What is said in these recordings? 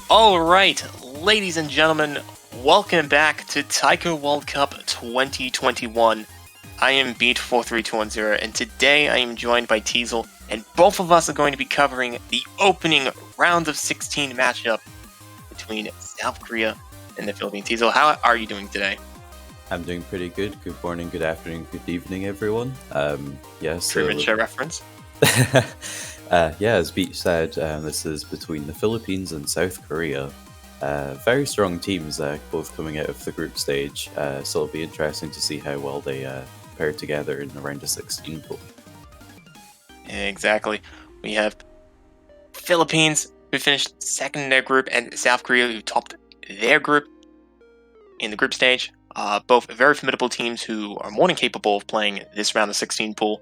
Alright, ladies and gentlemen, welcome back to Taiko World Cup 2021. I am Beat43210, and today I am joined by Teasel, and both of us are going to be covering the opening round of 16 matchup between South Korea and the Philippines. Teasel, how are you doing today? I'm doing pretty good. Good morning, good afternoon, good evening, everyone. Premature reference. As Beach said, this is between the Philippines and South Korea. Very strong teams, both coming out of the group stage. So it'll be interesting to see how well they pair together in the round of 16 pool. Exactly. We have Philippines, who finished second in their group, and South Korea, who topped their group in the group stage. Both very formidable teams who are more than capable of playing this round of 16 pool.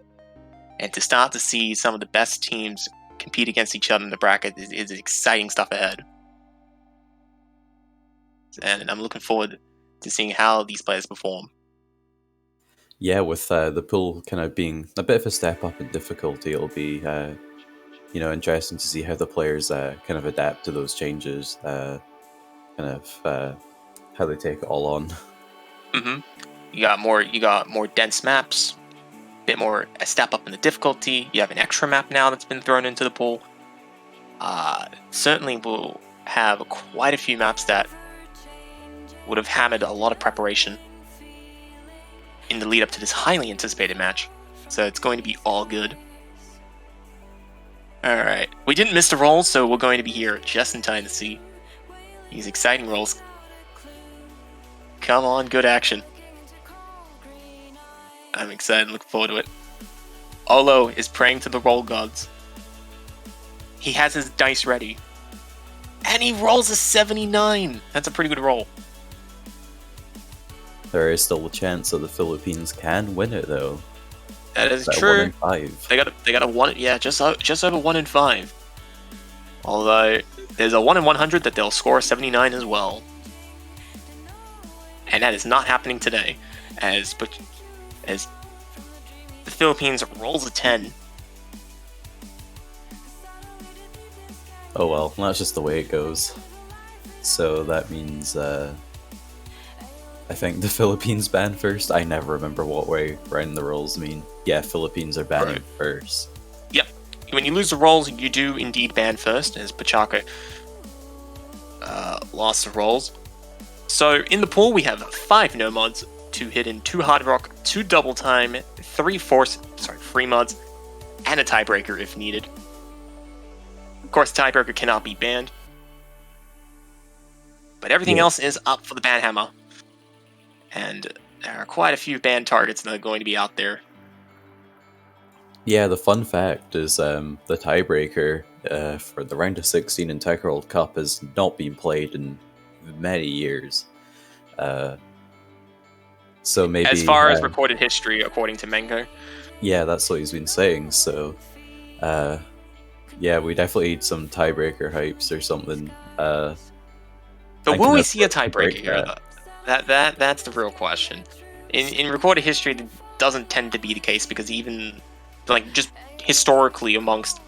And to start to see some of the best teams compete against each other in the bracket is exciting stuff ahead. And I'm looking forward to seeing how these players perform. Yeah, with the pool kind of being a bit of a step up in difficulty, it'll be interesting to see how the players kind of adapt to those changes, how they take it all on. Mm-hmm. You got more dense maps. Bit more a step up in the difficulty. You have an extra map now that's been thrown into the pool. Certainly will have quite a few maps that would have hammered a lot of preparation in the lead up to this highly anticipated match. So it's going to be all good. Alright, we didn't miss the rolls, so we're going to be here just in time to see these exciting rolls. Come on, good action. I'm excited, looking forward to it. Olo is praying to the roll gods. He has his dice ready. And he rolls a 79! That's a pretty good roll. There is still a chance that the Philippines can win it, though. That is true. 1 in 5. They got a 1, yeah, just over 1 in 5. Although, there's a 1 in 100 that they'll score a 79 as well. And that is not happening today, as the Philippines rolls a 10. Oh well, that's just the way it goes. So that means I think the Philippines ban first. I never remember what way round the rolls mean. Yeah, Philippines are banning first. Yep. When you lose the rolls, you do indeed ban first, as Pachaco lost the rolls. So in the pool, we have 5 no mods, 2 hidden, 2 hard rock, 2 double time, 3 free mods, and a tiebreaker if needed. Of course, tiebreaker cannot be banned, but everything else is up for the ban hammer. And there are quite a few banned targets that are going to be out there. Yeah, the fun fact is the tiebreaker for the round of 16 in Taiko World Cup has not been played in many years. So maybe as far as recorded history, according to Mengo. Yeah, that's what he's been saying. So, we definitely need some tiebreaker hypes or something. But will we see a tiebreaker here? That's the real question. In recorded history, that doesn't tend to be the case because even just historically amongst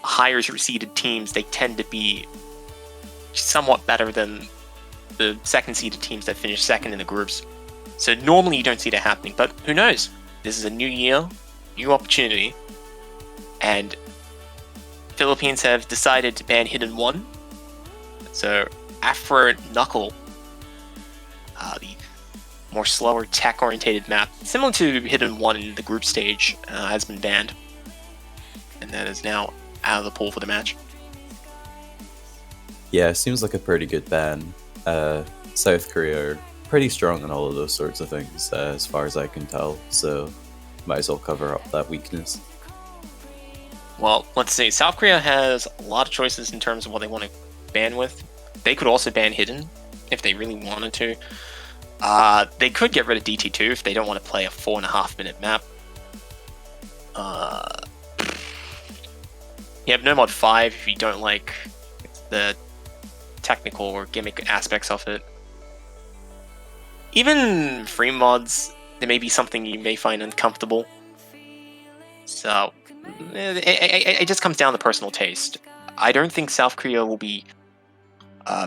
higher seeded teams, they tend to be somewhat better than the second seeded teams that finish second in the groups. So normally you don't see that happening, but who knows? This is a new year, new opportunity, and Philippines have decided to ban Hidden 1. So Afro Knuckle, the more slower tech-orientated map, similar to Hidden 1 in the group stage, has been banned. And that is now out of the pool for the match. Yeah, seems like a pretty good ban. South Korea are pretty strong on all of those sorts of things, as far as I can tell, so might as well cover up that weakness. Well, let's see. South Korea has a lot of choices in terms of what they want to ban with. They could also ban Hidden if they really wanted to. They could get rid of DT2 if they don't want to play a 4.5-minute map. You have No Mod 5 if you don't like the technical or gimmick aspects of it. Even free mods, there may be something you may find uncomfortable. So, it just comes down to personal taste. I don't think South Korea will be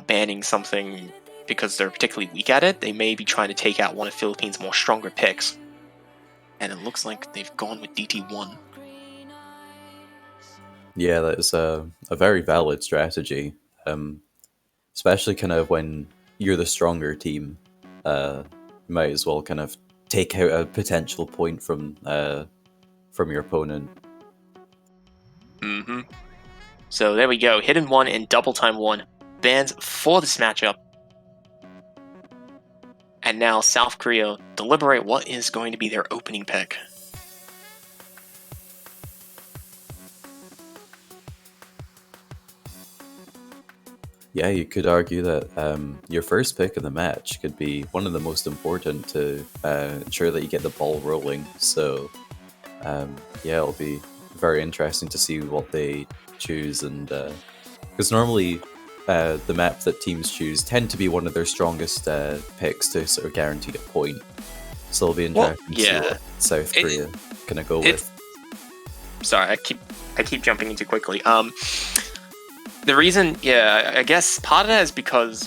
banning something because they're particularly weak at it. They may be trying to take out one of Philippines' more stronger picks. And it looks like they've gone with DT1. Yeah, that is a very valid strategy. Especially kind of when you're the stronger team. You might as well kind of take out a potential point from your opponent. Mm-hmm. So there we go. Hidden 1 and Double Time 1 bans for this matchup. And now South Korea deliberate what is going to be their opening pick. Yeah, you could argue that your first pick in the match could be one of the most important to ensure that you get the ball rolling. So, yeah, it'll be very interesting to see what they choose. And because normally the map that teams choose tend to be one of their strongest picks to sort of guarantee a point. So it'll be interesting to see what South Korea gonna go with. Sorry, I keep jumping in too quickly. The reason, I guess part of that is because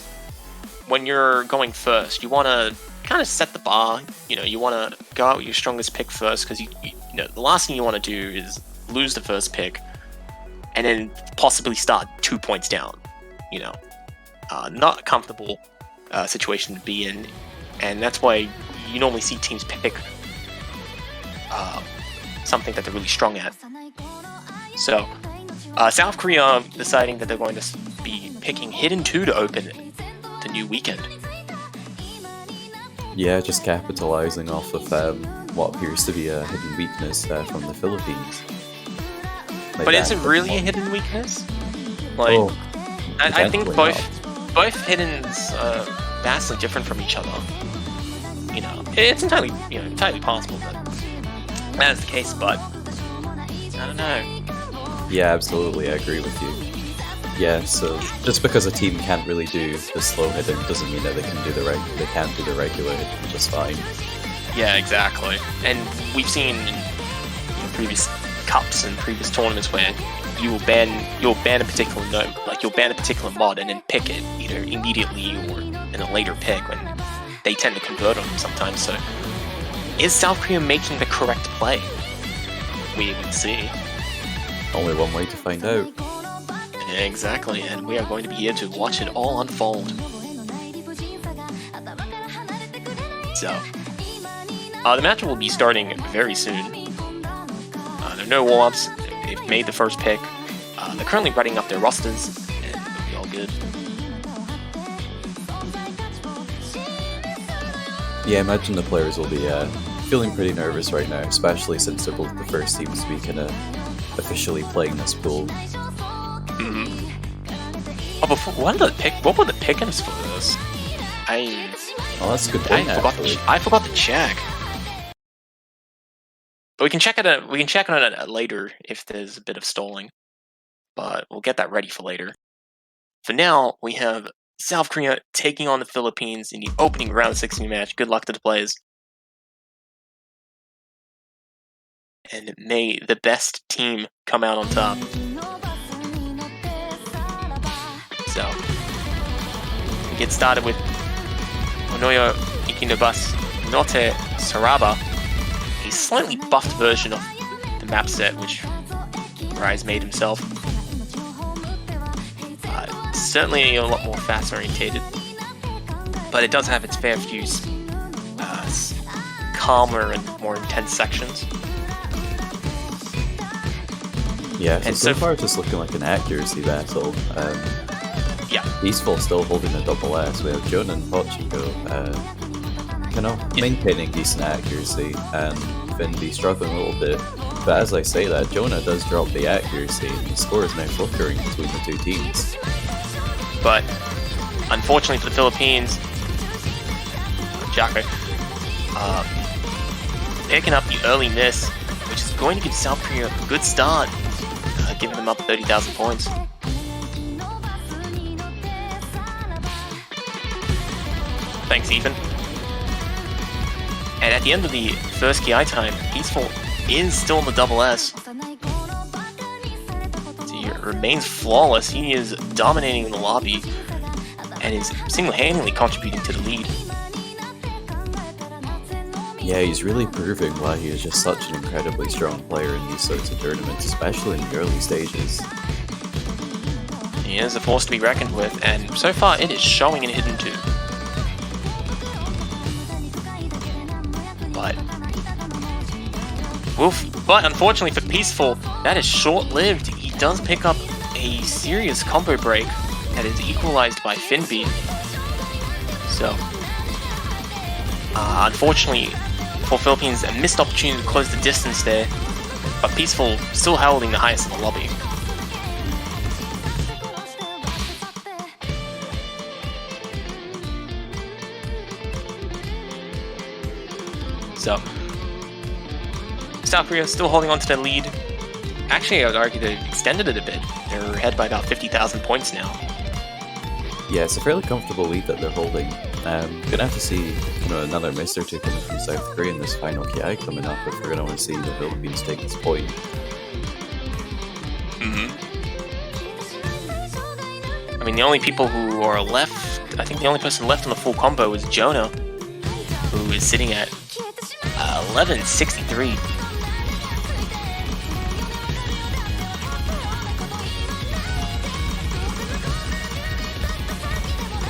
when you're going first, you want to kind of set the bar. You want to go out with your strongest pick first, because the last thing you want to do is lose the first pick and then possibly start 2 points down. Not a comfortable situation to be in, and that's why you normally see teams pick something that they're really strong at. So South Korea deciding that they're going to be picking Hidden 2 to open the new weekend. Yeah, just capitalizing off of what appears to be a hidden weakness from the Philippines. But is it really a hidden weakness? I think both hiddens are vastly different from each other. It's entirely possible that that's the case, but I don't know. Yeah, absolutely, I agree with you. Yeah, so just because a team can't really do the slow hidden doesn't mean that they can't do the regular hidden just fine. Yeah, exactly. And we've seen in previous cups and previous tournaments where you'll ban a particular node, like you'll ban a particular mod and then pick it either immediately or in a later pick when they tend to convert on them sometimes. So is South Korea making the correct play? We will see. Only one way to find out. Exactly, and we are going to be here to watch it all unfold. So, the match will be starting very soon. There are no warm-ups. They've made the first pick. They're currently writing up their rosters, and it'll be all good. Yeah, I imagine the players will be feeling pretty nervous right now, especially since they're both the first teams to be kind of officially playing this pool. Mm-hmm. What were the pickings for this? That's a good point. I forgot to check. But we can check it. We can check on it later if there's a bit of stalling. But we'll get that ready for later. For now, we have South Korea taking on the Philippines in the opening round 16 match. Good luck to the players. And may the best team come out on top. So, we get started with Onoyo Ikinobus Note Saraba, a slightly buffed version of the map set which Rise made himself. Certainly a lot more fast orientated, but it does have its fair few calmer and more intense sections. Yeah, so far it's just looking like an accuracy battle. Yeah. Peaceful still holding a double S. We have Jonah and Pochiko kind of maintaining decent accuracy, and Finby struggling a little bit. But as I say that, Jonah does drop the accuracy, and the score is now flickering between the two teams. But unfortunately for the Philippines, Jacko picking up the early miss, which is going to give South Korea a good start, giving them up 30,000 points. Thanks, Ethan. And at the end of the first KI time, Peaceful is still in the double S. He remains flawless. He is dominating in the lobby. and is single-handedly contributing to the lead. Yeah, he's really proving why he is just such an incredibly strong player in these sorts of tournaments, especially in the early stages. He is a force to be reckoned with, and so far it is showing in Hidden 2. But unfortunately for Peaceful, that is short-lived. He does pick up a serious combo break that is equalized by Finby. So, unfortunately for Philippines, a missed opportunity to close the distance there, but Peaceful still holding the highest in the lobby. So, South Korea still holding on to the lead. Actually, I would argue they've extended it a bit. They're ahead by about 50,000 points now. Yeah, it's a fairly comfortable lead that they're holding. Gonna have to see, another miss or two coming from South Korea in this final KI coming up if we're gonna want to see the Philippines take this point. I mean, the only people who are left, I think the only person left on the full combo is Jonah, who is sitting at 1163.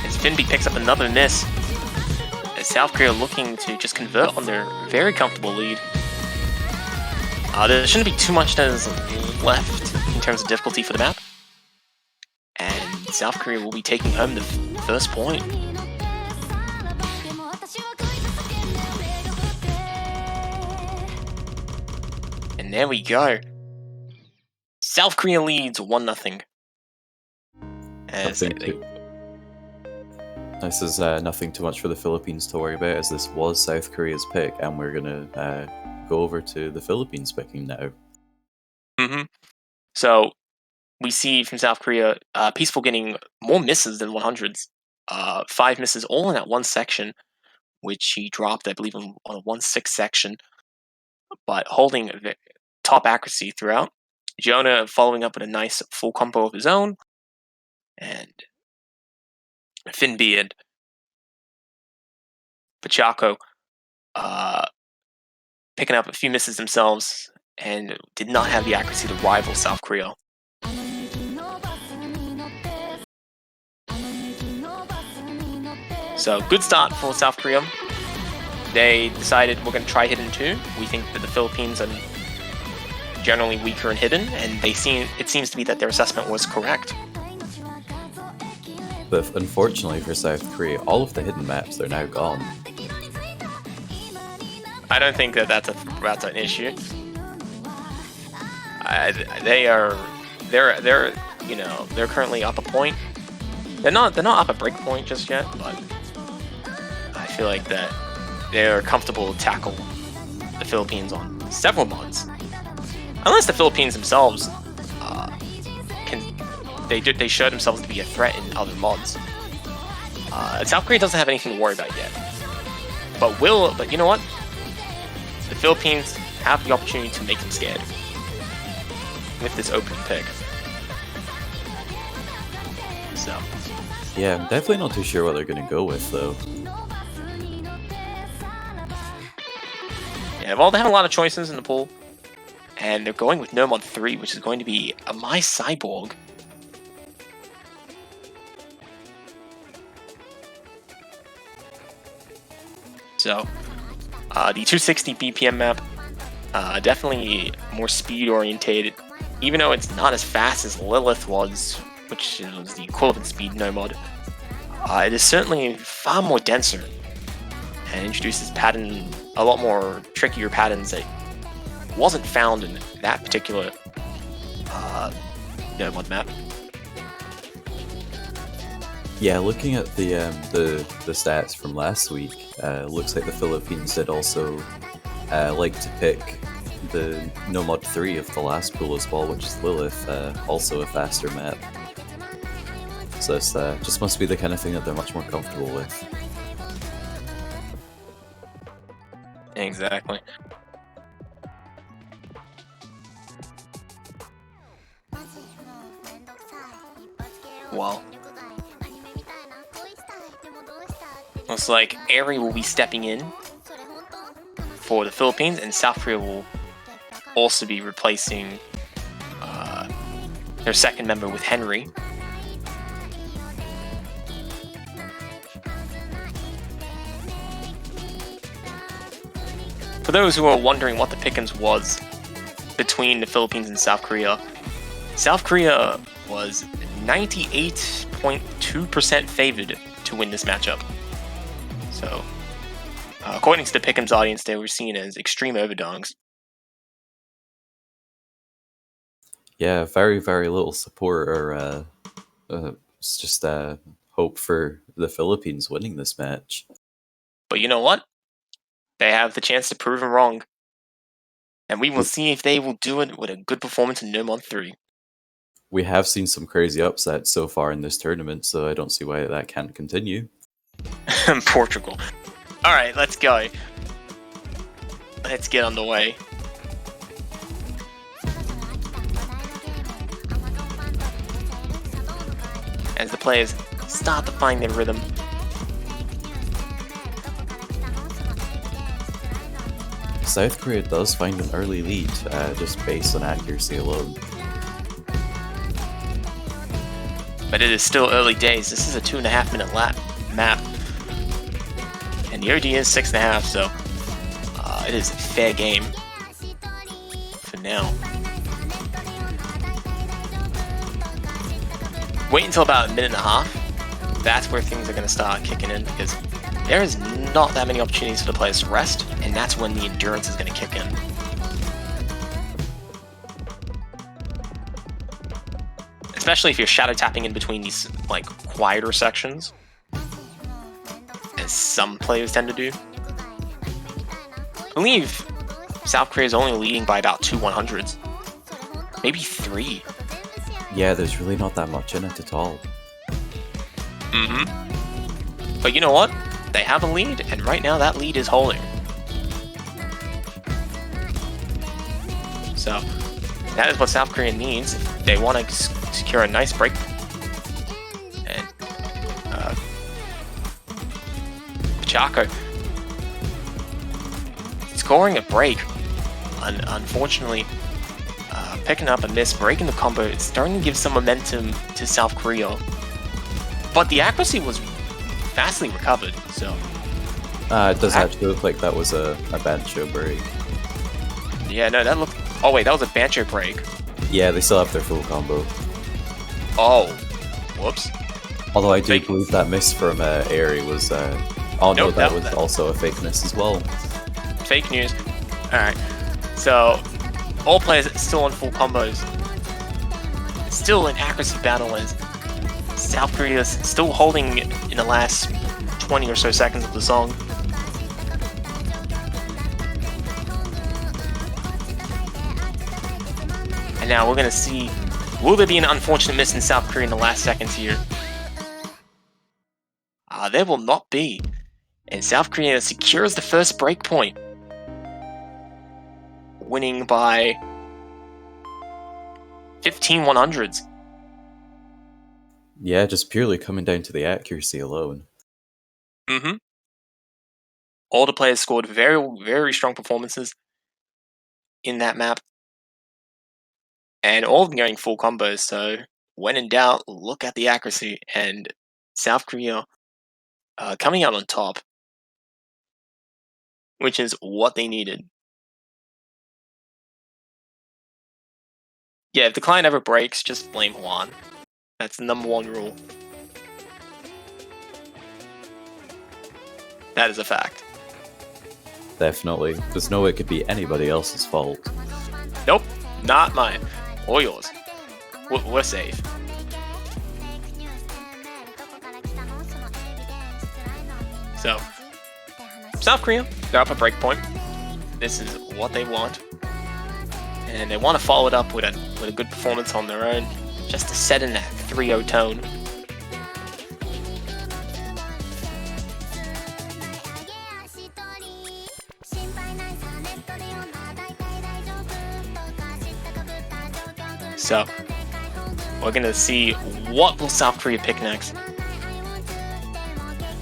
As Finby picks up another miss, as South Korea looking to just convert on their very comfortable lead. There shouldn't be too much that is left in terms of difficulty for the map, and South Korea will be taking home the first point. And there we go. South Korea leads 1-0. This is nothing too much for the Philippines to worry about, as this was South Korea's pick, and we're gonna go over to the Philippines picking now. So we see from South Korea, Peaceful getting more misses than 100s. 5 misses all in that one section, which he dropped, I believe, on a 1-6 section, but holding top accuracy throughout. Jonah following up with a nice full combo of his own, and Finby and Pachaco picking up a few misses themselves and did not have the accuracy to rival South Korea. So, good start for South Korea. They decided we're going to try Hidden 2. We think that the Philippines are generally weaker in Hidden, and it seems to be that their assessment was correct. But unfortunately for South Korea, all of the hidden maps are now gone. I don't think that that's an issue. They're currently up a point. They're not up a break point just yet, but I feel like that they're comfortable to tackle the Philippines on several mods. Unless the Philippines themselves they show themselves to be a threat in other mods. South Korea doesn't have anything to worry about yet. But you know what? The Philippines have the opportunity to make them scared with this opening pick. So. Yeah, I'm definitely not too sure what they're going to go with, though. Yeah, well, they have a lot of choices in the pool. And they're going with No Mod 3, which is going to be a My Cyborg. So, the 260 BPM map, definitely more speed orientated, even though it's not as fast as Lilith was, which was the equivalent speed No Mod. It is certainly far more denser and introduces a lot more trickier patterns that wasn't found in that particular No Mod map. Yeah, looking at the stats from last week, looks like the Philippines did also like to pick the No Mod 3 of the last pool as well, which is Lilith, also a faster map. So this just must be the kind of thing that they're much more comfortable with. Exactly. Well, Looks like Airi will be stepping in for the Philippines, and South Korea will also be replacing their second member with Henry. For those who are wondering what the pickings was between the Philippines and South Korea was 98.2% favored to win this matchup. So, according to the pickings audience, they were seen as extreme overdogs. Yeah, very, very little support or it's just hope for the Philippines winning this match. But you know what? They have the chance to prove them wrong. And we will see if they will do it with a good performance in No Month 3. We have seen some crazy upsets so far in this tournament, so I don't see why that can't continue. Portugal. Alright, let's go. Let's get underway. As the players start to find their rhythm. South Korea does find an early lead, just based on accuracy alone. But it is still early days. This is a 2.5 minute map. And the OD is 6.5, so it is a fair game for now. Wait until about 1.5 minutes. That's where things are going to start kicking in, because there is not that many opportunities for the players to rest, and that's when the endurance is going to kick in. Especially if you're shadow tapping in between these like quieter sections, as some players tend to do. I believe South Korea is only leading by about 2 100s, maybe 3. Yeah, there's really not that much in it at all. But you know what? They have a lead, and right now that lead is holding. So that is what South Korea needs if they want to secure a nice break. And Chaco scoring a break. Unfortunately, picking up a miss, breaking the combo. It's starting to give some momentum to South Korea. But the accuracy was fastly recovered, so... it does actually look like that was a bancho break. Yeah, no, that looked... Oh wait, that was a bancho break. Yeah, they still have their full combo. Oh. Whoops. Although I do believe that miss from Airi was... oh no, that was also a fake miss as well. Fake news. Alright, so... all players still on full combos. Still an accuracy battle as South Korea is still holding in the last 20 or so seconds of the song. And now we're going to see, will there be an unfortunate miss in South Korea in the last seconds here? There will not be. And South Korea secures the first break point, winning by 15 100s. Yeah, just purely coming down to the accuracy alone. All the players scored very, very strong performances in that map. And all of them going full combos, so when in doubt, look at the accuracy. And South Korea coming out on top, which is what they needed. Yeah, if the client ever breaks, just blame Juan. That's the #1 rule. That is a fact. Definitely. There's no way it could be anybody else's fault. Nope, not mine. Or yours. We're safe. So, South Korea, they're up a breakpoint. This is what they want. And they want to follow it up with a good performance on their own, just to set in that 3-0 tone. So, we're going to see what will South Korea pick next.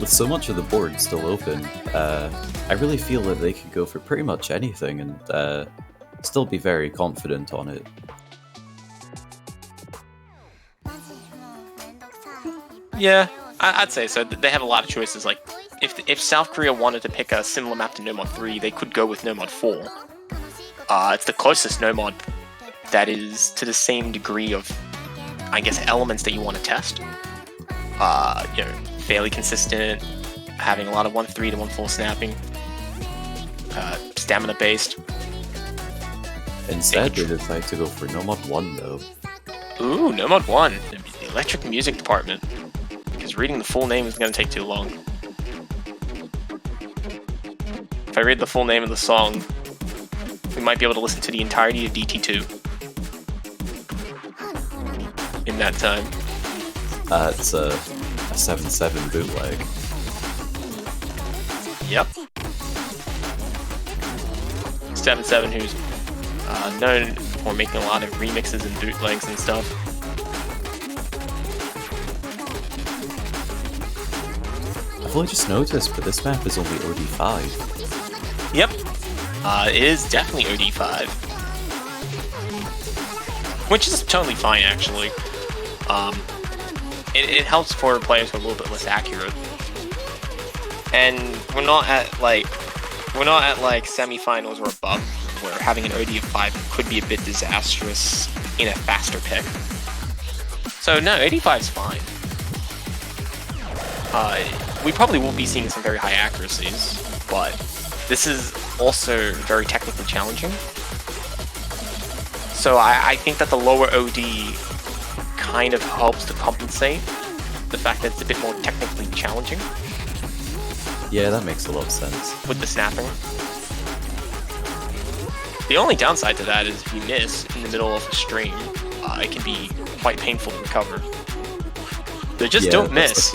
with so much of the board still open, I really feel that they could go for pretty much anything and still be very confident on it. Yeah, I'd say so. They have a lot of choices. Like, if South Korea wanted to pick a similar map to No Mod 3, they could go with No Mod 4. It's the closest No Mod that is to the same degree of, I guess, elements that you want to test. You know, fairly consistent, having a lot of 1-3 to 1-4 snapping, stamina based. Instead, they decide to go for No Mod 1 though. Ooh, No Mod 1, the Electric Music Department. Because reading the full name is going to take too long. If I read the full name of the song, we might be able to listen to the entirety of DT2 in that time. It's a 7-7 bootleg. Yep. 7-7, who's known for making a lot of remixes and bootlegs and stuff. I've only just noticed, but this map is only OD5. Yep. It is definitely OD5. Which is totally fine, actually. It helps for players who are a little bit less accurate. And we're not at like semifinals or above, where having an OD of 5 could be a bit disastrous in a faster pick. So no, 85 is fine. We probably will be seeing some very high accuracies, but this is also very technically challenging. So I think that the lower OD kind of helps to compensate the fact that it's a bit more technically challenging. Yeah, that makes a lot of sense. With the snapping. The only downside to that is if you miss in the middle of a stream, it can be quite painful to recover. So just don't miss.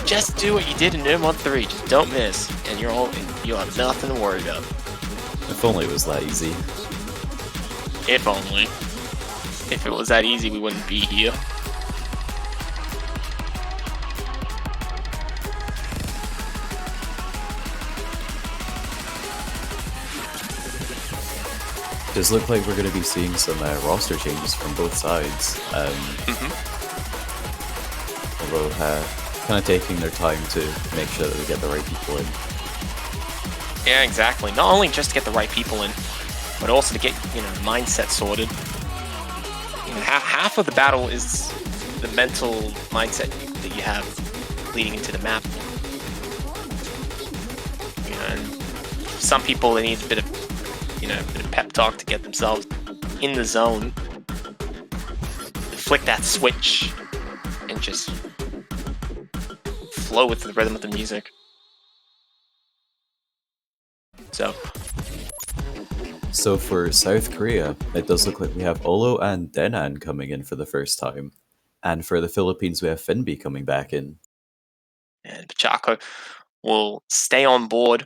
Just do what you did in No Mod 3. Just don't miss, and you'll have nothing to worry about. If only it was that easy. If only. If it was that easy, we wouldn't be here. Does look like we're going to be seeing some roster changes from both sides. Although kind of taking their time to make sure that they get the right people in. Yeah, exactly. Not only just to get the right people in, but also to get, you know, mindset sorted. You know, half of the battle is the mental mindset that you have leading into the map. You know, and some people, they need a bit of, you know, a bit of pep talk to get themselves in the zone. Flick that switch and just flow with the rhythm of the music. So for South Korea, it does look like we have Olo and Denan coming in for the first time. And for the Philippines, we have Finby coming back in. And Pachaco will stay on board.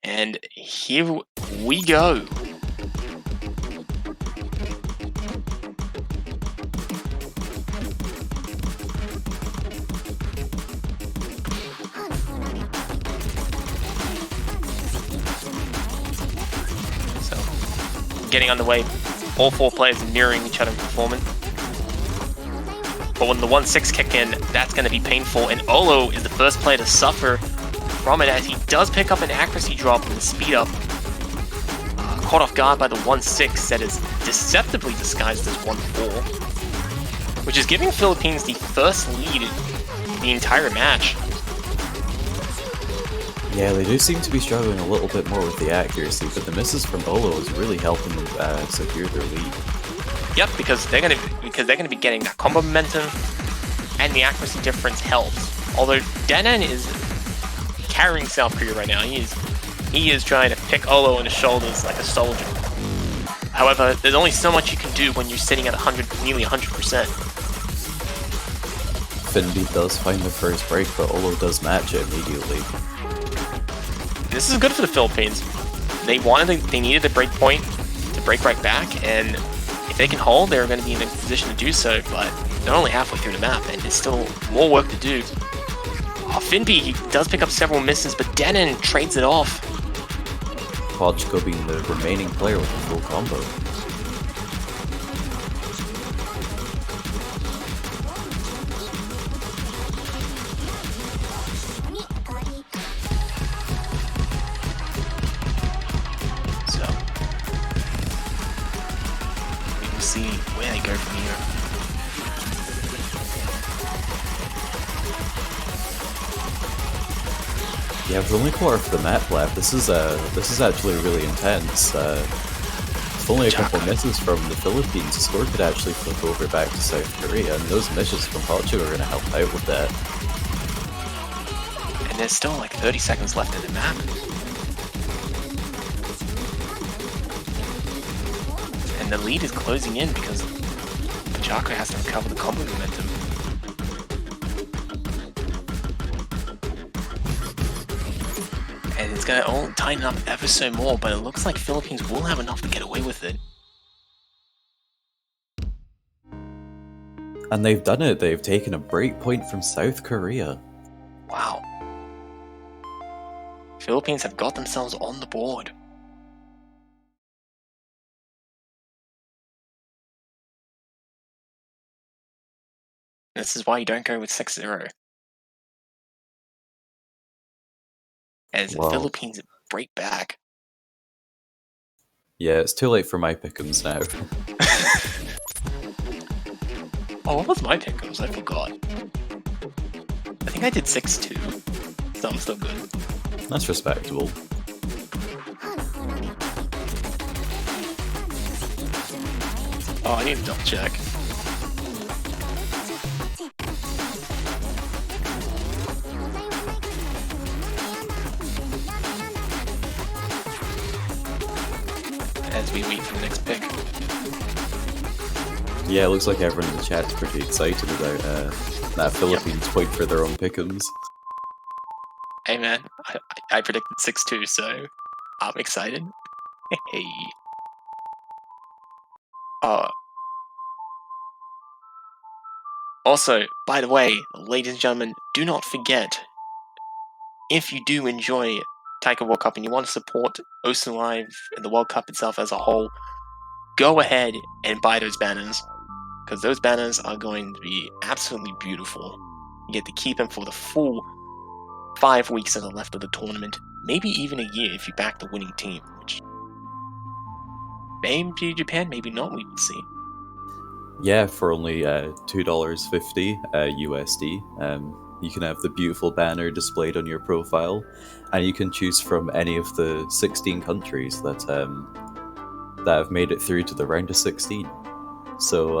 And here we go. Getting underway, all four players mirroring each other in performance. But when the 1-6 kick in, that's going to be painful, and Olo is the first player to suffer from it as he does pick up an accuracy drop and speed up. Caught off guard by the 1-6 that is deceptively disguised as 1-4, which is giving Philippines the first lead in the entire match. Yeah, they do seem to be struggling a little bit more with the accuracy, but the misses from Olo is really helping them secure their lead. Yep, because they're gonna be getting that combo momentum, and the accuracy difference helps. Although Denan is carrying South Korea right now, he is trying to pick Olo in his shoulders like a soldier. However, there's only so much you can do when you're sitting at nearly 100%. Finby does find the first break, but Olo does match it immediately. This is good for the Philippines. They needed a break point to break right back, and If they can hold, they're going to be in a position to do so, but they're only halfway through the map, and there's still more work to do. Finby, he does pick up several misses, but Denon trades it off. Podgko being the remaining player with a full combo. So, we will see where they go from here. Yeah, with only a quarter of the map left, this is actually really intense. With only a couple misses from the Philippines, the score could actually flip over back to South Korea, and those misses from Podgko are going to help out with that. And there's still like 30 seconds left in the map. And the lead is closing in because Chaco has to recover the combo momentum. And it's going to all tighten up ever so more, but it looks like Philippines will have enough to get away with it. And they've done it. They've taken a break point from South Korea. Wow. Philippines have got themselves on the board. This is why you don't go with 6-0. As the Philippines break back. Yeah, it's too late for my pick'ems now. Oh, what was my pick'ems? I forgot. I think I did 6-2. So I'm still good. That's respectable. Oh, I need to double check. As we wait for the next pick. Yeah, it looks like everyone in the chat's pretty excited about that Philippines point for their own pick'ems. Hey man, I predicted 6-2, so I'm excited. Hey. Also, by the way, ladies and gentlemen, do not forget, if you do enjoy Taiko World Cup and you want to support Ocean Live and the World Cup itself as a whole, go ahead and buy those banners, because those banners are going to be absolutely beautiful. You get to keep them for the full 5 weeks that are left of the tournament, maybe even a year if you back the winning team, which maybe Japan, maybe not, we will see. Yeah, for only $2.50 USD, you can have the beautiful banner displayed on your profile, and you can choose from any of the 16 countries that have made it through to the round of 16. So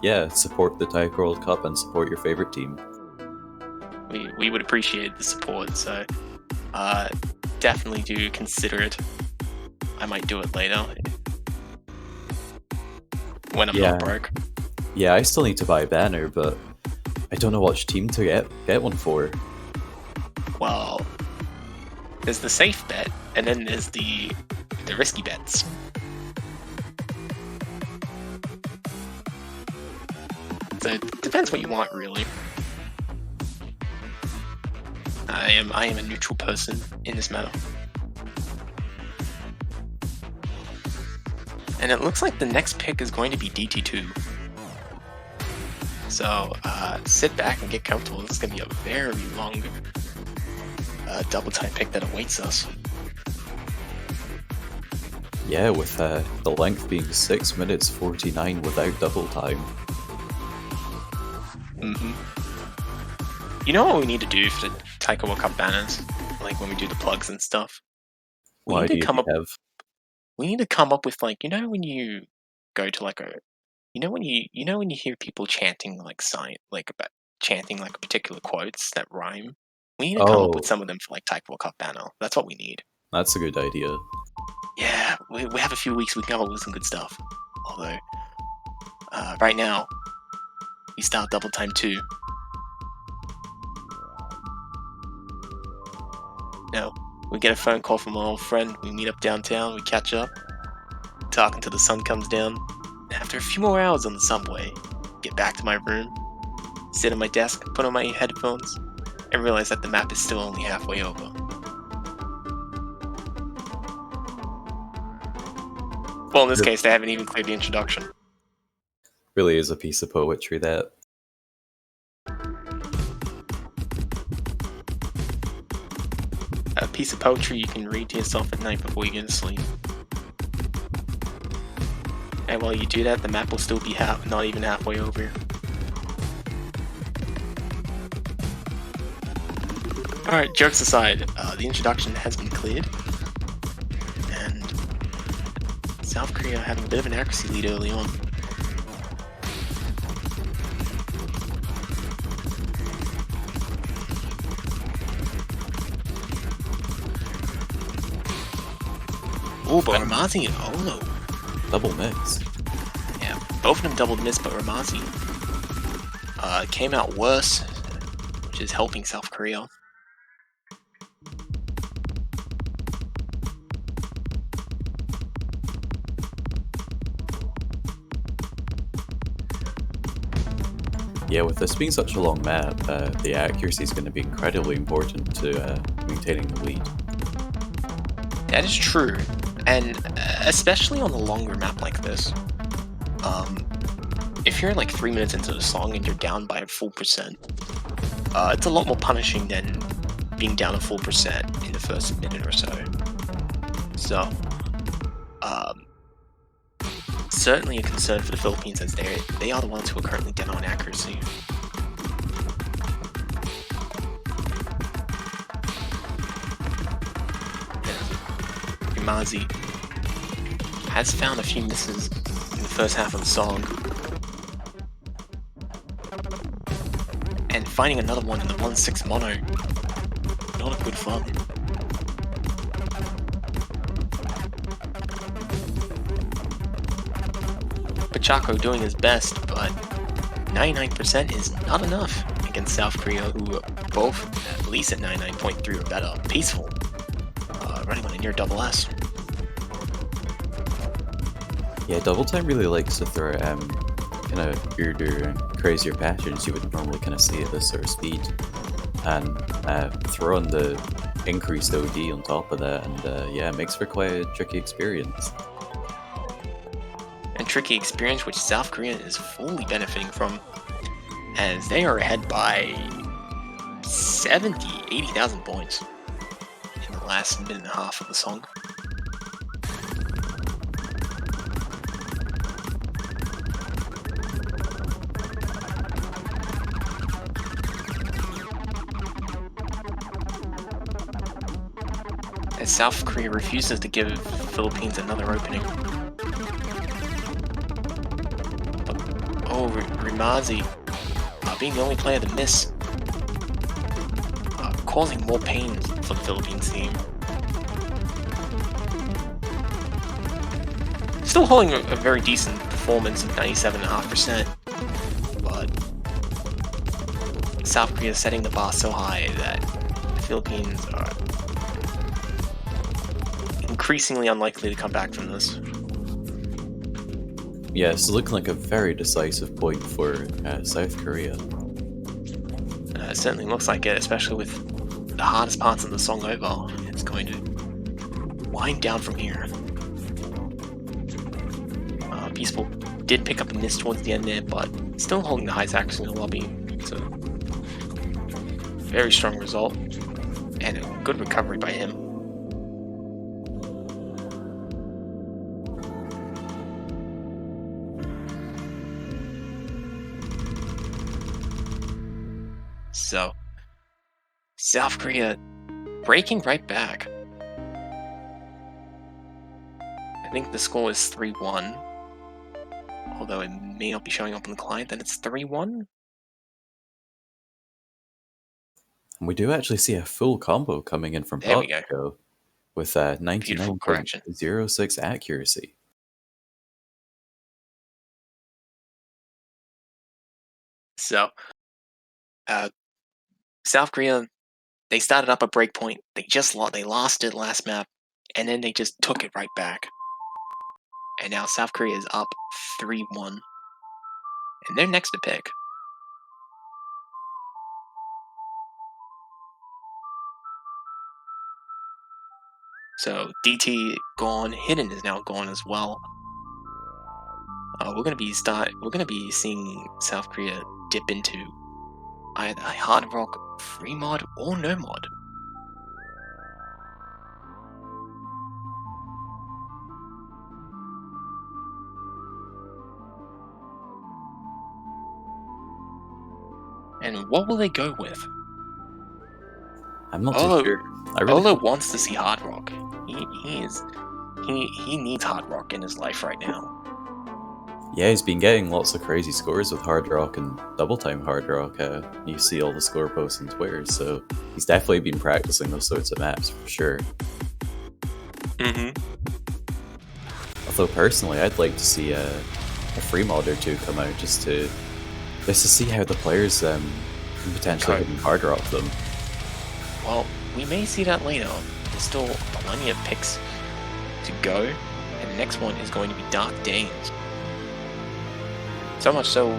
yeah, support the Taiko World Cup and support your favorite team. We would appreciate the support, so definitely do consider it. I might do it later when I'm not broke. Yeah, I still need to buy a banner, but I don't know which team to get one for. Well, there's the safe bet, and then there's the risky bets. So it depends what you want, really. I am a neutral person in this matter. And it looks like the next pick is going to be DT2. So sit back and get comfortable. This is going to be a very long double time pick that awaits us. Yeah, with the length being 6 minutes 49 without double time. You know what we need to do for the Taiko World Cup banners? Like when we do the plugs and stuff? We need to come up with, like, you know when you go to like a, when you hear people chanting like about chanting like particular quotes that rhyme. We need to come up with some of them for like Taiko World Cup banner. That's what we need. That's a good idea. Yeah, we have a few weeks. We can come up with some good stuff. Although right now we start double time 2. No, we get a phone call from our old friend. We meet up downtown. We catch up, talk until the sun comes down. After a few more hours on the subway, get back to my room, sit at my desk, put on my headphones, and realize that the map is still only halfway over. Well, in this case, they haven't even cleared the introduction. Really is a piece of poetry, that. A piece of poetry you can read to yourself at night before you get to sleep. And while you do that, the map will still be not even halfway over. Alright, jokes aside, the introduction has been cleared. And South Korea having a bit of an accuracy lead early on. Oh, but Ramazi and Olo. Double miss. Yeah, both of them double miss, but Ramazi came out worse, which is helping South Korea. Yeah, with this being such a long map, the accuracy is going to be incredibly important to maintaining the lead. That is true, and especially on a longer map like this. If you're like 3 minutes into the song and you're down by a full percent, it's a lot more punishing than being down a full percent in the first minute or so. So, certainly a concern for the Philippines, as they are the ones who are currently down on accuracy. Umazi has found a few misses in the first half of the song, and finding another one in the 1-6 mono, not a good fun. Pachaco doing his best, but 99% is not enough against South Korea, who both, at least at 99.3 or better, peaceful, running on a near double S. Yeah, Double Time really likes to throw kind of weirder and crazier patterns you would normally kind of see at this sort of speed, and throw on the increased OD on top of that, and yeah, it makes for quite a tricky experience. And tricky experience which South Korea is fully benefiting from, as they are ahead by 80,000 points in the last minute and a half of the song. As South Korea refuses to give Philippines another opening. Oh, Rimazi, being the only player to miss, causing more pain for the Philippines team. Still holding a very decent performance of 97.5%, but South Korea is setting the bar so high that the Philippines are increasingly unlikely to come back from this. Yeah, it's looking like a very decisive point for South Korea. It certainly looks like it, especially with the hardest parts of the song over. It's going to wind down from here. Peaceful did pick up a miss towards the end there, but still holding the highest accuracy in the lobby. It's a very strong result, and a good recovery by him. So, South Korea breaking right back. I think the score is 3-1. Although it may not be showing up on the client, then it's 3-1. And we do actually see a full combo coming in from There we go. Pachaco with 99.06 accuracy. So, South Korea, they started up a breakpoint. They lost it last map, and then they just took it right back. And now South Korea is up 3-1. And they're next to pick. So DT gone, Hidden is now gone as well. We're gonna be seeing South Korea dip into either hard rock, free mod, or no mod. And what will they go with? I'm not too sure. I really Olo wants to see hard rock. He needs hard rock in his life right now. Yeah, he's been getting lots of crazy scores with hard rock and double time hard rock. You see all the score posts on Twitter, so he's definitely been practicing those sorts of maps for sure. Although personally, I'd like to see a free mod or two come out just to see how the players can potentially hit hard rock them. Well, we may see that later. There's still plenty of picks to go, and the next one is going to be Dark Days. So much so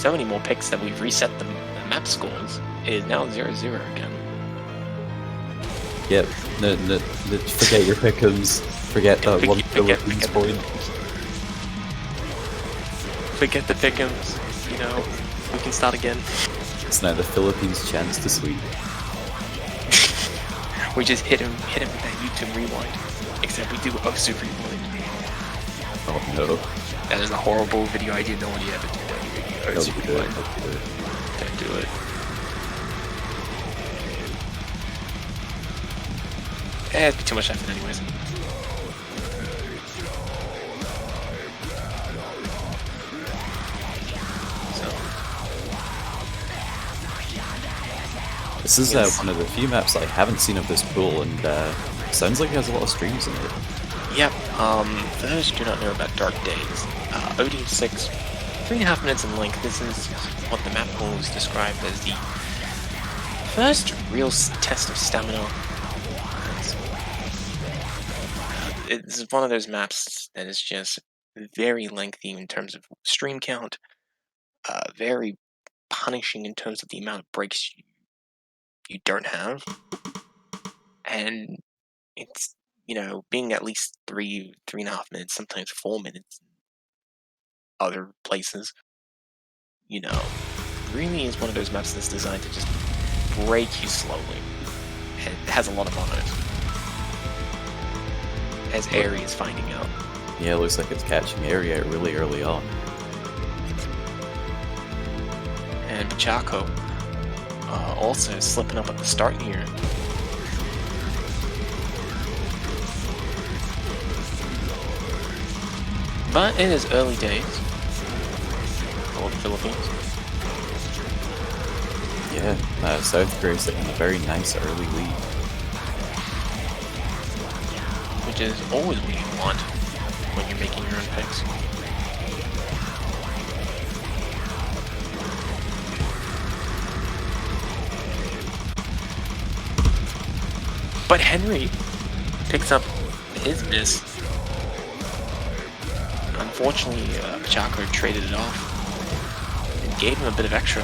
many more picks that we've reset the map scores. It is now 0-0 again. Yep, no, forget your pick'ems. Forget that one Philippines point. Forget the pick'ems. You know, we can start again. It's now the Philippines' chance to sweep. We just hit him with that YouTube rewind. Except we do Osu rewind. Oh no. That is a horrible video idea. No one ever do that. Osu rewind. Don't do it. It'd be too much effort anyways. This is one of the few maps that I haven't seen of this pool, and sounds like it has a lot of streams in it. Yep, for those who do not know about Dark Days, OD6, 3.5 minutes in length. This is what the map pool is described as the first real test of stamina. It's one of those maps that is just very lengthy in terms of stream count, very punishing in terms of the amount of breaks you don't have, and it's, you know, being at least 3.5 minutes, sometimes 4 minutes in other places, you know, really is one of those maps that's designed to just break you slowly, and it has a lot of on it, as Airy is finding out. Yeah, it looks like it's catching Airy out really early on. And Chaco also slipping up at the start here. But it is early days for the Philippines. Yeah, South Korea's taking a very nice early lead. Which is always what you want when you're making your own picks. But Henry picks up his miss. Unfortunately, Chaco traded it off and gave him a bit of extra.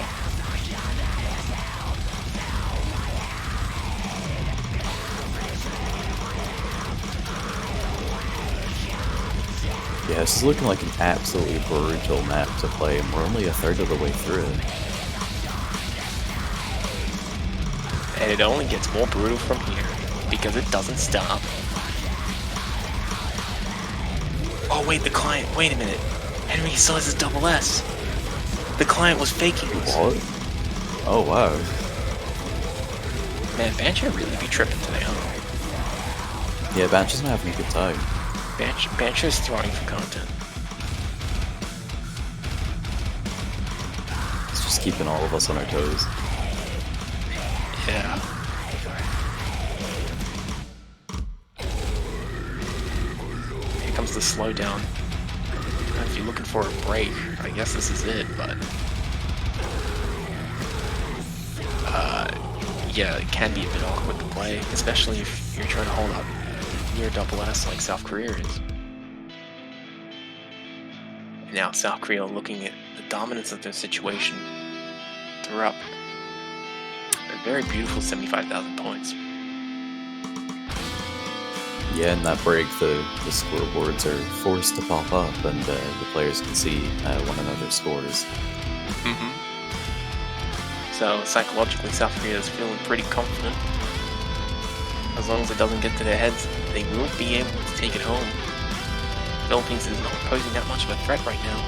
Yeah, this is looking like an absolutely brutal map to play, and we're only a third of the way through it. And it only gets more brutal from here, because it doesn't stop. Oh wait, the client, wait a minute. Henry still has his double S. The client was faking this. What? Oh wow. Man, Bancher really be tripping today, huh? Yeah, Bancher's not having a good time. Bancher's throwing for content. It's just keeping all of us on our toes. Yeah. Here comes the slowdown. If you're looking for a break, I guess this is it, but... yeah, it can be a bit awkward to play, especially if you're trying to hold up near double S like South Korea is. Now South Korea looking at the dominance of their situation. They're up a very beautiful 75,000 points. Yeah, in that break, the scoreboards are forced to pop up, and the players can see one another's scores. So psychologically, South Korea is feeling pretty confident. As long as it doesn't get to their heads, they will be able to take it home. Philippines is not posing that much of a threat right now.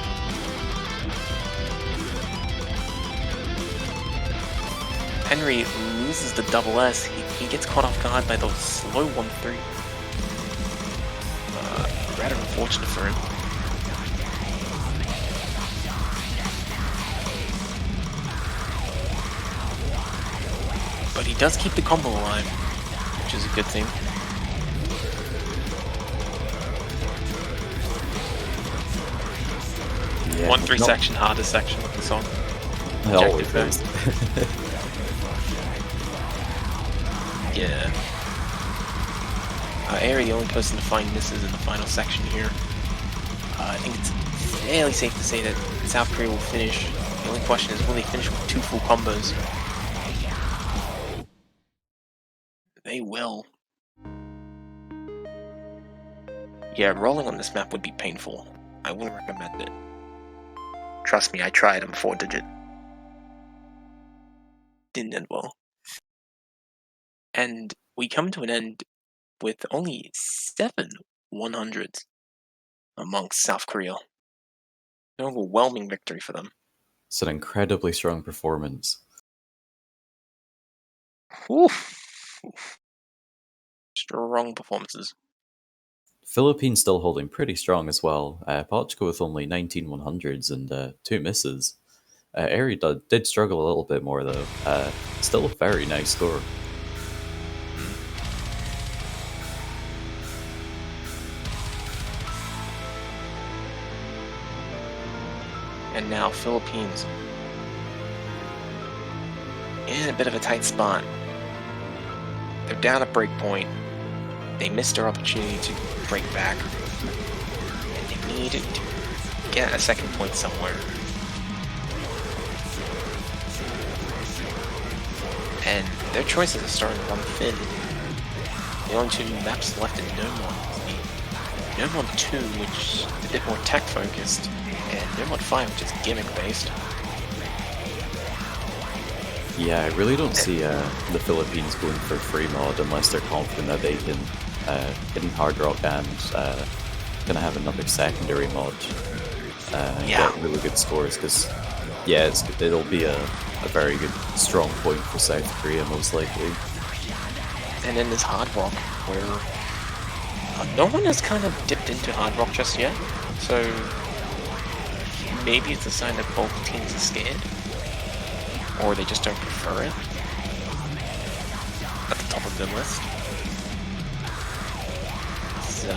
Henry loses the double S. He gets caught off guard by the slow 1-3. Rather unfortunate for him. But he does keep the combo alive, which is a good thing. Yeah, 1-3 section, hardest section of the song. It always is. Yeah. Airi, the only person to find misses in the final section here. I think it's fairly safe to say that South Korea will finish. The only question is, will they finish with 2 full combos? They will. Yeah, rolling on this map would be painful. I wouldn't recommend it. Trust me, I tried. I'm 4-digit. Didn't end well. And we come to an end with only 7 100s amongst South Korea. An overwhelming victory for them. It's an incredibly strong performance. Oof. Strong performances. Philippines still holding pretty strong as well. Portugal with only 19 100s and 2 misses. Airi did struggle a little bit more though. Still a very nice score. And now Philippines in a bit of a tight spot. They're down at break point. They missed their opportunity to break back. And they need to get a second point somewhere. And their choices are starting to run thin. The only 2 maps left in Nomon is the Nomon 2, which is a bit more tech focused, and Nomon 5, which is gimmick based. Yeah, I really don't see the Philippines going for free mod unless they're confident that they can get in Hard Rock and gonna have another secondary mod and get really good scores, because yeah, it'll be a very good strong point for South Korea most likely. And then there's Hard Rock, where no one has kind of dipped into Hard Rock just yet, so maybe it's a sign that both teams are scared, or they just don't prefer it at the top of their list. So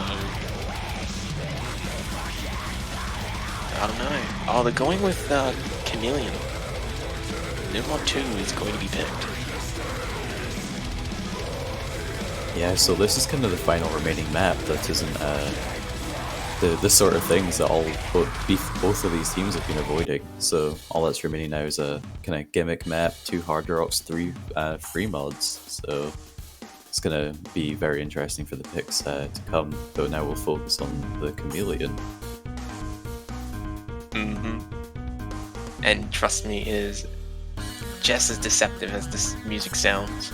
I don't know. Oh, they're going with Chameleon. Nomon 2 is going to be picked. Yeah, so this is kind of the final remaining map that isn't the sort of things that both of these teams have been avoiding. So all that's remaining now is a kind of gimmick map, 2 Hard Rocks, 3 free mods. So it's going to be very interesting for the picks to come, though now we'll focus on the Chameleon. And trust me, it is just as deceptive as this music sounds.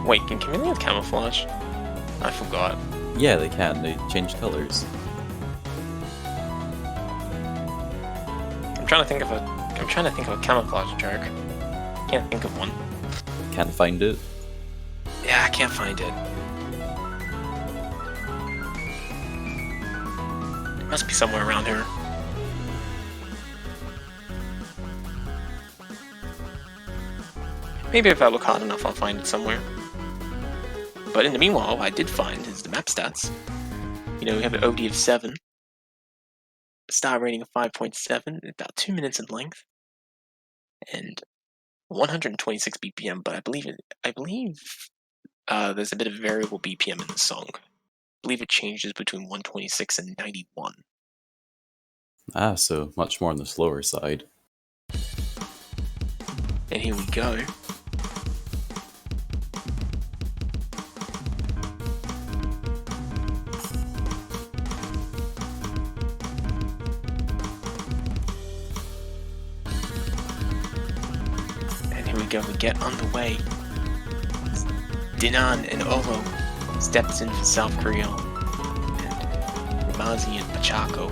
Wait, can Chameleons camouflage? I forgot. Yeah, they can. They change colors. I'm trying to think of a camouflage joke. Can't think of one. Can't find it. Yeah, I can't find it. It must be somewhere around here. Maybe if I look hard enough, I'll find it somewhere. But in the meanwhile, I did find is the map stats. You know, we have an OD of 7, a star rating of 5.7, about 2 minutes in length, and 126 BPM. But I believe there's a bit of variable BPM in the song. believe it changes between 126 and 91. Ah, so much more on the slower side. And here we go. And here we go, we get underway. Dinan and Olo steps in for South Korea. And Ramazi and Pachako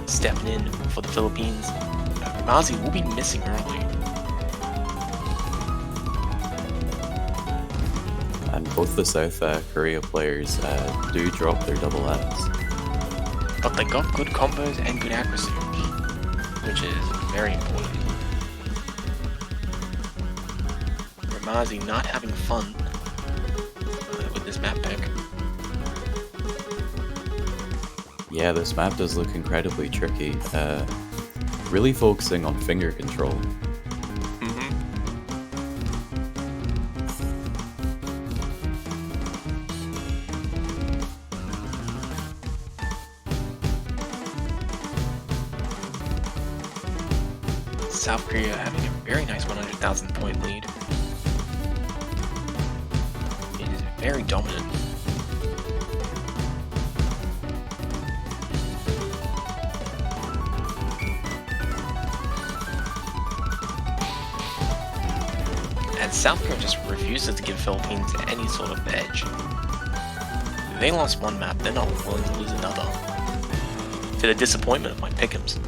stepping in for the Philippines. Ramazi will be missing early. And both the South Korea players do drop their double Fs. But they got good combos and good accuracy, which is very important. Ramazi not having fun with this map pick. Yeah, this map does look incredibly tricky. Really focusing on finger control. South Korea having a very nice 100,000 point lead. It is very dominant. And South Korea just refuses to give Philippines any sort of edge. They lost one map, they're not willing to lose another. To the disappointment of my pick'ems.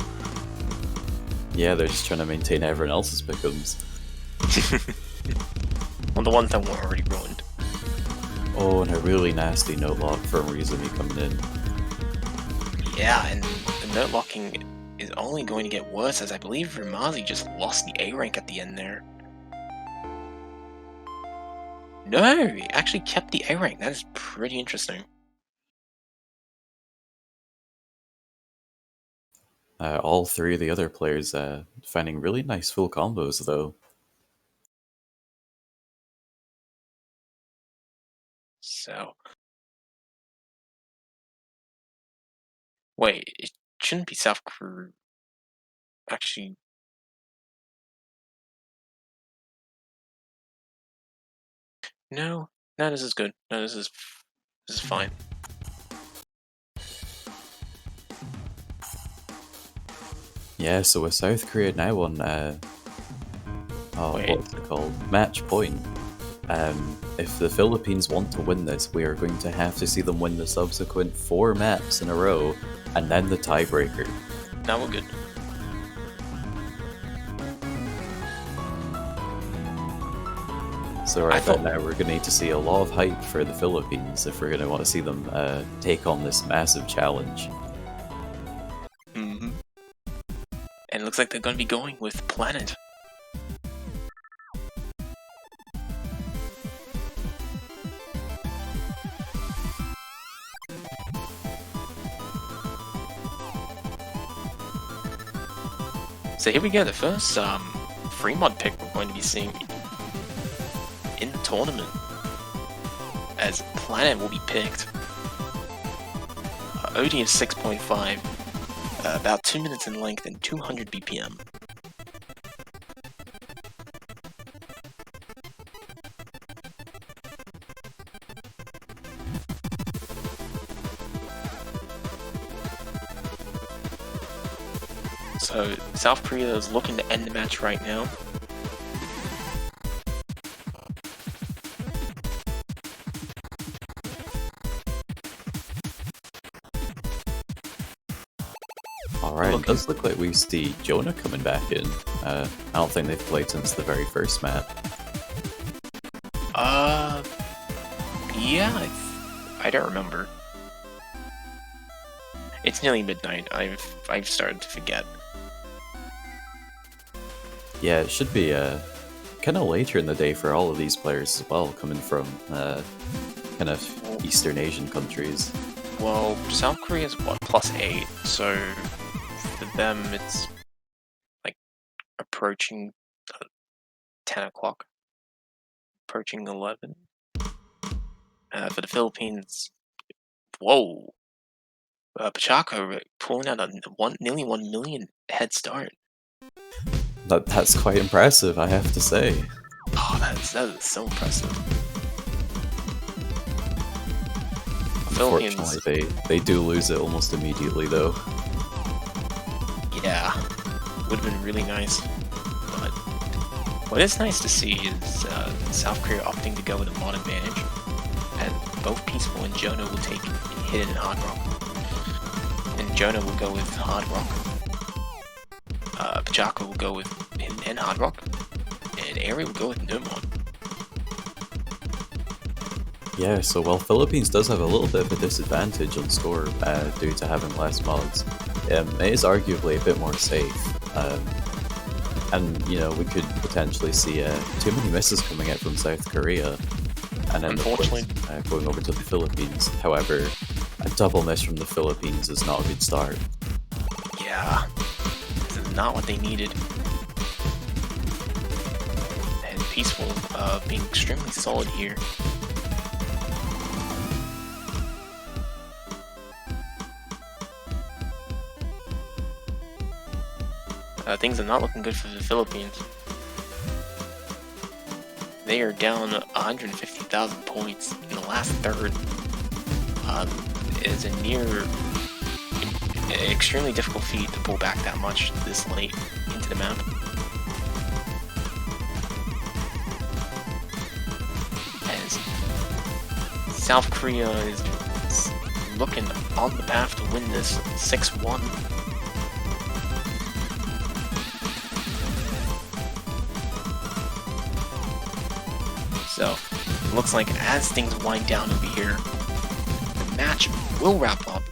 Yeah, they're just trying to maintain everyone else's pick'ems. Well, the ones that were already ruined. Oh, and a really nasty note lock from Rizumi coming in. Yeah, and the note locking is only going to get worse, as I believe Ramazi just lost the A rank at the end there. No, he actually kept the A rank. That is pretty interesting. All three of the other players finding really nice full combos, though. So, wait, it shouldn't be South Korea. Actually, no, no, this is good. No, this is fine. Yeah, so with South Korea now on, Wait. what's it called? Match point. If the Philippines want to win this, we are going to have to see them win the subsequent 4 maps in a row, and then the tiebreaker. Now we're good. So right now we're going to need to see a lot of hype for the Philippines if we're going to want to see them take on this massive challenge. And it looks like they're going to be going with Planet. So here we go, the first free mod pick we're going to be seeing in the tournament, as Planet will be picked. OD is 6.5, about 2 minutes in length and 200 BPM. So South Korea is looking to end the match right now. Alright, it does look like we see Jonah coming back in. I don't think they've played since the very first map. Yeah, I don't remember. It's nearly midnight. I've started to forget. Yeah, it should be kind of later in the day for all of these players as well, coming from kind of Eastern Asian countries. Well, South Korea is what, +8, so for them it's like approaching 10 o'clock, approaching 11. For the Philippines, Whoa. Pachaco pulling out a nearly 1 million head start. That's quite impressive, I have to say. Oh, that is so impressive. Unfortunately, they do lose it almost immediately, though. Yeah, would have been really nice. But what is nice to see is South Korea opting to go with a mod advantage, and both Peaceful and Jonah will take Hidden and Hard Rock. And Jonah will go with Hard Rock. Pachaco will go with Hidden and Hard Rock, and Airy will go with no mod. Yeah, so while Philippines does have a little bit of a disadvantage on score due to having less mods, it is arguably a bit more safe. And, you know, we could potentially see too many misses coming out from South Korea, and then going over to the Philippines. However, a double miss from the Philippines is not a good start. Yeah, this is not what they needed. And Peaceful being extremely solid here. Things are not looking good for the Philippines. They are down 150,000 points in the last third. It is an extremely difficult feat to pull back that much this late into the map. As South Korea is looking on the path to win this 6-1. So, it looks like as things wind down over here, the match will wrap up.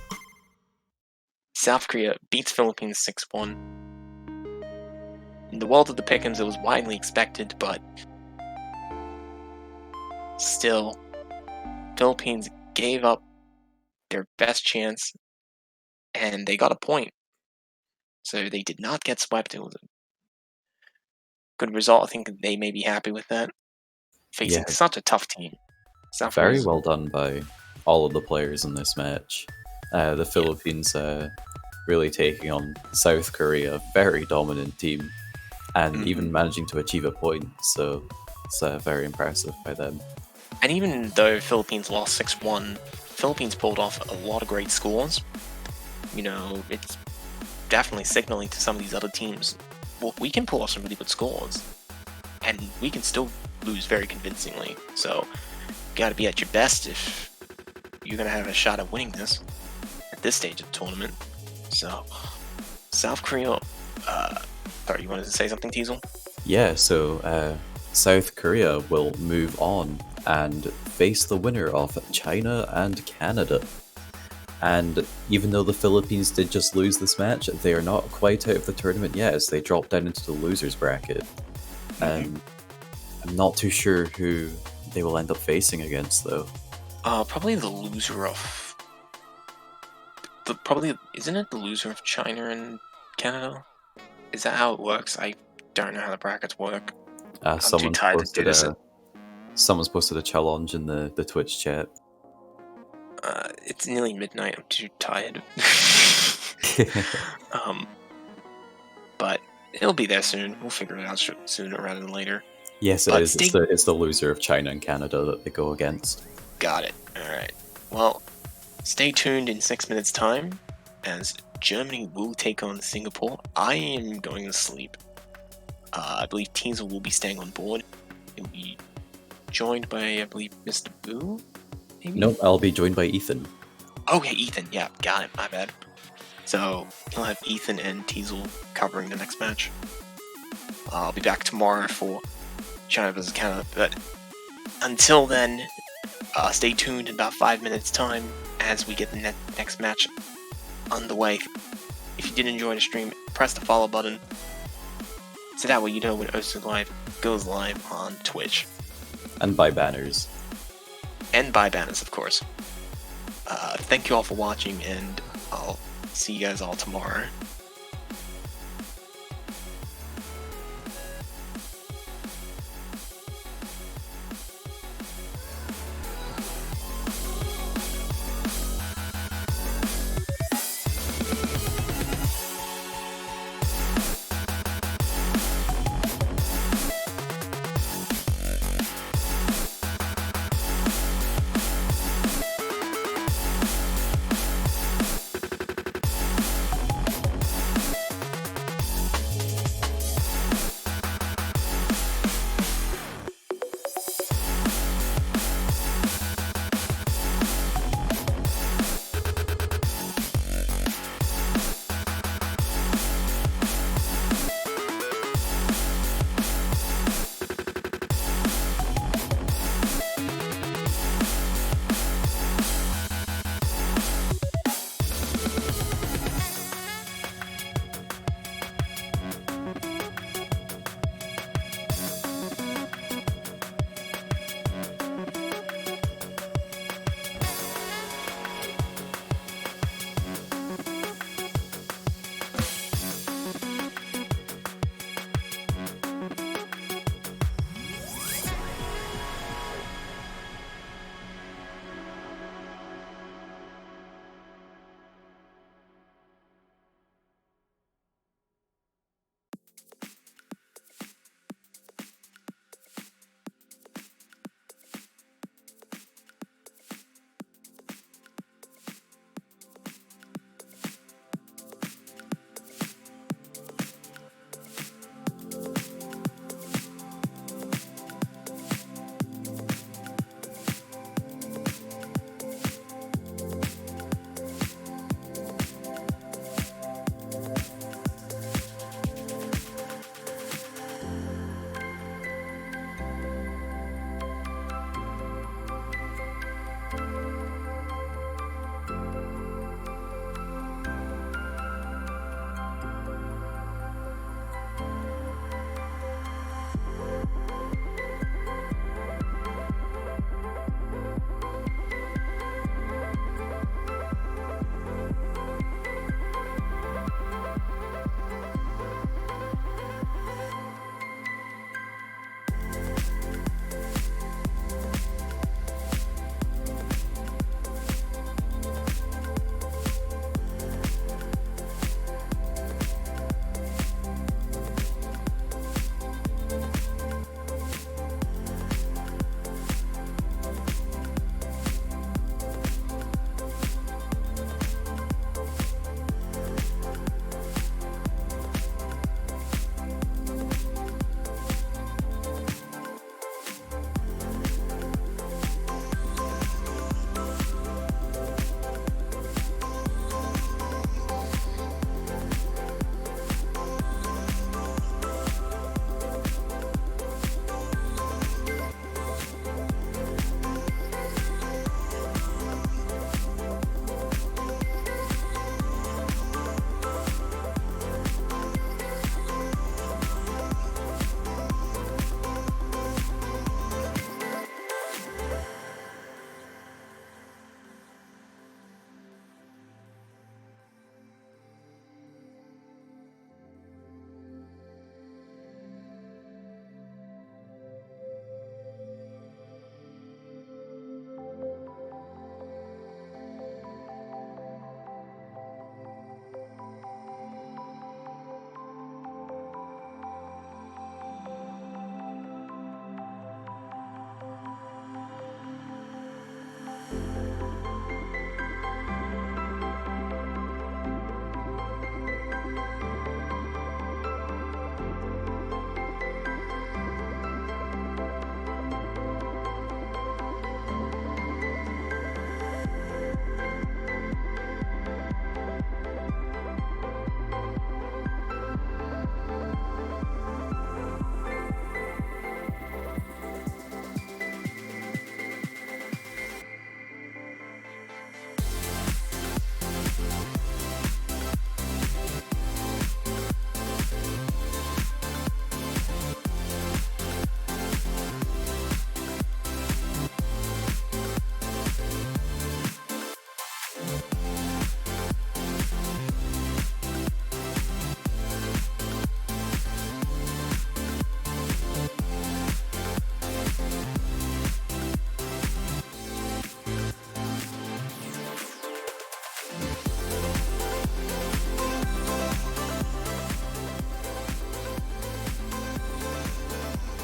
South Korea beats Philippines 6-1. In the world of the pick'ems, it was widely expected, but still, Philippines gave up their best chance, and they got a point. So they did not get swept. It was a good result. I think they may be happy with that. Facing such a tough team. South Very Korea's well done by all of the players in this match. The Philippines really taking on South Korea, a very dominant team, and even managing to achieve a point. So it's very impressive by them. And even though Philippines lost 6-1, Philippines pulled off a lot of great scores. You know, it's definitely signaling to some of these other teams, well, we can pull off some really good scores, and we can still lose very convincingly. So, you gotta be at your best if you're gonna have a shot at winning this at this stage of the tournament. So, South Korea, sorry, you wanted to say something, Teasel? Yeah, so South Korea will move on and face the winner of China and Canada. And even though the Philippines did just lose this match, they are not quite out of the tournament yet, as they dropped down into the losers bracket. I'm not too sure who they will end up facing against, though. Probably the loser of... Isn't it the loser of China and Canada? Is that how it works? I don't know how the brackets work. I'm too tired to do this. Someone's posted a challenge in the Twitch chat. It's nearly midnight. I'm too tired. But it'll be there soon. We'll figure it out sooner rather than later. Yes, it is. It's the loser of China and Canada that they go against. Got it. Alright. Well, stay tuned in 6 minutes' time, as Germany will take on Singapore. I am going to sleep. I believe Teasel will be staying on board. He'll be joined by, I believe, Mr. Boo? Maybe? Nope, I'll be joined by Ethan. Okay, Ethan. Yeah, got it. My bad. So, he'll have Ethan and Teasel covering the next match. I'll be back tomorrow for China vs. Canada, but until then, stay tuned in about 5 minutes' time as we get the next match underway. If you did enjoy the stream, press the follow button, so that way you know when Osu Live goes live on Twitch. And buy banners. And buy banners, of course. Thank you all for watching, and I'll see you guys all tomorrow.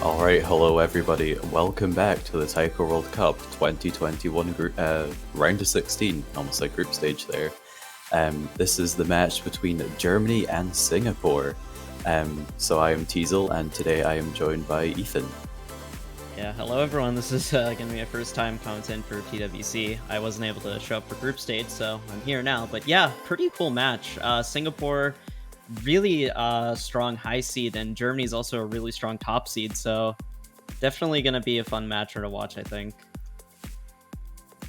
Alright, hello everybody. Welcome back to the Taiko World Cup 2021 round of 16, almost like group stage there. This is the match between Germany and Singapore. So I am Teasel, and today I am joined by Ethan. Yeah, hello everyone. This is going to be my first time commenting for TWC. I wasn't able to show up for group stage, so I'm here now. But yeah, pretty cool match. Singapore, really strong high seed, and Germany's also a really strong top seed, so definitely going to be a fun match to watch, I think.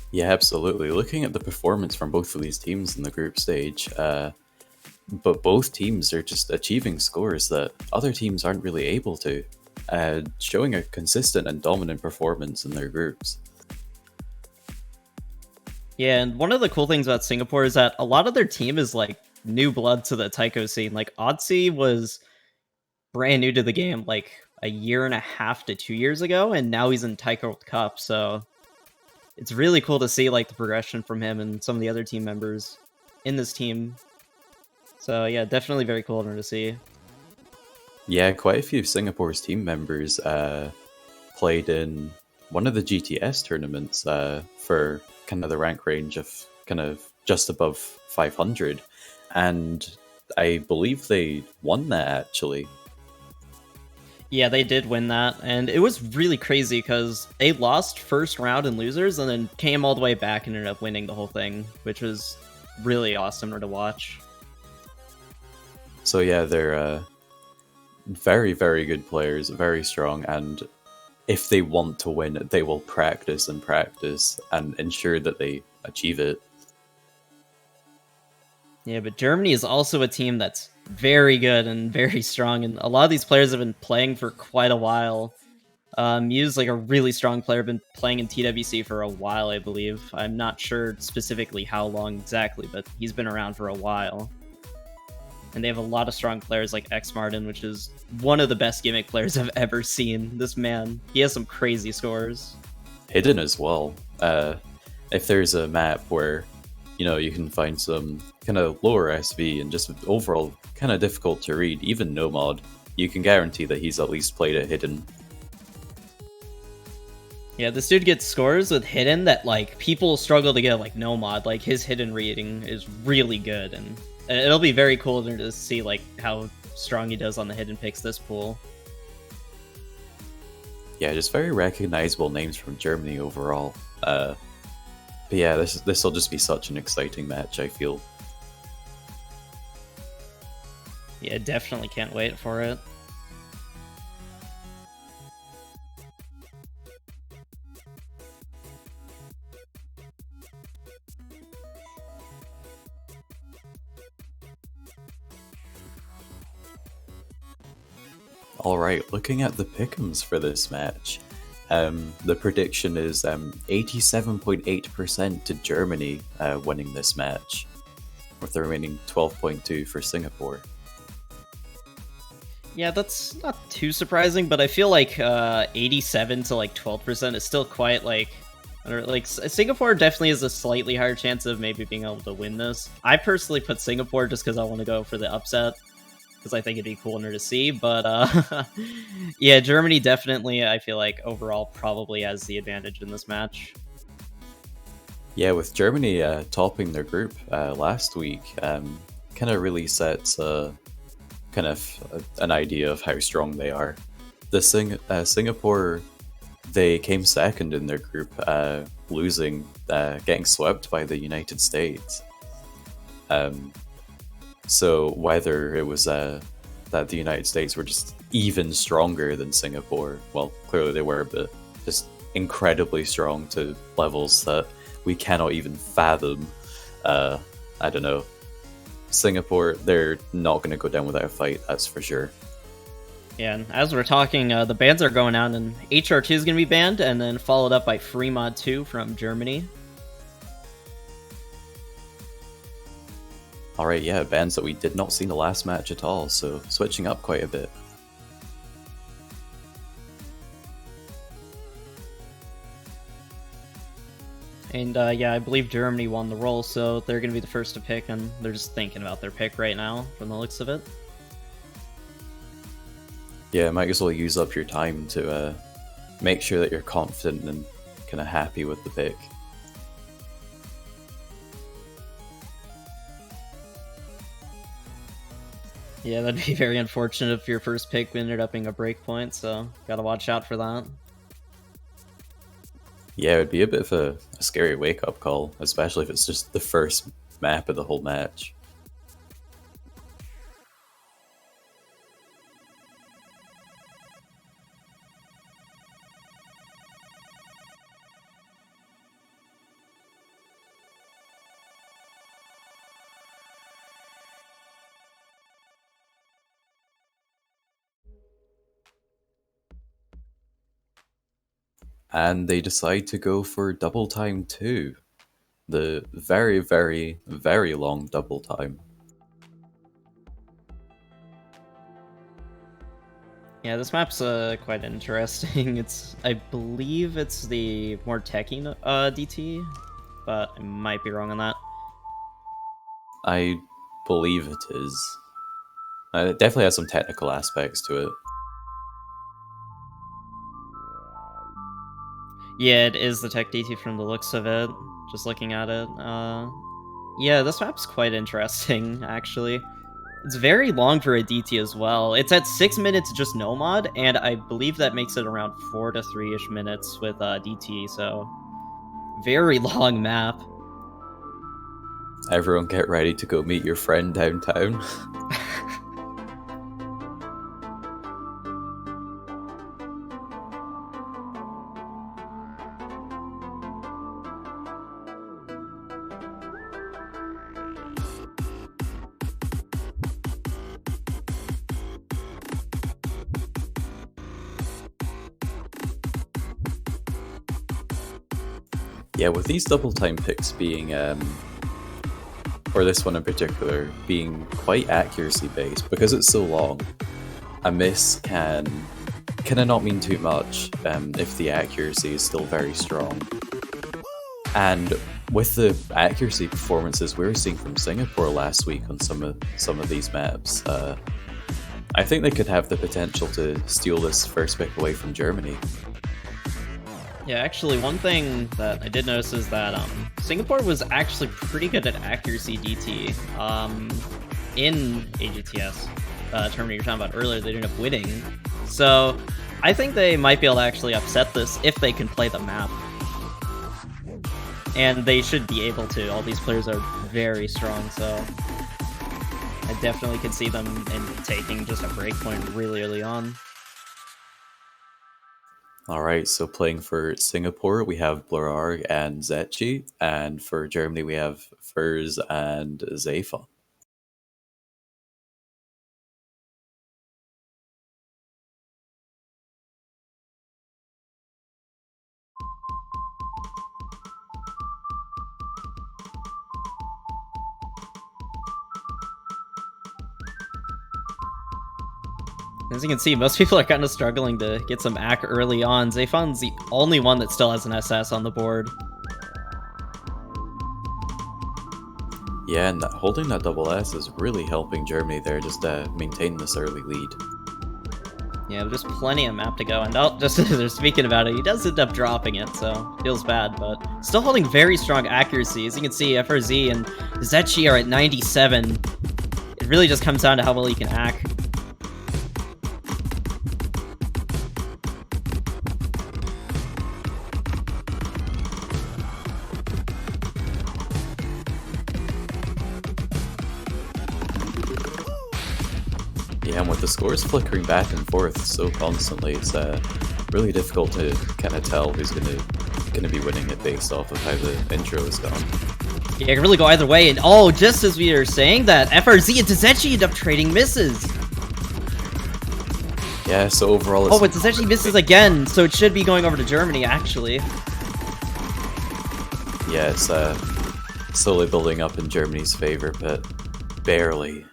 Yeah, absolutely. Looking at the performance from both of these teams in the group stage, but both teams are just achieving scores that other teams aren't really able to. Showing a consistent and dominant performance in their groups. Yeah, and one of the cool things about Singapore is that a lot of their team is like new blood to the taiko scene. Like Otzi was brand new to the game like a year and a half to 2 years ago, and now he's in Taiko World Cup, so it's really cool to see like the progression from him and some of the other team members in this team. So yeah, definitely very cool to see. Yeah, quite a few of Singapore's team members played in one of the GTS tournaments for kind of the rank range of kind of just above 500, and I believe they won that actually. Yeah, they did win that, and it was really crazy because they lost first round in losers and then came all the way back and ended up winning the whole thing, which was really awesome to watch. So yeah, they're very, very good players, very strong, and if they want to win, they will practice and practice and ensure that they achieve it. Yeah, but Germany is also a team that's very good and very strong, and a lot of these players have been playing for quite a while. Mew's like a really strong player, been playing in TWC for a while, I believe. I'm not sure specifically how long exactly, but he's been around for a while. And they have a lot of strong players like X Martin, which is one of the best gimmick players I've ever seen. This man, he has some crazy scores. Hidden as well. If there's a map where, you know, you can find some kind of lower SV and just overall kind of difficult to read, even no mod, you can guarantee that he's at least played at Hidden. Yeah, this dude gets scores with Hidden that like people struggle to get like no mod. Like his Hidden reading is really good, and it'll be very cool to see like how strong he does on the Hidden picks this pool. Yeah, just very recognizable names from Germany overall. But yeah, this will just be such an exciting match, I feel. Yeah, definitely can't wait for it. Alright, looking at the pick'ems for this match, the prediction is 87.8% to Germany winning this match, with the remaining 12.2% for Singapore. Yeah, that's not too surprising, but I feel like 87 to like 12% is still quite like Singapore definitely has a slightly higher chance of maybe being able to win this. I personally put Singapore just because I want to go for the upset, because I think it'd be cooler to see. But yeah, Germany definitely, I feel like overall probably has the advantage in this match. Yeah, with Germany topping their group last week, kind of really sets kind of an idea of how strong they are. The Singapore, they came second in their group, losing, getting swept by the United States. So whether it was that the United States were just even stronger than Singapore, well, clearly they were, but just incredibly strong to levels that we cannot even fathom. I don't know. Singapore, they're not going to go down without a fight, that's for sure. Yeah, and as we're talking, the bans are going out, and HR2 is going to be banned, and then followed up by Fremod 2 from Germany. Alright, yeah, bans that we did not see in the last match at all, so switching up quite a bit. And yeah, I believe Germany won the role, so they're going to be the first to pick, and they're just thinking about their pick right now, from the looks of it. Yeah, might as well use up your time to make sure that you're confident and kind of happy with the pick. Yeah, that'd be very unfortunate if your first pick ended up being a breakpoint, so gotta watch out for that. Yeah, it would be a bit of a scary wake-up call, especially if it's just the first map of the whole match. And they decide to go for double time 2. The very, very, very long double time. Yeah, this map's quite interesting. I believe it's the more techy DT, but I might be wrong on that. I believe it is. It definitely has some technical aspects to it. Yeah, it is the tech DT from the looks of it, just looking at it. Yeah, this map's quite interesting, actually. It's very long for a DT as well. It's at 6 minutes just no mod, and I believe that makes it around 4 to 3-ish minutes with DT, so very long map. Everyone get ready to go meet your friend downtown. Yeah, with these double time picks being, or this one in particular, being quite accuracy based, because it's so long, a miss can not mean too much if the accuracy is still very strong. And with the accuracy performances we were seeing from Singapore last week on some of these maps, I think they could have the potential to steal this first pick away from Germany. Yeah, actually, one thing that I did notice is that Singapore was actually pretty good at accuracy DT in AGTS tournament you were talking about earlier. They ended up winning, so I think they might be able to actually upset this if they can play the map, and they should be able to. All these players are very strong, so I definitely could see them in taking just a breakpoint really early on. Alright, so playing for Singapore, we have Blurarg and Zetchi, and for Germany, we have Furs and Zayfa. As you can see, most people are kind of struggling to get some ACK early on. Zayfan's the only one that still has an SS on the board. Yeah, and holding that double S is really helping Germany there, just maintain this early lead. Yeah, but there's plenty of map to go, and just as they're speaking about it, he does end up dropping it, so feels bad, but still holding very strong accuracy. As you can see, FRZ and Zetchi are at 97. It really just comes down to how well he can ACK. Yeah, and with the scores flickering back and forth so constantly, it's really difficult to kind of tell who's gonna be winning it based off of how the intro is gone. Yeah, it can really go either way, and just as we were saying that, FRZ and Zetchi end up trading misses. Yeah, so overall it's... but Zetchi misses again, so it should be going over to Germany, actually. Yeah, it's slowly building up in Germany's favor, but barely.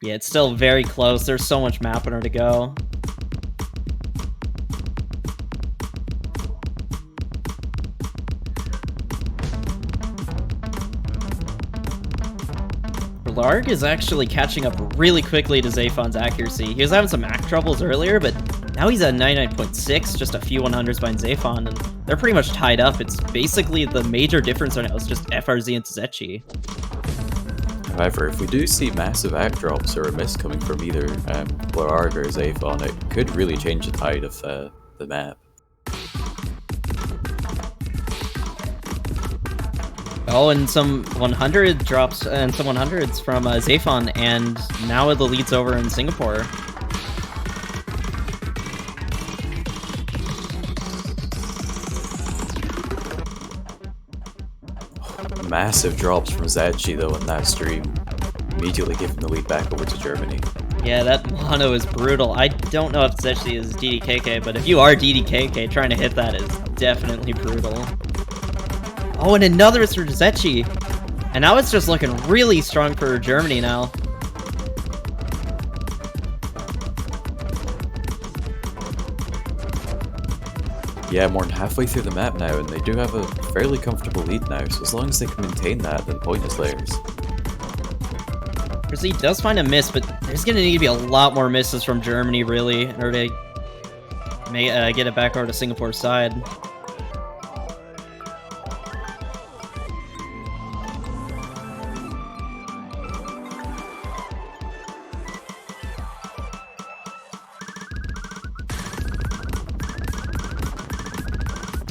Yeah, it's still very close. There's so much map in her to go. Blarg is actually catching up really quickly to Zafon's accuracy. He was having some act troubles earlier, but now he's at 99.6, just a few 100s behind Zafon, and they're pretty much tied up. It's basically the major difference right now is just FRZ and Tzechi. However, if we do see massive act drops or a miss coming from either Blarg or Zafon, it could really change the tide of the map. Oh, and some 100 drops and some 100s from Zafon, and now the lead's over in Singapore. Massive drops from Tzechi though in that stream, immediately giving the lead back over to Germany. Yeah, that mono is brutal. I don't know if Tzechi is DDKK, but if you are DDKK, trying to hit that is definitely brutal. Oh, and another is for Tzechi. And now it's just looking really strong for Germany now. Yeah, more than halfway through the map now, and they do have a fairly comfortable lead now, so as long as they can maintain that, then point is theirs. He does find a miss, but there's going to need to be a lot more misses from Germany, really, in order to get it back over to Singapore's side.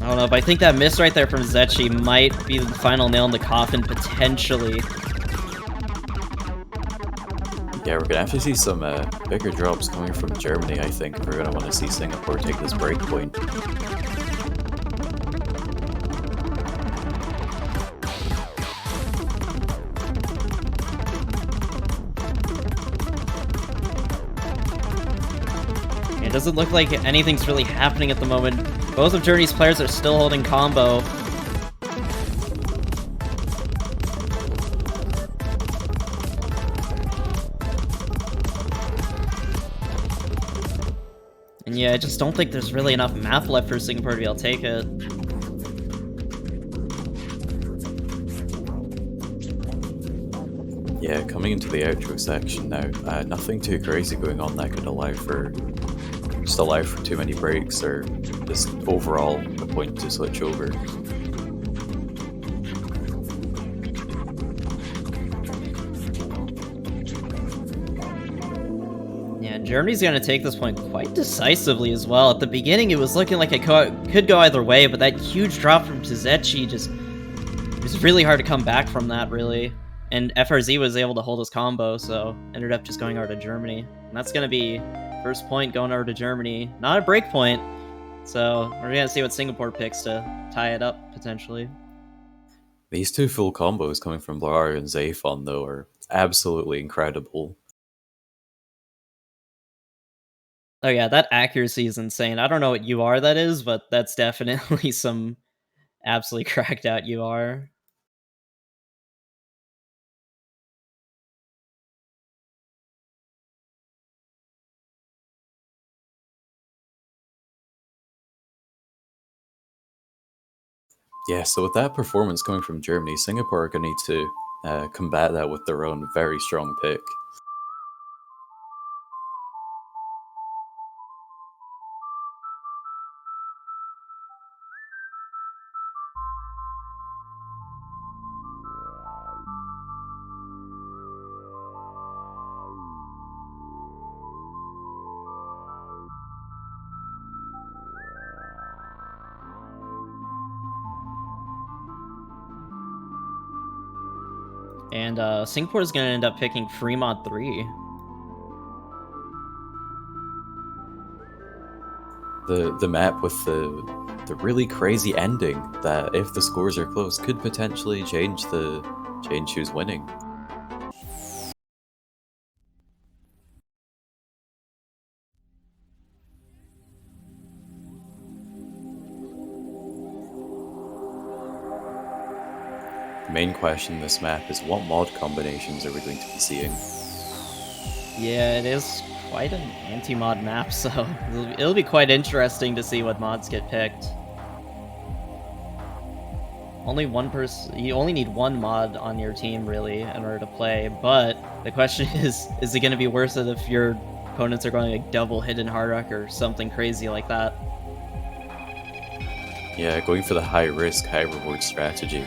I don't know, but I think that miss right there from Tzechi might be the final nail in the coffin, potentially. Yeah, we're going to have to see some bigger drops coming from Germany, I think, if we're going to want to see Singapore take this break point. It doesn't look like anything's really happening at the moment. Both of Journey's players are still holding combo. And yeah, I just don't think there's really enough map left for Singapore to be able to take it. Yeah, coming into the outro section now, nothing too crazy going on that could allow for too many breaks or just overall a point to switch over. Yeah, Germany's going to take this point quite decisively as well. At the beginning, it was looking like it could go either way, but that huge drop from Tzechi it was really hard to come back from that, really. And FRZ was able to hold his combo, so ended up just going over to Germany. And that's going to be first point going over to Germany. Not a break point, so we're going to see what Singapore picks to tie it up, potentially. These two full combos coming from Blarg and Zafon, though, are absolutely incredible. Oh yeah, that accuracy is insane. I don't know what UR that is, but that's definitely some absolutely cracked out UR. Yeah, so with that performance coming from Germany, Singapore are going to need to combat that with their own very strong pick. And Singapore is going to end up picking Fremont 3. The map with the really crazy ending that, if the scores are close, could potentially change who's winning. The main question in this map is what mod combinations are we going to be seeing? Yeah, it is quite an anti-mod map, so it'll be quite interesting to see what mods get picked. only one person. You only need one mod on your team really in order to play. But the question is it going to be worth it if your opponents are going like double hidden hard rock or something crazy like that? Yeah, going for the high risk, high reward strategy.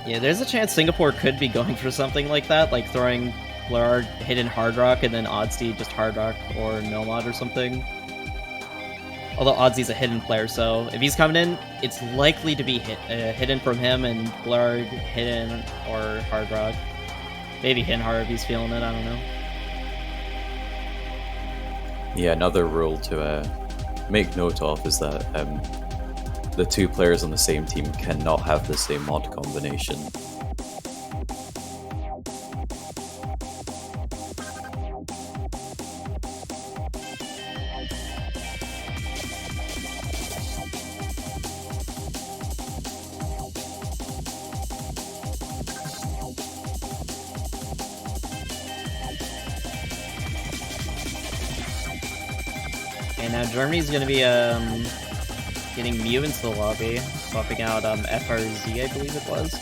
Yeah, there's a chance Singapore could be going for something like that, like throwing Blurard hidden hard rock and then Oddsy just hard rock or no mod or something. Although Oddsy's a hidden player, so if he's coming in, it's likely to be hidden from him and Blurard hidden or hard rock. Maybe hidden hard if he's feeling it, I don't know. Yeah, another rule to make note of is that the two players on the same team cannot have the same mod combination. And now Germany's gonna be getting Mew into the lobby, swapping out FRZ, I believe it was.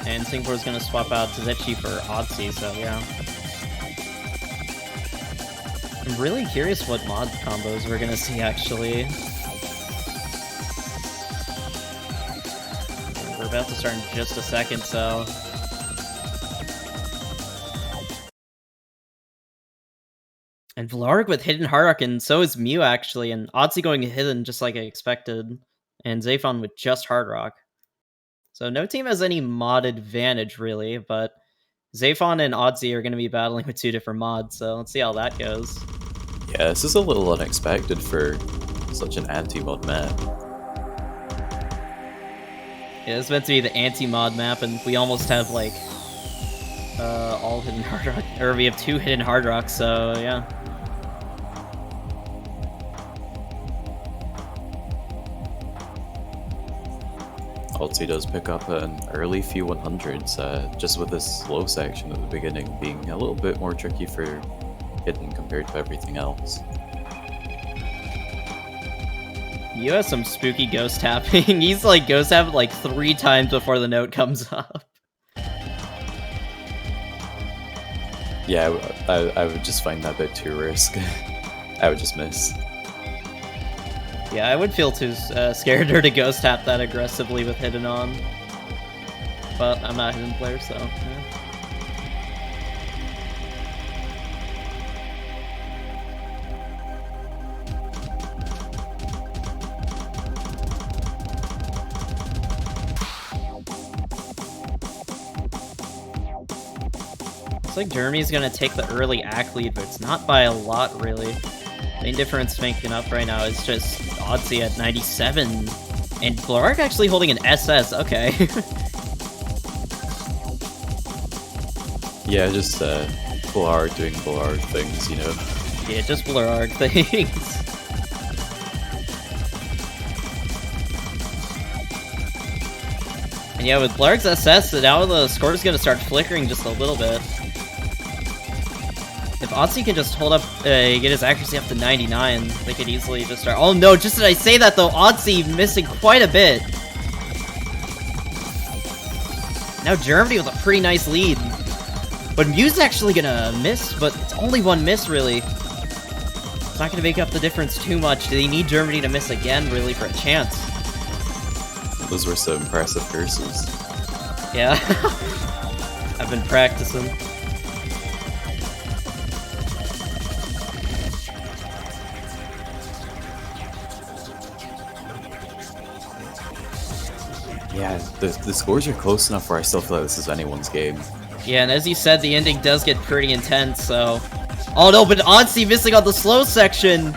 And Singapore's gonna swap out Tazechi for Oddsy, so yeah. I'm really curious what mod combos we're gonna see actually. We're about to start in just a second, so and Vlarg with hidden hard rock, and so is Mew actually, and Oddsy going hidden just like I expected, and Zafon with just hard rock. So no team has any mod advantage really, but Zafon and Oddsy are going to be battling with two different mods, so let's see how that goes. Yeah, this is a little unexpected for such an anti-mod map. Yeah, it's meant to be the anti-mod map, and we almost have like all hidden hard rock, or we have two hidden hard rocks, so yeah. Oddsy does pick up an early few 100s, just with this slow section at the beginning being a little bit more tricky for hidden compared to everything else. You have some spooky ghost tapping. He's like ghost tapping like 3 times before the note comes up. Yeah, I would just find that a bit too risk. I would just miss. Yeah, I would feel too scared her to ghost tap that aggressively with hidden on. But I'm not a hidden player, so yeah. Looks like Germany's gonna take the early ACK lead, but it's not by a lot, really. Main difference making up right now is just Oddsy at 97, and Blark actually holding an SS, okay. Yeah, just Blarg doing Blarg things, you know. Yeah, just Blarg things. And yeah, with Blarg's SS, now the score is going to start flickering just a little bit. If Oddsy can just hold up, get his accuracy up to 99, they could easily just start. Oh no, just did I say that though? Oddsy missing quite a bit. Now Germany with a pretty nice lead. But Mew's actually gonna miss, but it's only one miss really. It's not gonna make up the difference too much. They need Germany to miss again really for a chance. Those were some impressive curses. Yeah. I've been practicing. Yeah, the scores are close enough where I still feel like this is anyone's game. Yeah, and as you said, the ending does get pretty intense, so... Oh no, but Oddsy missing on the slow section!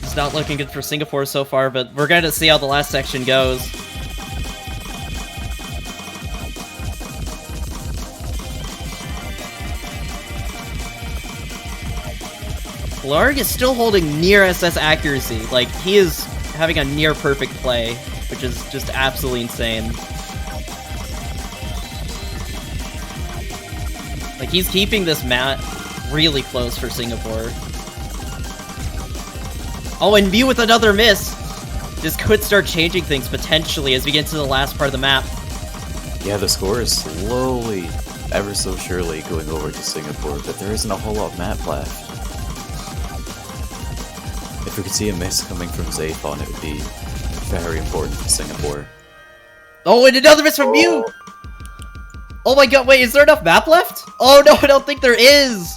It's not looking good for Singapore so far, but we're going to see how the last section goes. Blarg is still holding near SS accuracy. Like, he is having a near perfect play, which is just absolutely insane. Like, he's keeping this mat really close for Singapore. Oh, and Mew with another miss! This could start changing things, potentially, as we get to the last part of the map. Yeah, the score is slowly, ever so surely, going over to Singapore, but there isn't a whole lot of map left. If we could see a miss coming from Zayfon, it would be very important for Singapore. Oh, and another miss from Mew! Oh my god, wait, is there enough map left? Oh no, I don't think there is!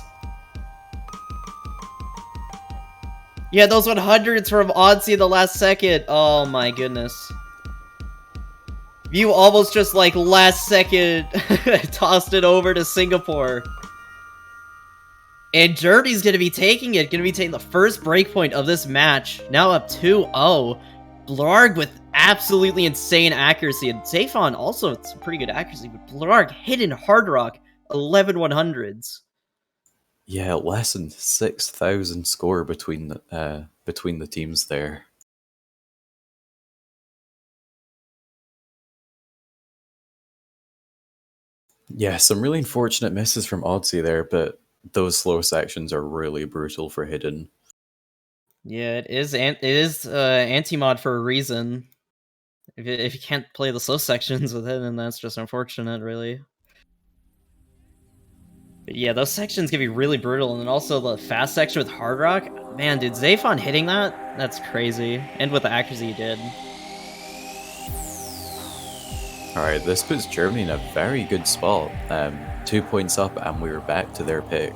Yeah, those 100s from Odyssey in the last second. Oh my goodness. Mew almost just, like, last second tossed it over to Singapore. And Germany's gonna be taking it, gonna be taking the first breakpoint of this match. Now up 2-0. Blarg with absolutely insane accuracy, and Zayfon also with some pretty good accuracy, but Blarg hidden Hard Rock 11 100s. Yeah, less than 6,000 score between the teams there. Yeah, some really unfortunate misses from Odyssey there, but those slow sections are really brutal for Hidden. Yeah, it is anti-mod for a reason. If you can't play the slow sections with Hidden, that's just unfortunate, really. But yeah, those sections can be really brutal, and then also the fast section with Hard Rock. Man, dude, Zayfon hitting that? That's crazy. And with the accuracy he did. Alright, this puts Germany in a very good spot. 2 points up, and we're back to their pick.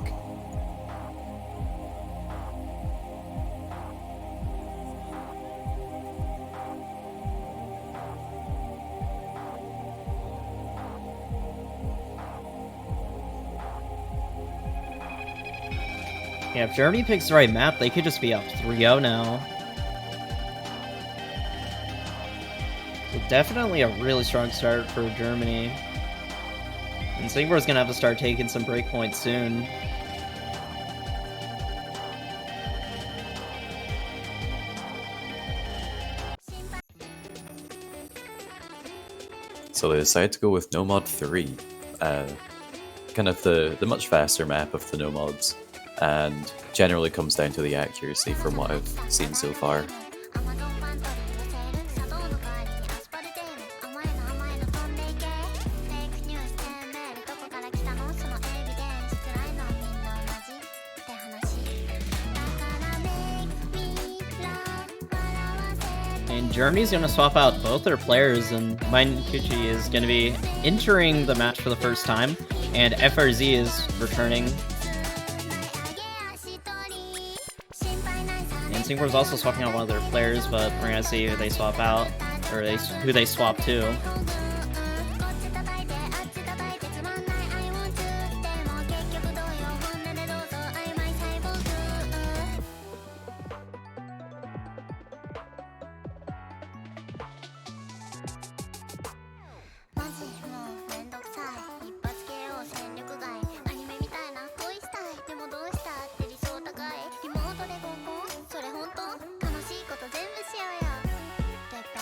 Yeah, if Germany picks the right map, they could just be up 3-0 now. So definitely a really strong start for Germany. And Singapore's gonna have to start taking some breakpoints soon. So they decided to go with No Mod 3. Kind of the much faster map of the No Mods. And generally comes down to the accuracy from what I've seen so far. And Germany's going to swap out both their players, and Mainkuchi is going to be entering the match for the first time, and FRZ is returning. And Singapore's also swapping out one of their players, but we're going to see who they swap out, or who they swap to.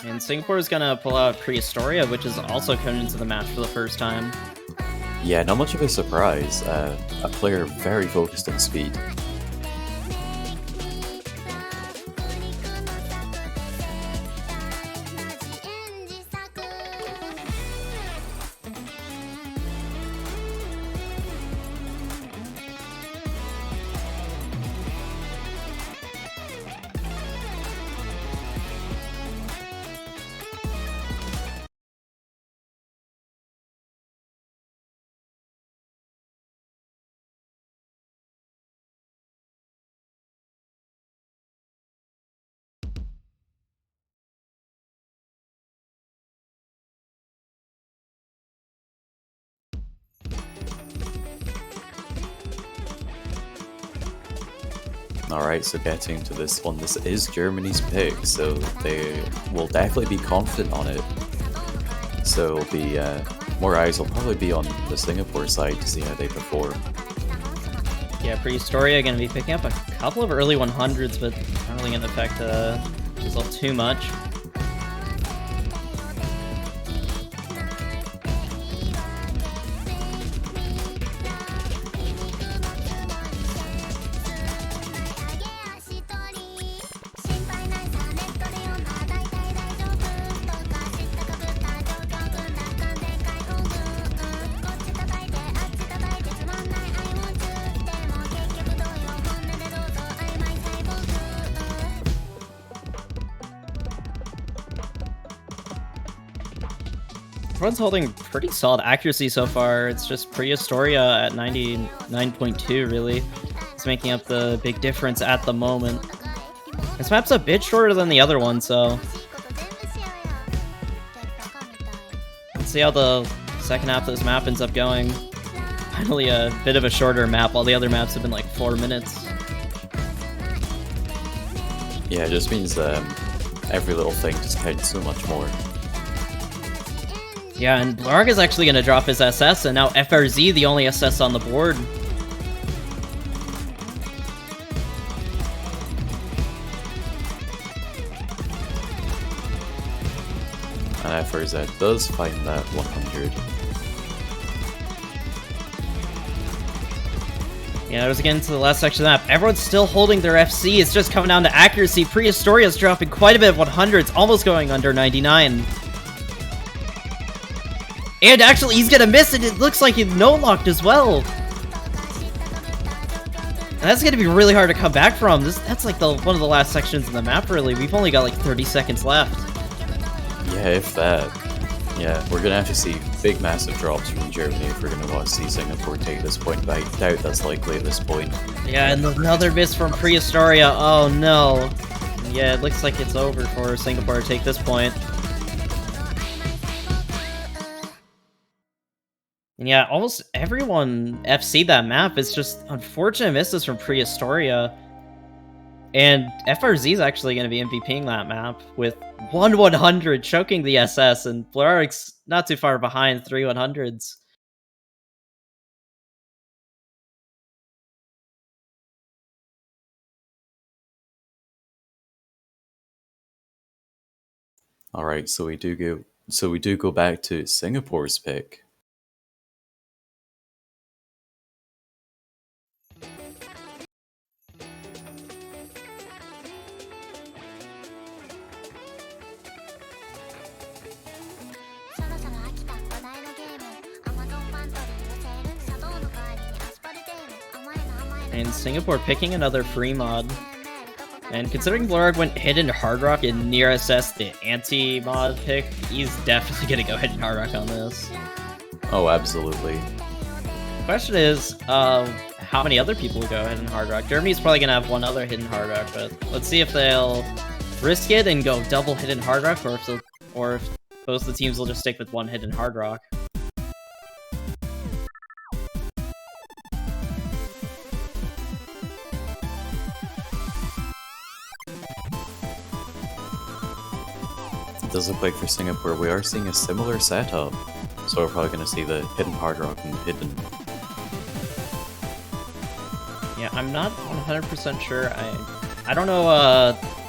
And Singapore is gonna pull out Prehistoria, which is also coming into the match for the first time. Yeah, not much of a surprise. A player very focused on speed. Alright, so getting to this one, this is Germany's pick, so they will definitely be confident on it. So it'll be, more eyes will probably be on the Singapore side to see how they perform. Yeah, Prehistoria going to be picking up a couple of early 100s, but not really going to affect the result too much. Everyone's holding pretty solid accuracy so far. It's just Prehistoria at 99.2, really. It's making up the big difference at the moment. This map's a bit shorter than the other one, so... let's see how the second half of this map ends up going. Finally a bit of a shorter map. All the other maps have been like 4 minutes. Yeah, it just means every little thing just counts so much more. Yeah, and Blarg is actually going to drop his SS, and now FRZ, the only SS on the board. And FRZ does find that 100. Yeah, as we get into the last section of the map, everyone's still holding their FC. It's just coming down to accuracy. Prehistoria's dropping quite a bit of 100s, almost going under 99. And actually, he's gonna miss it. It looks like he's no-locked as well. And that's gonna be really hard to come back from. That's like one of the last sections of the map, really. We've only got like 30 seconds left. Yeah, if that. Yeah, we're gonna have to see big, massive drops from Germany if we're gonna want to see Singapore take this point, but I doubt that's likely at this point. Yeah, and another miss from Prehistoria. Oh no. Yeah, it looks like it's over for Singapore to take this point. And yeah, almost everyone FC'd that map. It's just unfortunate misses from Prehistoria. And FRZ is actually going to be MVPing that map with 1/100, choking the SS, and Blarg's not too far behind, 3 100s. Alright, so we do go back to Singapore's pick. And Singapore picking another free mod. And considering Blarg went Hidden Hard Rock and Near SS the anti-mod pick, he's definitely going to go Hidden Hard Rock on this. Oh, absolutely. The question is, how many other people will go Hidden Hard Rock? Germany's probably going to have one other Hidden Hard Rock, but let's see if they'll risk it and go double Hidden Hard Rock, or if both the teams will just stick with one Hidden Hard Rock. It does look like for Singapore we are seeing a similar setup, so we're probably going to see the Hidden Hard Rock and Hidden. Yeah, I'm not 100% sure. I don't know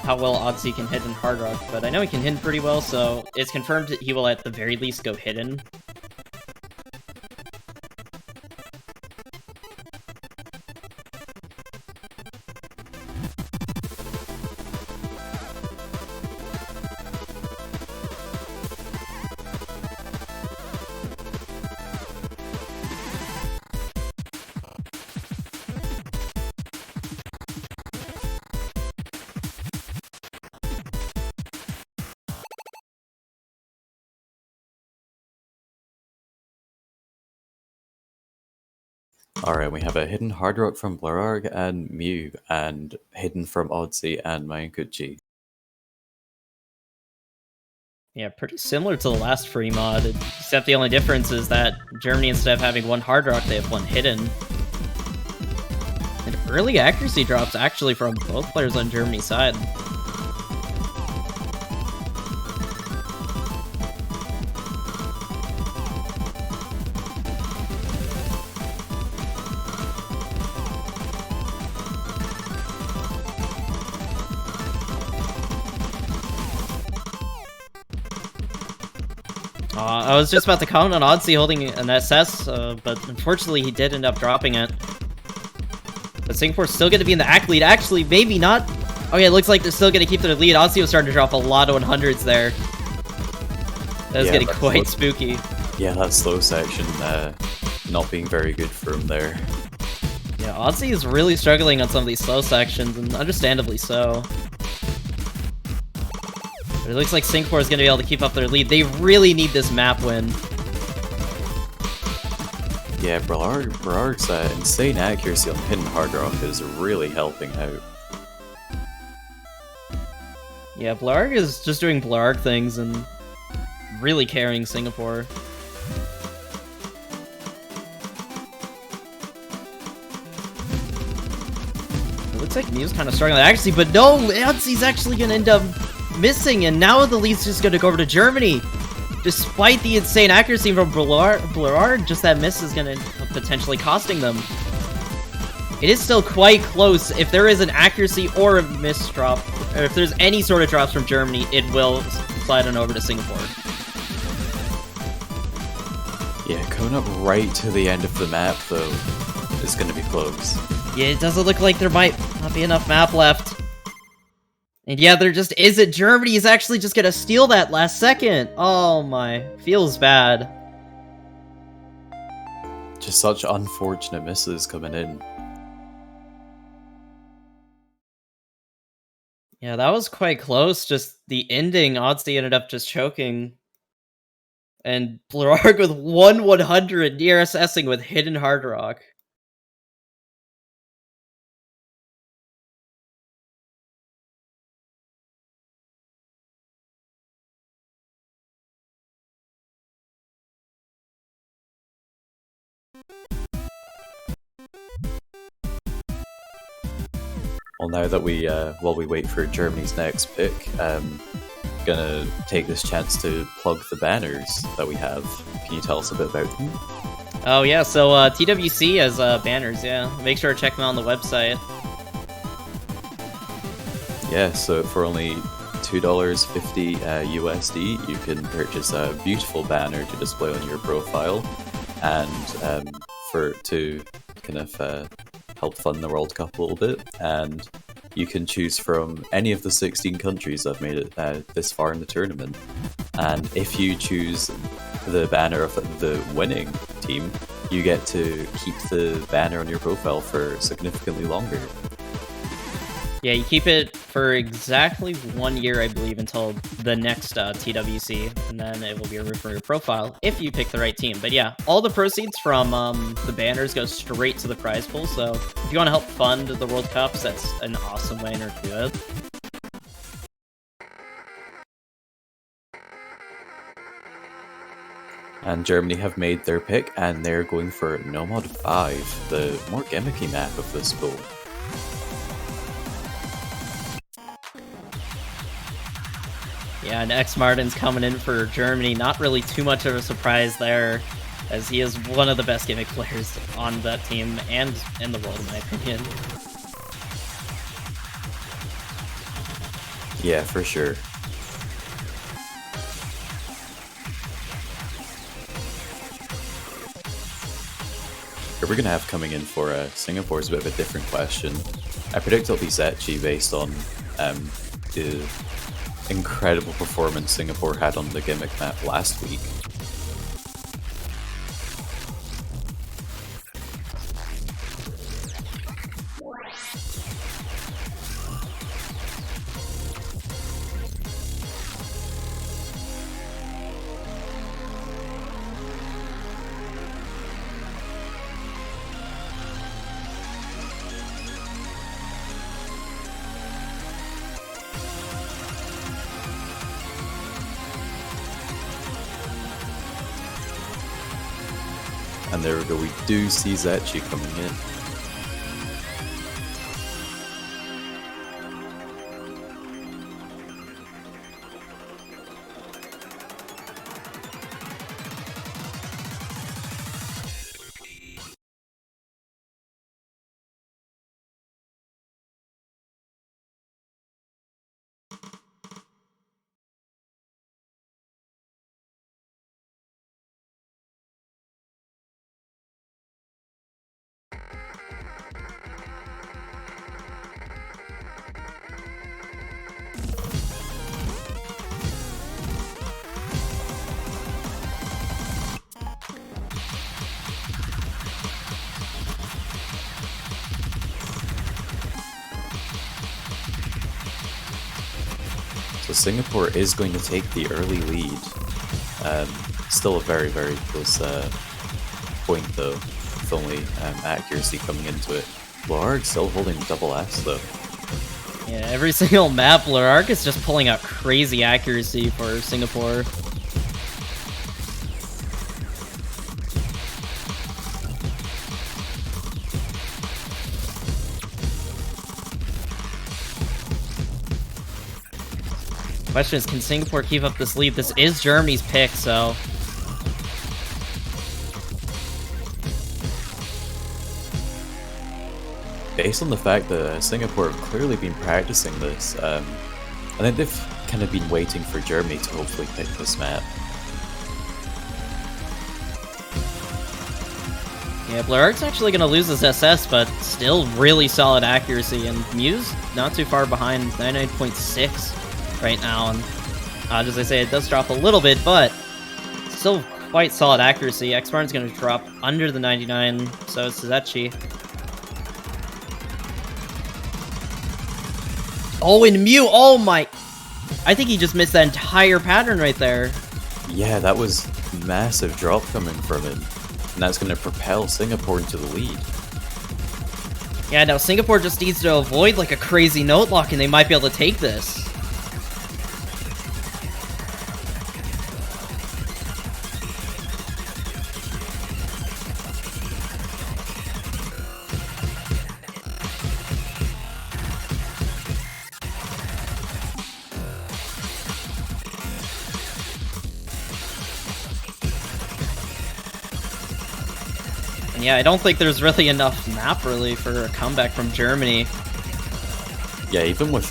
how well Odsy can Hidden Hard Rock, but I know he can Hidden pretty well, so it's confirmed that he will at the very least go Hidden. Alright, we have a Hidden Hard Rock from Blarg and Mew, and Hidden from Odsy and Mayankuchi. Yeah, pretty similar to the last free mod, except the only difference is that Germany, instead of having one Hard Rock, they have one Hidden. And early accuracy drops actually from both players on Germany's side. I was just about to comment on Odsy holding an SS, but unfortunately he did end up dropping it. But Singapore's still going to be in the ACK lead. Actually, maybe not. Okay, it looks like they're still going to keep their lead. Odsy was starting to drop a lot of 100s there. That was getting quite spooky. Yeah, that slow section not being very good for him there. Yeah, Odsy is really struggling on some of these slow sections, and understandably so. But it looks like Singapore is going to be able to keep up their lead. They really need this map win. Yeah, Berard's insane accuracy on hidden hard rock is really helping out. Yeah, Blarg is just doing Blarg things and really carrying Singapore. It looks like Mew's kind of struggling actually, but no, Otzi's actually going to end up missing, and now the lead's just going to go over to Germany. Despite the insane accuracy from Blarg, just that miss is going to potentially costing them. It is still quite close. If there is an accuracy or a miss drop, or if there's any sort of drops from Germany, it will slide on over to Singapore. Yeah, coming up right to the end of the map, though, is going to be close. Yeah, it doesn't look like there might not be enough map left. And yeah, there just isn't. Germany is actually just going to steal that last second. Oh my, feels bad. Just such unfortunate misses coming in. Yeah, that was quite close. Just the ending, Oddsy ended up just choking. And Blarg with 1/100 near assessing with Hidden Hard Rock. Well, now that we, while we wait for Germany's next pick, gonna take this chance to plug the banners that we have. Can you tell us a bit about them? Oh yeah, so TWC has banners, yeah. Make sure to check them out on the website. Yeah, so for only $2.50 USD, you can purchase a beautiful banner to display on your profile, and to kind of help fund the World Cup a little bit. And you can choose from any of the 16 countries that have made it this far in the tournament. And if you choose the banner of the winning team, you get to keep the banner on your profile for significantly longer. Yeah, you keep it for exactly 1 year, I believe, until the next TWC, and then it will be removed from your profile if you pick the right team. But yeah, all the proceeds from the banners go straight to the prize pool, so if you want to help fund the World Cups, that's an awesome way to do it. And Germany have made their pick, and they're going for Nomad 5, the more gimmicky map of this pool. Yeah, and X Martin's coming in for Germany. Not really too much of a surprise there, as he is one of the best gimmick players on that team and in the world, in my opinion. Yeah, for sure. Who we're going to have coming in for Singapore is a bit of a different question. I predict it'll be Zetchi based on the incredible performance Singapore had on the gimmick map last week. And there we go, we do see Zetchi coming in. So Singapore is going to take the early lead. Still a very, very close point though, with only accuracy coming into it. Larg still holding double S though. Yeah, every single map, Lark is just pulling out crazy accuracy for Singapore. Question is, can Singapore keep up this lead? This is Germany's pick, so... Based on the fact that Singapore have clearly been practicing this, I think they've kind of been waiting for Germany to hopefully pick this map. Yeah, Blarark's actually going to lose his SS, but still really solid accuracy, and Muse not too far behind, 99.6 right now, and as I say, it does drop a little bit, but still quite solid accuracy. X-Barn's going to drop under the 99, so is Suzechi. Oh, and Mew! Oh my! I think he just missed that entire pattern right there. Yeah, that was massive drop coming from him. And that's going to propel Singapore into the lead. Yeah, now Singapore just needs to avoid like a crazy note lock and they might be able to take this. Yeah, I don't think there's really enough map really for a comeback from Germany. Yeah, even with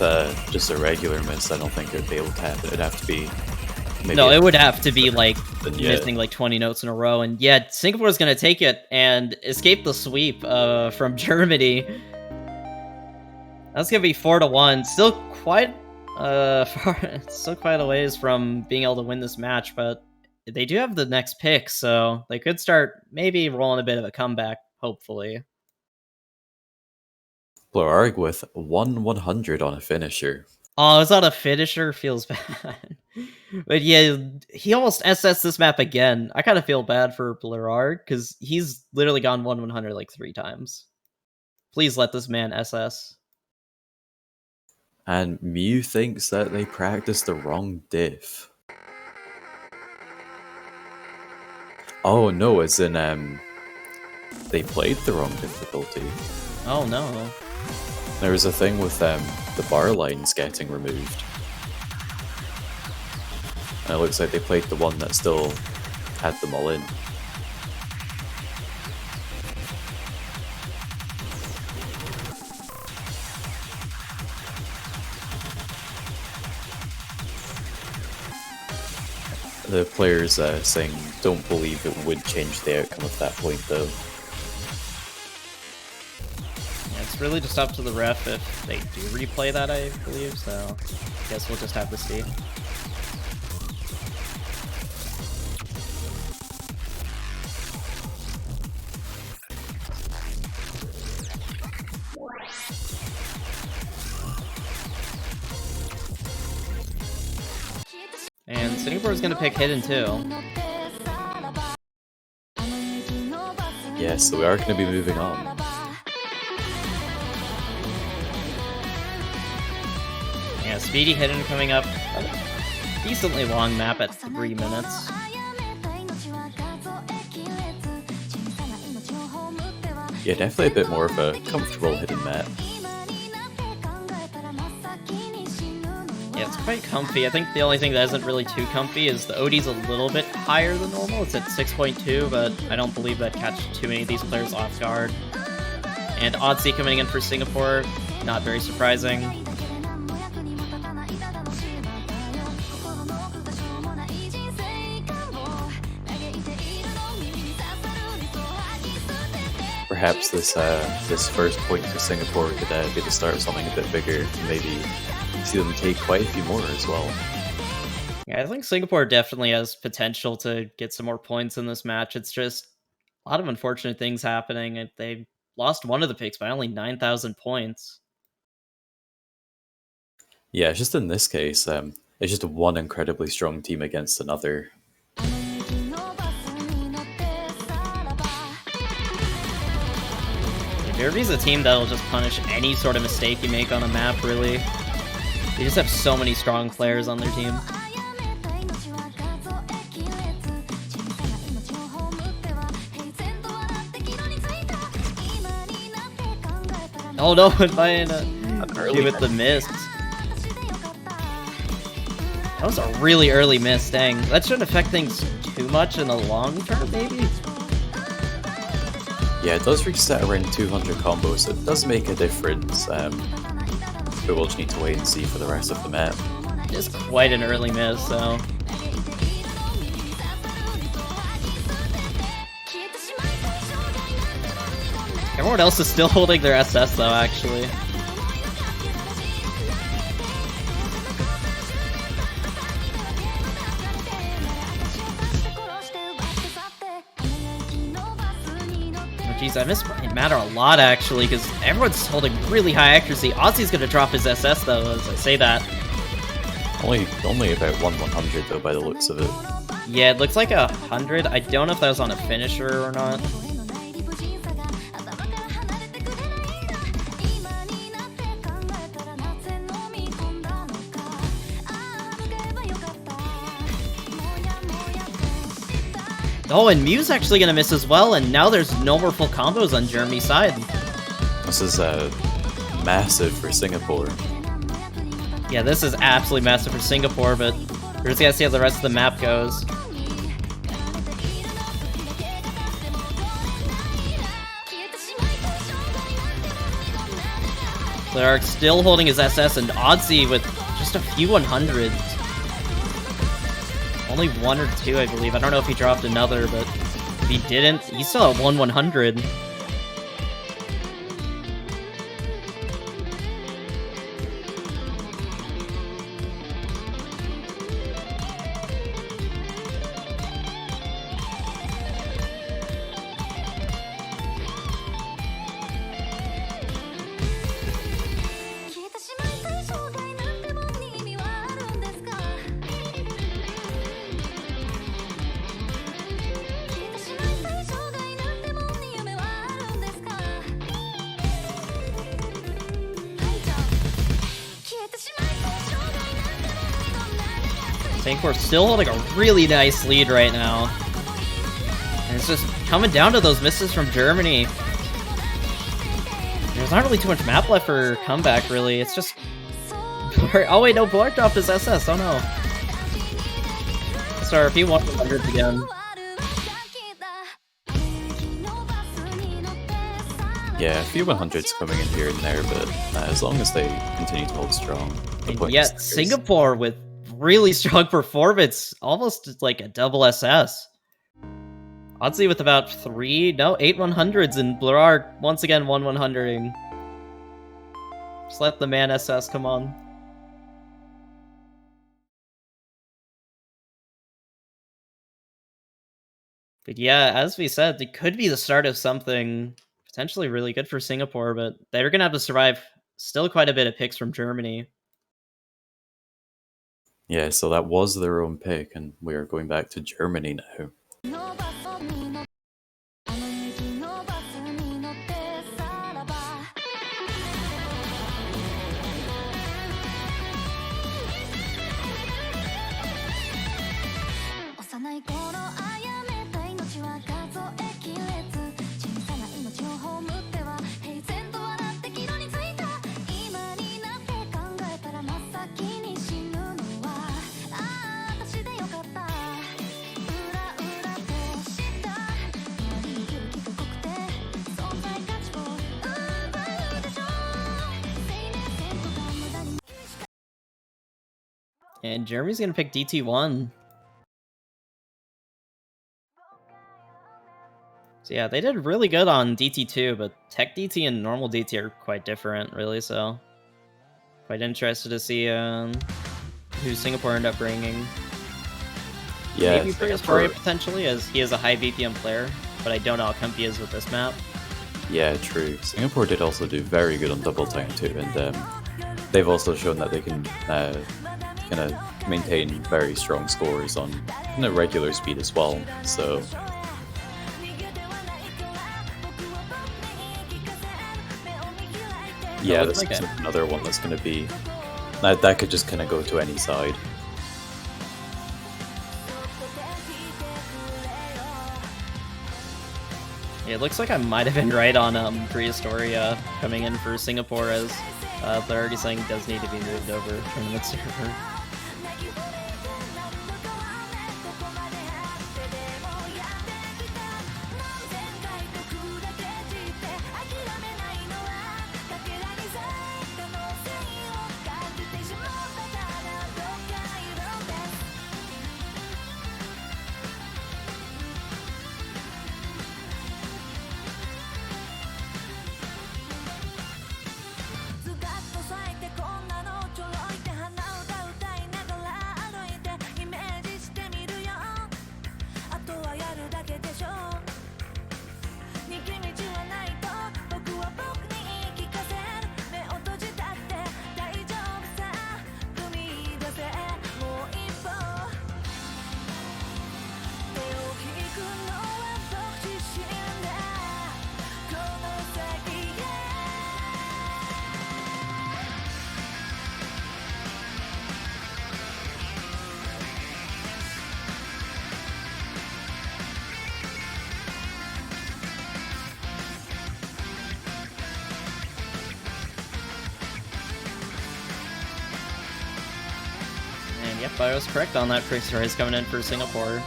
just a regular miss, I don't think it'd be able to happen. It'd have to be... No, it would have to be like missing like 20 notes in a row. And yeah, Singapore's going to take it and escape the sweep from Germany. That's going to be 4-1. Still quite still quite a ways from being able to win this match, but they do have the next pick, so they could start maybe rolling a bit of a comeback, hopefully. Blararg with 1-100 on a finisher. Oh, it's not a finisher? Feels bad. But yeah, he almost SS this map again. I kind of feel bad for Blararg, because he's literally gone 1-100 like 3 times. Please let this man SS. And Mew thinks that they practiced the wrong diff. Oh no, as in, they played the wrong difficulty. Oh no. There was a thing with the bar lines getting removed. And it looks like they played the one that still had them all in. The players saying don't believe it would change the outcome of that point though. Yeah, it's really just up to the ref if they do replay that, I believe, so I guess we'll just have to see. And Singapore is going to pick Hidden too. Yeah, so we are going to be moving on. Yeah, Speedy Hidden coming up. A decently long map at 3 minutes. Yeah, definitely a bit more of a comfortable hidden map. Yeah, it's quite comfy. I think the only thing that isn't really too comfy is the OD's a little bit higher than normal. It's at 6.2, but I don't believe that catch too many of these players off guard. And Odyssey coming in for Singapore, not very surprising. Perhaps this first point for Singapore could be the start of something a bit bigger. Maybe see them take quite a few more as well. Yeah, I think Singapore definitely has potential to get some more points in this match. It's just a lot of unfortunate things happening. They lost one of the picks by only 9,000 points. Yeah, just in this case, It's just one incredibly strong team against another. Derby's a team that'll just punish any sort of mistake you make on a map, really. They just have so many strong players on their team. Oh no, Ryan with the miss. That was a really early miss, dang. That shouldn't affect things too much in the long term, maybe? Yeah, it does reset around 200 combos, so it does make a difference. But we'll just need to wait and see for the rest of the map. It's quite an early miss, so... Everyone else is still holding their SS though, actually. Oh jeez, I miss Matter a lot actually, because everyone's holding really high accuracy. Ozzy's gonna drop his SS though, as I say that. Only about 1/100 though, by the looks of it. Yeah, it looks like 100. I don't know if that was on a finisher or not. Oh, and Mew's actually gonna miss as well, and now there's no more full combos on Germany's side. This is massive for Singapore. Yeah, this is absolutely massive for Singapore, but we're just gonna see how the rest of the map goes. Clark still holding his SS, and Oddsy with just a few 100s. Only one or two, I believe. I don't know if he dropped another, but if he didn't, he's still at 1/100. Singapore's still holding a really nice lead right now. And it's just coming down to those misses from Germany. There's not really too much map left for comeback, really. It's just... Oh wait, no, Blark dropped his SS, oh no. Sorry, if he won 100 again. Yeah, a few 100s coming in here and there, but as long as they continue to hold strong. And yet, Singapore with really strong performance, almost like a double SS. Oddsy with about 8 100s, and Blark once again 1/100ing. Just let the man SS come on. But yeah, as we said, it could be the start of something potentially really good for Singapore, but they're going to have to survive still quite a bit of picks from Germany. Yeah, so that was their own pick, and we are going back to Germany now. And Germany's going to pick DT1. So yeah, they did really good on DT2, but Tech DT and normal DT are quite different, really, so... Quite interested to see who Singapore end up bringing. Yeah, maybe Prehistoria potentially, as he is a high VPM player, but I don't know how comfy he is with this map. Yeah, true. Singapore did also do very good on double time too, and they've also shown that they can kind of maintain very strong scores on kind of regular speed as well. So yeah, this is another one that's going to be that could just kind of go to any side. It looks like I might have been right on Prehistoria coming in for Singapore, as they're already saying it does need to be moved over tournament server. And yep, I was correct on that. Prehistoria is coming in for Singapore.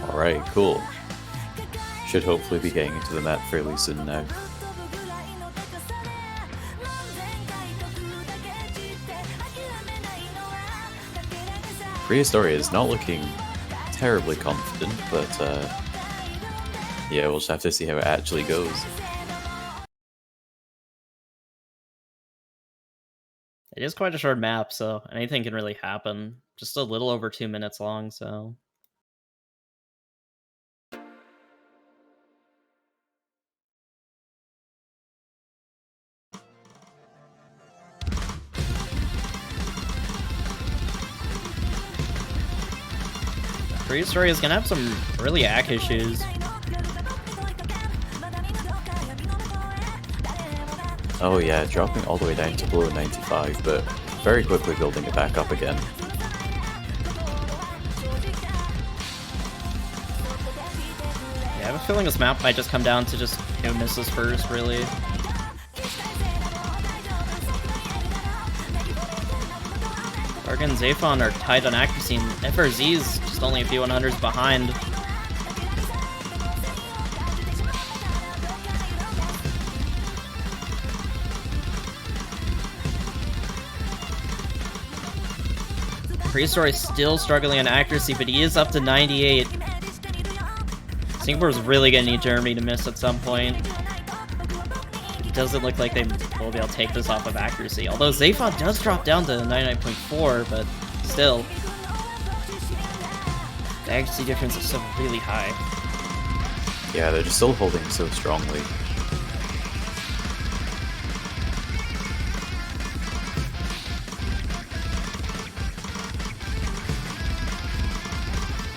Alright, cool. Should hopefully be getting into the map fairly soon now. Prehistoria is not looking terribly confident, but yeah, we'll just have to see how it actually goes. It is quite a short map, so anything can really happen. Just a little over 2 minutes long, so... Prehistoria is gonna have some really ack issues. Oh yeah, dropping all the way down to below 95, but very quickly building it back up again. Yeah, I have a feeling this map might just come down to just who misses first, really. Argon and Zaphon are tied on accuracy, and FRZ is just only a few 100s behind. Prehistoria is still struggling on accuracy, but he is up to 98. Singapore's really gonna need Germany to miss at some point. It doesn't look like they will be able to take this off of accuracy. Although Zaphon does drop down to 99.4, but still. The accuracy difference is still really high. Yeah, they're just still holding so strongly.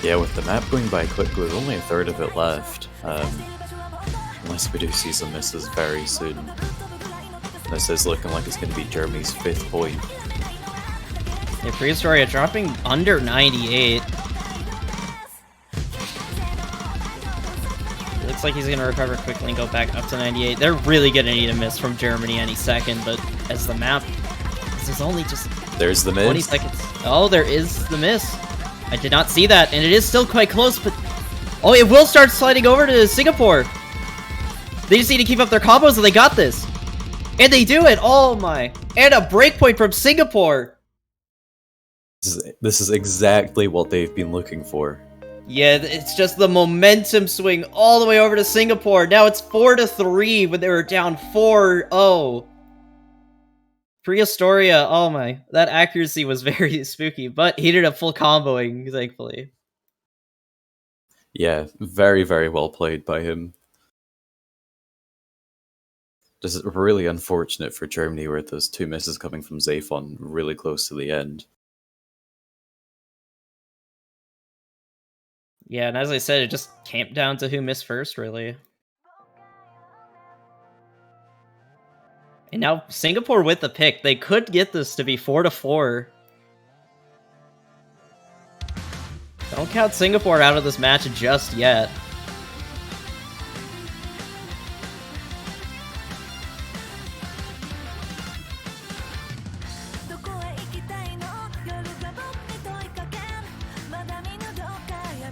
Yeah, with the map going by quickly, with only a third of it left. Unless we do see some misses very soon. This is looking like it's going to be Germany's 5th point. Yeah, Prehistoria dropping under 98. It looks like he's going to recover quickly and go back up to 98. They're really going to need a miss from Germany any second, but as the map... This is only just... There's the miss. 20 seconds. Oh, there is the miss. I did not see that, and it is still quite close, but... Oh, it will start sliding over to Singapore! They just need to keep up their combos, and they got this! And they do it! Oh my! And a breakpoint from Singapore! This is exactly what they've been looking for. Yeah, it's just the momentum swing all the way over to Singapore. Now it's 4-3 when they were down 4-0. Prehistoria, oh my. That accuracy was very spooky, but he did a full comboing, thankfully. Yeah, very, very well played by him. This is really unfortunate for Germany, where those 2 misses coming from Zayfon really close to the end. Yeah, and as I said, it just came down to who missed first, really. And now Singapore with the pick. They could get this to be 4-4. Don't count Singapore out of this match just yet.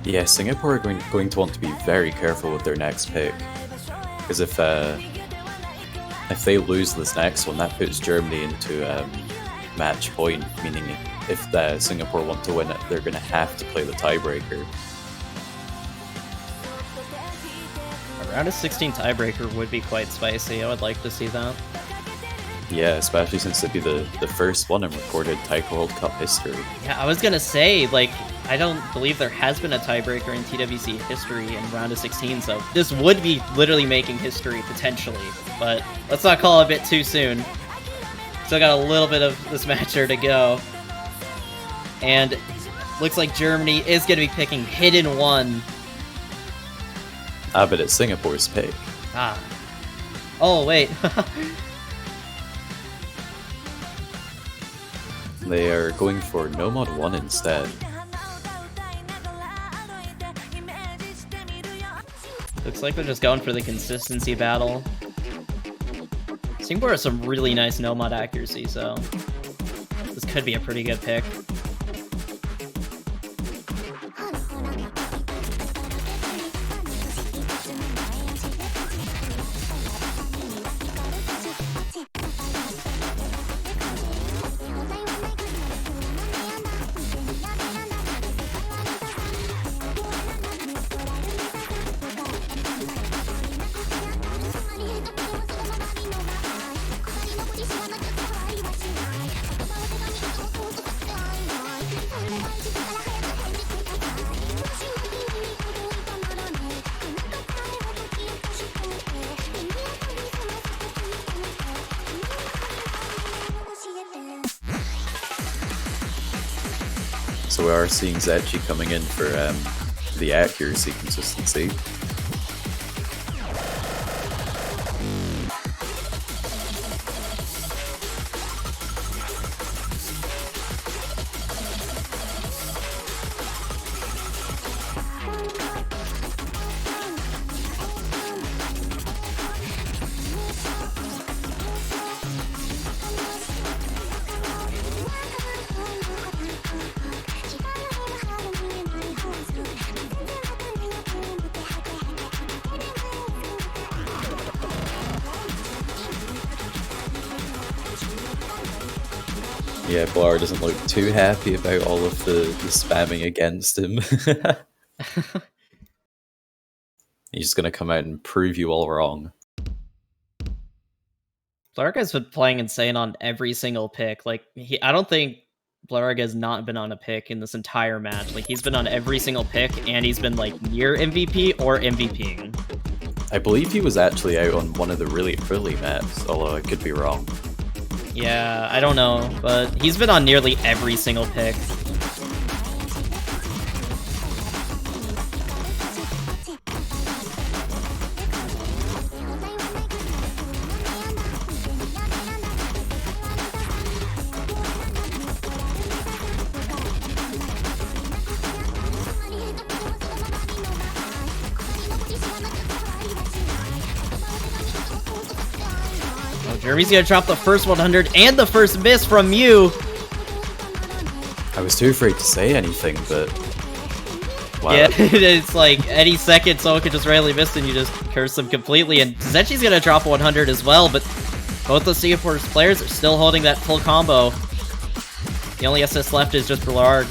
Yeah, Singapore are going to want to be very careful with their next pick, because if they lose this next one, that puts Germany into match point, meaning if Singapore want to win it, they're going to have to play the tiebreaker. A round of 16 tiebreaker would be quite spicy. I would like to see that. Yeah, especially since it'd be the first one in recorded Taiko World Cup history. Yeah, I was gonna say, like, I don't believe there has been a tiebreaker in TWC history in round of 16, so this would be literally making history, potentially. But let's not call it a bit too soon. Still got a little bit of this match here to go. And looks like Germany is gonna be picking Hidden One. Ah, but it's Singapore's pick. Ah. Oh, wait. They are going for No Mod 1 instead. Looks like they're just going for the consistency battle. Singapore has some really nice no mod accuracy, so this could be a pretty good pick. So we are seeing Zetchi coming in for the accuracy consistency. Yeah, Blar doesn't look too happy about all of the spamming against him. He's just gonna come out and prove you all wrong. Blarga's been playing insane on every single pick. Like, I don't think Blarga has not been on a pick in this entire match. Like, he's been on every single pick, and he's been, like, near MVP or MVPing. I believe he was actually out on one of the really early maps, although I could be wrong. Yeah, I don't know, but he's been on nearly every single pick. Jeremy's gonna drop the first 100 and the first miss from Mew. I was too afraid to say anything, but wow. Yeah, it's like any second someone could just randomly miss and you just curse them completely. And Zetchi's gonna drop 100 as well, but both the Singapore's players are still holding that full combo. The only assist left is just Blarg.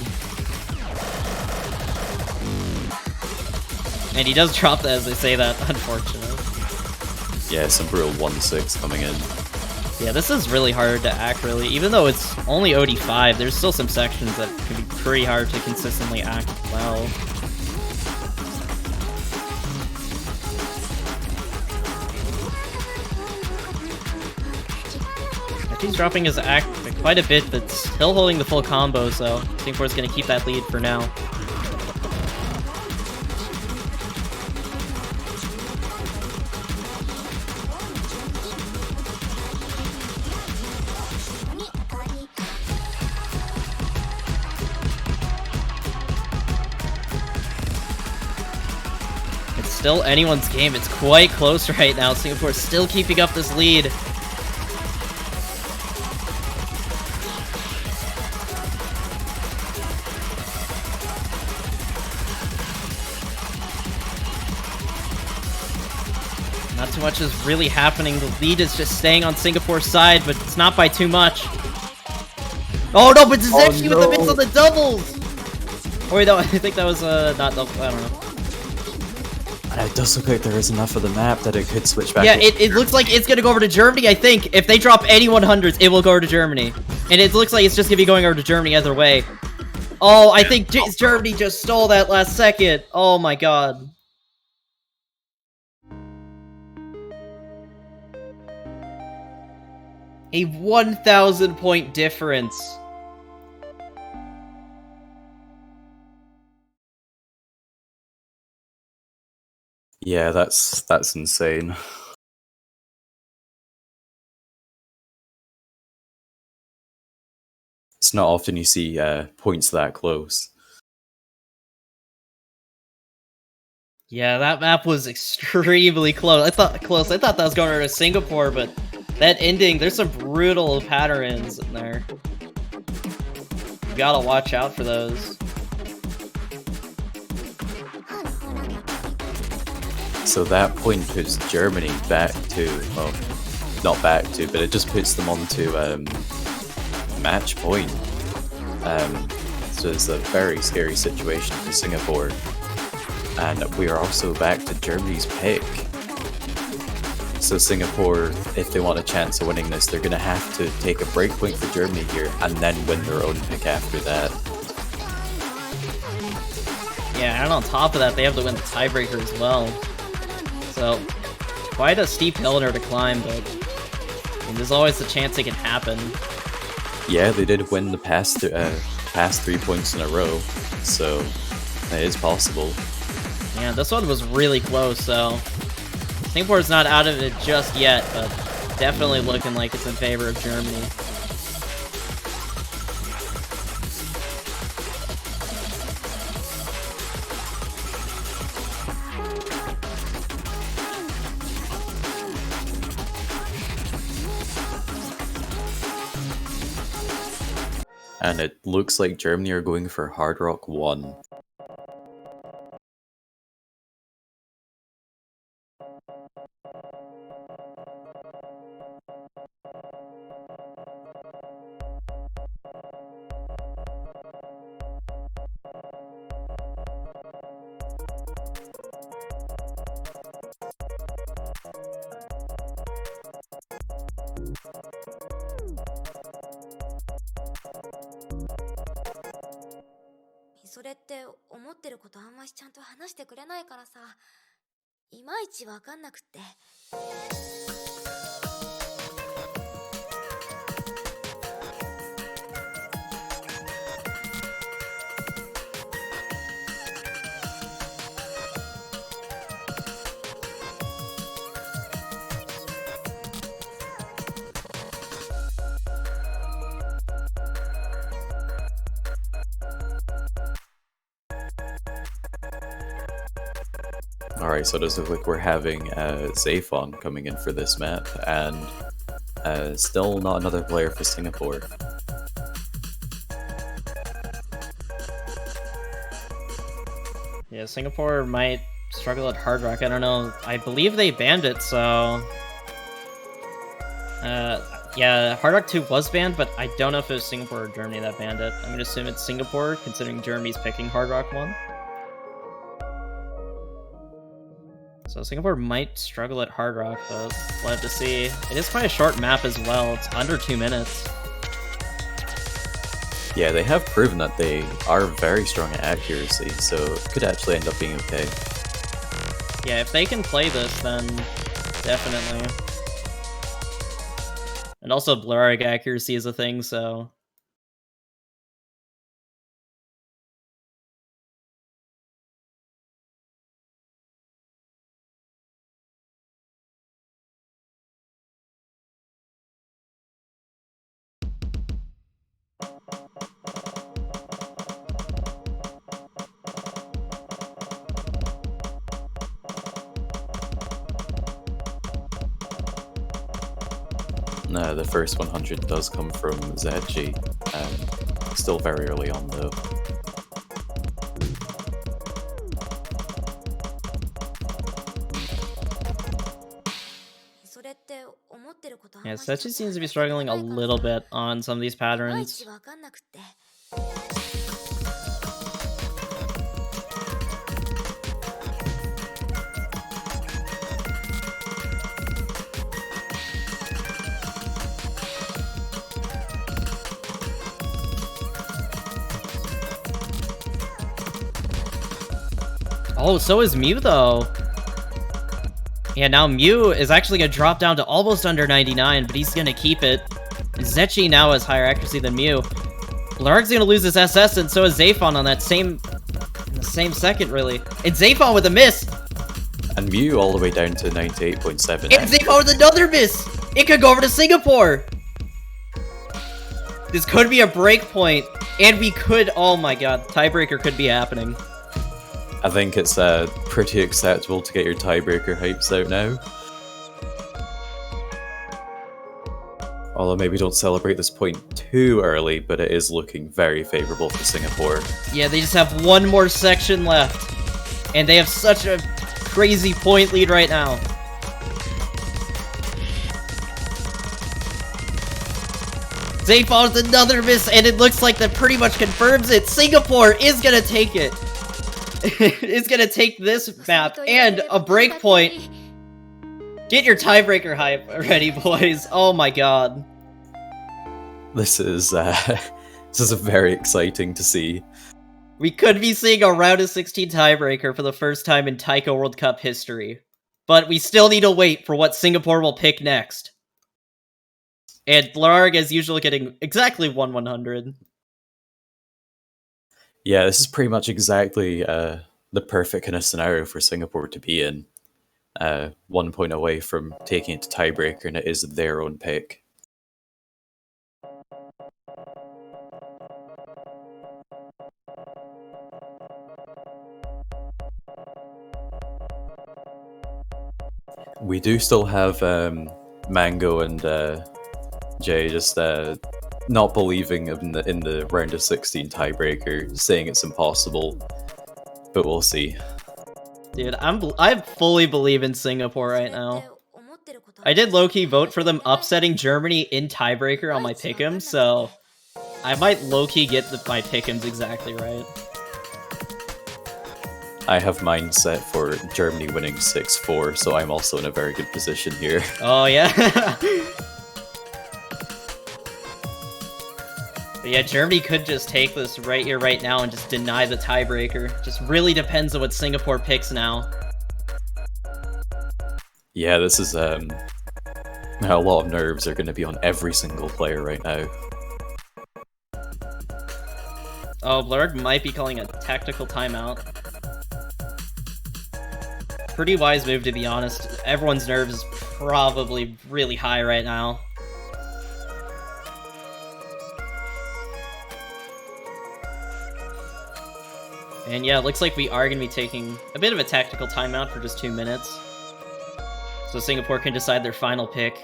And he does drop that as they say that, unfortunately. Yeah, some brutal 1-6 coming in. Yeah, this is really hard to act, really. Even though it's only OD5, there's still some sections that can be pretty hard to consistently act well. He's dropping his act quite a bit, but still holding the full combo, so Singapore is going to keep that lead for now. It's still anyone's game. It's quite close right now. Singapore is still keeping up this lead. Not too much is really happening. The lead is just staying on Singapore's side, but it's not by too much. Oh no, but Zeshi with the miss on the doubles! Oh wait, no, I think that was not double, I don't know. It does look like there is enough of the map that it could switch back. Yeah, it looks like it's gonna go over to Germany, I think. If they drop any 100s, it will go over to Germany. And it looks like it's just gonna be going over to Germany either way. Oh, I think Germany just stole that last second. Oh my god. A 1,000 point difference. Yeah, that's insane. It's not often you see points that close. Yeah, that map was extremely close. I thought that was going over to Singapore, but that ending, there's some brutal patterns in there. You gotta watch out for those. So that point puts Germany back to, well, not back to, but it just puts them onto match point. So it's a very scary situation for Singapore. And we are also back to Germany's pick. So Singapore, if they want a chance of winning this, they're going to have to take a break point for Germany here and then win their own pick after that. Yeah, and on top of that, they have to win the tiebreaker as well. So, quite a steep hill in order to climb, but I mean, there's always a chance it can happen. Yeah, they did win the past 3 points in a row, so it is possible. Yeah, this one was really close, so Singapore's not out of it just yet, but definitely looking like it's in favor of Germany. And it looks like Germany are going for Hard Rock 1. Alright, so it does look like we're having Zafon coming in for this map, and still not another player for Singapore. Yeah, Singapore might struggle at Hard Rock, I don't know. I believe they banned it, so... yeah, Hard Rock 2 was banned, but I don't know if it was Singapore or Germany that banned it. I'm gonna assume it's Singapore, considering Germany's picking Hard Rock 1. So Singapore might struggle at Hard Rock, but we'll have to see. It is quite a short map as well. It's under 2 minutes. Yeah, they have proven that they are very strong at accuracy, so it could actually end up being okay. Yeah, if they can play this, then definitely. And also blurring accuracy is a thing, so... The first 100 does come from Zetchi. Still very early on, though. Yeah, Sechi seems to be struggling a little bit on some of these patterns. Oh, so is Mew, though. Yeah, now Mew is actually going to drop down to almost under 99, but he's going to keep it. Zetchi now has higher accuracy than Mew. Larg's going to lose his SS, and so is Zaphon on that same second, really. And Zaphon with a miss! And Mew all the way down to 98.7. And Zaphon with another miss! It could go over to Singapore! This could be a break point, and we could... Oh my god, tiebreaker could be happening. I think it's pretty acceptable to get your tiebreaker hypes out now. Although maybe don't celebrate this point too early, but it is looking very favourable for Singapore. Yeah, they just have one more section left. And they have such a crazy point lead right now. Zaphon with another miss, and it looks like that pretty much confirms it. Singapore is gonna take it. It's gonna take this map and a breakpoint. Get your tiebreaker hype ready, boys. Oh my god. This is very exciting to see. We could be seeing a round of 16 tiebreaker for the first time in Taiko World Cup history. But we still need to wait for what Singapore will pick next. And Blarg, as usual, getting exactly 1/100. Yeah, this is pretty much exactly the perfect kind of scenario for Singapore to be in. 1 point away from taking it to tiebreaker, and it is their own pick. We do still have Mango and Jay just not believing in the round of 16 tiebreaker, saying it's impossible, but we'll see. Dude, I fully believe in Singapore right now. I did low-key vote for them upsetting Germany in tiebreaker on my pick'em, so I might low-key get my pick'ems exactly right. I have mine set for Germany winning 6-4, so I'm also in a very good position here. Oh, yeah? But yeah, Germany could just take this right here, right now, and just deny the tiebreaker. Just really depends on what Singapore picks now. Yeah, this is a lot of nerves are going to be on every single player right now. Oh, Blurg might be calling a tactical timeout. Pretty wise move, to be honest. Everyone's nerves is probably really high right now. And yeah, it looks like we are going to be taking a bit of a tactical timeout for just 2 minutes. So Singapore can decide their final pick.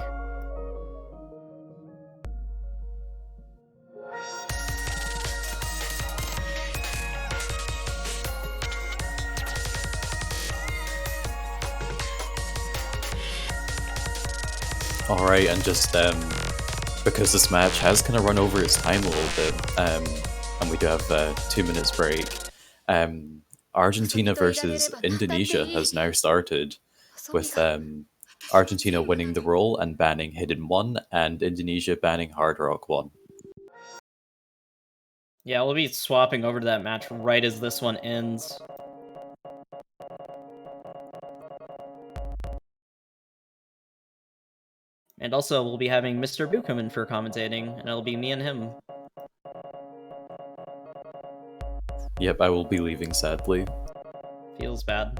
Alright, and just because this match has kind of run over its time a little bit, and we do have a 2 minutes break, Argentina versus Indonesia has now started, with Argentina winning the role and banning Hidden 1, and Indonesia banning Hard Rock 1. Yeah, we'll be swapping over to that match right as this one ends. And also, we'll be having Mr. Boo come in for commentating, and it'll be me and him. Yep, I will be leaving, sadly. Feels bad.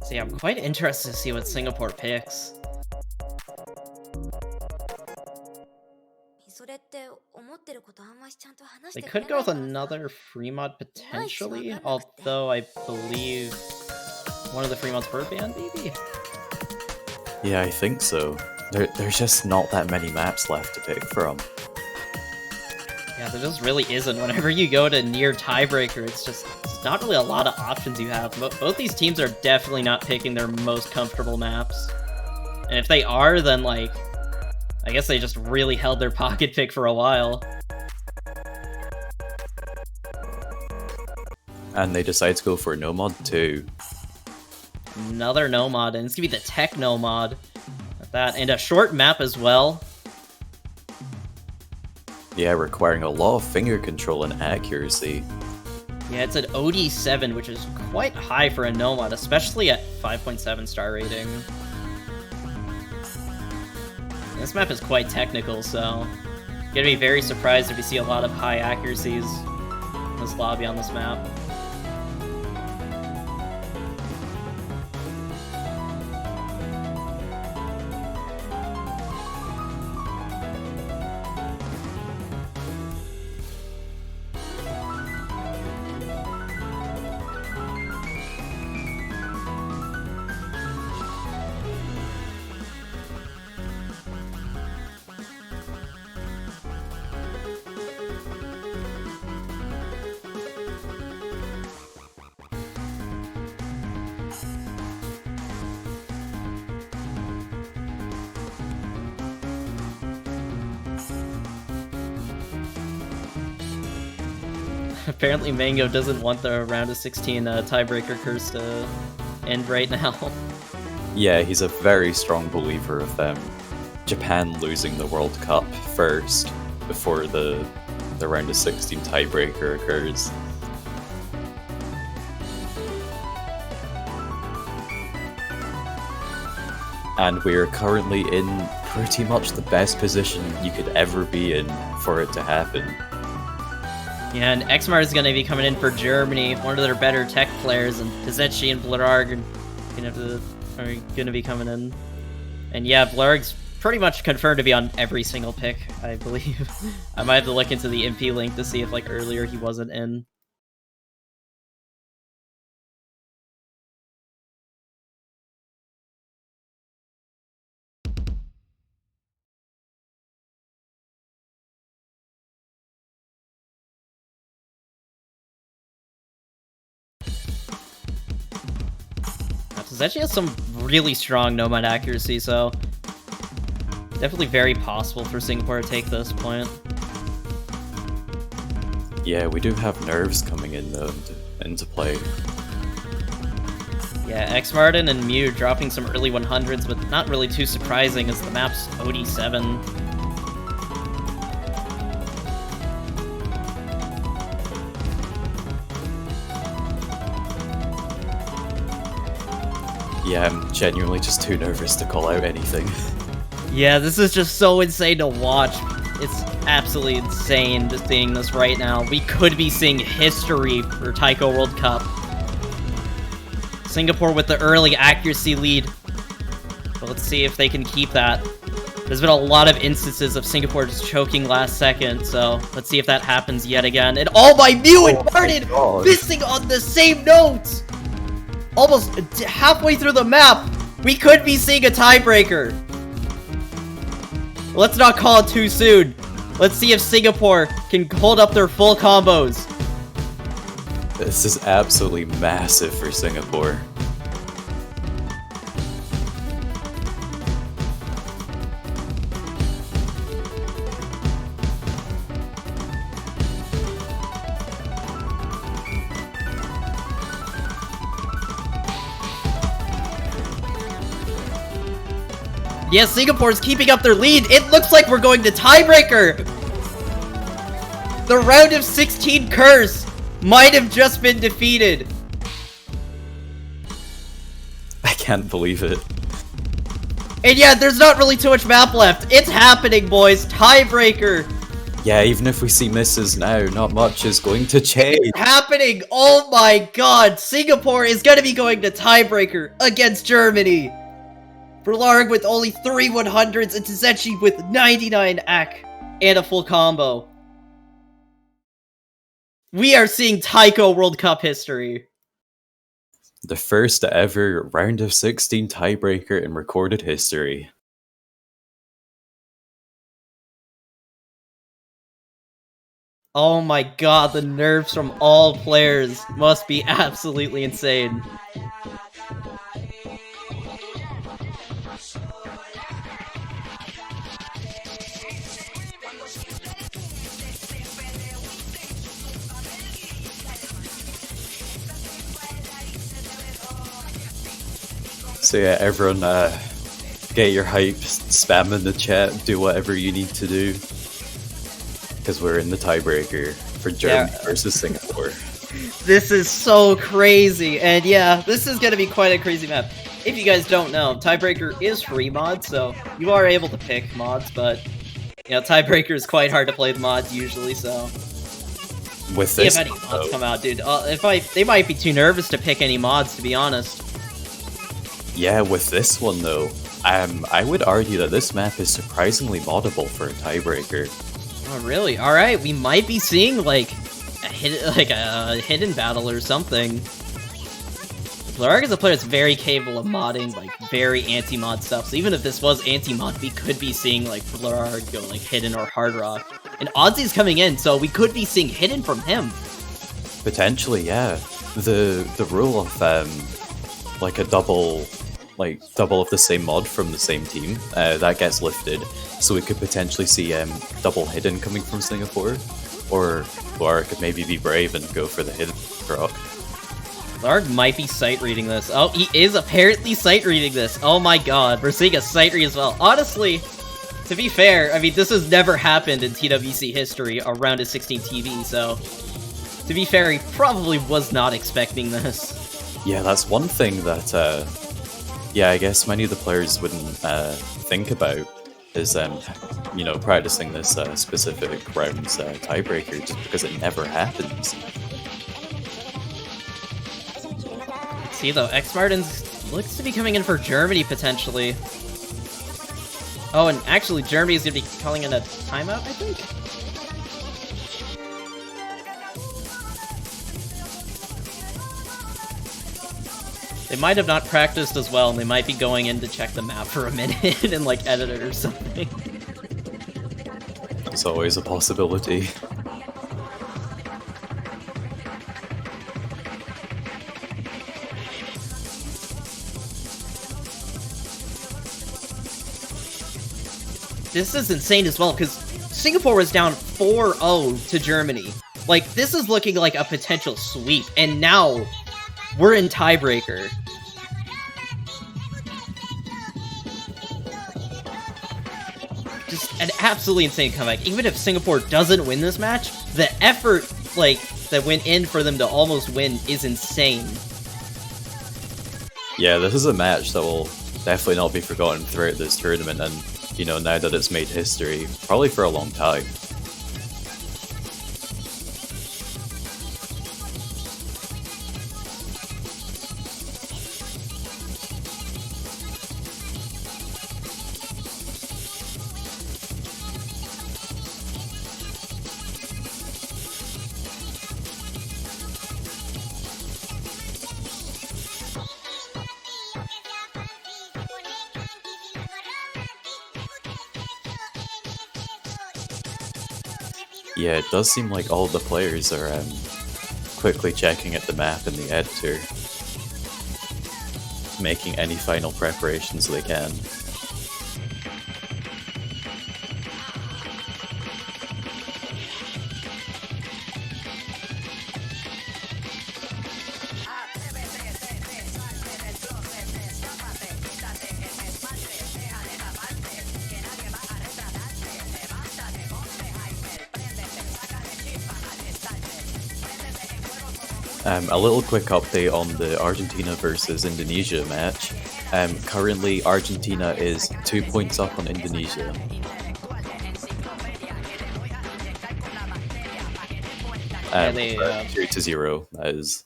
So yeah, I'm quite interested to see what Singapore picks. They could go with another free mod potentially, although I believe one of the free mods were banned, maybe? Yeah, I think so. There's just not that many maps left to pick from. Yeah, there just really isn't. Whenever you go to near tiebreaker, it's not really a lot of options you have. Both these teams are definitely not picking their most comfortable maps. And if they are, then like, I guess they just really held their pocket pick for a while. And they decide to go for no mod too. Another no mod, and it's gonna be the tech no mod. Like that, and a short map as well. Yeah, requiring a lot of finger control and accuracy. Yeah, it's an OD7, which is quite high for a no mod, especially at 5.7 star rating. This map is quite technical, so gonna be very surprised if we see a lot of high accuracies in this lobby on this map. Apparently Mango doesn't want the round of 16 tiebreaker curse to end right now. Yeah, he's a very strong believer of Japan losing the World Cup first before the round of 16 tiebreaker occurs. And we are currently in pretty much the best position you could ever be in for it to happen. Yeah, and Xmar is going to be coming in for Germany, one of their better tech players, and Kazetchi and Blarg are going to be coming in. And yeah, Blarg's pretty much confirmed to be on every single pick, I believe. I might have to look into the MP link to see if like earlier he wasn't in. Kazetchi has some really strong nomad accuracy, so definitely very possible for Singapore to take this point. Yeah, we do have nerves coming in though into play. Yeah, X Martin and Mew dropping some early 100s, but not really too surprising as the map's OD7. Yeah, I'm genuinely just too nervous to call out anything. Yeah, this is just so insane to watch. It's absolutely insane just seeing this right now. We could be seeing history for Taiko World Cup. Singapore with the early accuracy lead. But let's see if they can keep that. There's been a lot of instances of Singapore just choking last second, so let's see if that happens yet again. And all by Mew and Martin missing on the same notes! Almost halfway through the map, we could be seeing a tiebreaker. Let's not call it too soon. Let's see if Singapore can hold up their full combos. This is absolutely massive for Singapore. Yes, Singapore's keeping up their lead. It looks like we're going to tiebreaker. The round of 16 curse might have just been defeated. I can't believe it. And yeah, there's not really too much map left. It's happening, boys. Tiebreaker. Yeah, even if we see misses now, not much is going to change. It's happening. Oh my god. Singapore is going to be going to tiebreaker against Germany. Blarg with only 3 100s and Tzechi with 99 AK and a full combo. We are seeing Taiko World Cup history. The first ever round of 16 tiebreaker in recorded history. Oh my god, the nerves from all players must be absolutely insane. So yeah, everyone get your hype, spam in the chat, do whatever you need to do. Because we're in the tiebreaker for Germany versus Singapore. This is so crazy, and yeah, this is gonna be quite a crazy map. If you guys don't know, Tiebreaker is free mod, so you are able to pick mods, but you know, Tiebreaker is quite hard to play the mods usually, so... With this, if any mods come out, dude. They might be too nervous to pick any mods, to be honest. Yeah, with this one though, I would argue that this map is surprisingly moddable for a tiebreaker. Oh, really? All right, we might be seeing like a hidden battle or something. Blarg is a player that's very capable of modding, like very anti-mod stuff. So even if this was anti-mod, we could be seeing like Blarg go like hidden or hard rock. And Oddsy's coming in, so we could be seeing hidden from him. Potentially, yeah. The rule of like a double of the same mod from the same team, that gets lifted. So we could potentially see double hidden coming from Singapore, or Blarg could maybe be brave and go for the hidden rock. Blarg might be sight reading this. Oh, he is apparently sight reading this. Oh my god, we're seeing a sight read as well. Honestly, to be fair, I mean, this has never happened in TWC history around a 16 TV, so to be fair, he probably was not expecting this. Yeah, that's one thing that, yeah, I guess many of the players wouldn't think about is, you know, practicing this specific round's tiebreaker, just because it never happens. See, though, X Martins looks to be coming in for Germany, potentially. Oh, and actually, Germany is going to be calling in a timeout, I think? They might have not practiced as well, and they might be going in to check the map for a minute and, like, edit it or something. It's always a possibility. This is insane as well, because Singapore was down 4-0 to Germany. Like, this is looking like a potential sweep, and now we're in tiebreaker. Just an absolutely insane comeback. Even if Singapore doesn't win this match, the effort, like, that went in for them to almost win is insane. Yeah, this is a match that will definitely not be forgotten throughout this tournament, and, you know, now that it's made history, probably for a long time. Yeah, it does seem like all the players are quickly checking at the map in the editor, making any final preparations they can. A little quick update on the Argentina versus Indonesia match. Currently, Argentina is 2 points up on Indonesia. Yeah, they, 3-0, that is.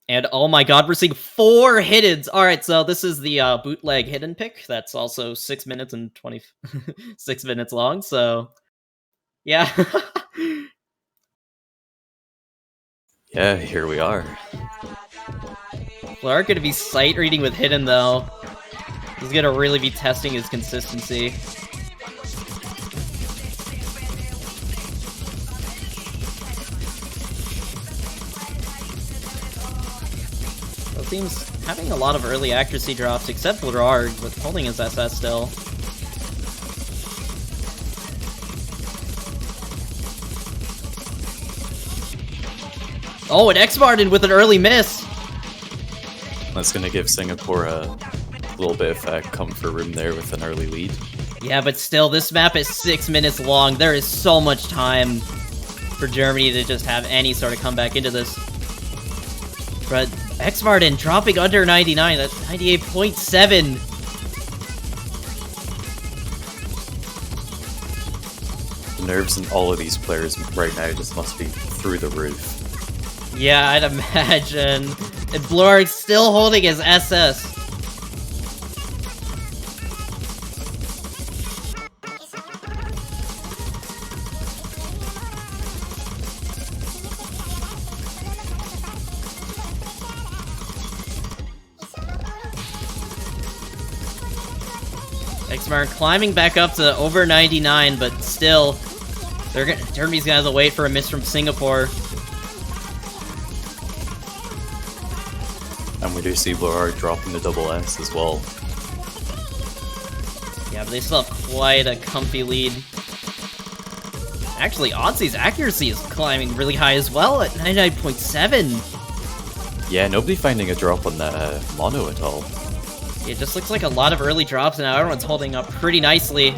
And oh my god, we're seeing 4 hiddens! Alright, so this is the bootleg hidden pick. That's also 6 minutes and 6 minutes long, so... Yeah. Yeah, here we are. Clark gonna be sight reading with hidden, though. He's gonna really be testing his consistency. Both teams having a lot of early accuracy drops, except Blurard, with holding his SS still. Oh, and X-Martin with an early miss! That's going to give Singapore a little bit of comfort room there with an early lead. Yeah, but still, this map is 6 minutes long. There is so much time for Germany to just have any sort of comeback into this. But X-Martin dropping under 99, that's 98.7. The nerves in all of these players right now just must be through the roof. Yeah, I'd imagine. And Blurard's still holding his SS. X-Martin climbing back up to over 99, but still, Germany's gonna have to wait for a miss from Singapore. And we do see Blurard dropping the double S as well. Yeah, but they still have quite a comfy lead. Actually, Oddsy's accuracy is climbing really high as well at 99.7. Yeah, nobody finding a drop on that mono at all. It just looks like a lot of early drops now. Everyone's holding up pretty nicely.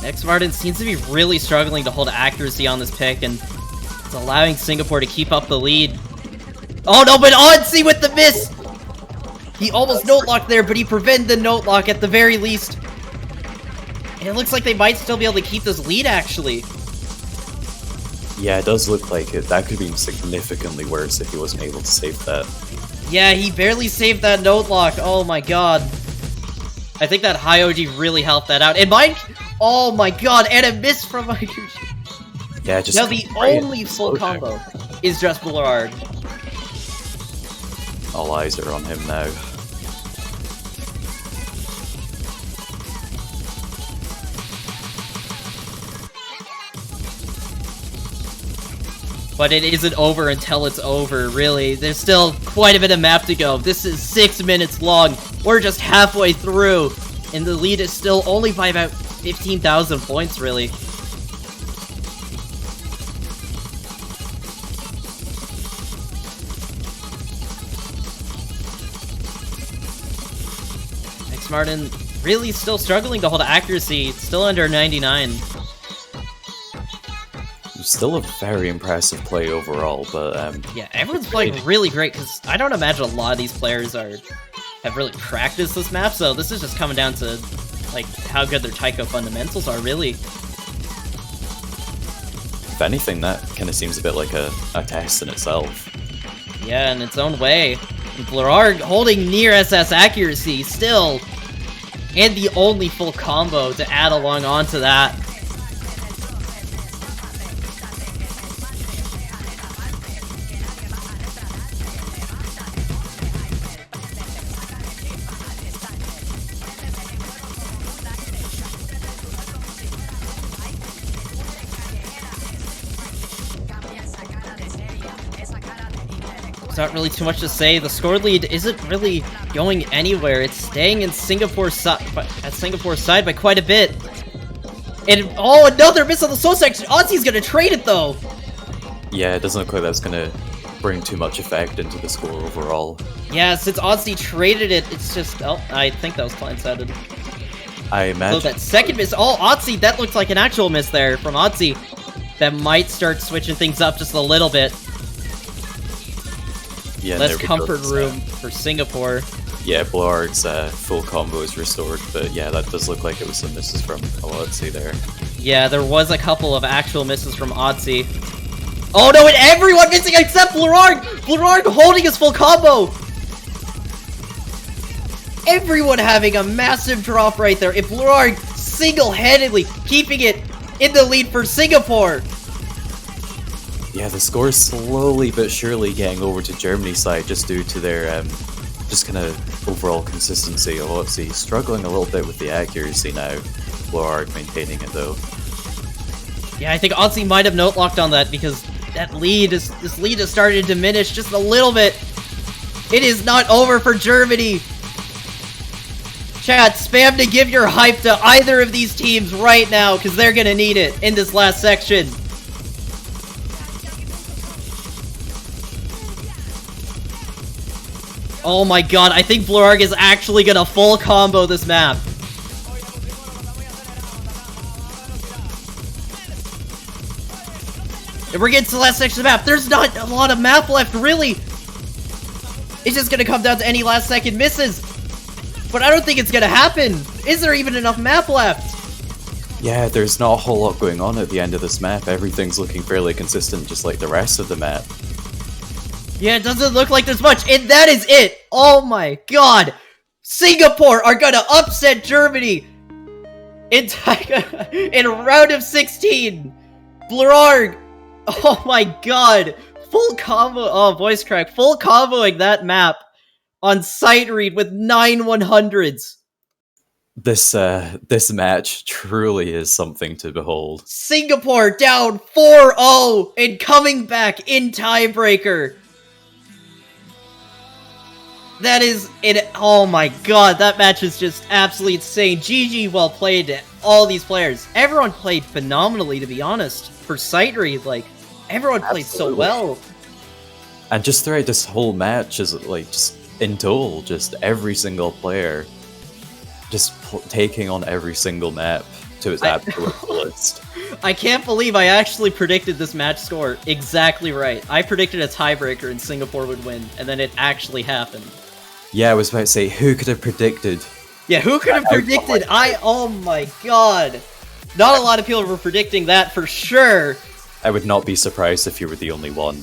X-Martin seems to be really struggling to hold accuracy on this pick, and it's allowing Singapore to keep up the lead. Oh no, but Odsy with the miss! He almost note-locked there, but he prevented the note-lock at the very least. And it looks like they might still be able to keep this lead, actually. Yeah, it does look like it. That could have been significantly worse if he wasn't able to save that. Yeah, he barely saved that note-lock. Oh my god. I think that high OG really helped that out. And Mike... Oh my god, and a miss from Mike. Yeah, just... Now the only full combo is just Blurard. All eyes are on him now. But it isn't over until it's over, really. There's still quite a bit of map to go. This is 6 minutes long. We're just halfway through, and the lead is still only by about 15,000 points, really. X-Martin really still struggling to hold accuracy, still under 99. Still a very impressive play overall, but yeah, everyone's playing really great, because I don't imagine a lot of these players have really practiced this map, so this is just coming down to like how good their taiko fundamentals are, really. If anything, that kind of seems a bit like a test in itself. Yeah, in its own way. Blurard holding near SS accuracy still, and the only full combo to add along onto that. not really too much to say. The score lead isn't really going anywhere. It's staying in Singapore's side by quite a bit. And oh, another miss on the soul section. Ozzy's gonna trade it though. Yeah, it doesn't look like that's gonna bring too much effect into the score overall. Yeah, since Ozzy traded it, it's just... Oh, I think that was client-sided. I imagine... So that second miss... Oh, Ozzy, that looks like an actual miss there from Ozzy. That might start switching things up just a little bit. Yeah, less comfort room for Singapore. Yeah, Blarg's full combo is restored, but yeah, that does look like it was some misses from Ozzy there. Yeah, there was a couple of actual misses from Ozzy. Oh no, and everyone missing except Blarg! Blarg holding his full combo! Everyone having a massive drop right there. If Blarg single-handedly keeping it in the lead for Singapore. Yeah, the score is slowly but surely getting over to Germany's side just due to their just kind of overall consistency. Ozzy struggling a little bit with the accuracy now. Blarg maintaining it though. Yeah, I think Ozzy might have note locked on that because that lead is this lead has started to diminish just a little bit. It is not over for Germany. Chat, spam to give your hype to either of these teams right now because they're gonna need it in this last section. Oh my god, I think Blarg is actually gonna full combo this map. And we're getting to the last section of the map. There's not a lot of map left, really. It's just gonna come down to any last second misses. But I don't think it's gonna happen. Is there even enough map left? Yeah, there's not a whole lot going on at the end of this map. Everything's looking fairly consistent, just like the rest of the map. Yeah, it doesn't look like there's much. And that is it. Oh my god. Singapore are gonna upset Germany in round of 16. Blarg. Oh my god. Full combo. Oh, voice crack. Full comboing that map on sight read with 9 100s. This match truly is something to behold. Singapore down 4-0 and coming back in tiebreaker. That is it. Oh my god, that match is just absolutely insane. GG, well played to all these players. Everyone played phenomenally, to be honest. For sight read, like, everyone played so well. And just throughout this whole match, is like, just in total, just every single player just taking on every single map to its absolute fullest. I can't believe I actually predicted this match score exactly right. I predicted a tiebreaker and Singapore would win, and then it actually happened. Yeah, I was about to say, who could have predicted? Yeah, who could have predicted? Oh my god. Not a lot of people were predicting that for sure. I would not be surprised if you were the only one.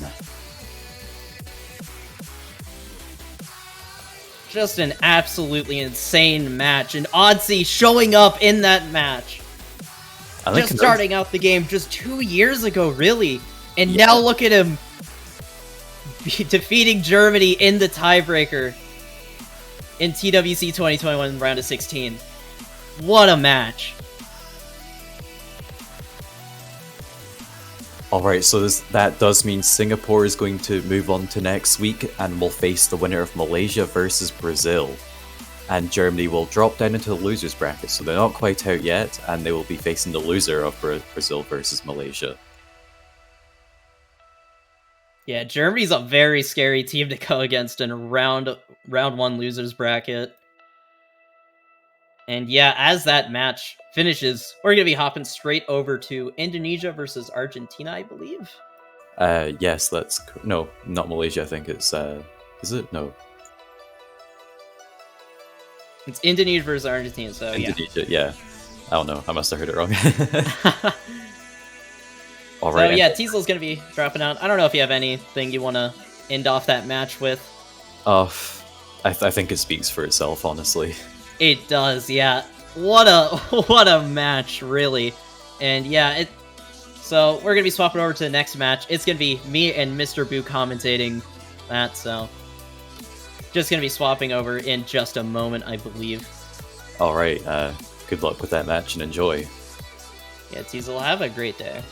Just an absolutely insane match, and Ozzy showing up in that match. Just starting out the game just 2 years ago, really. And now look at him defeating Germany in the tiebreaker in TWC 2021 round of 16. What a match. Alright, so that does mean Singapore is going to move on to next week and will face the winner of Malaysia versus Brazil. And Germany will drop down into the losers bracket, so they're not quite out yet, and they will be facing the loser of Brazil versus Malaysia. Yeah, Germany's a very scary team to go against in a round 1 losers bracket. And yeah, as that match finishes, we're going to be hopping straight over to Indonesia versus Argentina, I believe. Yes, no, not Malaysia, I think it's, is it? No. It's Indonesia versus Argentina, so Indonesia, yeah. I don't know, I must have heard it wrong. Alright. So yeah, Teasel's going to be dropping out. I don't know if you have anything you want to end off that match with. Oh, I think it speaks for itself, honestly. It does, yeah. What a match, really. And yeah, so we're gonna be swapping over to the next match. It's gonna be me and Mr. Boo commentating that, so just gonna be swapping over in just a moment, I believe. Alright, good luck with that match and enjoy. Yeah, Teasel, have a great day.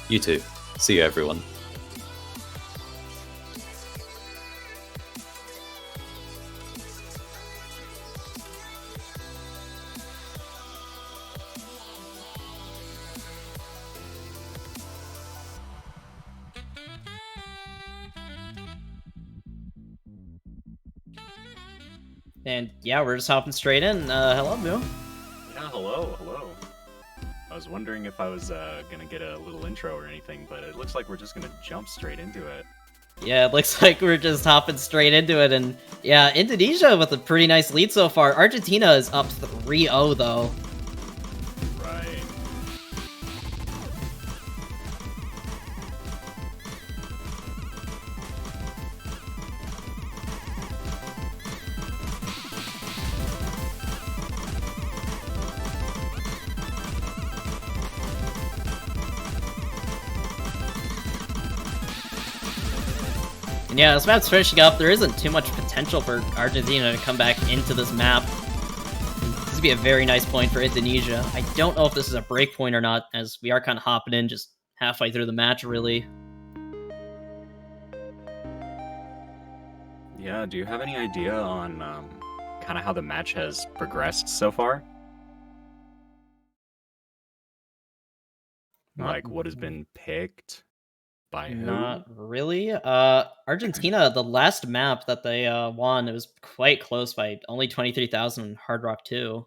You too. See you, everyone. And yeah, we're just hopping straight in. Hello, Moo. Yeah, hello. I was wondering if I was gonna get a little intro or anything, but it looks like we're just gonna jump straight into it. Yeah, it looks like we're just hopping straight into it, and yeah, Indonesia with a pretty nice lead so far. Argentina is up 3-0 though. Right. And yeah, this map's finishing up. There isn't too much potential for Argentina to come back into this map. This would be a very nice point for Indonesia. I don't know if this is a break point or not, as we are kind of hopping in just halfway through the match, really. Yeah, do you have any idea on kind of how the match has progressed so far? Like, what has been picked by who? Not really. Argentina, the last map that they won, it was quite close by only 23,000 in Hard Rock 2.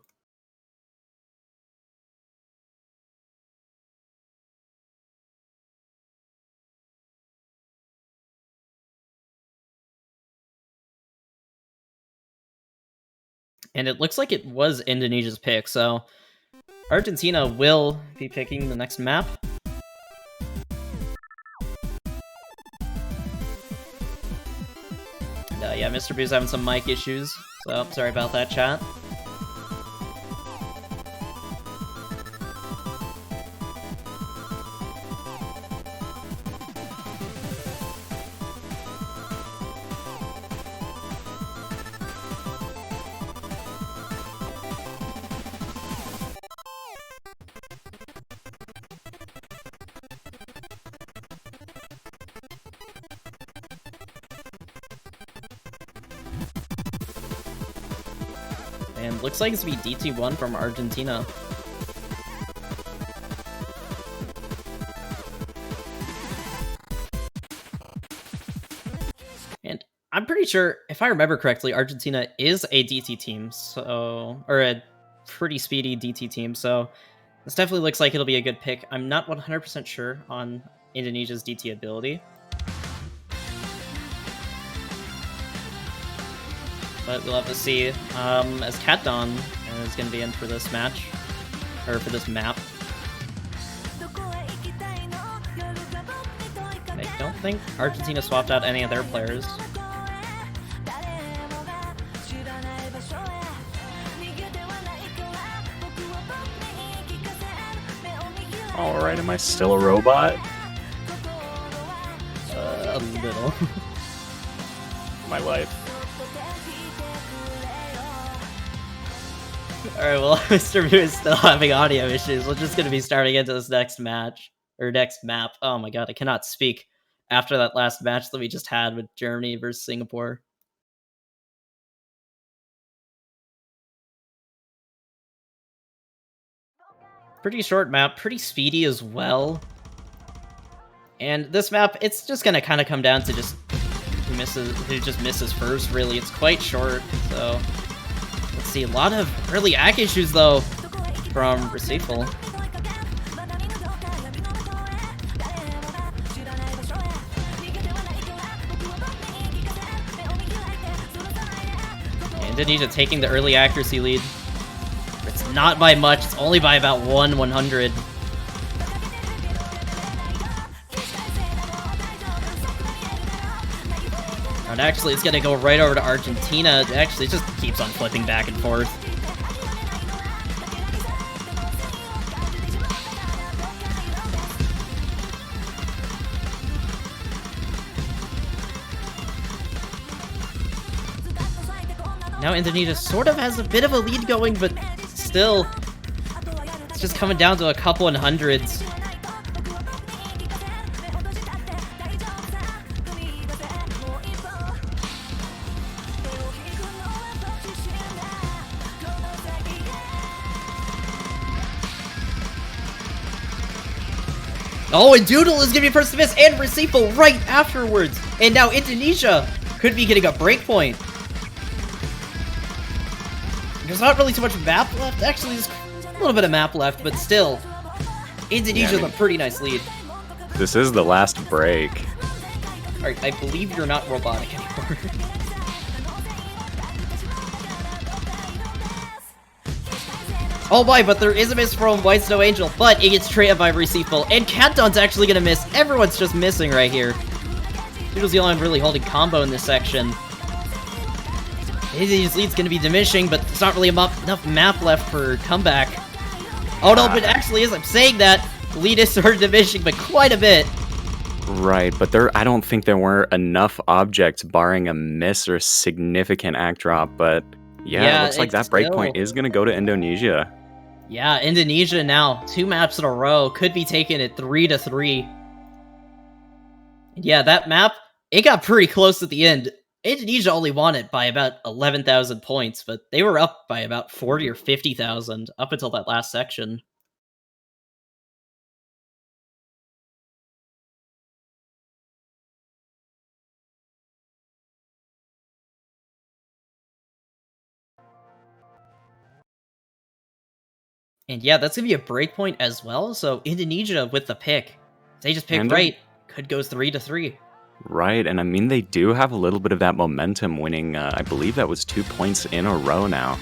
And it looks like it was Indonesia's pick, so Argentina will be picking the next map. And, yeah, Mr. Boo's having some mic issues, so sorry about that, chat. And looks like it's gonna be DT1 from Argentina. And I'm pretty sure, if I remember correctly, Argentina is a DT team, so, or a pretty speedy DT team, so this definitely looks like it'll be a good pick. I'm not 100% sure on Indonesia's DT ability, but we'll have to see. As Catdon is going to be in for this match, or for this map. I don't think Argentina swapped out any of their players. Alright, am I still a robot? A little. My life. Alright, well, Mr. Boo is still having audio issues. We're just going to be starting into this next match, or next map. Oh my god, I cannot speak after that last match that we just had with Germany versus Singapore. Pretty short map, pretty speedy as well. And this map, it's just going to kind of come down to just who just misses first, really. It's quite short, so... Let's see, a lot of early ACK issues, though, from Receiful. Indonesia taking the early accuracy lead. It's not by much, it's only by about 1/100. And actually, it's gonna go right over to Argentina. Actually, it just keeps on flipping back and forth. Now Indonesia sort of has a bit of a lead going, but still, it's just coming down to a couple and hundreds. Oh, and Doodle is gonna be first to miss, and Receiful right afterwards. And now Indonesia could be getting a breakpoint. there's not really too much map left. Actually, there's a little bit of map left, but still, Indonesia's a pretty nice lead. This is the last break. Alright, I believe you're not robotic anymore. Oh my, but there is a miss from White Snow Angel, but it gets traded by Receival, and Canton's actually gonna miss. Everyone's just missing right here. Noodle's the only one really holding combo in this section. His lead's gonna be diminishing, but there's not really enough map left for comeback. Oh no, but actually, as I'm saying that, the lead is sort of diminishing, but quite a bit. Right, but I don't think there were enough objects barring a miss or a significant act drop, but yeah, it looks like that breakpoint is going to go to Indonesia. Yeah, Indonesia now, 2 maps in a row, could be taking it 3-3. And yeah, that map, it got pretty close at the end. Indonesia only won it by about 11,000 points, but they were up by about 40 or 50,000 up until that last section. And yeah, that's going to be a breakpoint as well, so Indonesia with the pick. If they just pick right, could go 3-3. Right, and I mean, they do have a little bit of that momentum winning, I believe that was 2 points in a row now.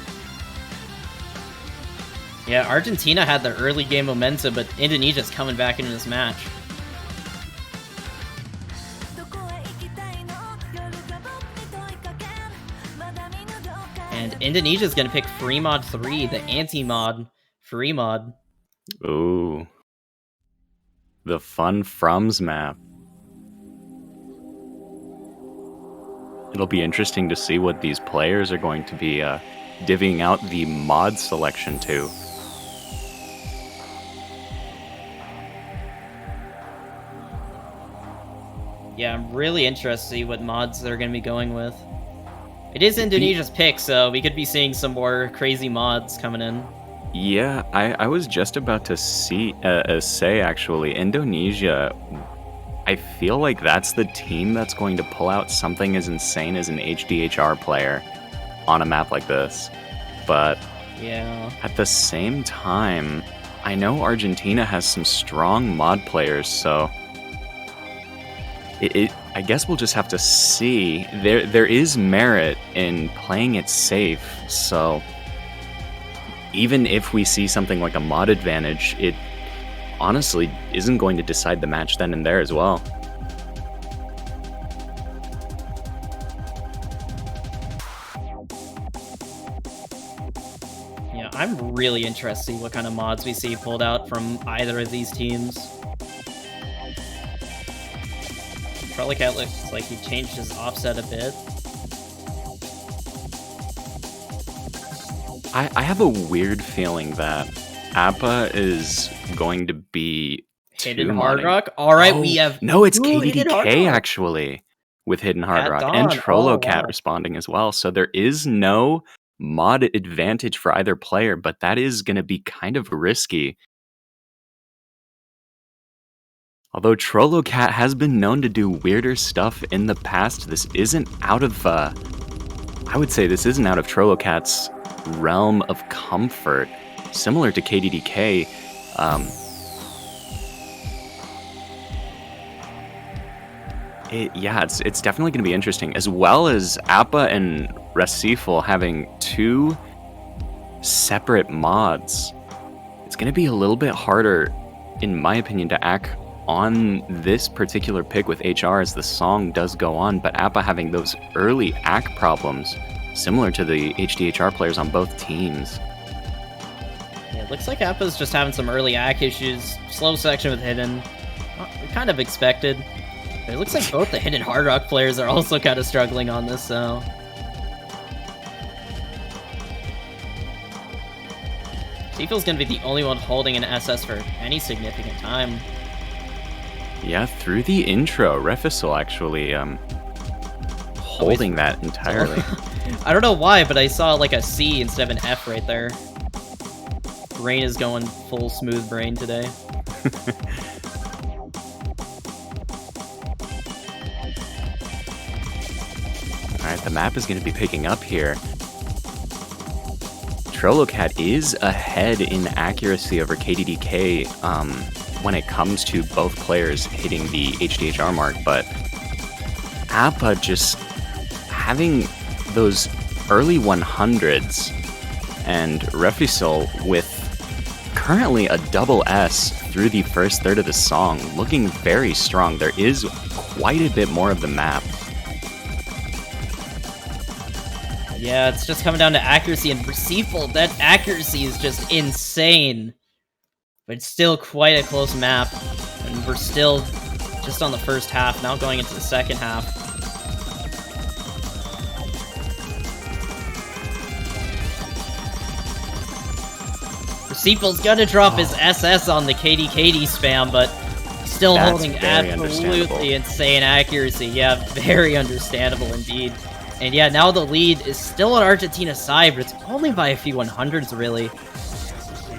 Yeah, Argentina had their early game momentum, but Indonesia's coming back into this match. And Indonesia's going to pick Free Mod 3, the anti-mod. Free mod. Ooh. The Fun Frums map. It'll be interesting to see what these players are going to be divvying out the mod selection to. Yeah, I'm really interested to see what mods they're going to be going with. It is Indonesia's pick, so we could be seeing some more crazy mods coming in. Yeah, I was just about to say, actually, Indonesia, I feel like that's the team that's going to pull out something as insane as an HDHR player on a map like this. But yeah, at the same time, I know Argentina has some strong mod players, so I guess we'll just have to see. There is merit in playing it safe, so even if we see something like a mod advantage, it honestly isn't going to decide the match then and there as well. Yeah, I'm really interested to see what kind of mods we see pulled out from either of these teams. Trollocat looks like he changed his offset a bit. I have a weird feeling that Appa is going to be Hidden Hard Rock? Alright, we have... No, it's KDDK, actually, with Hidden Hard Rock. And Trollocat responding as well. So there is no mod advantage for either player, but that is going to be kind of risky. Although Trollocat has been known to do weirder stuff in the past, this isn't out of... I would say this isn't out of Trollocat's realm of comfort. Similar to KDDK, it's definitely going to be interesting, as well as Appa and Recifal having 2 separate mods. It's going to be a little bit harder, in my opinion, to act on this particular pick with HR as the song does go on, but Appa having those early act problems, similar to the HDHR players on both teams. Yeah, it looks like Appa's just having some early act issues. Slow section with Hidden. Kind of expected. But it looks like both the Hidden Hard Rock players are also kind of struggling on this, so... Tifel's gonna be the only one holding an SS for any significant time. Yeah, through the intro, Refisal actually holding that entirely. I don't know why, but I saw like a C instead of an F right there. Brain is going full smooth brain today. Alright, the map is going to be picking up here. Trollocat is ahead in accuracy over KDDK when it comes to both players hitting the HDHR mark, but Appa just having those early 100s and Refisol with currently a double S through the first third of the song, looking very strong. There is quite a bit more of the map. Yeah, it's just coming down to accuracy, and Receival, that accuracy is just insane. But it's still quite a close map, and we're still just on the first half, now going into the second half. Receival's gonna drop his SS on the KD spam, but still That's holding very absolutely insane accuracy. Yeah, very understandable indeed. And yeah, now the lead is still on Argentina's side, but it's only by a few 100s, really.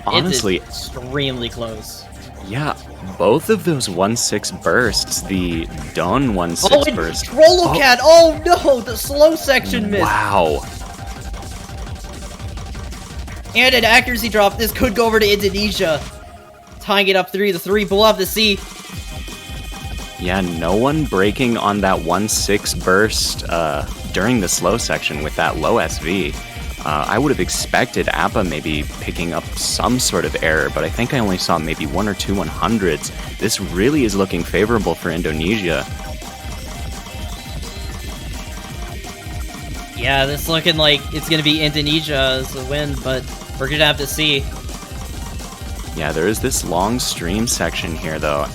Honestly, it's extremely close. Yeah, both of those 1-6 bursts, the Don 1-6 burst. Trollocat! Oh no, the slow section missed. Wow. And an accuracy drop. This could go over to Indonesia. Tying it up 3-3, but we'll have to see. Yeah, no one breaking on that 1-6 burst during the slow section with that low SV. I would have expected Appa maybe picking up some sort of error, but I think I only saw maybe 1 or 2 100s. This really is looking favorable for Indonesia. Yeah, this looking like it's going to be Indonesia's win, but we're going to have to see. Yeah, there is this long stream section here, though.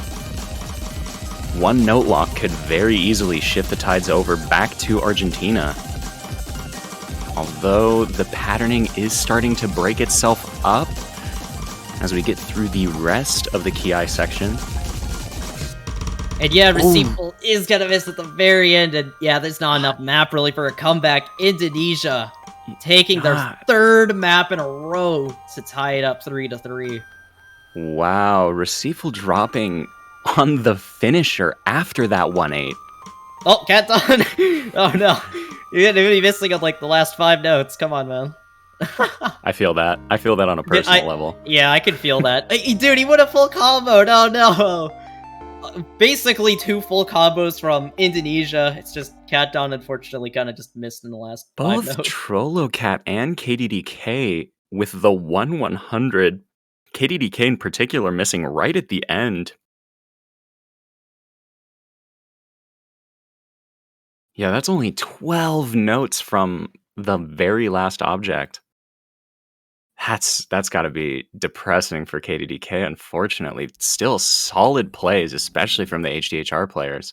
One note lock could very easily shift the tides over back to Argentina. Although the patterning is starting to break itself up as we get through the rest of the Ki section. And yeah, Receival is going to miss at the very end, and yeah, there's not enough map really for a comeback. Indonesia taking their third map in a row to tie it up 3-3. Wow, Receival dropping on the finisher after that 1-8. Oh, Cat Don! Oh no. You're gonna be missing on like the last 5 notes. Come on, man. I feel that. I feel that on a personal level. Yeah, I can feel that. Dude, he went a full combo. Oh no. Basically 2 full combos from Indonesia. It's just Cat Don unfortunately kind of just missed in the last 5 Both notes. Trollocat and KDDK with the 1-100. KDDK in particular missing right at the end. Yeah, that's only 12 notes from the very last object. That's got to be depressing for KDDK, unfortunately. Still solid plays, especially from the HDHR players.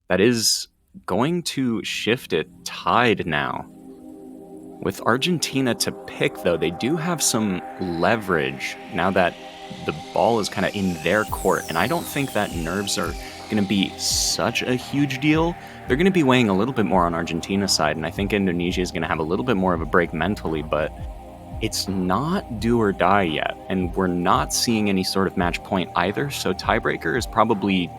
That is going to shift it tied now. With Argentina to pick, though, they do have some leverage now that the ball is kind of in their court, and I don't think that nerves are going to be such a huge deal. They're going to be weighing a little bit more on Argentina's side, and I think Indonesia is going to have a little bit more of a break mentally, but it's not do or die yet, and we're not seeing any sort of match point either, so tiebreaker is probably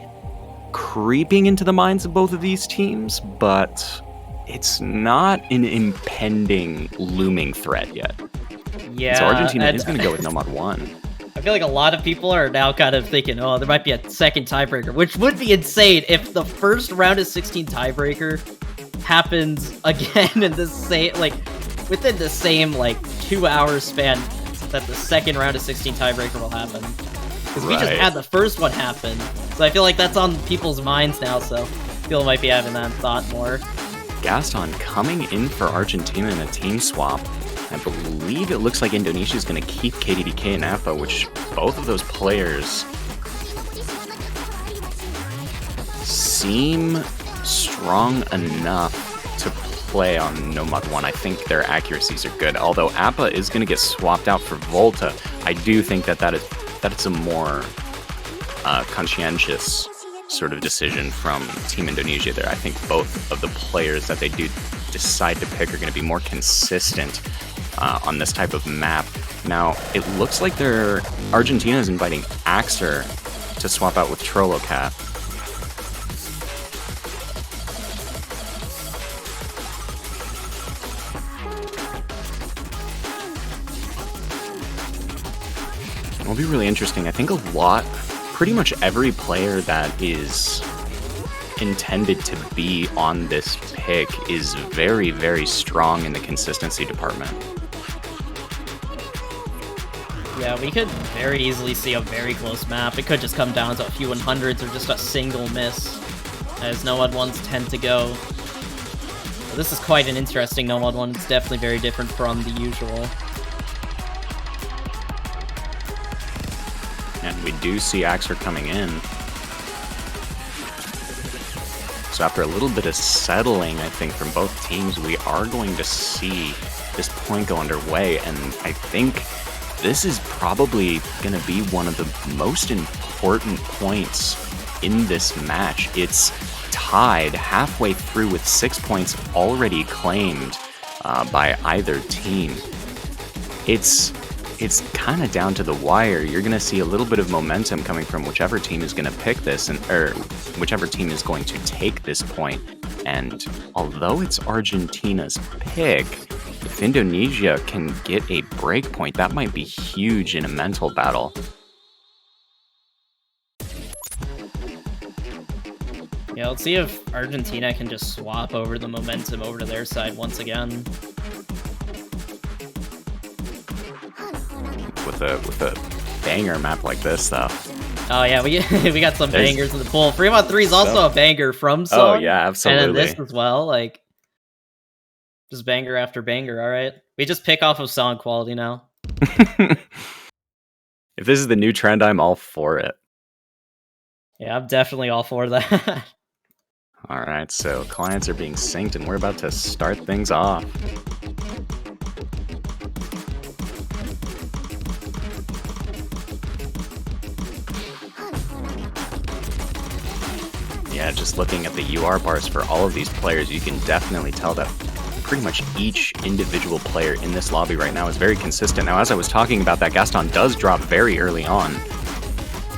creeping into the minds of both of these teams, but it's not an impending, looming threat yet. Yeah. So Argentina is going to go with no mod 1. I feel like a lot of people are now kind of thinking, oh, there might be a second tiebreaker, which would be insane if the first round of 16 tiebreaker happens again in the same, like, within the same, 2-hour span that the second round of 16 tiebreaker will happen. Because we just had the first one happen. So I feel like that's on people's minds now, so people might be having that thought more. Gaston coming in for Argentina in a team swap. I believe it looks like Indonesia is going to keep KDDK and Appa, which both of those players seem strong enough to play on no mod 1. I think their accuracies are good. Although Appa is going to get swapped out for Volta, I do think that it's a more conscientious sort of decision from Team Indonesia there. I think both of the players that they do decide to pick are going to be more consistent on this type of map. Now, it looks like Argentina is inviting Axter to swap out with Trollocat. It'll be really interesting. I think pretty much every player that is intended to be on this pick is very, very strong in the consistency department. Yeah, we could very easily see a very close map. It could just come down to a few 100s or just a single miss, as no odd ones tend to go. But this is quite an interesting no odd one. It's definitely very different from the usual. And we do see Axer coming in. So after a little bit of settling, I think, from both teams, we are going to see this point go underway. And I think this is probably going to be one of the most important points in this match. It's tied halfway through with 6 points already claimed by either team. It's kind of down to the wire. You're going to see a little bit of momentum coming from whichever team is going to pick this, or whichever team is going to take this point. And although it's Argentina's pick, if Indonesia can get a break point, that might be huge in a mental battle. Yeah, let's see if Argentina can just swap over the momentum over to their side once again. With a banger map like this, though. Oh yeah, we got some bangers in the pool. 3-on-3 is also a banger from song. Oh yeah, absolutely. And then this as well, like just banger after banger. All right, we just pick off of song quality now. If this is the new trend, I'm all for it. Yeah, I'm definitely all for that. All right, so clients are being synced, and we're about to start things off. Yeah, just looking at the UR bars for all of these players, you can definitely tell that pretty much each individual player in this lobby right now is very consistent. Now, as I was talking about, that Gaston does drop very early on.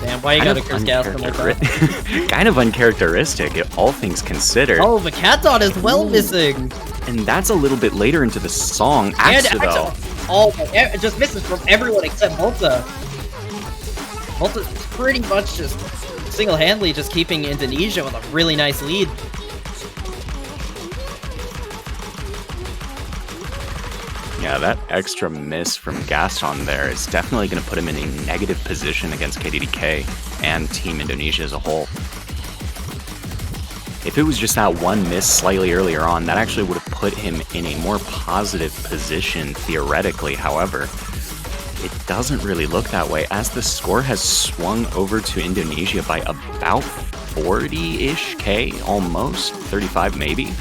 Damn, why you gotta curse Gaston like that? Kind of uncharacteristic, all things considered. Oh, the cat dot is well missing! And that's a little bit later into the song. Axel, though. Oh, it just misses from everyone except Volta. Volta's pretty much just single-handedly just keeping Indonesia with a really nice lead. Yeah, that extra miss from Gaston there is definitely going to put him in a negative position against KDDK and Team Indonesia as a whole. If it was just that one miss slightly earlier on, that actually would have put him in a more positive position theoretically. However, it doesn't really look that way, as the score has swung over to Indonesia by about 40-ish K, almost 35 maybe.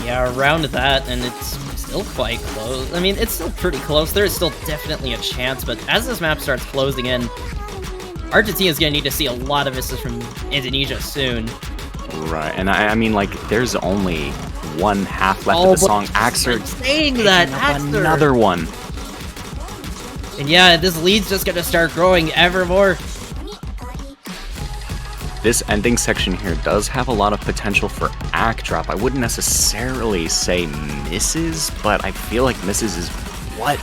Yeah, around that, and it's still quite close. I mean, it's still pretty close. There is still definitely a chance, but as this map starts closing in, Argentina's gonna need to see a lot of misses from Indonesia soon. Right, and I mean, like, there's only one half left of the song. Axer saying that, another one. And yeah, this lead's just gonna start growing ever more. This ending section here does have a lot of potential for act drop. I wouldn't necessarily say misses, but I feel like misses is what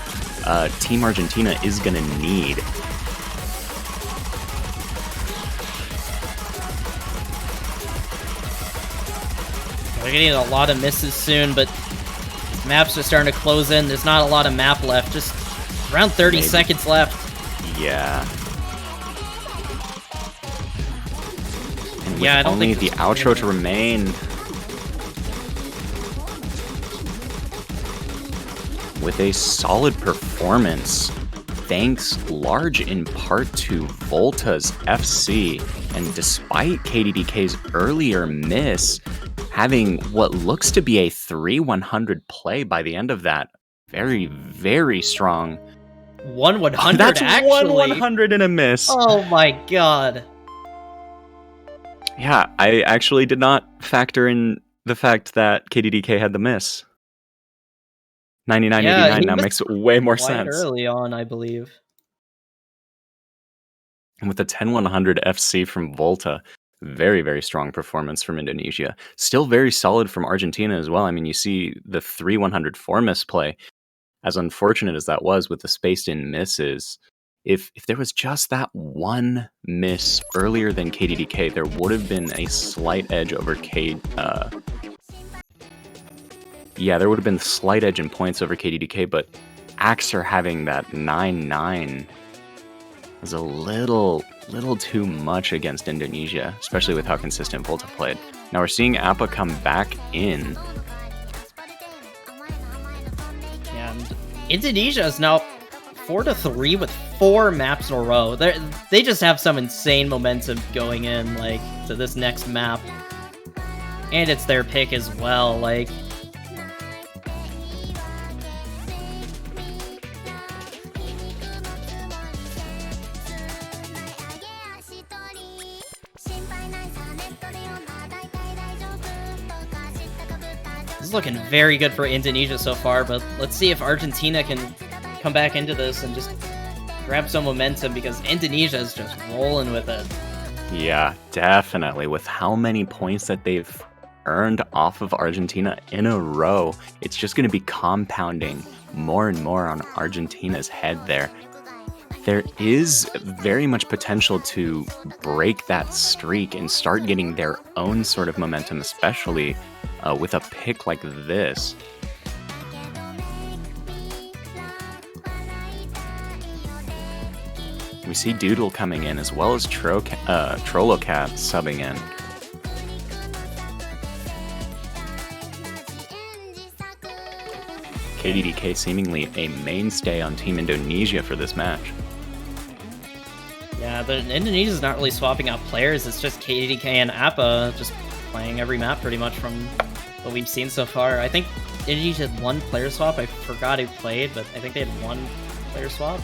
Team Argentina is gonna need. We're getting a lot of misses soon, but maps are starting to close in. There's not a lot of map left. Just around 30 seconds left. Yeah. And with I don't only think the outro to remain. With a solid performance, thanks large in part to Volta's FC, and despite KDDK's earlier miss, having what looks to be a 3-100 play by the end of that. Very, very strong. 1-100, that's actually? 1-100 and a miss. Oh my god. Yeah, I actually did not factor in the fact that KDDK had the miss. 99.89 now makes way more sense. Early on, I believe. And with the 10-100 FC from Volta, very, very strong performance from Indonesia. Still very solid from Argentina as well. I mean, you see the 3-100 4 miss play. As unfortunate as that was with the spaced in misses, If there was just that one miss earlier than KDDK, there would have been a slight edge over yeah, there would have been a slight edge in points over KDDK, but Axer having that 9-9 was a little too much against Indonesia, especially with how consistent Volta played. Now we're seeing Appa come back in. And Indonesia is now 4-3 with 4 maps in a row. They just have some insane momentum going in, like, to this next map. And it's their pick as well, like... This is looking very good for Indonesia so far, but let's see if Argentina can come back into this and just grab some momentum, because Indonesia is just rolling with it. Yeah, definitely. With how many points that they've earned off of Argentina in a row, it's just going to be compounding more and more on Argentina's head there. There is very much potential to break that streak and start getting their own sort of momentum, especially with a pick like this. We see Doodle coming in, as well as Trollocat subbing in. KDDK seemingly a mainstay on Team Indonesia for this match. Yeah, Indonesia's not really swapping out players, it's just KDDK and Appa just playing every map pretty much from what we've seen so far. I think Indonesia had 1 player swap, I forgot who played, but I think they had 1 player swap.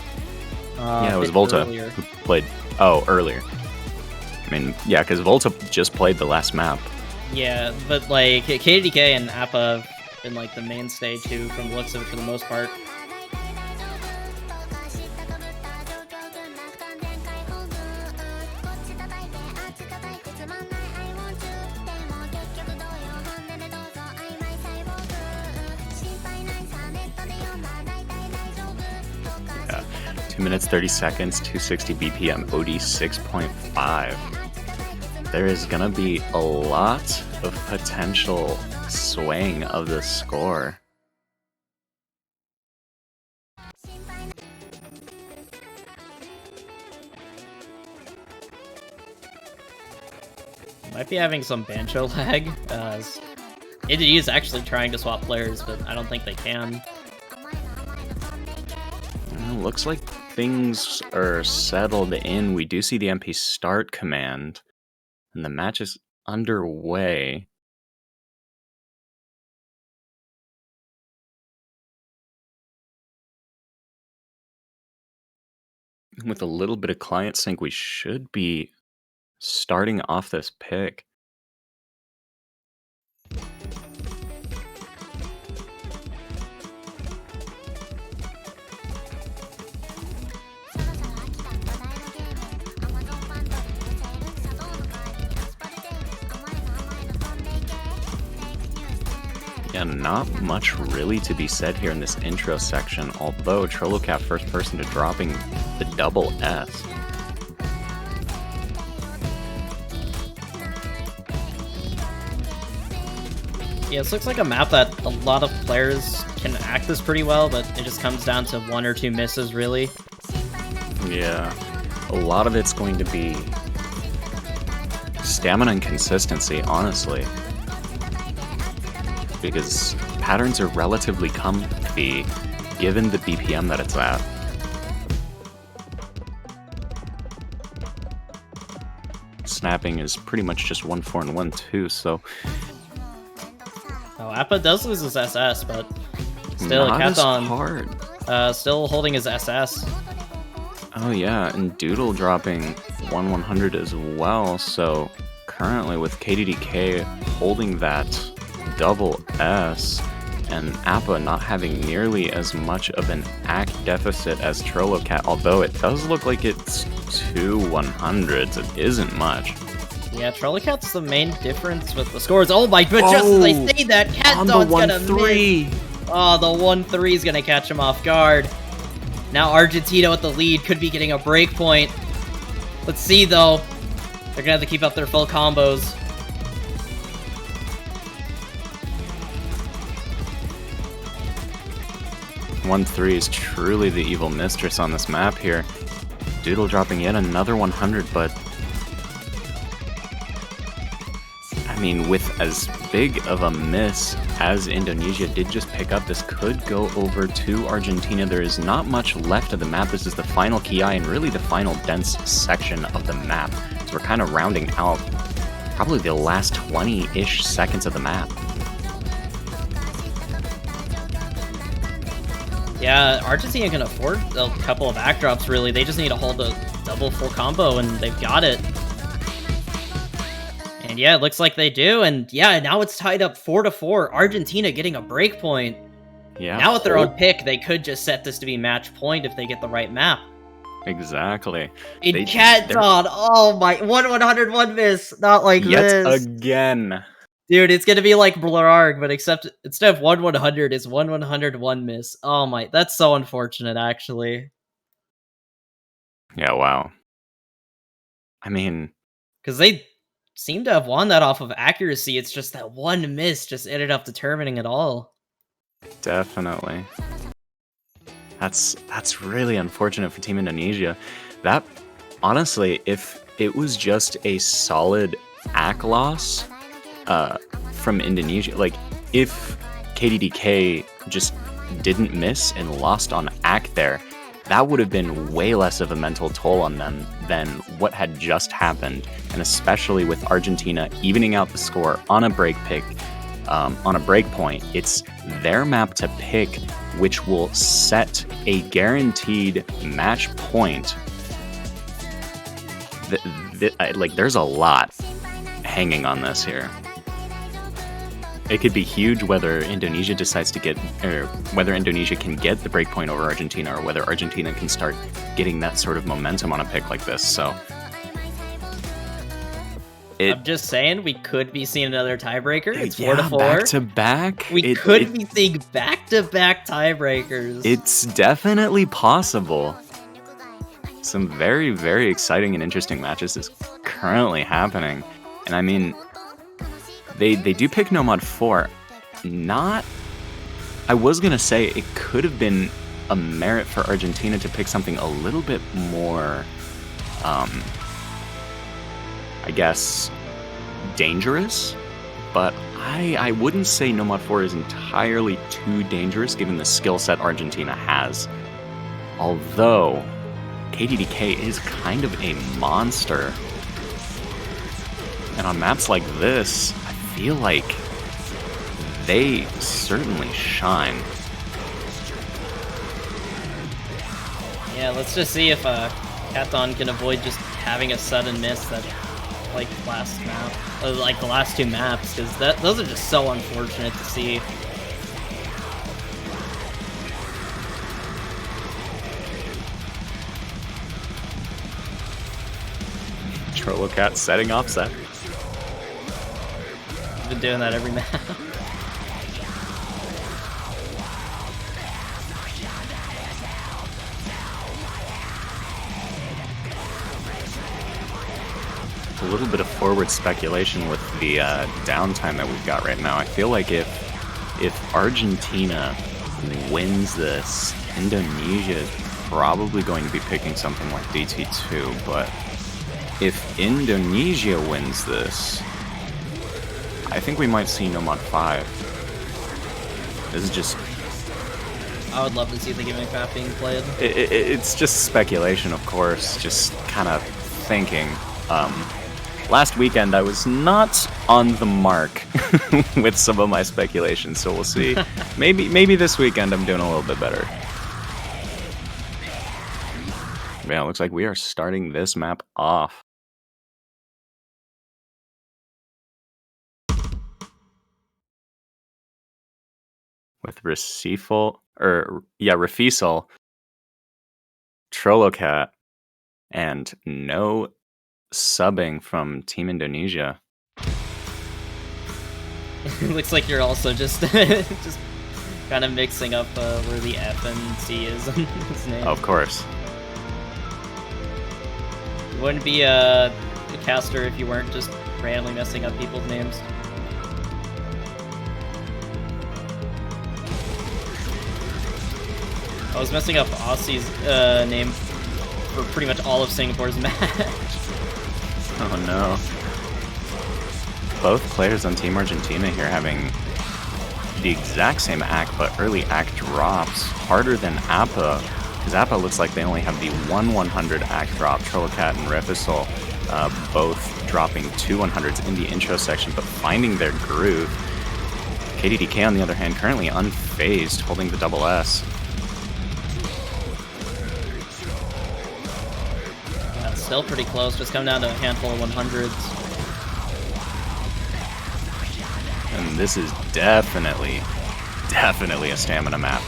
Yeah, it was Volta who played. Oh, earlier. I mean, yeah, because Volta just played the last map. Yeah, but like KDK and Appa have been like the mainstay too, from the looks of it for the most part. Yeah, 2 minutes 30 seconds, 260 BPM, OD 6.5. There is gonna be a lot of potential swaying of the score. Might be having some Bancho lag. It is actually trying to swap players, but I don't think they can. Looks like things are settled in. We do see the MP start command, and the match is underway. With a little bit of client sync, we should be starting off this pick. Yeah, not much really to be said here in this intro section, although Trollocat first person to dropping the double S. Yeah, this looks like a map that a lot of players can act this pretty well, but it just comes down to 1 or 2 misses, really. Yeah, a lot of it's going to be stamina and consistency, honestly. Because patterns are relatively comfy, given the BPM that it's at. Snapping is pretty much just 1-4 and 1-2, so... Oh, Appa does lose his SS, but still, not as Kathon hard. Still holding his SS. Oh yeah, and Doodle dropping 1-100 as well, so currently with KDDK holding that double S, and Appa not having nearly as much of an act deficit as Trollocat, although it does look like it's 2 100s, it isn't much. Yeah, Trollocat's the main difference with the scores. Oh my, but just as I say that, Kathon's gonna miss. Oh, the 1-3 is gonna catch him off guard. Now Argentina with the lead could be getting a break point. Let's see though. They're gonna have to keep up their full combos. One three is truly the evil mistress on this map here. Doodle dropping yet another 100, but I mean, with as big of a miss as Indonesia did just pick up, this could go over to Argentina. There is not much left of the map. This is the final Ki and really the final dense section of the map. So we're kind of rounding out probably the last 20-ish seconds of the map. Yeah, Argentina can afford a couple of backdrops, really. They just need to hold a double full combo, and they've got it. And yeah, it looks like they do. And yeah, now it's tied up 4-4. Argentina getting a break point. Yeah. Now with their own pick, they could just set this to be match point if they get the right map. Exactly. In Canton, oh my, 1/101 miss, not like yet this. Again. Dude, it's gonna be like Blarg, but except instead of 1/100, it's 1/101 miss. Oh my, that's so unfortunate, actually. Yeah, wow. I mean, because they seem to have won that off of accuracy. It's just that one miss just ended up determining it all. definitely. That's really unfortunate for Team Indonesia. That, honestly, if it was just a solid ACK loss from Indonesia, like if KDDK just didn't miss and lost on ACK there, that would have been way less of a mental toll on them than what had just happened. And especially with Argentina evening out the score on a break pick, on a break point, it's their map to pick, which will set a guaranteed match point. Like, there's a lot hanging on this here. It could be huge whether Indonesia decides to get, or whether Indonesia can get the breakpoint over Argentina, or whether Argentina can start getting that sort of momentum on a pick like this. So, I'm just saying, we could be seeing another tiebreaker. It's yeah, 4-4. back to back. We could be seeing back-to-back tiebreakers. It's definitely possible. Some very, very exciting and interesting matches is currently happening, and I mean, They do pick No Mod 4. I was going to say it could have been a merit for Argentina to pick something a little bit more, I guess, dangerous. But I wouldn't say No Mod 4 is entirely too dangerous given the skill set Argentina has. Although, KDDK is kind of a monster. And on maps like this, I feel like they certainly shine. Yeah, let's just see if Katon can avoid just having a sudden miss that, like last map, like the last two maps, because those are just so unfortunate to see. Trollocat setting offset. Been doing that every map. A little bit of forward speculation with the downtime that we've got right now. I feel like if Argentina wins this, Indonesia is probably going to be picking something like DT2, but if Indonesia wins this, I think we might see No Mod 5. This is just... I would love to see the gimmick map being played. It's just speculation, of course, just kind of thinking. Last weekend, I was not on the mark with some of my speculations, so we'll see. Maybe this weekend I'm doing a little bit better. Yeah, it looks like we are starting this map off. With Refisal, Trollocat, and no subbing from Team Indonesia. Looks like you're also just just kind of mixing up where the F and C is in his name. Of course. You wouldn't be a caster if you weren't just randomly messing up people's names. I was messing up Aussie's name for pretty much all of Singapore's match. Oh no. Both players on Team Argentina here having the exact same act, but early act drops harder than Appa, because Appa looks like they only have the 1/100 act drop. Trollocat and Refisol both dropping 2 100s in the intro section, but finding their groove. KDDK, on the other hand, currently unfazed, holding the double S. Yeah, it's still pretty close, just come down to a handful of 100s. And this is definitely a stamina map.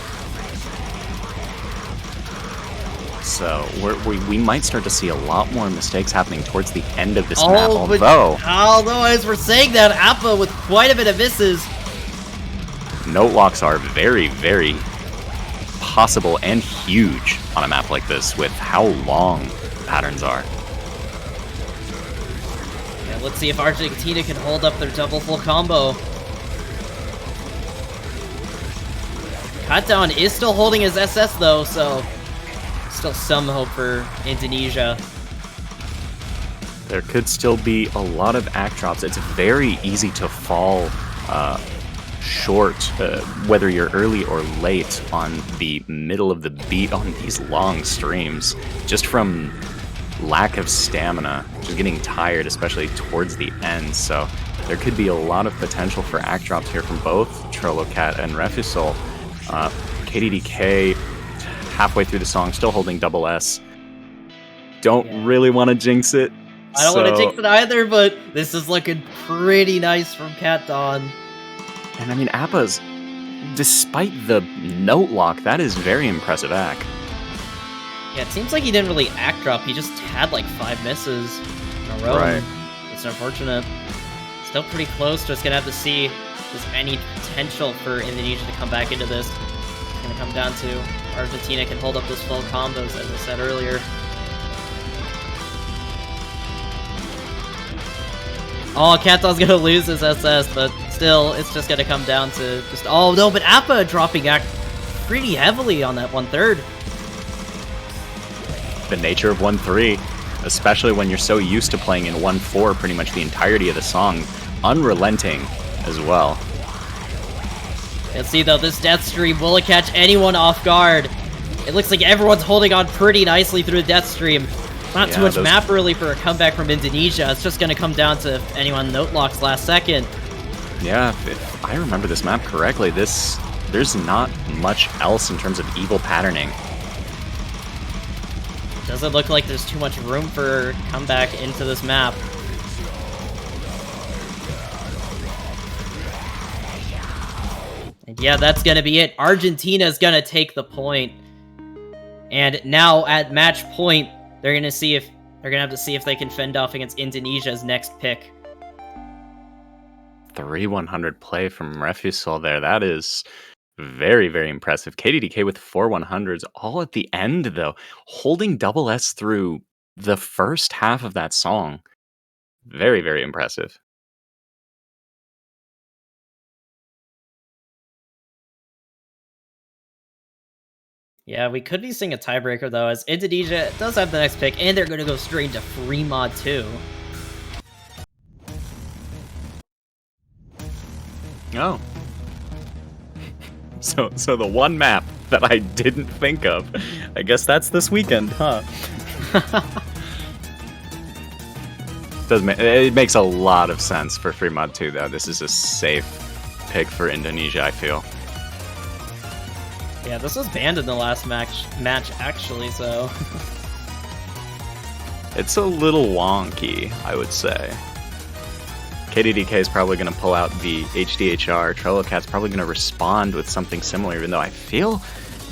So we might start to see a lot more mistakes happening towards the end of this map, although as we're saying that, Appa with quite a bit of misses. Note locks are very, very possible and huge on a map like this with how long patterns are. Yeah, let's see if Argentina can hold up their double full combo. Countdown is still holding his SS though, so still some hope for Indonesia. There could still be a lot of act drops. It's very easy to fall short, whether you're early or late on the middle of the beat on these long streams, just from lack of stamina, just getting tired, especially towards the end. So there could be a lot of potential for act drops here from both Trollocat and Refisol. KDDK halfway through the song, still holding double S. Don't really want to jinx it. I don't want to jinx it either, but this is looking pretty nice from Cat Dawn. And I mean, Appa's, despite the note lock, that is very impressive act. Yeah, it seems like he didn't really act drop. He just had like 5 misses in a row. Right. It's unfortunate. Still pretty close. Just gonna have to see if there's any potential for Indonesia to come back into this. It's gonna come down to Argentina can hold up those full combos, as I said earlier. Oh, Katon's gonna lose his SS, but still, it's just gonna come down to just... Oh, no, but Appa dropping act pretty heavily on that 1/3. The nature of 1-3, especially when you're so used to playing in 1-4 pretty much the entirety of the song. Unrelenting as well. Let's see, though, this death stream, will it catch anyone off guard? It looks like everyone's holding on pretty nicely through the death stream. Not too much map really for a comeback from Indonesia. It's just going to come down to if anyone note locks last second. Yeah, if I remember this map correctly, there's not much else in terms of evil patterning. Doesn't look like there's too much room for comeback into this map. And yeah, that's gonna be it. Argentina's gonna take the point. And now at match point, they're gonna have to see if they can fend off against Indonesia's next pick. 3-100 play from Refisol there. That is very, very impressive. KDDK with 4 100s, all at the end, though. Holding double S through the first half of that song. Very, very impressive. Yeah, we could be seeing a tiebreaker, though, as Indonesia does have the next pick, and they're going to go straight into free mod 2. Oh. So the one map that I didn't think of, I guess that's this weekend, huh? It makes a lot of sense for free mod 2, though. This is a safe pick for Indonesia, I feel. Yeah, this was banned in the last match actually, so... It's a little wonky, I would say. KDDK is probably going to pull out the HDHR. Trollocat's probably going to respond with something similar, even though I feel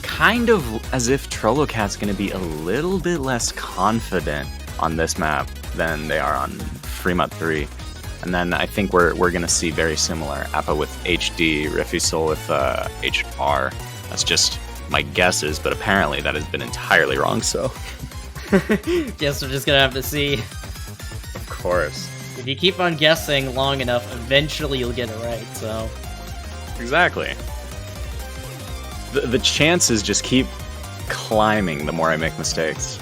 kind of as if Trollocat's going to be a little bit less confident on this map than they are on Fremont 3. And then I think we're going to see very similar. Appa with HD, Refusol with HR. That's just my guesses, but apparently that has been entirely wrong, so. Guess we're just gonna have to see. Of course. If you keep on guessing long enough, eventually you'll get it right, so. Exactly. The chances just keep climbing the more I make mistakes.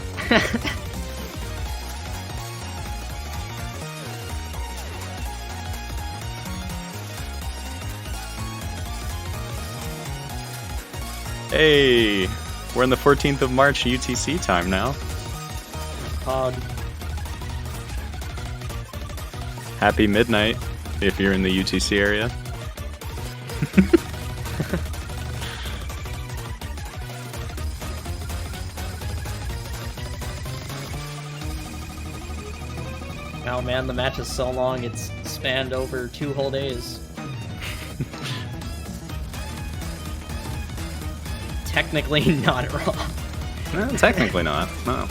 Hey, we're in the 14th of March UTC time now. Pog. Happy midnight if you're in the UTC area. Oh man, the match is so long, it's spanned over 2 whole days. Technically not at all. No, technically not. No.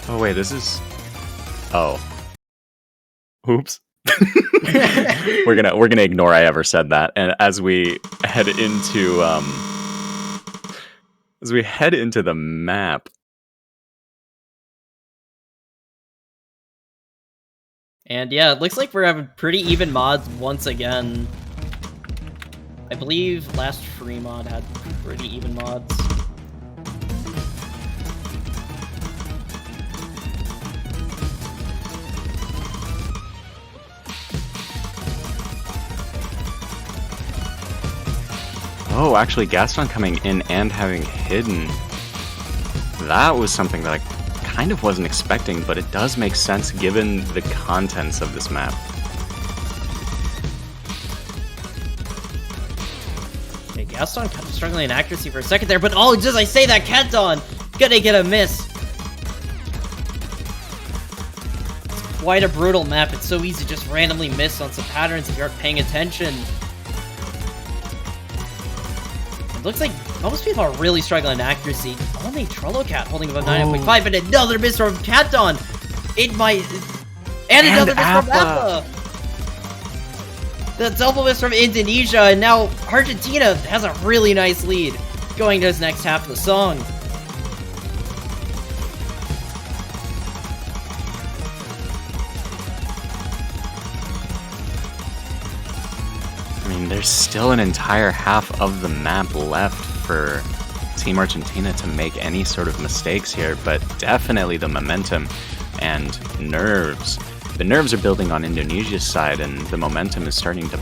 Oh wait, this is. Oh. Oops. we're gonna ignore I ever said that, and as we head into the map. And yeah, it looks like we're having pretty even mods once again. I believe last free mod had pretty even mods. Oh, actually, Gaston coming in and having hidden. That was something that I kind of wasn't expecting, but it does make sense given the contents of this map. Okay, Gaston kind of struggling in accuracy for a second there, but oh, just I say that, Kenton gonna get a miss. It's quite a brutal map. It's so easy to just randomly miss on some patterns if you aren't paying attention. It looks like most people are really struggling in accuracy. Only Trollocat holding above 9.5, but another miss from Katon. It might... And another miss from Appa. The double miss from Indonesia, and now Argentina has a really nice lead going to his next half of the song. I mean, there's still an entire half of the map left for Team Argentina to make any sort of mistakes here, but definitely the momentum and nerves. The nerves are building on Indonesia's side, and the momentum is starting to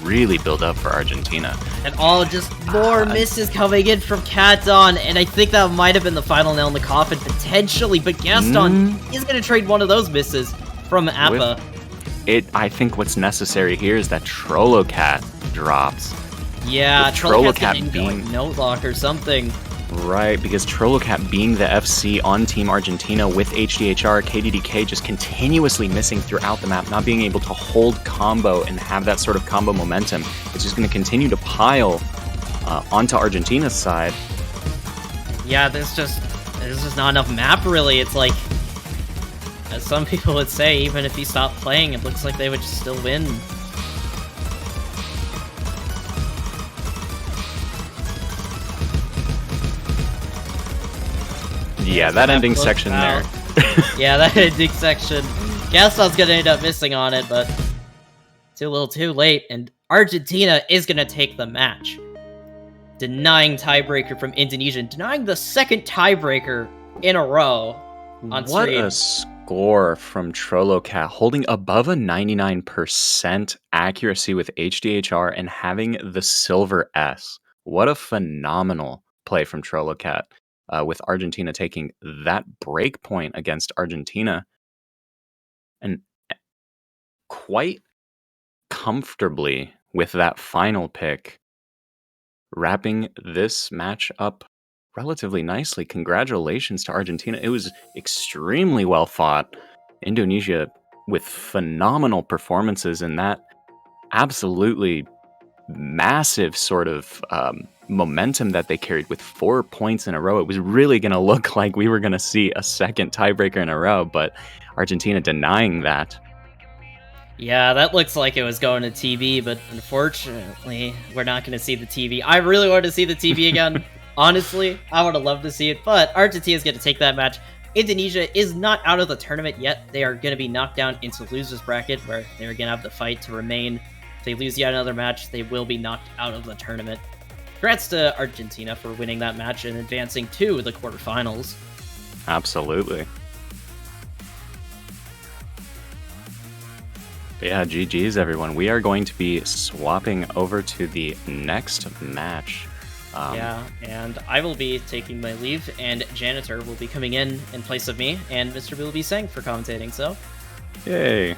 really build up for Argentina. And all just more misses coming in from Katon, and I think that might have been the final nail in the coffin, potentially, but Gaston is going to trade one of those misses from Appa. I think what's necessary here is that Trollocat drops. Yeah, Trollocat being note lock or something. Right, because Trollocat being the FC on Team Argentina with HDHR, KDDK just continuously missing throughout the map, not being able to hold combo and have that sort of combo momentum. It's just going to continue to pile onto Argentina's side. Yeah, there's just not enough map, really. It's like, as some people would say, even if he stopped playing, it looks like they would still win. Yeah, that ending section there. Yeah, that ending section. Gaston's gonna end up missing on it, but too little too late, and Argentina is gonna take the match. Denying tiebreaker from Indonesia, denying the second tiebreaker in a row on What stream. a score from Trollocat, holding above a 99% accuracy with HDHR and having the silver S. What a phenomenal play from Trollocat. With Argentina taking that break point against Argentina, and quite comfortably with that final pick, wrapping this match up relatively nicely. Congratulations to Argentina. It was extremely well fought. Indonesia with phenomenal performances in that absolutely massive sort of momentum that they carried with 4 points in a row, it was really going to look like we were going to see a second tiebreaker in a row, but Argentina denying that. Yeah, that looks like it was going to TV, but unfortunately, we're not going to see the TV. I really wanted to see the TV again. Honestly, I would have loved to see it, but Argentina's going to take that match. Indonesia is not out of the tournament yet. They are going to be knocked down into losers bracket, where they're going to have the fight to remain. If they lose yet another match, they will be knocked out of the tournament. Congrats to Argentina for winning that match and advancing to the quarterfinals. Absolutely. But yeah, GG's everyone. We are going to be swapping over to the next match. Yeah, and I will be taking my leave, and Janitor will be coming in place of me, and Mr. will be Sang for commentating, so... Yay.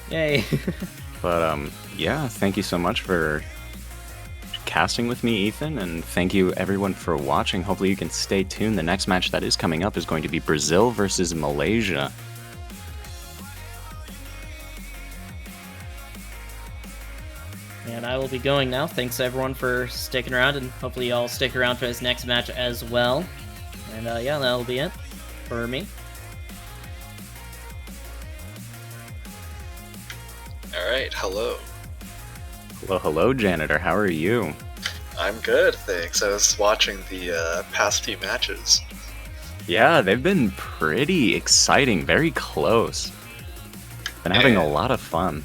Yay. But, yeah, thank you so much for casting with me, Ethan, and thank you everyone for watching. Hopefully you can stay tuned. The next match that is coming up is going to be Brazil versus Malaysia. And I will be going now. Thanks everyone for sticking around, and hopefully y'all stick around for this next match as well. And yeah, that'll be it for me. Alright, hello. Hello, Janitor. How are you? I'm good, thanks. I was watching the past few matches. Yeah, they've been pretty exciting, very close. Been having a lot of fun.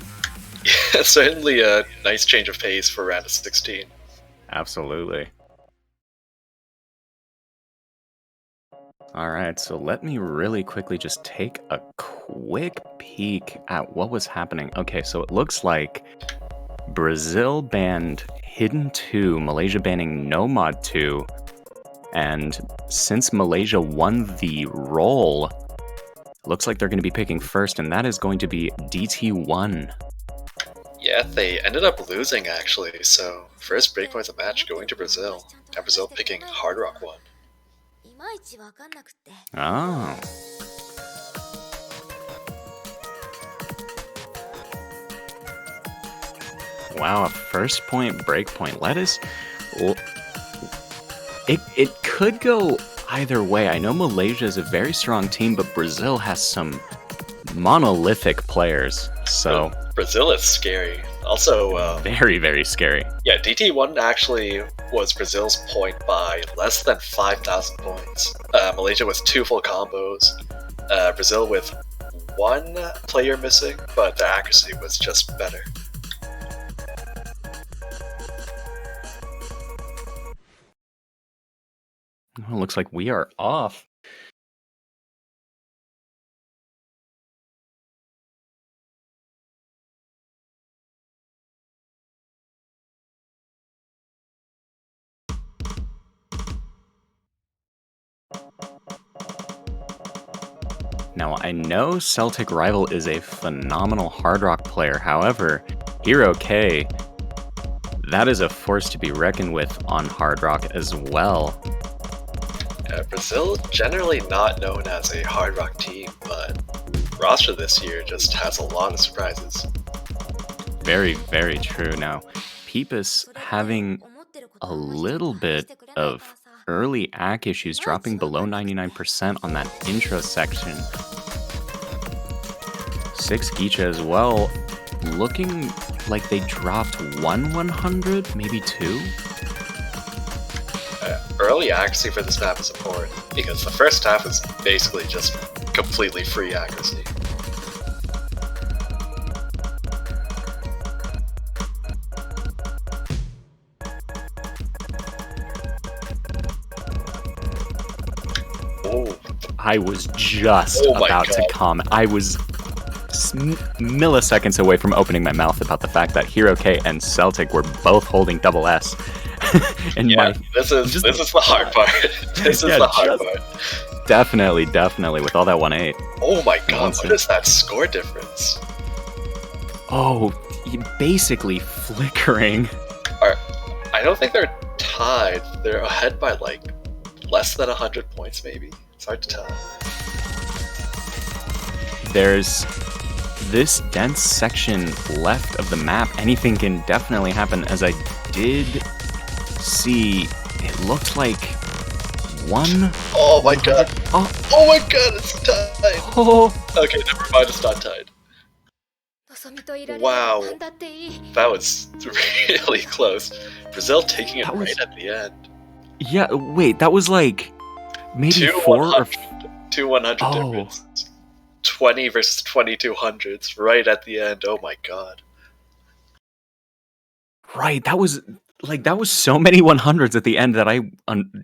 Yeah, certainly a nice change of pace for round of 16. Absolutely. Alright, so let me really quickly just take a quick peek at what was happening. Okay, so it looks like Brazil banned Hidden 2, Malaysia banning No Mod 2, and since Malaysia won the roll, looks like they're going to be picking first, and that is going to be DT1. Yeah, they ended up losing actually, so first breakpoint of the match going to Brazil, and Brazil picking Hard Rock 1. Oh. Wow, a first point breakpoint. It could go either way. I know Malaysia is a very strong team, but Brazil has some monolithic players, so... Brazil is scary. Also, very, very scary. Yeah, DT1 actually was Brazil's point by less than 5,000 points. Malaysia with 2 full combos. Brazil with 1 player missing, but the accuracy was just better. Oh, looks like we are off. Now, I know Celtic Rival is a phenomenal Hard Rock player. However, Hero K, that is a force to be reckoned with on Hard Rock as well. Brazil generally not known as a Hard Rock team, but roster this year just has a lot of surprises. Very, very true. Now, Peepus having a little bit of early AC issues, dropping below 99% on that intro section. 6 Geisha as well, looking like they dropped 100, maybe 2? Early accuracy for this map is important, because the first half is basically just completely free accuracy. Oh. I was just about to comment. I was milliseconds away from opening my mouth about the fact that Hero K and Celtic were both holding double S. And yeah, this is the hard part. This is the hard part. Definitely with all that 1-8. Oh my god, what is that score difference? Oh, basically flickering. I don't think they're tied. They're ahead by like less than 100 points maybe. It's hard to tell. There's this dense section left of the map. Anything can definitely happen, as I did see it looked like one. Oh my god. Oh, Oh my god, it's tied. oh. Okay, never mind, it's not tied. Wow. That was really close. Brazil taking it That was- right at the end. Yeah, wait, that was like maybe Two 4 or 100 Oh. difference. 20 versus 2200s right at the end. Oh my god. right. That was so many 100s at the end that I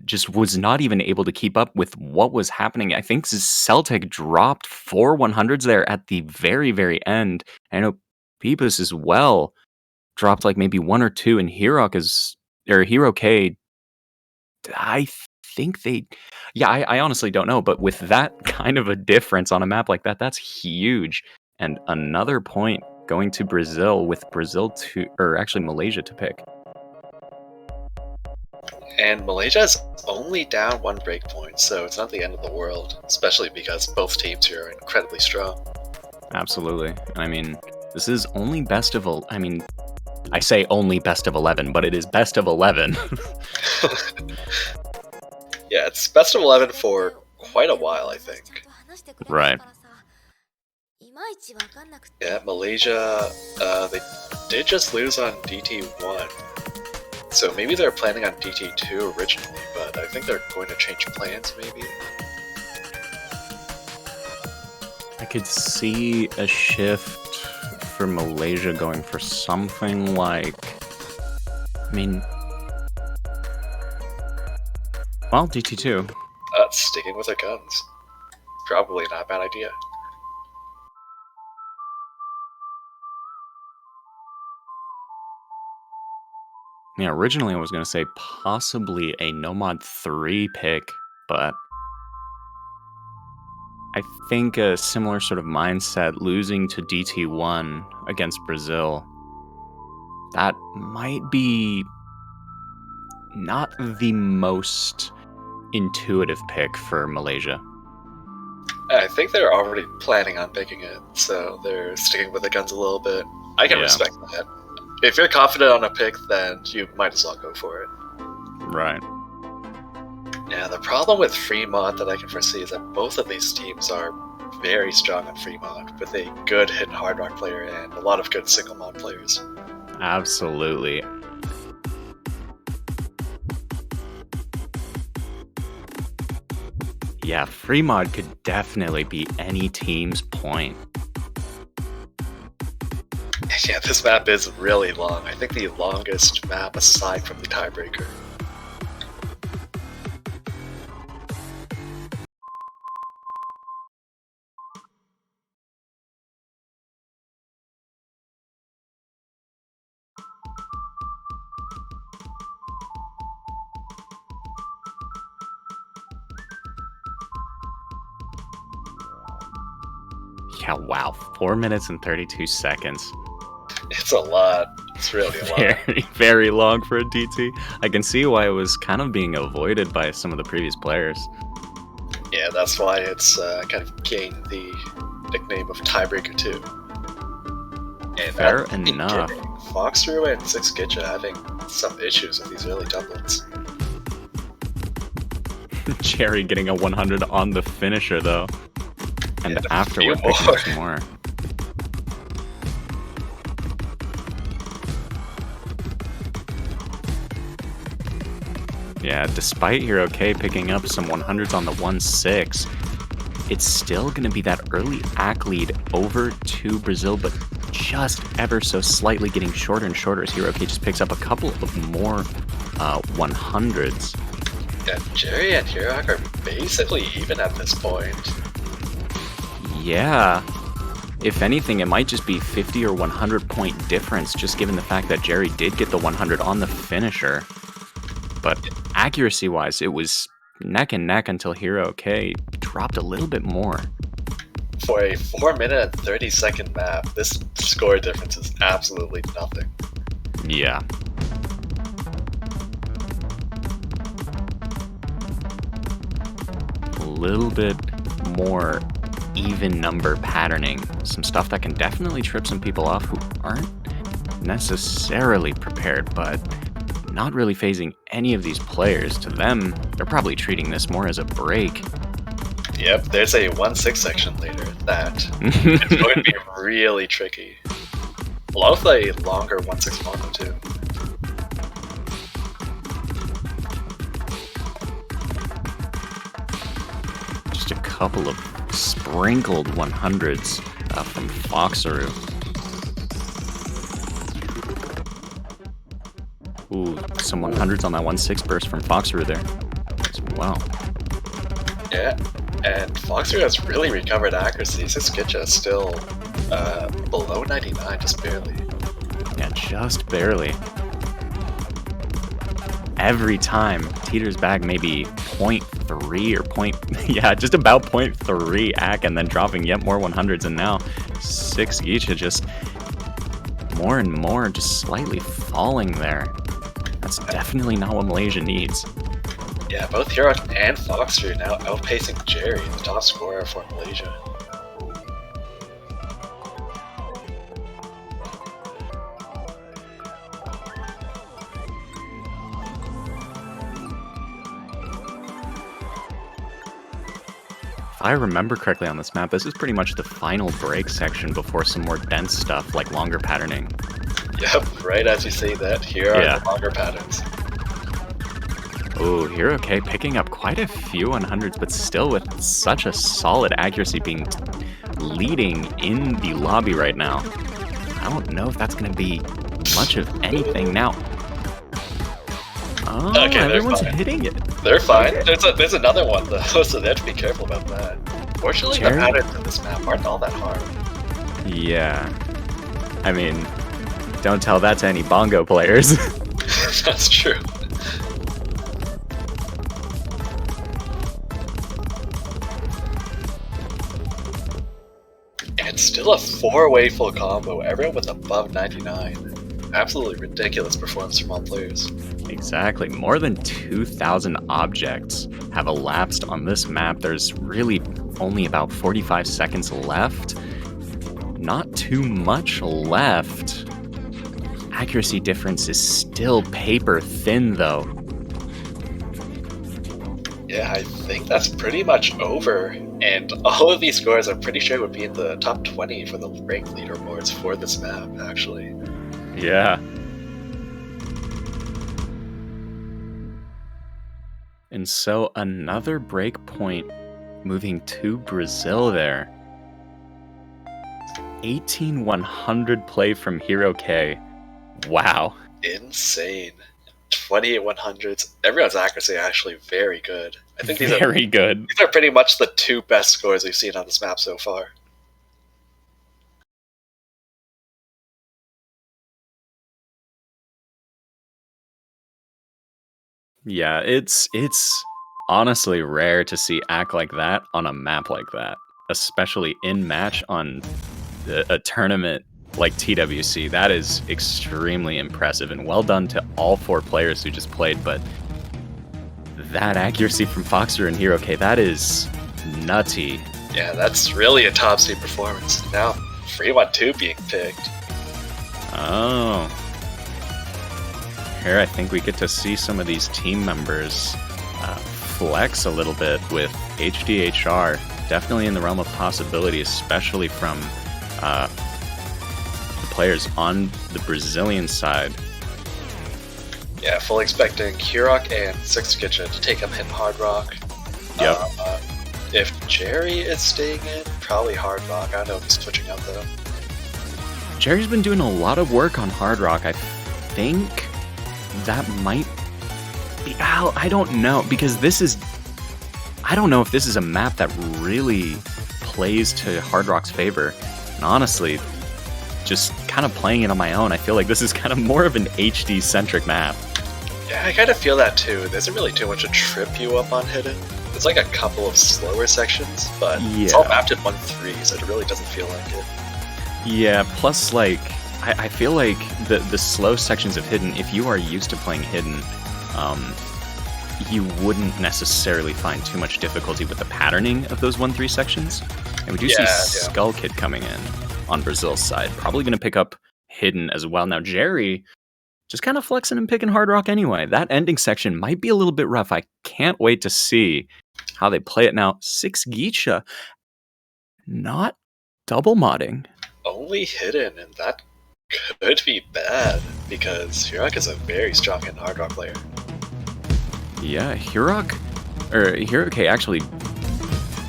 just was not even able to keep up with what was happening. I think Celtic dropped 4 100s there at the very, very end. I know Peepus as well dropped like maybe 1 or 2, and Hero K. I think they. Yeah, I honestly don't know, but with that kind of a difference on a map like that, that's huge. And another point going to Brazil with Brazil to, or actually Malaysia to pick. And Malaysia is only down 1 breakpoint, so it's not the end of the world, especially because both teams here are incredibly strong. Absolutely. I mean, this is only best of. I mean, I say only best of 11, but it is best of 11. Yeah, it's best of 11 for quite a while, I think. Right. Yeah, Malaysia, they did just lose on DT1. So maybe they're planning on DT2 originally, but I think they're going to change plans, maybe. I could see a shift for Malaysia going for something like. I mean. Well, DT2. Sticking with their guns. Probably not a bad idea. Yeah, originally I was going to say possibly a Nomad 3 pick, but I think a similar sort of mindset, losing to DT1 against Brazil, that might be not the most intuitive pick for Malaysia. I think they're already planning on picking it, so they're sticking with the guns a little bit. I can Yeah. respect that. If you're confident on a pick, then you might as well go for it. Right. Yeah, the problem with Fremont that I can foresee is that both of these teams are very strong on Fremont, with a good hidden hard rock player and a lot of good single mod players. Absolutely. Yeah, Fremont could definitely be any team's point. Yeah, this map is really long. I think the longest map aside from the tiebreaker. Yeah, wow. 4 minutes and 32 seconds. It's a lot. It's really a lot. Very, very long for a DT. I can see why it was kind of being avoided by some of the previous players. Yeah, that's why it's kind of gained the nickname of Tiebreaker 2. And Fair that's enough. Foxroo and 6Gitcha having some issues with these early doublets. Jerry getting a 100 on the finisher, though. And Yeah, a afterward, few picking up some more. Yeah, despite Hero K picking up some 100s on the 1-6, it's still going to be that early AC lead over to Brazil, but just ever so slightly getting shorter and shorter as Hero K just picks up a couple of more 100s. Yeah, Jerry and Hirok are basically even at this point. Yeah. If anything, it might just be 50 or 100 point difference, just given the fact that Jerry did get the 100 on the finisher. But accuracy-wise, it was neck and neck until Hero K dropped a little bit more. For a 4-minute and 30-second map, this score difference is absolutely nothing. Yeah. A little bit more even number patterning. Some stuff that can definitely trip some people off who aren't necessarily prepared, but not really phasing any of these players. To them, they're probably treating this more as a break. Yep, there's a 1-6 section later that it's going to be really tricky. Along with a longer 1-6 combo too. Just a couple of sprinkled 100s from Foxaroo. Ooh, some 100s on that 1-6 burst from Foxaroo there as well. Yeah, and Foxaroo has really recovered accuracy. His Skitcha is still below 99, just barely. Yeah, just barely. Every time teeters back maybe 0.3 or yeah, just about 0.3 AC, and then dropping yet more 100s, and now 6 Geisha just more and more just slightly falling there. That's definitely not what Malaysia needs. Yeah, both Hero and Foxaroo now outpacing Jerry, the top scorer for Malaysia. If I remember correctly on this map, this is pretty much the final break section before some more dense stuff like longer patterning. Yep, right as you say that, here are the longer patterns. Oh, Hero K picking up quite a few 100s, but still with such a solid accuracy, being leading in the lobby right now. I don't know if that's going to be much of anything now. Oh, okay, everyone's hitting it. They're fine. There's another one though, so they have to be careful about that. Fortunately, the patterns in this map aren't all that hard. Yeah. I mean, don't tell that to any bongo players. That's true. And still a 4-way full combo, everyone with above 99. Absolutely ridiculous performance from all players. Exactly. More than 2,000 objects have elapsed on this map. There's really only about 45 seconds left. Not too much left. Accuracy difference is still paper thin, though. Yeah, I think that's pretty much over. And all of these scores, I'm pretty sure would be in the top 20 for the rank leaderboards for this map, actually. Yeah. And so another break point moving to Brazil there. 18-100 play from Hero K. Wow. Insane. 28 100s. Everyone's accuracy actually very good. I think these very good. These are pretty much the 2 best scores we've seen on this map so far. Yeah, it's honestly rare to see act like that on a map like that, especially in match on a tournament like TWC. That is extremely impressive, and well done to all 4 players who just played. But that accuracy from Foxer and Hero K, that is nutty. Yeah, that's really a top seed performance. Now, Fremont 2 being picked. Oh. Here I think we get to see some of these team members flex a little bit with HDHR. Definitely in the realm of possibility, especially from the players on the Brazilian side. Yeah, fully expecting Hurok and 6 Kitchen to take up Hidden Hard Rock. Yep. If Jerry is staying in, probably Hard Rock. I don't know if he's switching up though. Jerry's been doing a lot of work on Hard Rock. I think that might be... I don't know, because this is... I don't know if this is a map that really plays to Hard Rock's favor. And honestly, just kind of playing it on my own, I feel like this is kind of more of an HD-centric map. Yeah, I kind of feel that too. There isn't really too much to trip you up on Hidden. It's like a couple of slower sections, but it's all mapped in 1-3, so it really doesn't feel like it. Yeah, plus, like, I feel like the slow sections of Hidden, if you are used to playing Hidden, you wouldn't necessarily find too much difficulty with the patterning of those 1-3 sections. And we do see Skull Kid coming in on Brazil's side, probably going to pick up Hidden as well. Now, Jerry just kind of flexing and picking Hard Rock anyway. That ending section might be a little bit rough. I can't wait to see how they play it now. 6 Geisha, not double modding. Only hidden, and that could be bad because Hirok is a very strong hidden Hard Rock player. Yeah, Hiroke actually,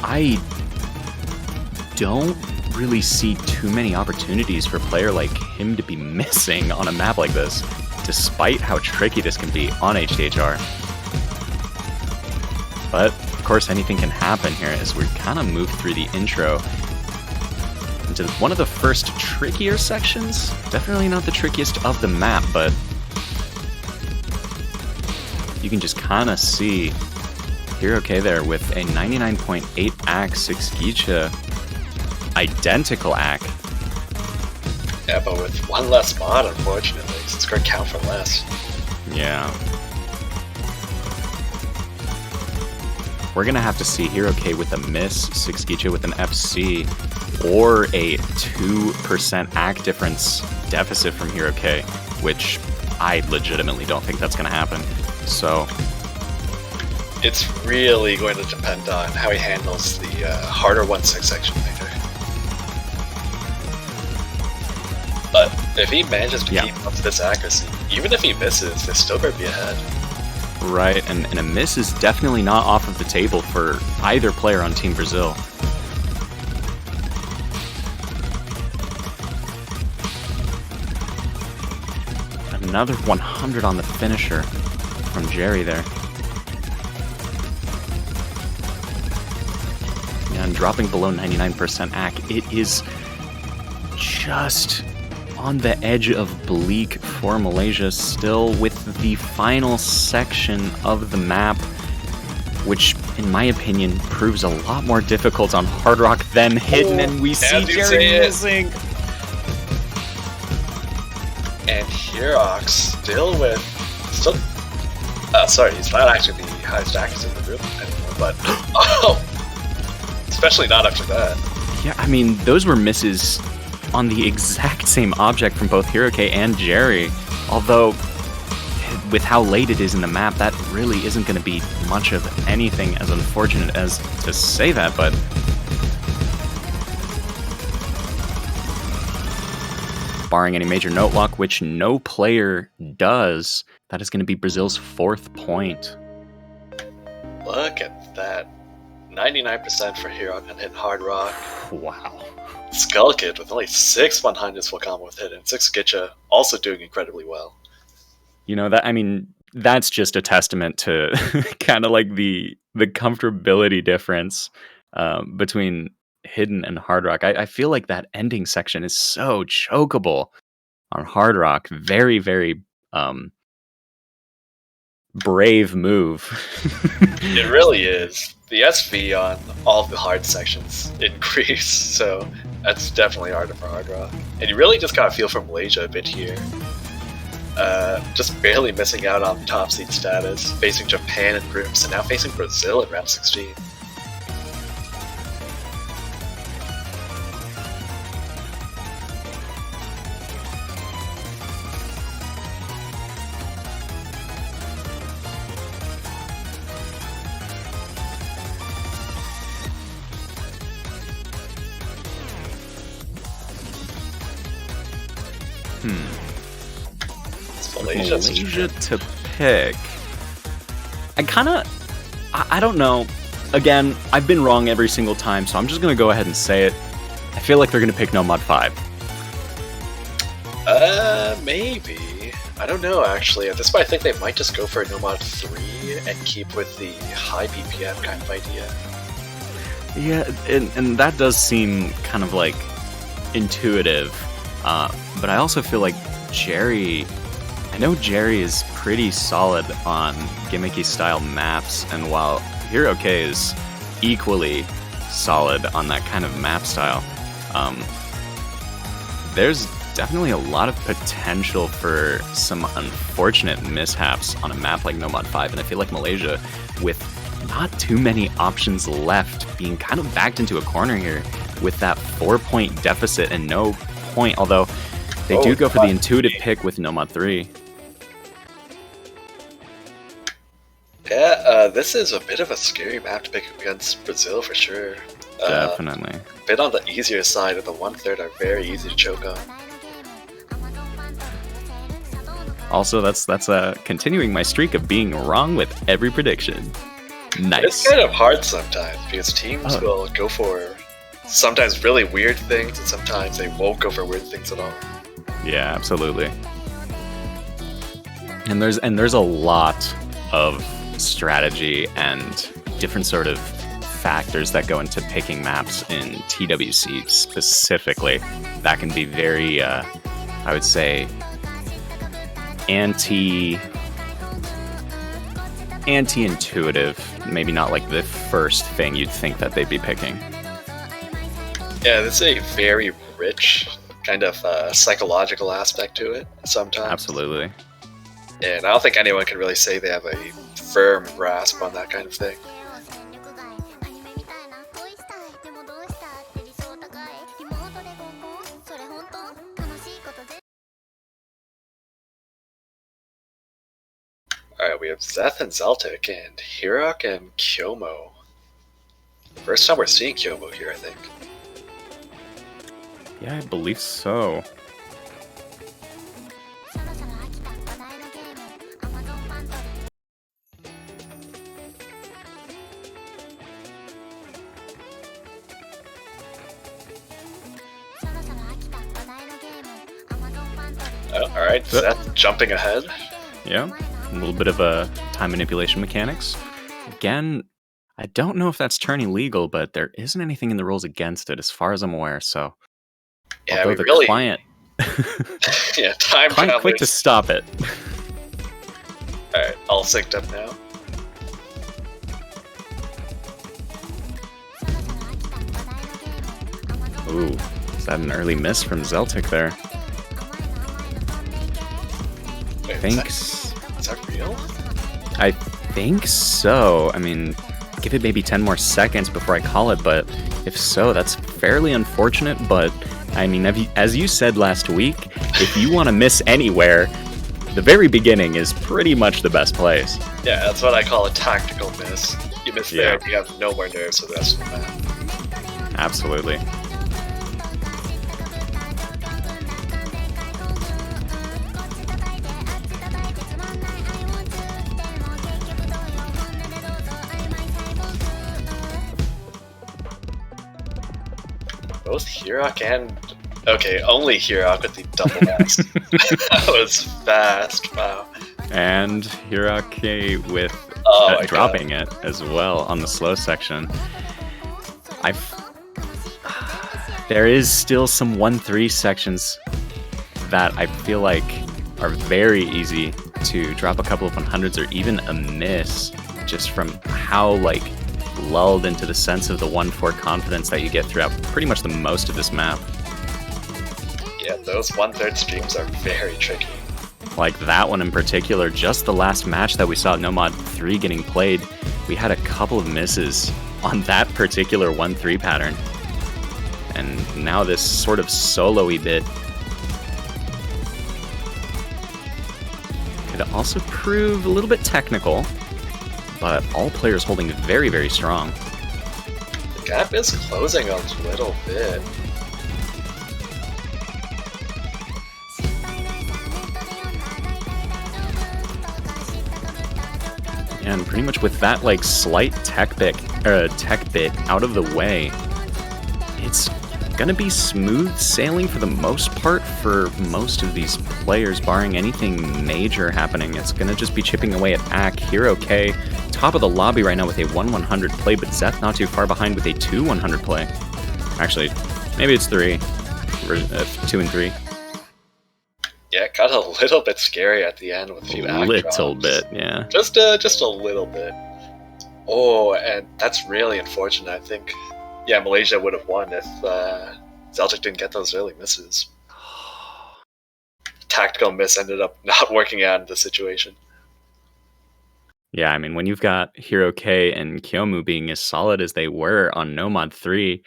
I don't really see too many opportunities for a player like him to be missing on a map like this, despite how tricky this can be on HDHR. But, of course, anything can happen here as we kind of move through the intro into one of the first trickier sections. Definitely not the trickiest of the map, but you can just kind of see Hiroke there with a 99.8 AC 6 Geisha, identical AC. Yeah, but with one less mod, unfortunately, so it's going to count for less. Yeah. We're going to have to see Hiroke with a miss, 6 Geisha with an FC, or a 2% AC difference deficit from Hiroke, which I legitimately don't think that's going to happen. So it's really going to depend on how he handles the harder 1-6 section later. But if he manages to keep up this accuracy, even if he misses, they're still going to be ahead. Right, and a miss is definitely not off of the table for either player on Team Brazil. Another 100 on the finisher from Jerry there. Yeah, and dropping below 99% AC, it is just on the edge of bleak for Malaysia, still with the final section of the map, which, in my opinion, proves a lot more difficult on Hard Rock than Hidden, and we see Jerry missing. And Hirok still sorry, he's not actually the highest accuracy in the group anymore, but especially not after that. Yeah, I mean, those were misses on the exact same object from both Hiroke and Jerry, although with how late it is in the map, that really isn't going to be much of anything, as unfortunate as to say that, but barring any major note lock, which no player does, that is going to be Brazil's 4th point. Look at that. 99% for Hirok on Hidden Hard Rock. Wow. Skull Kid with only 6 100s full combo with Hidden. 6 Geisha also doing incredibly well. You know, that's just a testament to kind of like the comfortability difference between Hidden and Hard Rock. I feel like that ending section is so chokeable on Hard Rock. Very, very brave move. It really is. The SV on all of the hard sections increase, so that's definitely harder for Hard Rock. And you really just gotta feel for Malaysia a bit here. Just barely missing out on top seed status, facing Japan in groups, and now facing Brazil in round 16. Malaysia to pick. I don't know. Again, I've been wrong every single time, so I'm just going to go ahead and say it. I feel like they're going to pick Nomad 5. Maybe. I don't know, actually. At this point, I think they might just go for a Nomad 3 and keep with the high BPM kind of idea. Yeah, and that does seem kind of like intuitive. But I also feel like Jerry... I know Jerry is pretty solid on gimmicky style maps, and while Hiroke is equally solid on that kind of map style, there's definitely a lot of potential for some unfortunate mishaps on a map like Nomad 5, and I feel like Malaysia, with not too many options left, being kind of backed into a corner here with that 4-point deficit and no point, although they do go for the intuitive pick with Nomad 3. Yeah, this is a bit of a scary map to pick against Brazil for sure. Definitely. A bit on the easier side, and the 1/3 are very easy to choke on. Also, that's continuing my streak of being wrong with every prediction. Nice. It's kind of hard sometimes because teams Oh. will go for sometimes really weird things, and sometimes they won't go for weird things at all. Yeah, absolutely. And there's a lot of strategy and different sort of factors that go into picking maps in TWC specifically. That can be very, I would say, anti-intuitive. Maybe not like the first thing you'd think that they'd be picking. Yeah, there's a very rich kind of psychological aspect to it sometimes. Absolutely. And I don't think anyone can really say they have a firm grasp on that kind of thing. Alright, we have Zeth and Zeltic, and Hirok and Kyomo. First time we're seeing Kyomo here, I think. Yeah, I believe so. Oh, alright, Zeth jumping ahead. Yeah, a little bit of a time manipulation mechanics. Again, I don't know if that's turning legal, but there isn't anything in the rules against it as far as I'm aware, so... Yeah, although we the really... client... yeah, time client travelers. quick to stop it. Alright, all synced up now. Ooh, is that an early miss from Zeltic there? Wait, Thanks. Is that real? I think so. I mean, give it maybe 10 more seconds before I call it, but if so, that's fairly unfortunate. But I mean, as you said last week, if you want to miss anywhere, the very beginning is pretty much the best place. Yeah, that's what I call a tactical miss. You miss Yeah. there, you have no more nerves for the rest of the map. Absolutely. Both Hirok and... Okay, only Hirok with the double S. That was fast, wow. And Hirake with Oh my dropping it as well on the slow section. There is still some 1-3 sections that I feel like are very easy to drop a couple of 100s or even a miss, just from how like lulled into the sense of the 1-4 confidence that you get throughout pretty much the most of this map. Yeah, those 1/3 streams are very tricky. Like that one in particular, just the last match that we saw at Nomad 3 getting played, we had a couple of misses on that particular 1-3 pattern. And now this sort of solo-y bit could also prove a little bit technical, but all players holding very, very strong. The gap is closing a little bit. And pretty much with that like slight tech bit out of the way, it's gonna be smooth sailing for the most part for most of these players, barring anything major happening. It's gonna just be chipping away at Ak. Hero K, top of the lobby right now with a 1-100 play, but Zeth not too far behind with a 2-100 play. Actually, maybe it's 3. 2 and 3. Yeah, it got a little bit scary at the end with a few A act little drops. bit, yeah. Just a little bit. Oh, and that's really unfortunate. I think, yeah, Malaysia would have won if Zeltic didn't get those early misses. Tactical miss ended up not working out in the situation. Yeah, I mean, when you've got Hero K and Kyomu being as solid as they were on Nomad 3,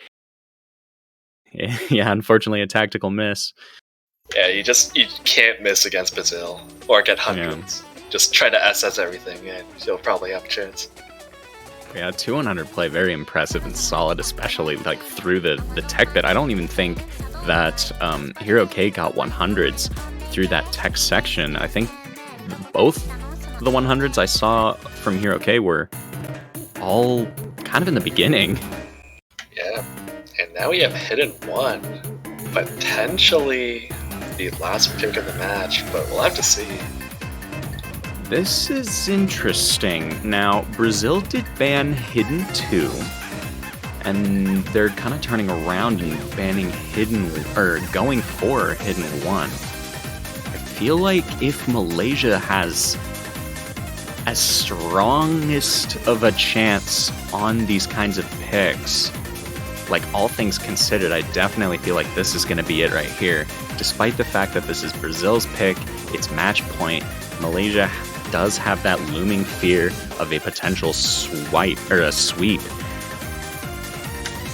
yeah, unfortunately a tactical miss. Yeah, you can't miss against Brazil or get hundreds. Just try to SS everything, and you'll probably have a chance. Yeah, 200 play, very impressive and solid, especially like through the tech bit. I don't even think that Hero K got 100s through that tech section. I think both the 100s I saw from Hero K were all kind of in the beginning. Yeah, and now we have Hidden 1, potentially the last pick of the match, but we'll have to see. This is interesting. Now, Brazil did ban Hidden 2, and they're kind of turning around and banning Hidden, or going for Hidden 1. I feel like if Malaysia has as strongest of a chance on these kinds of picks, like all things considered, I definitely feel like this is going to be it right here. Despite the fact that this is Brazil's pick, it's match point, Malaysia does have that looming fear of a potential sweep.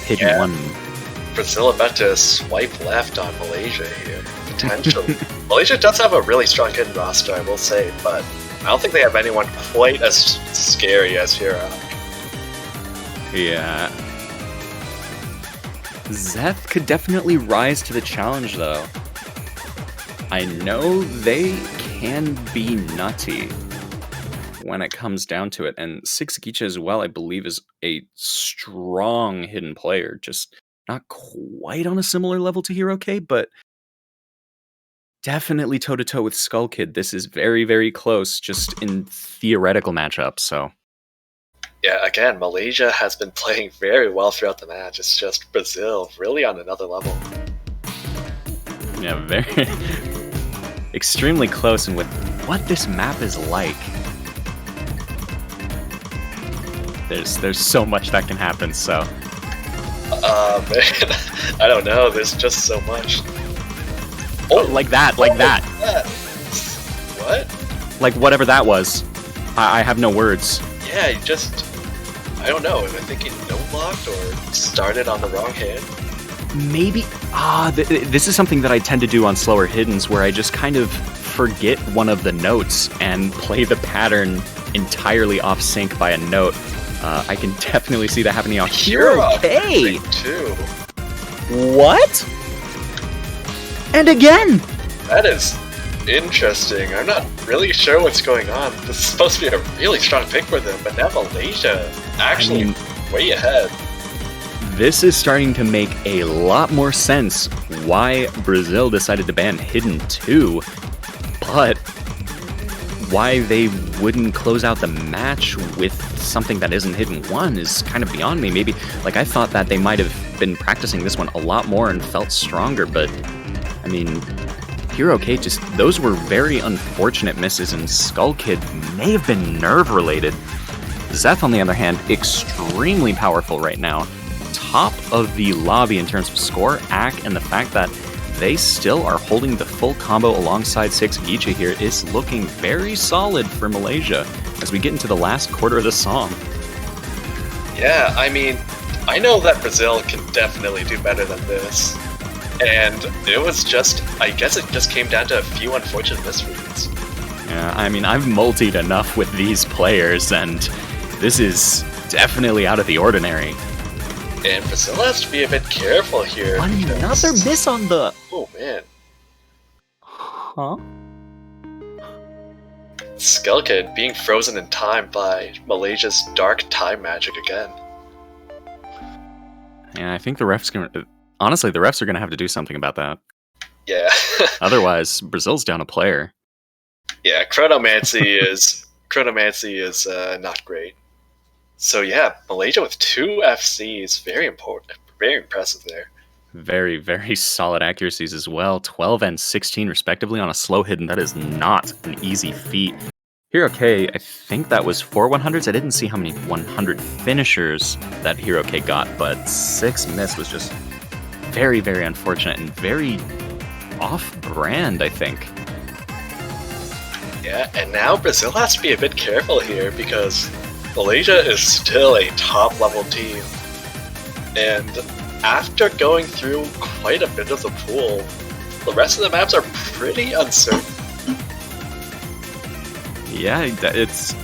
Hidden 1. Brazil about to swipe left on Malaysia here, potentially. Malaysia does have a really strong hidden roster, I will say, but I don't think they have anyone quite as scary as Hero. Yeah. Zeth could definitely rise to the challenge, though. I know they can be nutty when it comes down to it, and Six Geisha as well, I believe, is a strong hidden player, just not quite on a similar level to Hero K, but definitely toe-to-toe with Skull Kid. This is very, very close, just in theoretical matchups, so... Yeah, again, Malaysia has been playing very well throughout the match. It's just Brazil really on another level. Yeah, very... extremely close, and with what this map is like, there's so much that can happen, so... Man, I don't know, there's just so much. Oh, like that. What? Like whatever that was. I have no words. Yeah, you just... I don't know, am I thinking no-blocked or started on the wrong hand? Maybe... this is something that I tend to do on slower hiddens, where I just kind of forget one of the notes and play the pattern entirely off sync by a note. I can definitely see that happening on Hero K! Too. What? And again! That is interesting. I'm not really sure what's going on. This is supposed to be a really strong pick for them, but now Malaysia actually way ahead. This is starting to make a lot more sense why Brazil decided to ban Hidden 2, but why they wouldn't close out the match with something that isn't Hidden 1 is kind of beyond me. Maybe, like, I thought that they might have been practicing this one a lot more and felt stronger, but, I mean, Hero K, just, those were very unfortunate misses, and Skull Kid may have been nerve-related. Zeth, on the other hand, extremely powerful right now. Top of the lobby in terms of score, AC, and the fact that they still are holding the full combo alongside Six Geisha here is looking very solid for Malaysia as we get into the last quarter of the song. Yeah, I mean, I know that Brazil can definitely do better than this. And it was just, I guess it just came down to a few unfortunate misreads. Yeah, I mean, I've multied enough with these players, and this is definitely out of the ordinary. And Brazil has to be a bit careful here. Another miss on the... Oh, man. Huh? Skull Kid being frozen in time by Malaysia's dark time magic again. Yeah, I think the refs can... Honestly, the refs are going to have to do something about that. Yeah. Otherwise, Brazil's down a player. Yeah, Chronomancy is not great. So yeah, Malaysia with 2 FCs, very important, very impressive there. Very, very solid accuracies as well. 12 and 16 respectively on a slow hidden. That is not an easy feat. Hero K, I think that was 4 100s. I didn't see how many 100 finishers that Hero K got, but 6 miss was just very, very unfortunate and very off-brand, I think. Yeah, and now Brazil has to be a bit careful here because Malaysia is still a top-level team. And after going through quite a bit of the pool, the rest of the maps are pretty uncertain. Yeah, it's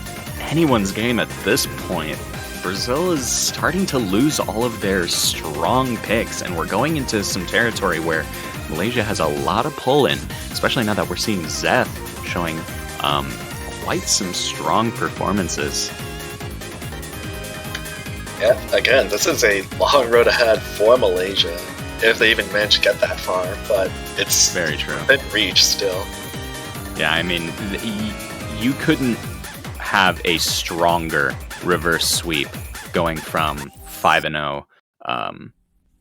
anyone's game at this point. Brazil is starting to lose all of their strong picks, and we're going into some territory where Malaysia has a lot of pull in, especially now that we're seeing Zeth showing quite some strong performances. Yeah, again, this is a long road ahead for Malaysia, if they even manage to get that far, but it's very true. Within reach still. Yeah, I mean, you couldn't have a stronger reverse sweep going from 5-0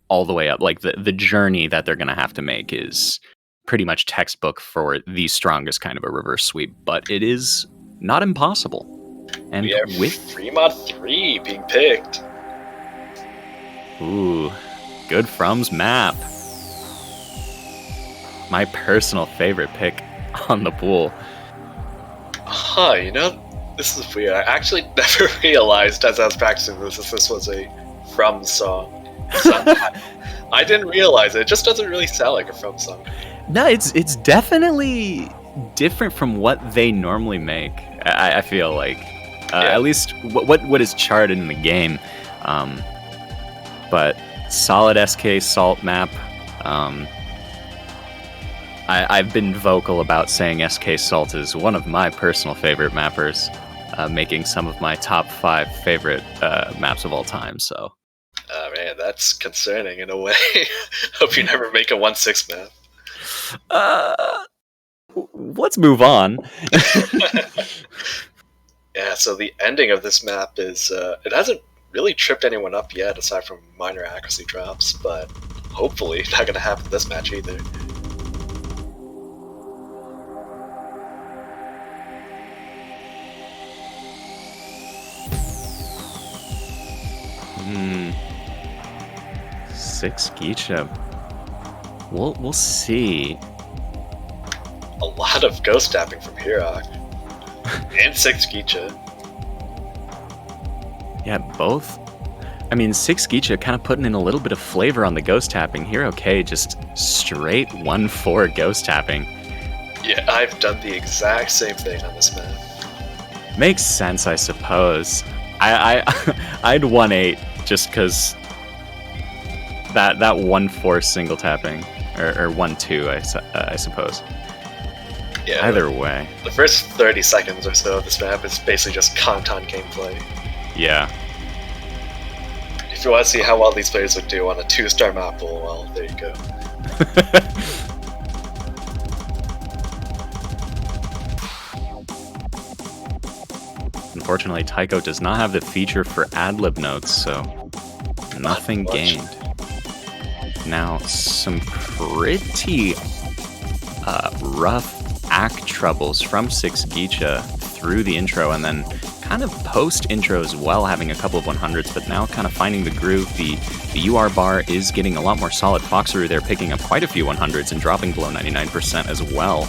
all the way up. Like the journey that they're going to have to make is pretty much textbook for the strongest kind of a reverse sweep, but it is not impossible. And we have with Fremont 3 being picked. Ooh, good From's map. My personal favorite pick on the pool. Huh, you know, this is weird. I actually never realized as I was practicing this was a From song. I didn't realize it. It just doesn't really sound like a From song. No, it's definitely different from what they normally make. I feel like, at least what is charted in the game. But solid SK Salt map. I've been vocal about saying SK Salt is one of my personal favorite mappers, making some of my top 5 favorite maps of all time. So, man, that's concerning in a way. Hope you never make a 1-6 map. Let's move on. Yeah, so the ending of this map is it hasn't really tripped anyone up yet, aside from minor accuracy drops, but hopefully not going to happen this match either. Six Geisha. We'll see. A lot of ghost tapping from Hirok. And 6 Geisha. Yeah, both. I mean, 6 Geisha kind of putting in a little bit of flavor on the ghost tapping. Hero K just straight 1-4 ghost tapping. Yeah, I've done the exact same thing on this map. Makes sense, I suppose. I'd 1-8 just because that 1-4 single tapping, or 1-2, I suppose. Yeah. Either way. The first 30 seconds or so of this map is basically just content gameplay. Yeah. If you want to see how well these players would do on a 2-star map pool, well, there you go. Unfortunately, Taiko does not have the feature for ad-lib notes, so nothing gained. Now, some pretty rough act troubles from 6 Geisha through the intro, and then kind of post-intro as well, having a couple of 100s, but now kind of finding the groove. The UR bar is getting a lot more solid. Foxeroo there picking up quite a few 100s and dropping below 99% as well.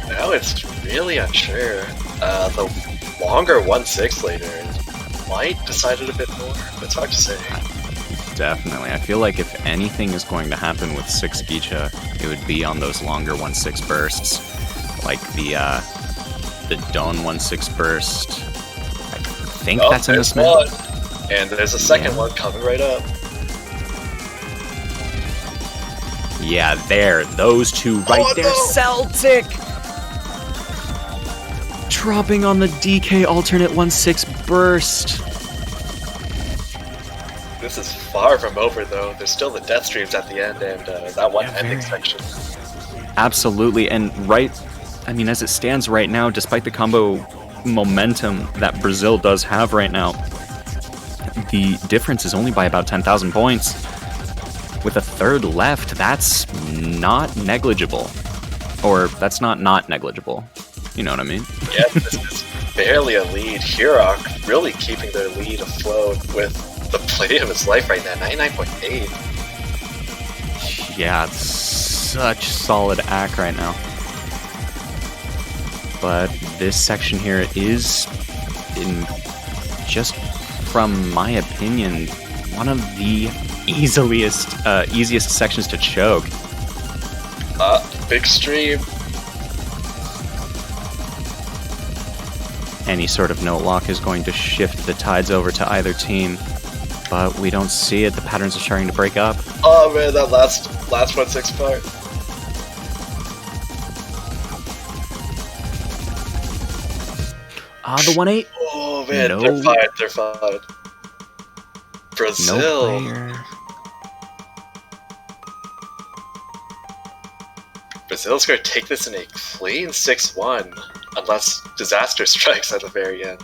Now it's really unsure. The longer 1-6 later might decide it a bit more, but it's hard to say. Definitely. I feel like if anything is going to happen with 6 Geisha, it would be on those longer 1-6 bursts. Like the Dawn 1-6 burst. I think that's in this map. And there's a second one coming right up. Yeah, there. Those two right there. No. Celtic! Dropping on the DK alternate 1-6 burst. This is far from over, though. There's still the death streams at the end, and that one ending section. Absolutely, and as it stands right now, despite the combo momentum that Brazil does have right now, the difference is only by about 10,000 points. With a third left, that's not negligible. Or, that's not negligible. You know what I mean? Yeah, this is barely a lead. Hirok really keeping their lead afloat with the play of his life right now, 99.8. Yeah, it's such solid act right now. But this section here is, just from my opinion, one of the easiest sections to choke. Big stream. any sort of note lock is going to shift the tides over to either team. But we don't see it. The patterns are starting to break up. Oh man, that last 1/6 part. The 1-8. Oh man, No. they're fine. Brazil. No player. Brazil's gonna take this in a clean 6-1, unless disaster strikes at the very end.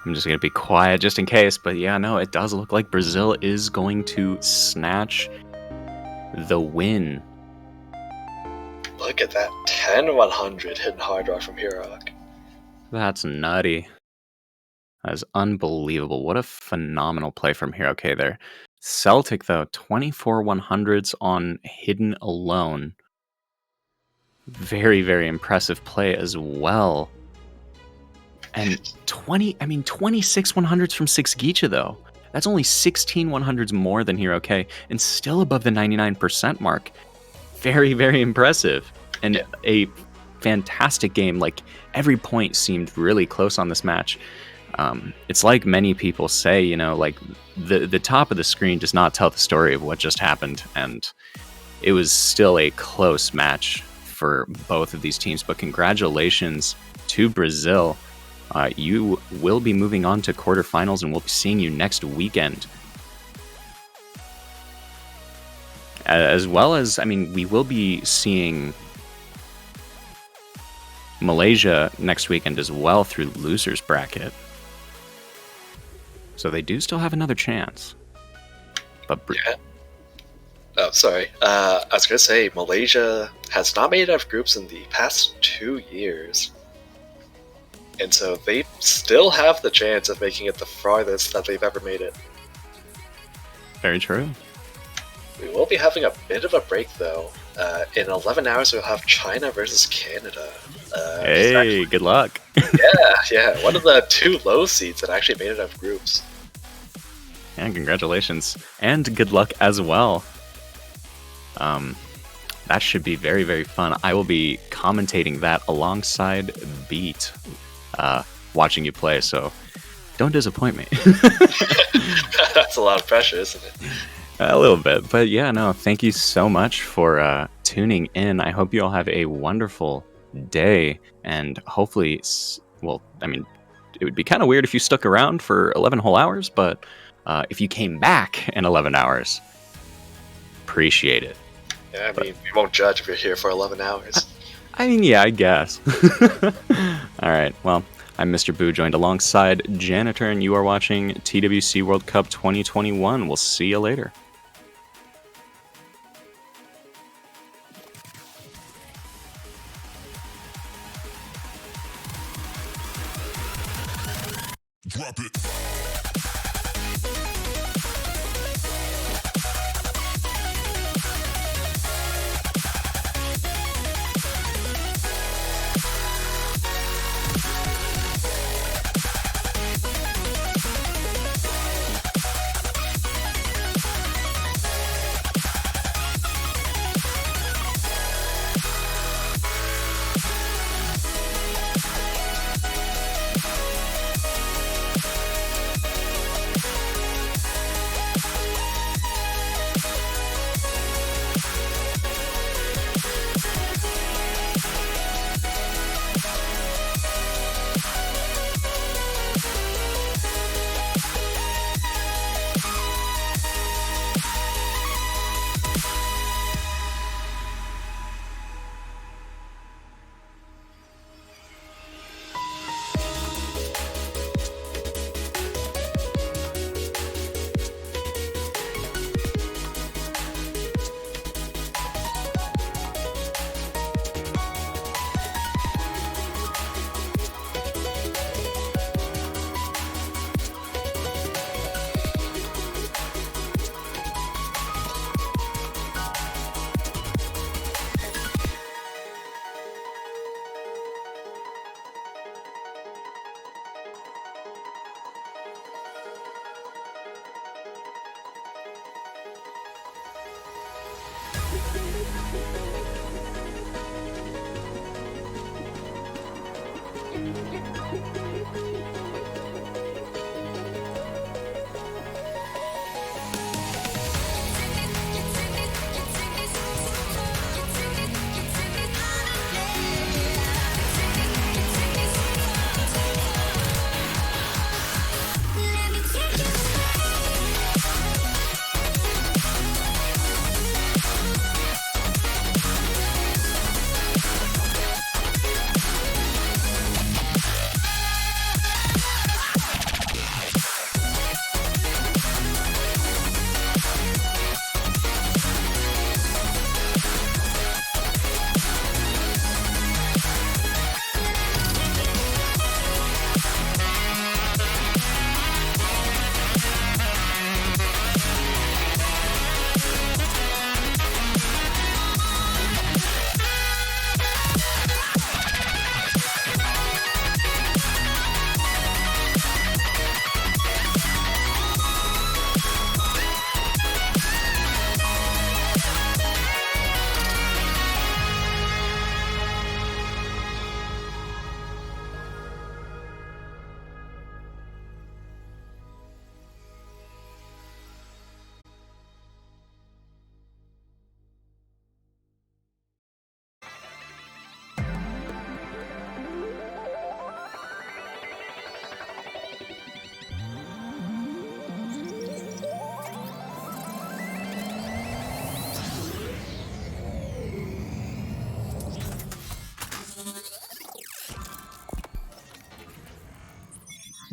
I'm just going to be quiet just in case, but yeah, no, it does look like Brazil is going to snatch the win. Look at that 10-100 hidden hard rock from Hirok. That's nutty. That is unbelievable. What a phenomenal play from Hirok there. Celtic, though, 24 100s on hidden alone. Very, very impressive play as well. And 26 100s from 6 Geisha, though. That's only 16 100s more than Hirok, and still above the 99% mark. Very, very impressive. And a fantastic game. Like, every point seemed really close on this match. It's like many people say, you know, like, the top of the screen does not tell the story of what just happened. And it was still a close match for both of these teams. But congratulations to Brazil. You will be moving on to quarterfinals, and we'll be seeing you next weekend. As well as, I mean, we will be seeing Malaysia next weekend as well through losers bracket. So they do still have another chance. But Yeah. Oh, sorry. I was gonna say, Malaysia has not made it out of groups in the past 2 years. And so they still have the chance of making it the farthest that they've ever made it. very true. We will be having a bit of a break, though. In 11 hours, we'll have China versus Canada. Hey, good luck. Yeah, one of the 2 low seeds that actually made it out of groups. And congratulations. And good luck as well. That should be very, very fun. I will be commentating that alongside Beat, watching you play, so don't disappoint me. That's a lot of pressure, isn't it? A little bit, but yeah, no, thank you so much for tuning in. I hope you all have a wonderful day, and hopefully, well, I mean, it would be kind of weird if you stuck around for 11 whole hours, but if you came back in 11 hours, appreciate it. Yeah, I mean, we won't judge if you're here for 11 hours. I mean, yeah, I guess. All right, well, I'm Mr. Boo, joined alongside Janitor, and you are watching TWC World Cup 2021. We'll see you later. Drop it.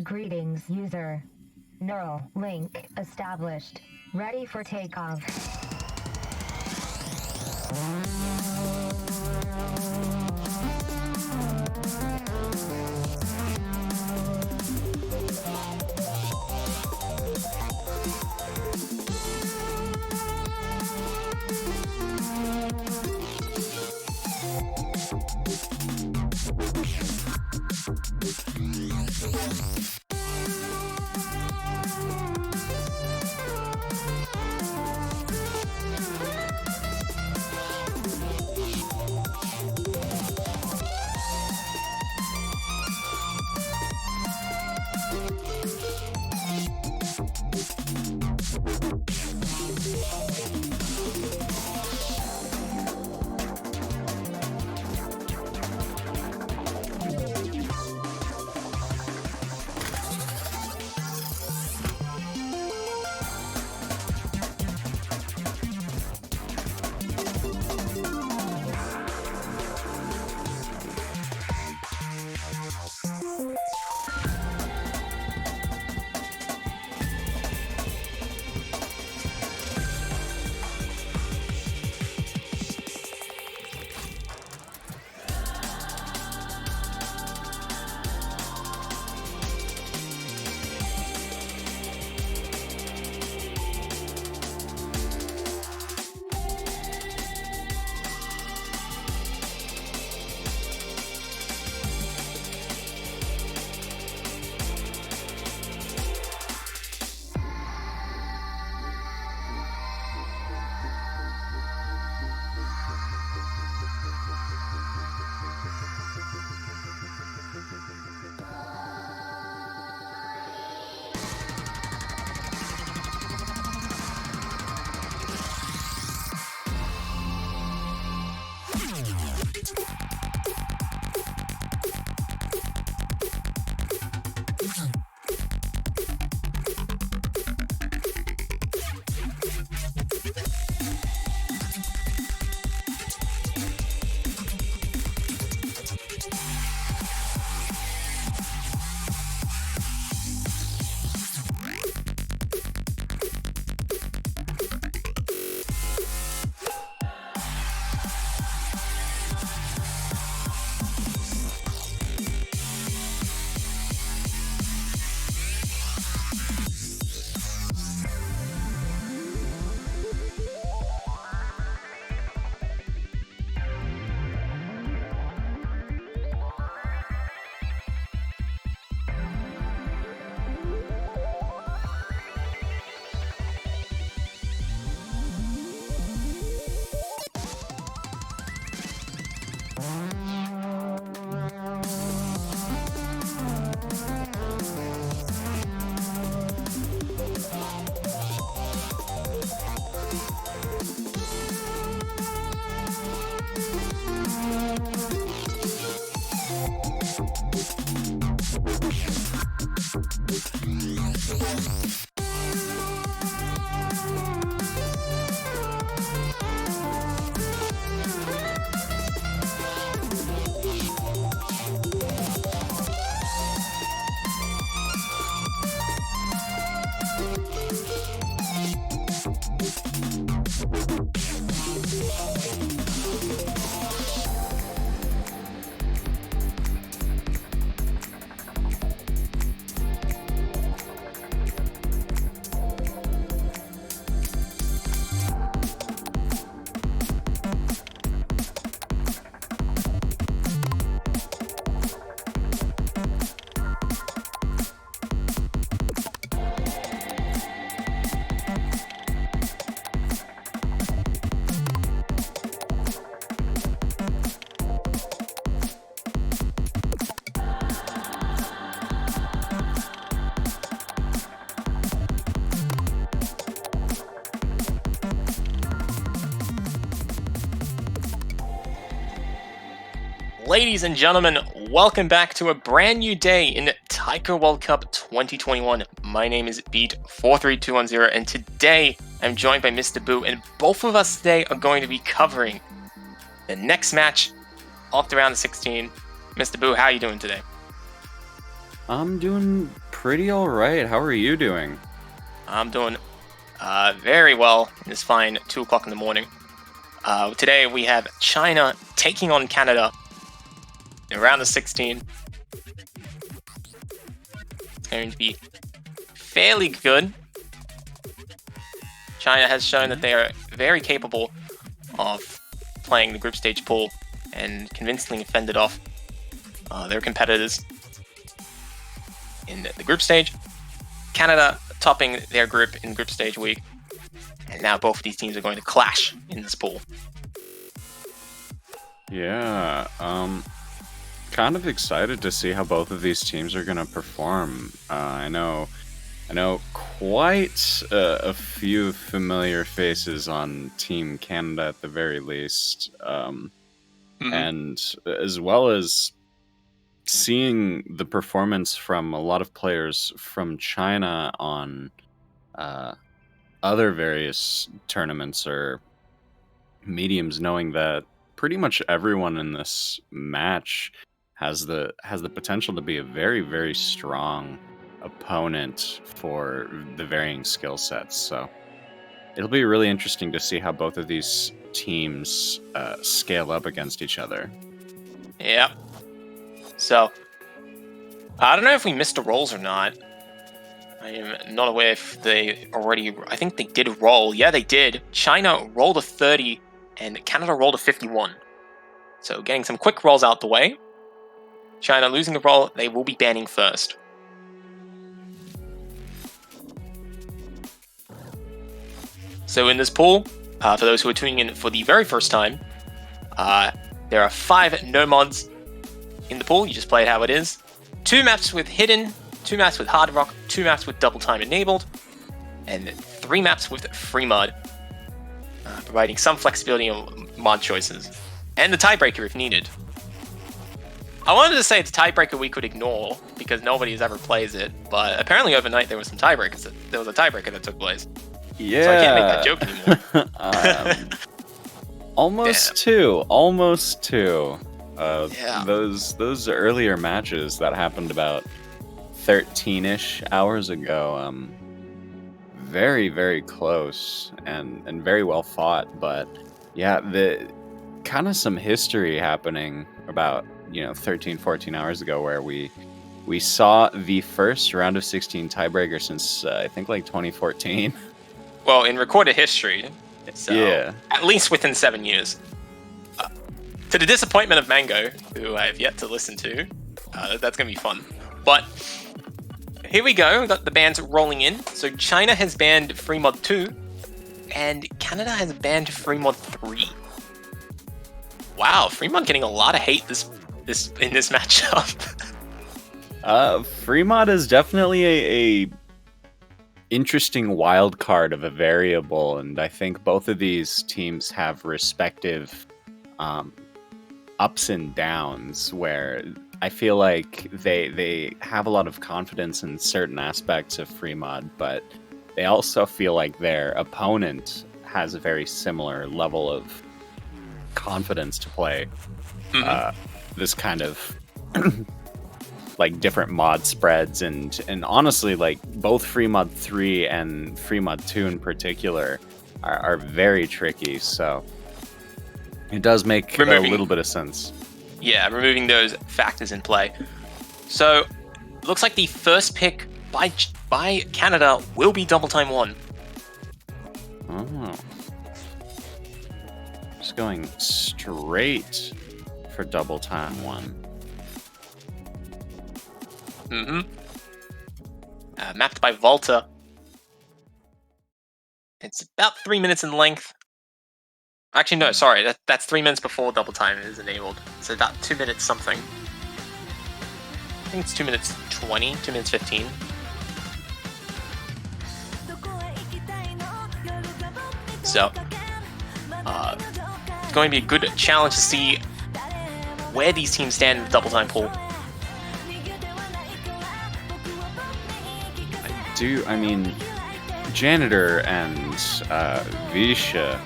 Greetings, user. Neural link established. Ready for takeoff. Ladies and gentlemen, welcome back to a brand new day in Taiko World Cup 2021. My name is Beat43210, and today I'm joined by Mr. Boo, and both of us today are going to be covering the next match of the round of 16. Mr. Boo, how are you doing today? I'm doing pretty alright. How are you doing? I'm doing very well. It's fine, 2 o'clock in the morning. Today we have China taking on Canada in round of 16. It's going to be fairly good. China has shown that they are very capable of playing the group stage pool and convincingly fended off their competitors in the group stage. Canada topping their group in group stage week, and now both of these teams are going to clash in this pool. Yeah, kind of excited to see how both of these teams are going to perform. I know quite a few familiar faces on Team Canada at the very least, and as well as seeing the performance from a lot of players from China on other various tournaments or mediums, knowing that pretty much everyone in this match has the potential to be a very, very strong opponent for the varying skill sets. So it'll be really interesting to see how both of these teams scale up against each other. Yeah. So, I don't know if we missed the rolls or not. I am not aware if they already... I think they did roll. Yeah, they did. China rolled a 30, and Canada rolled a 51. So, getting some quick rolls out the way. China losing the roll, they will be banning first. So, in this pool, for those who are tuning in for the very first time, there are 5 no mods in the pool. You just play it how it is. 2 maps with hidden, 2 maps with hard rock, 2 maps with double time enabled, and 3 maps with free mod, providing some flexibility on mod choices, and the tiebreaker if needed. I wanted to say it's a tiebreaker we could ignore because nobody has ever plays it, but apparently overnight there was some tiebreakers. There was a tiebreaker that took place. Yeah, so I can't make that joke anymore. Almost two. Yeah. Those earlier matches that happened about 13-ish hours ago, very, very close and very well fought. But yeah, the kind of some history happening about 13, 14 hours ago where we saw the first round of 16 tiebreaker since I think like 2014. Well, in recorded history, so Yeah. at least within 7 years. To the disappointment of Mango, who I have yet to listen to, that's going to be fun. But here we go, we've got the bans rolling in. So China has banned free mod 2, and Canada has banned free mod 3. Wow, free mod getting a lot of hate in this matchup. Free mod is definitely a interesting wild card of a variable, and I think both of these teams have respective ups and downs where I feel like they have a lot of confidence in certain aspects of free mod, but they also feel like their opponent has a very similar level of confidence to play this kind of like different mod spreads, and honestly, like both free mod 3 and free mod 2 in particular are very tricky, so it does make a little bit of sense. Yeah, removing those factors in play. So, looks like the first pick by Canada will be double time 1. Oh. Just going straight for double time 1. Mapped by Volta. It's about 3 minutes in length. Actually, no, sorry. That's 3 minutes before double time is enabled. So about 2 minutes something. I think it's 2 minutes 20, 2 minutes 15. So, it's going to be a good challenge to see where these teams stand in the double time pool. I mean, Janitor and Visha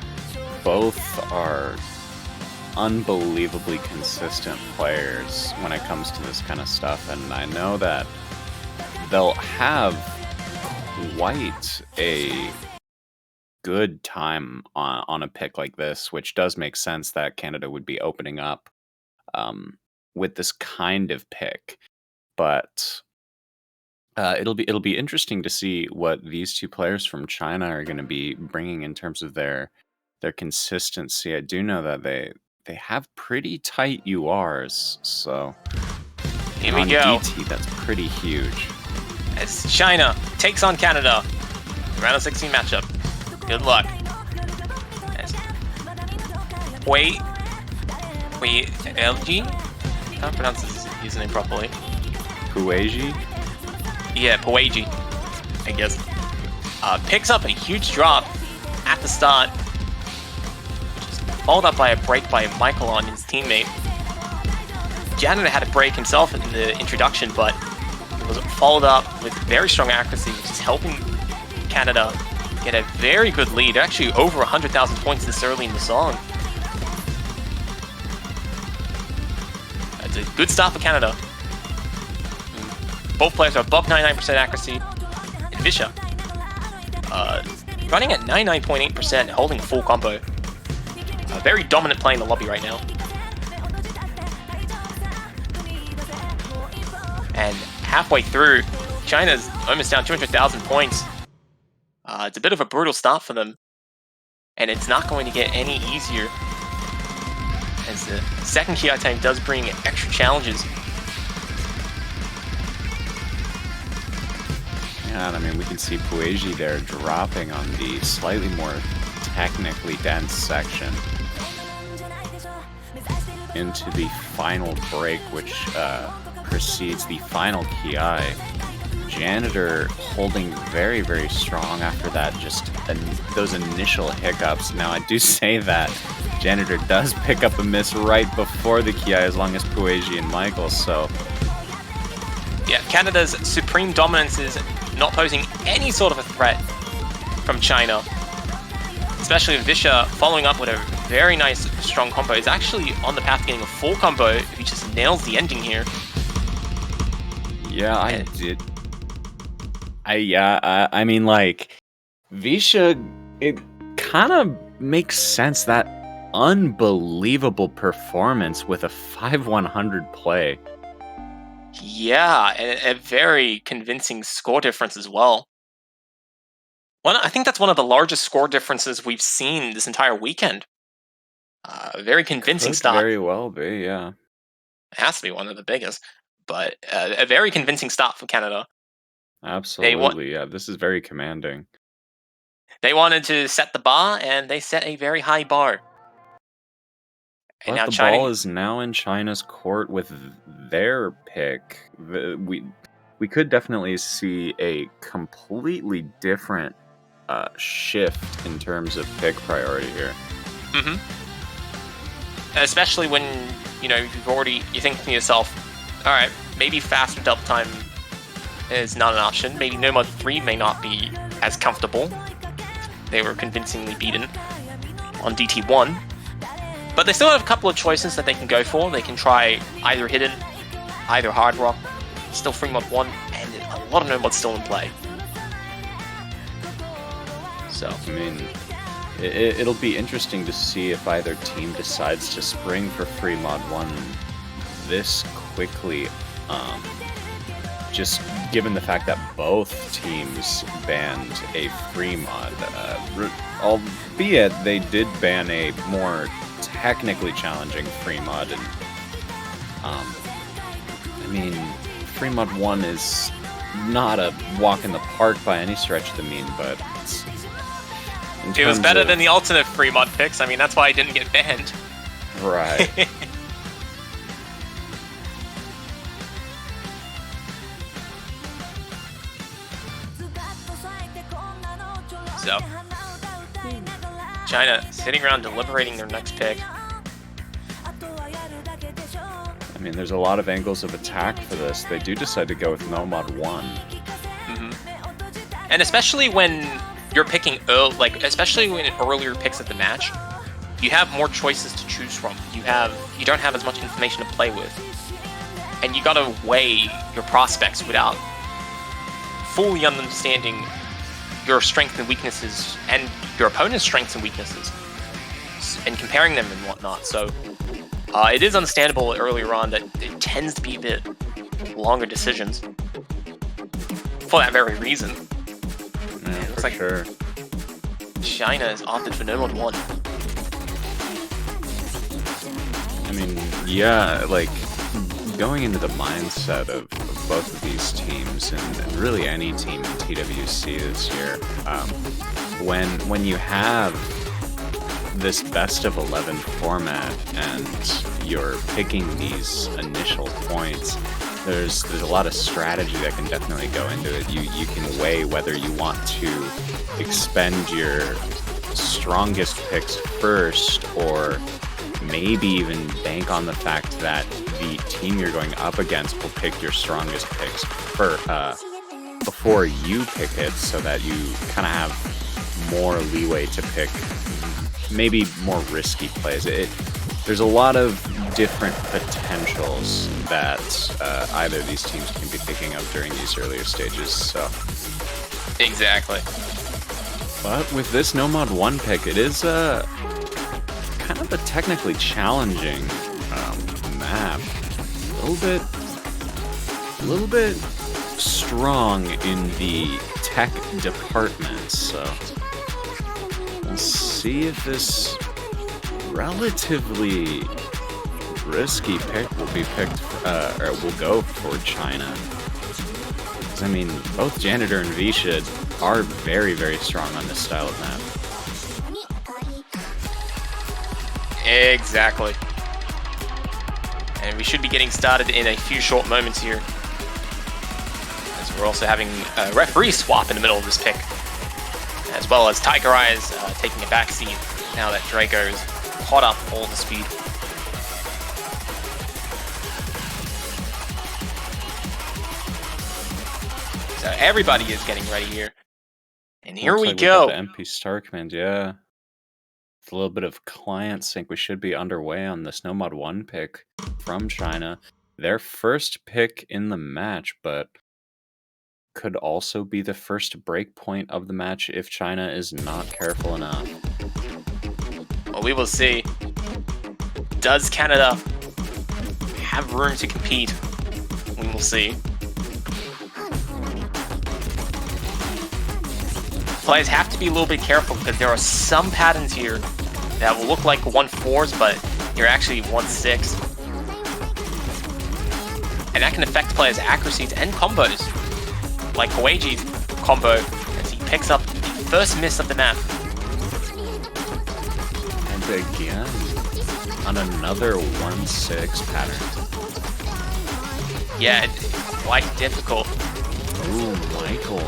both are unbelievably consistent players when it comes to this kind of stuff, and I know that they'll have quite a good time on a pick like this, which does make sense that Canada would be opening up with this kind of pick. But it'll be interesting to see what these two players from China are going to be bringing in terms of their consistency. I do know that they have pretty tight URs, so Here we on go. DT that's pretty huge. As China takes on Canada, round of 16 matchup. Good luck. As LG? Can't pronounce his username properly. Pueji? Yeah, Pueji, I guess. Picks up a huge drop at the start. Just followed up by a break by Michael on his teammate. Janitor had a break himself in the introduction, but it was followed up with very strong accuracy, which is helping Canada get a very good lead. They're actually over 100,000 points this early in the song. It's a good start for Canada. Both players are above 99% accuracy. And Visha, running at 99.8%, holding a full combo. A very dominant play in the lobby right now. And halfway through, China's almost down 200,000 points. It's a bit of a brutal start for them. And it's not going to get any easier, as the second KI time does bring extra challenges. Yeah, and I mean, we can see Pueji there dropping on the slightly more technically dense section into the final break, which precedes the final KI. Janitor holding very, very strong after that, just those initial hiccups. Now, I do say that Janitor does pick up a miss right before the KI, as long as Pueji and Michael, so... Yeah, Canada's supreme dominance is not posing any sort of a threat from China. Especially with Visha following up with a very nice, strong combo. He's actually on the path to getting a full combo if he just nails the ending here. Yeah, I did. I mean, like, Visha, it kind of makes sense, that unbelievable performance with a 5-100 play. Yeah, and a very convincing score difference as well. I think that's one of the largest score differences we've seen this entire weekend. Very convincing Could start. very well be, yeah. It has to be one of the biggest, but a very convincing start for Canada. Absolutely, yeah. This is very commanding. They wanted to set the bar, and they set a very high bar. And But now the China... ball is now in China's court with their pick. We could definitely see a completely different shift in terms of pick priority here. Mm-hmm. Especially when, you're thinking to yourself, all right, maybe faster double time is not an option. Maybe No Mod 3 may not be as comfortable. They were convincingly beaten on DT1. But they still have a couple of choices that they can go for. They can try either Hidden, either Hard Rock, still Free Mod 1, and a lot of No Mods still in play. So, I mean, it'll be interesting to see if either team decides to spring for Free Mod 1 this quickly. Just given the fact that both teams banned a free mod, albeit they did ban a more technically challenging free mod, and I mean, free mod 1 is not a walk in the park by any stretch of the mean, but it was better than the alternate free mod picks. I mean, that's why I didn't get banned. Right. So, China sitting around deliberating their next pick. mean, there's a lot of angles of attack for this. They do decide to go with Nomad 1. And especially when you're picking especially when in earlier picks of the match, you have more choices to choose from. You don't have as much information to play with, and you gotta weigh your prospects without fully understanding your strengths and weaknesses and your opponent's strengths and weaknesses, and comparing them and whatnot. So it is understandable earlier on that it tends to be a bit longer decisions for that very reason. Yeah, looks for like sure. China is opted for Nomad 1. I mean, yeah, like, going into the mindset of both of these teams, and really any team in TWC this year, when you have this best of 11 format and you're picking these initial points, there's a lot of strategy that can definitely go into it. You can weigh whether you want to expend your strongest picks first, or maybe even bank on the fact that the team you're going up against will pick your strongest picks before you pick it, so that you kind of have more leeway to pick maybe more risky plays. There's a lot of different potentials that either of these teams can be picking up during these earlier stages. So Exactly. But with this Nomad 1 pick, it is kind of a technically challenging map. A little bit strong in the tech department. So we'll see if this relatively risky pick will be picked, or will go for China. I mean, both Janitor and Vishad are very, very strong on this style of map. Exactly. And we should be getting started in a few short moments here, as we're also having a referee swap in the middle of this pick, as well as Tiger Eyes taking a backseat now that Draco's caught up all the speed. So everybody is getting ready here. And here Looks we like go. got the MP Star Command, yeah. With a little bit of client sync, we should be underway on this Nomad 1 pick from China. Their first pick in the match, but could also be the first break point of the match if China is not careful enough. Well, we will see. Does Canada have room to compete? We will see. Players have to be a little bit careful because there are some patterns here that will look like 1-4s, but you're actually 1-6. And that can affect players' accuracies and combos. Like Koeiji's combo as he picks up the first miss of the map. And again, on another 1-6 pattern. Yeah, it's quite difficult. Ooh, Michael.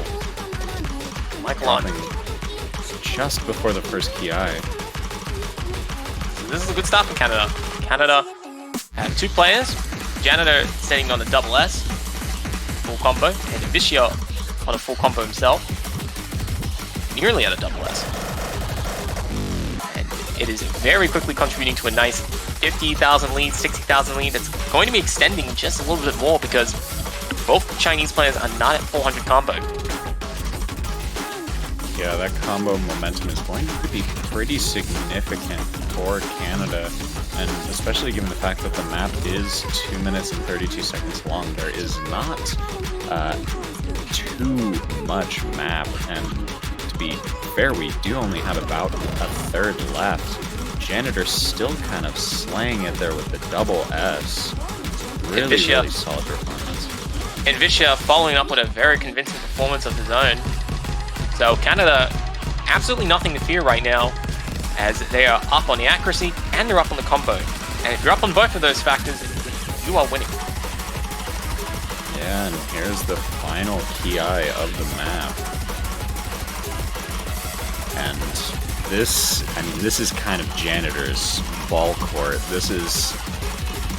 Michael on. Just before the first PI. So this is a good start for Canada. Canada have two players. Janitor sitting on the double S, full combo, and Vicia on a full combo himself. Nearly at a double S. And it is very quickly contributing to a nice 50,000 lead, 60,000 lead. That's going to be extending just a little bit more because both Chinese players are not at 400 combo. Yeah, that combo momentum is going to be pretty significant for Canada, and especially given the fact that the map is 2 minutes and 32 seconds long, there is not too much map, and to be fair, we do only have about a third left. Janitor's still kind of slaying it there with the double S. Really solid performance. And Vicia following up with a very convincing performance of his own. So Canada, absolutely nothing to fear right now, as they are up on the accuracy and they're up on the combo. And if you're up on both of those factors, you are winning. Yeah, and here's the final PI of the map. And this, I mean, this is kind of Janitor's ball court. This is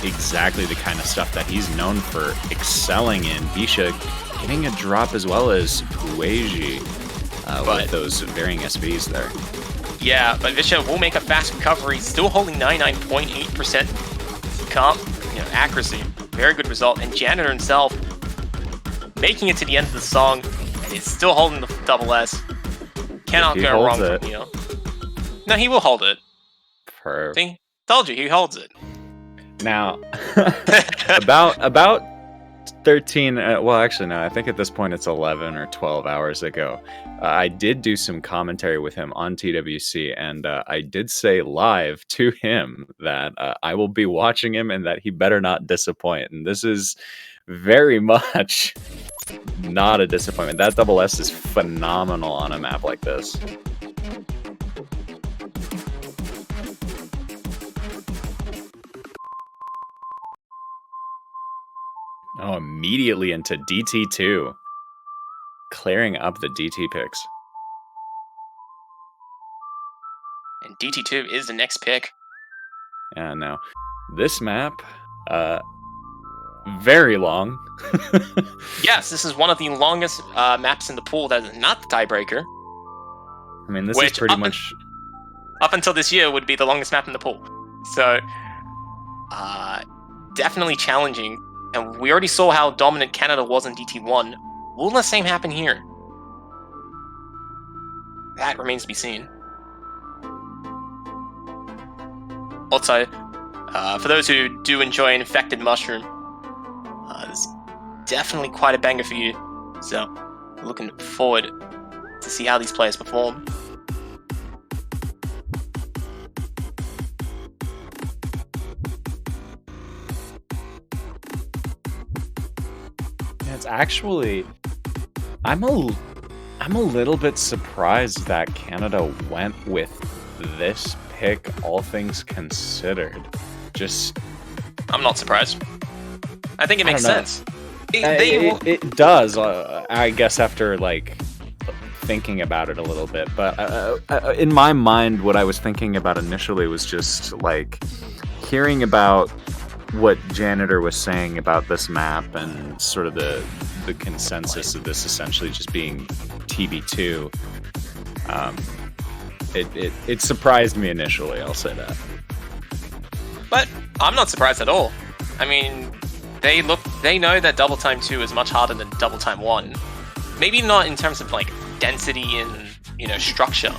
exactly the kind of stuff that he's known for excelling in. Bisha getting a drop as well as Pueji with those varying SVs there. Yeah, but Visha will make a fast recovery, still holding 99.8% accuracy. Very good result. And Janitor himself making it to the end of the song, and he's still holding the double S. Cannot go wrong from here. No, he will hold it. See? Told you, he holds it. Now, about 13, well, actually, no, I think at this point it's 11 or 12 hours ago. I did do some commentary with him on TWC, and I did say live to him that I will be watching him and that he better not disappoint. And this is very much not a disappointment. That double S is phenomenal on a map like this. Oh, immediately into DT2. Clearing up the DT picks. And DT2 is the next pick. And now, this map, very long. Yes, this is one of the longest maps in the pool that is not the tiebreaker. I mean, this is pretty much... Up until this year would be the longest map in the pool. So, definitely challenging. And we already saw how dominant Canada was in DT1. Will the same happen here? That remains to be seen. Also, for those who do enjoy an Infected Mushroom, it's definitely quite a banger for you. So, looking forward to see how these players perform. It's actually, I'm a little bit surprised that Canada went with this pick, all things considered. I'm not surprised. I think it makes sense. It does, I guess, after like thinking about it a little bit. But in my mind, what I was thinking about initially was just like hearing about what Janitor was saying about this map and sort of the consensus of this essentially just being TB2. It surprised me initially, I'll say that. But I'm not surprised at all. I mean, they know that Double Time 2 is much harder than Double Time 1. Maybe not in terms of like density and structure,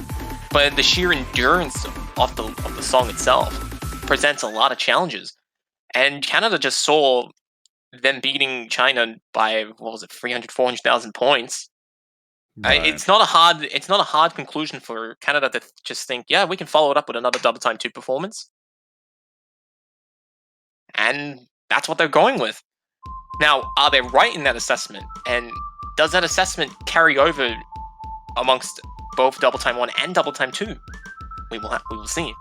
but the sheer endurance of the song itself presents a lot of challenges. And Canada just saw them beating China by 400,000 points. Right. It's not a hard conclusion for Canada to just think, yeah, we can follow it up with another Double Time 2 performance. And that's what they're going with. Now, are they right in that assessment? And does that assessment carry over amongst both Double Time 1 and Double Time 2? We will see.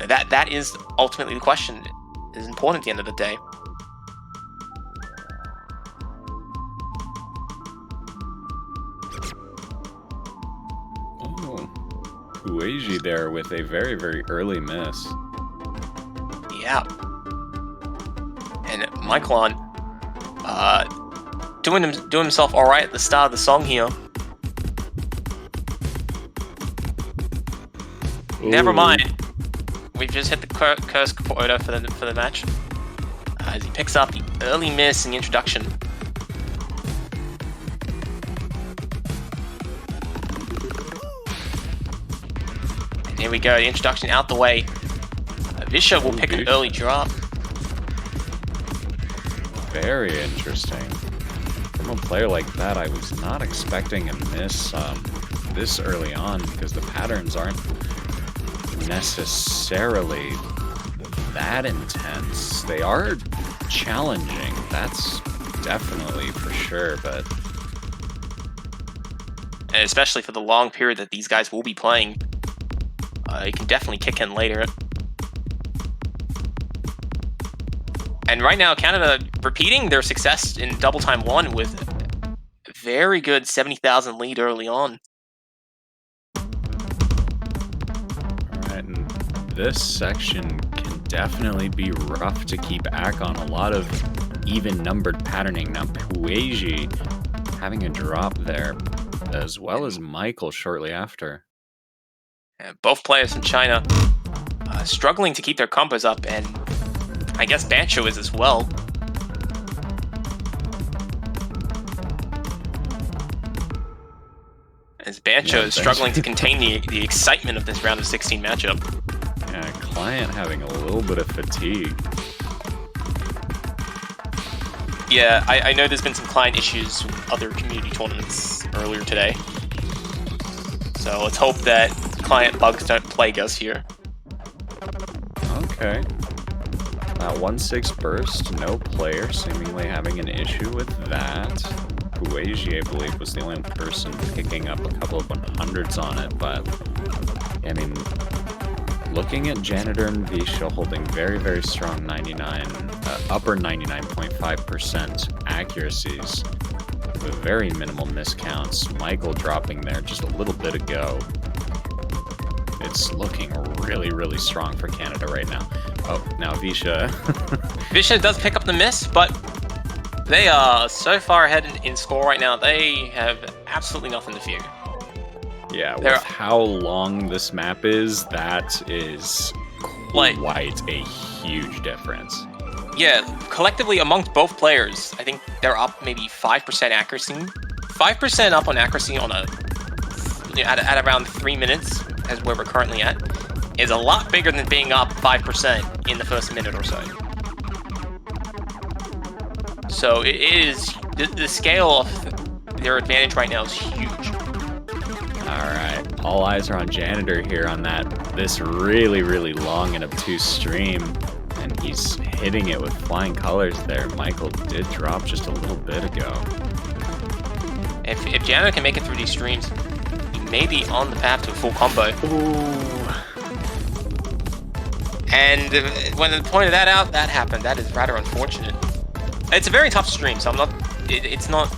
That is ultimately the question. It is important at the end of the day. Oh, Pueji there with a very, very early miss. Yeah. And Michaelon, doing himself all right at the start of the song here. Ooh. Never mind. We've just hit the curse quota for the match. As he picks up the early miss in the introduction. And here we go, the introduction out the way. Visha will pick an early drop. Very interesting. From a player like that, I was not expecting a miss this early on because the patterns aren't necessarily that intense. They are challenging, that's definitely for sure, but... And especially for the long period that these guys will be playing, you can definitely kick in later. And right now, Canada repeating their success in Double Time 1 with a very good 70,000 lead early on. Alright, and this section can definitely be rough to keep Ak on. A lot of even-numbered patterning. Now, Pueji having a drop there, as well as Michael shortly after. And both players from China struggling to keep their combos up, and I guess Bancho is as well. As Bancho is struggling to contain the excitement of this round of 16 matchup. Yeah, Client having a little bit of fatigue. Yeah, I know there's been some client issues with other community tournaments earlier today. So let's hope that client bugs don't plague us here. Okay. That 1-6 burst, no player seemingly having an issue with that. Pueji, I believe, was the only person picking up a couple of 100s on it, but I mean, looking at Janitor and Visha holding very, very strong 99, upper 99.5% accuracies with very minimal miscounts. Michael dropping there just a little bit ago. It's looking really, really strong for Canada right now. Oh, now Visha. Visha does pick up the miss, but they are so far ahead in score right now, they have absolutely nothing to fear. Yeah, with how long this map is, that is quite a huge difference. Yeah, collectively amongst both players, I think they're up maybe 5% accuracy. 5% up on accuracy on at around 3 minutes, as where we're currently at, is a lot bigger than being up 5% in the first minute or so. So it is, the scale of their advantage right now is huge. Alright, all eyes are on Janitor here on this really, really long and obtuse stream. And he's hitting it with flying colors there. Michael did drop just a little bit ago. If Janitor can make it through these streams, he may be on the path to a full combo. Ooh. And when they pointed that out, that happened. That is rather unfortunate. It's a very tough stream, so it's not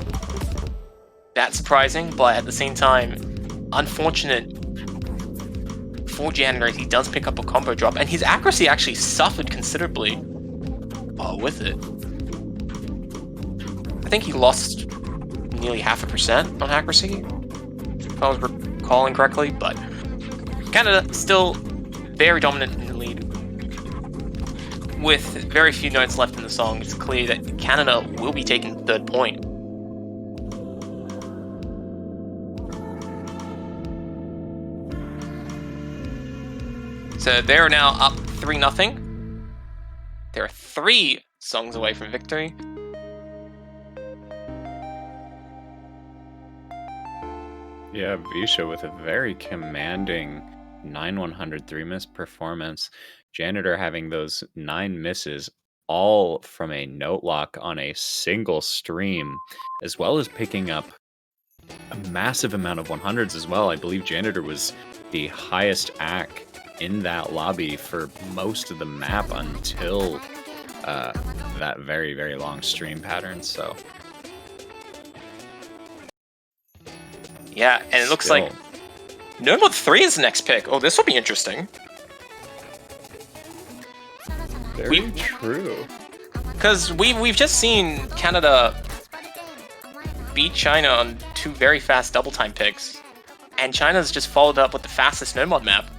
that surprising, but at the same time, unfortunate for Janitor. He does pick up a combo drop, and his accuracy actually suffered considerably with it. I think he lost nearly 0.5% on accuracy, if I was recalling correctly, but Canada still very dominant in the lead. With very few notes left in the song, it's clear that Canada will be taking the third point. So they're now up 3-0. They're 3 songs away from victory. Yeah, Visha with a very commanding 9-100 3-miss performance. Janitor having those 9 misses, all from a note lock on a single stream, as well as picking up a massive amount of 100s as well. I believe Janitor was the highest AC in that lobby for most of the map until that very, very long stream pattern, so... Yeah, and it looks like Nomad 3 is the next pick. Oh, this will be interesting. Very true. Because we've just seen Canada beat China on 2 very fast double time picks, and China's just followed up with the fastest Nomad map.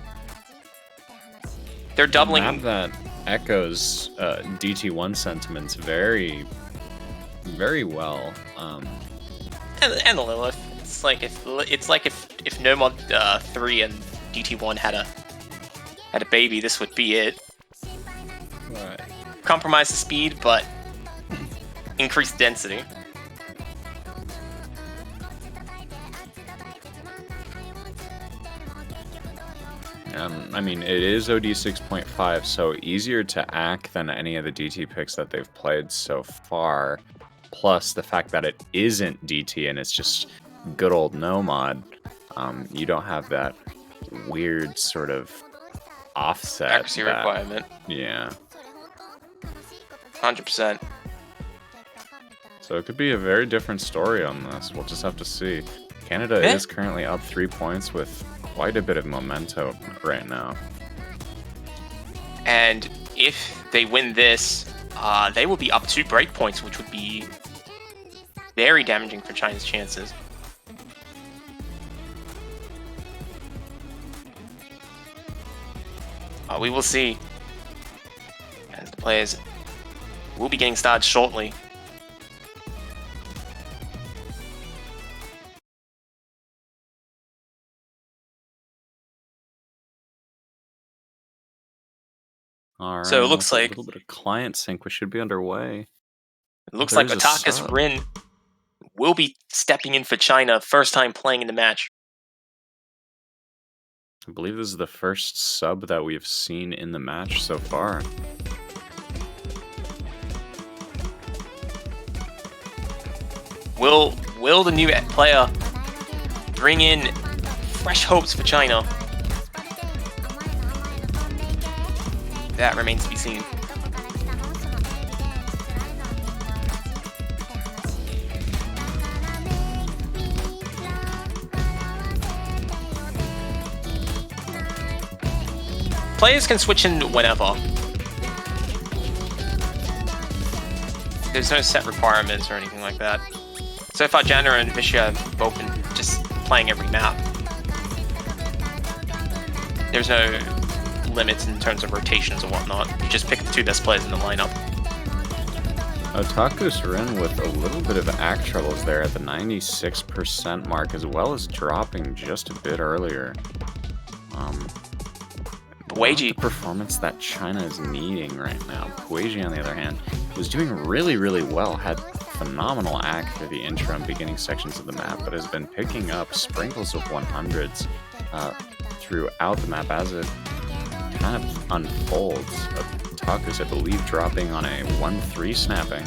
They're doubling. A map that echoes DT1 sentiments very, very well. And Lilith. It's like if Nomad 3 and DT1 had a baby, this would be it. Right. Compromise the speed, but increase density. I mean, it is OD 6.5, so easier to act than any of the DT picks that they've played so far. Plus, the fact that it isn't DT and it's just good old Nomad, you don't have that weird sort of offset. Accuracy requirement. Yeah. 100%. So it could be a very different story on this. We'll just have to see. Canada is currently up 3 points with quite a bit of momentum right now. And if they win this, they will be up 2 breakpoints, which would be very damaging for China's chances. We will see, as the players will be getting started shortly. All right. So it looks with like a little bit of client sync, we should be underway. it looks like There's a Otakus sub. Rin will be stepping in for China, first time playing in the match. I believe this is the first sub that we've seen in the match so far. Will the new player bring in fresh hopes for China? That remains to be seen. Players can switch in whenever. There's no set requirements or anything like that. So far, Jana and Visha have both been just playing every map. There's no limits in terms of rotations and whatnot. You just pick the 2 best players in the lineup. Otakus Rin with a little bit of act troubles there at the 96% mark, as well as dropping just a bit earlier. Not the performance that China is needing right now. Pueji, on the other hand, was doing really, really well, had phenomenal act for the intro and beginning sections of the map, but has been picking up sprinkles of 100s throughout the map as it kind of unfolds. Otakus, I believe, dropping on a 1-3 snapping.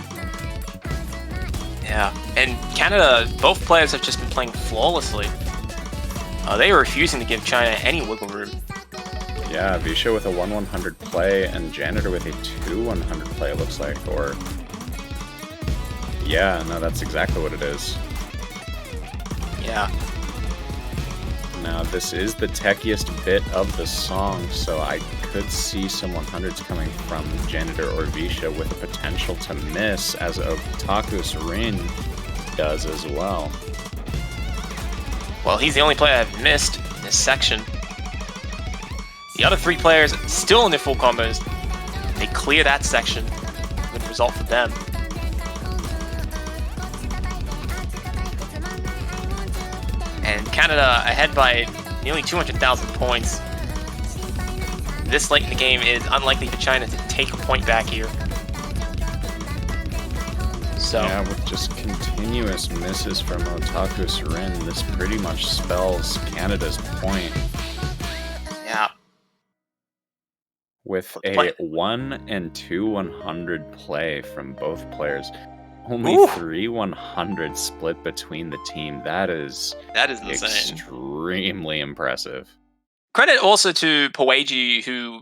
Yeah, and Canada, both players have just been playing flawlessly. They were refusing to give China any wiggle room. Yeah, Visha with a 1-100 play and Janitor with a 2-100 play, it looks like, or... Yeah, no, that's exactly what it is. Yeah. Now, this is the techiest bit of the song, so I could see some 100s coming from Janitor or Visha with the potential to miss, as Otakus Rin does as well. Well, he's the only player I've missed in this section. The other 3 players still in their full combos. They clear that section. Good result for them. And Canada ahead by nearly 200,000 points. This late in the game is unlikely for China to take a point back here. So yeah, with just continuous misses from Otakus Rin, this pretty much spells Canada's point. yeah, With a 1 and 2 100 play from both players. Only Ooh. 3 100 split between the team. That is insane. Extremely impressive. Credit also to Pueji, who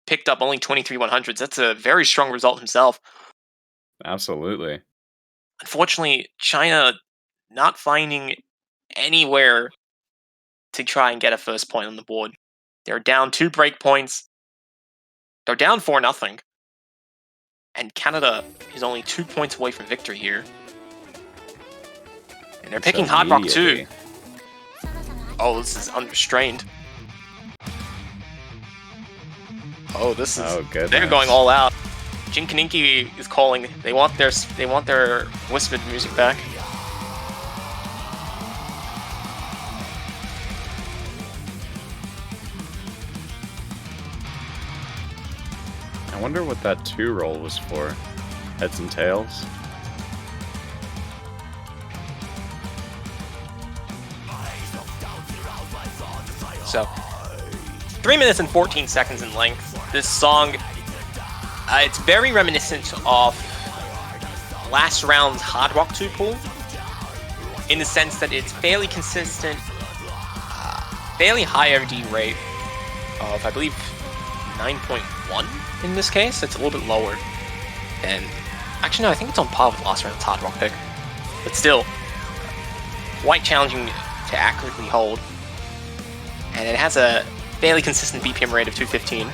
picked up only 23 100s. That's a very strong result himself. Absolutely. Unfortunately, China not finding anywhere to try and get a first point on the board. They're down 2 breakpoints. They're down 4-0. And Canada is only 2 points away from victory here. And they're picking Hard Rock too. Oh, this is unrestrained. Oh, this is... Oh, goodness. They're going all out. Jin Kaninki is calling. They want their whispered music back. I wonder what that 2 roll was for. Heads and tails? So, 3 minutes and 14 seconds in length. This song, it's very reminiscent of last round's Hard Rock 2 pool, in the sense that it's fairly consistent, fairly high OD rate of, I believe, 9.1 in this case. It's a little bit lower. And actually, no, I think it's on par with last round's Hard Rock pick. But still, quite challenging to accurately hold. And it has a fairly consistent BPM rate of 215.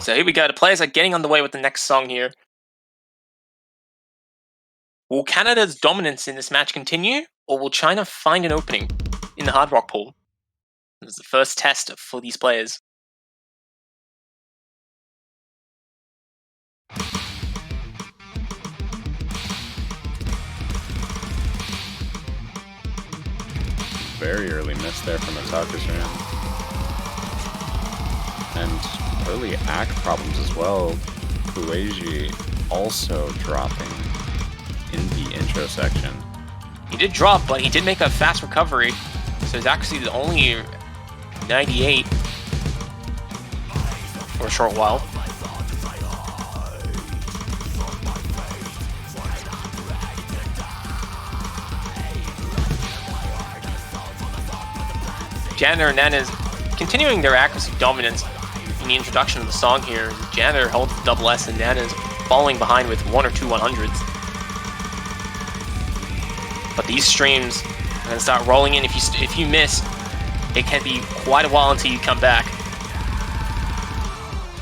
So here we go. The players are getting underway with the next song here. Will Canada's dominance in this match continue, or will China find an opening in the hard rock pool? This is the first test for these players. Very early miss there from Ataka's and early act problems as well. Kueiji also dropping in the intro section. He did drop, but he did make a fast recovery, so it's actually only 98 for a short while. Janitor and Nana's continuing their accuracy dominance in the introduction of the song here. Janitor holds the double S and Nana's falling behind with 1 or 2 100s. But these streams are going to start rolling in. If you miss, it can be quite a while until you come back.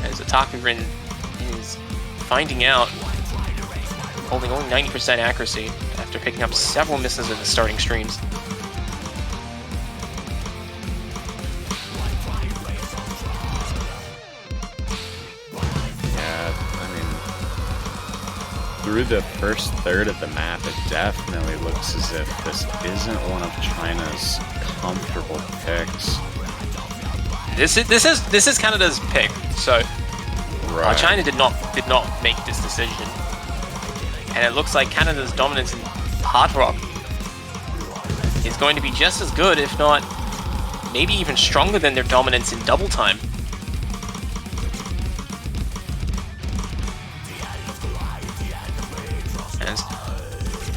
As Ataka is finding out, holding only 90% accuracy after picking up several misses in the starting streams. Through the first third of the map, it definitely looks as if this isn't one of China's comfortable picks. This is Canada's pick, so Right. China did not make this decision, and it looks like Canada's dominance in hard rock is going to be just as good, if not maybe even stronger than their dominance in double time.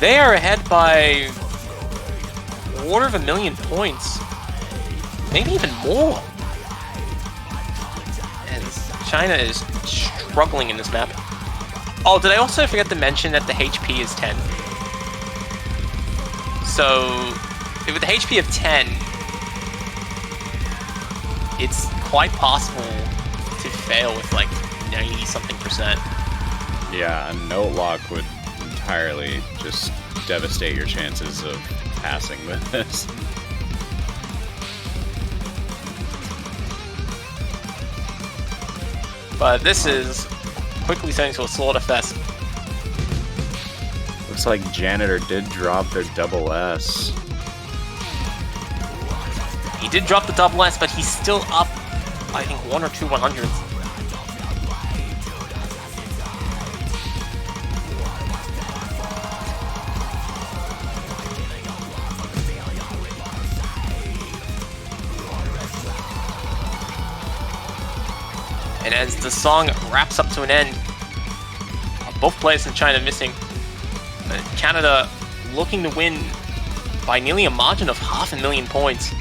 They are ahead by 250,000 points, maybe even more. And China is struggling in this map. Oh, did I also forget to mention that the HP is 10? So, with the HP of 10, it's quite possible to fail with like 90-something%. Yeah, a note lock would entirely just devastate your chances of passing this. But this is quickly turning to a slaughterfest. Looks like Janitor did drop their double S. He did drop the double S, but he's still up, I think, 1 or 2 100s. And as the song wraps up to an end, both players in China missing, Canada looking to win by nearly a margin of 500,000 points.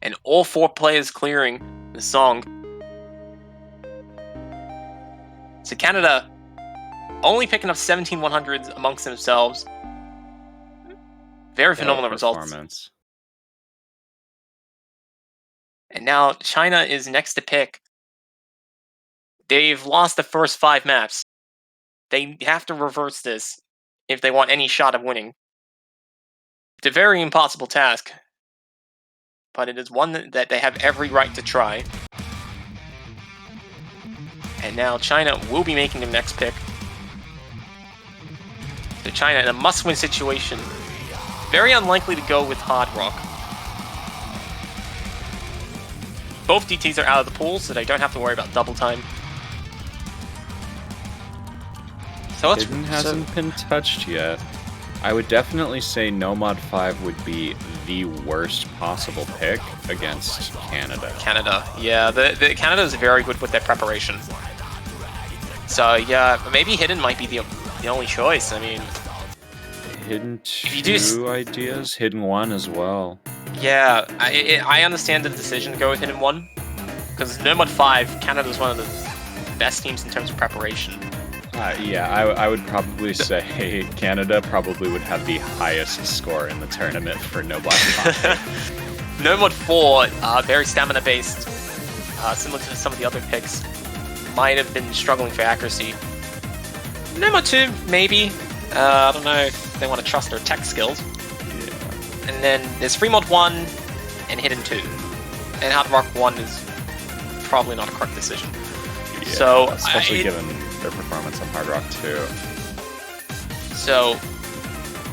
And all 4 players clearing the song. So Canada only picking up 17 100s amongst themselves. Very phenomenal results. And now China is next to pick. They've lost the first 5 maps. They have to reverse this if they want any shot of winning. It's a very impossible task, but it is one that they have every right to try. And now China will be making their next pick. So China in a must-win situation. Very unlikely to go with hard rock. Both DTs are out of the pool, so they don't have to worry about double time. So Hidden hasn't been touched yet. I would definitely say No Mod 5 would be the worst possible pick against Canada. Canada, yeah. The Canada is very good with their preparation. So yeah, maybe Hidden might be the only choice. I mean, Hidden 2 ideas, Hidden 1 as well. Yeah, I understand the decision to go with Hidden 1, because No Mod 5, Canada is one of the best teams in terms of preparation. Yeah, I would probably say Canada probably would have the highest score in the tournament for No Mod 5. No Mod 4, very stamina based, similar to some of the other picks, might have been struggling for accuracy. No Mod 2, maybe. I don't know if they want to trust their tech skills. Yeah. And then there's Free Mod 1 and Hidden 2. And Hard Rock 1 is probably not a correct decision. Yeah, So, especially given their performance on Hard Rock 2. So,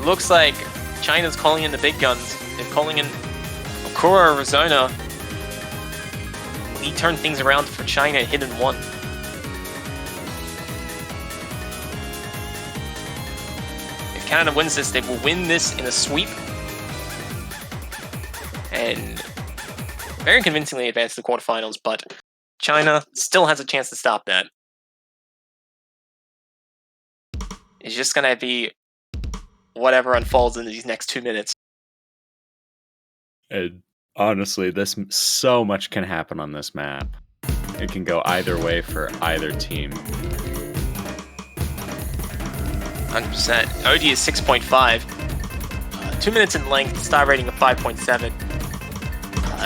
looks like China's calling in the big guns. They're calling in Okura Arizona. He turned things around for China at Hidden 1. If Canada wins this, they will win this in a sweep. And very convincingly advance to the quarterfinals, but China still has a chance to stop that. It's just going to be whatever unfolds in these next 2 minutes. And honestly, so much can happen on this map. It can go either way for either team. 100%. OD is 6.5. 2 minutes in length, star rating of 5.7.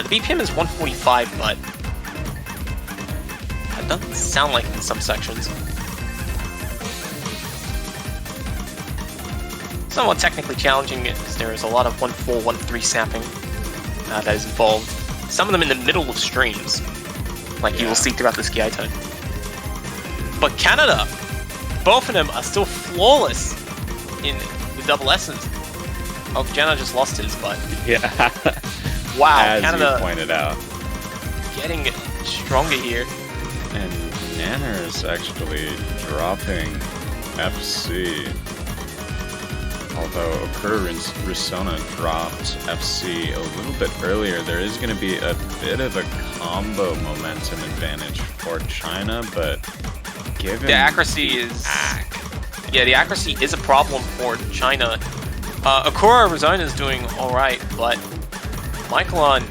The BPM is 145, but it doesn't sound like it in some sections. Somewhat technically challenging because there is a lot of 1.4, 1.3 sampling that is involved. Some of them in the middle of streams, like you will see throughout this Gyaito. But Canada, both of them are still flawless in the double S's. Oh, Jenna just lost his, but Yeah. wow, As Canada you pointed out. getting stronger here. And Nanner's actually dropping FC. Although Risona dropped FC a little bit earlier, there is going to be a bit of a combo momentum advantage for China, but given The accuracy is... Yeah, the accuracy is a problem for China. Okura Arizona is doing alright, but Michaelon,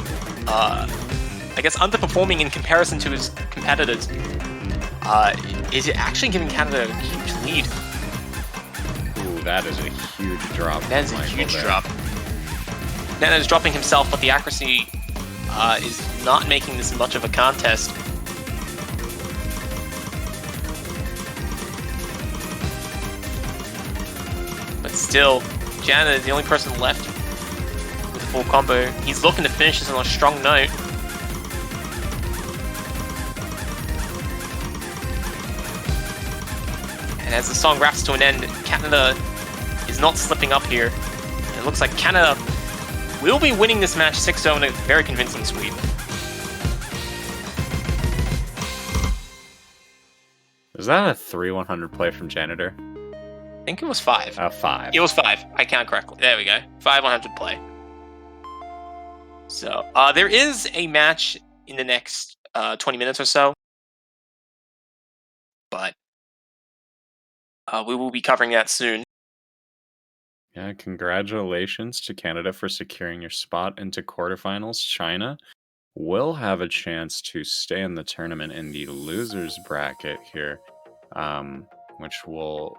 I guess underperforming in comparison to his competitors, is actually giving Canada a huge lead. Ooh, that is a huge drop. That is a huge drop. Nana is dropping himself, but the accuracy is not making this much of a contest. But still, Jana is the only person left with a full combo. He's looking to finish this on a strong note. And as the song wraps to an end, Canada is not slipping up here. It looks like Canada will be winning this match 6-0 in a very convincing sweep. Is that a 3-100 play from Janitor? I think it was 5. 5. It was 5. I count correctly. There we go. 5-100 play. So, there is a match in the next 20 minutes or so. But we will be covering that soon. Yeah, congratulations to Canada for securing your spot into quarterfinals. China will have a chance to stay in the tournament in the losers bracket here, which we'll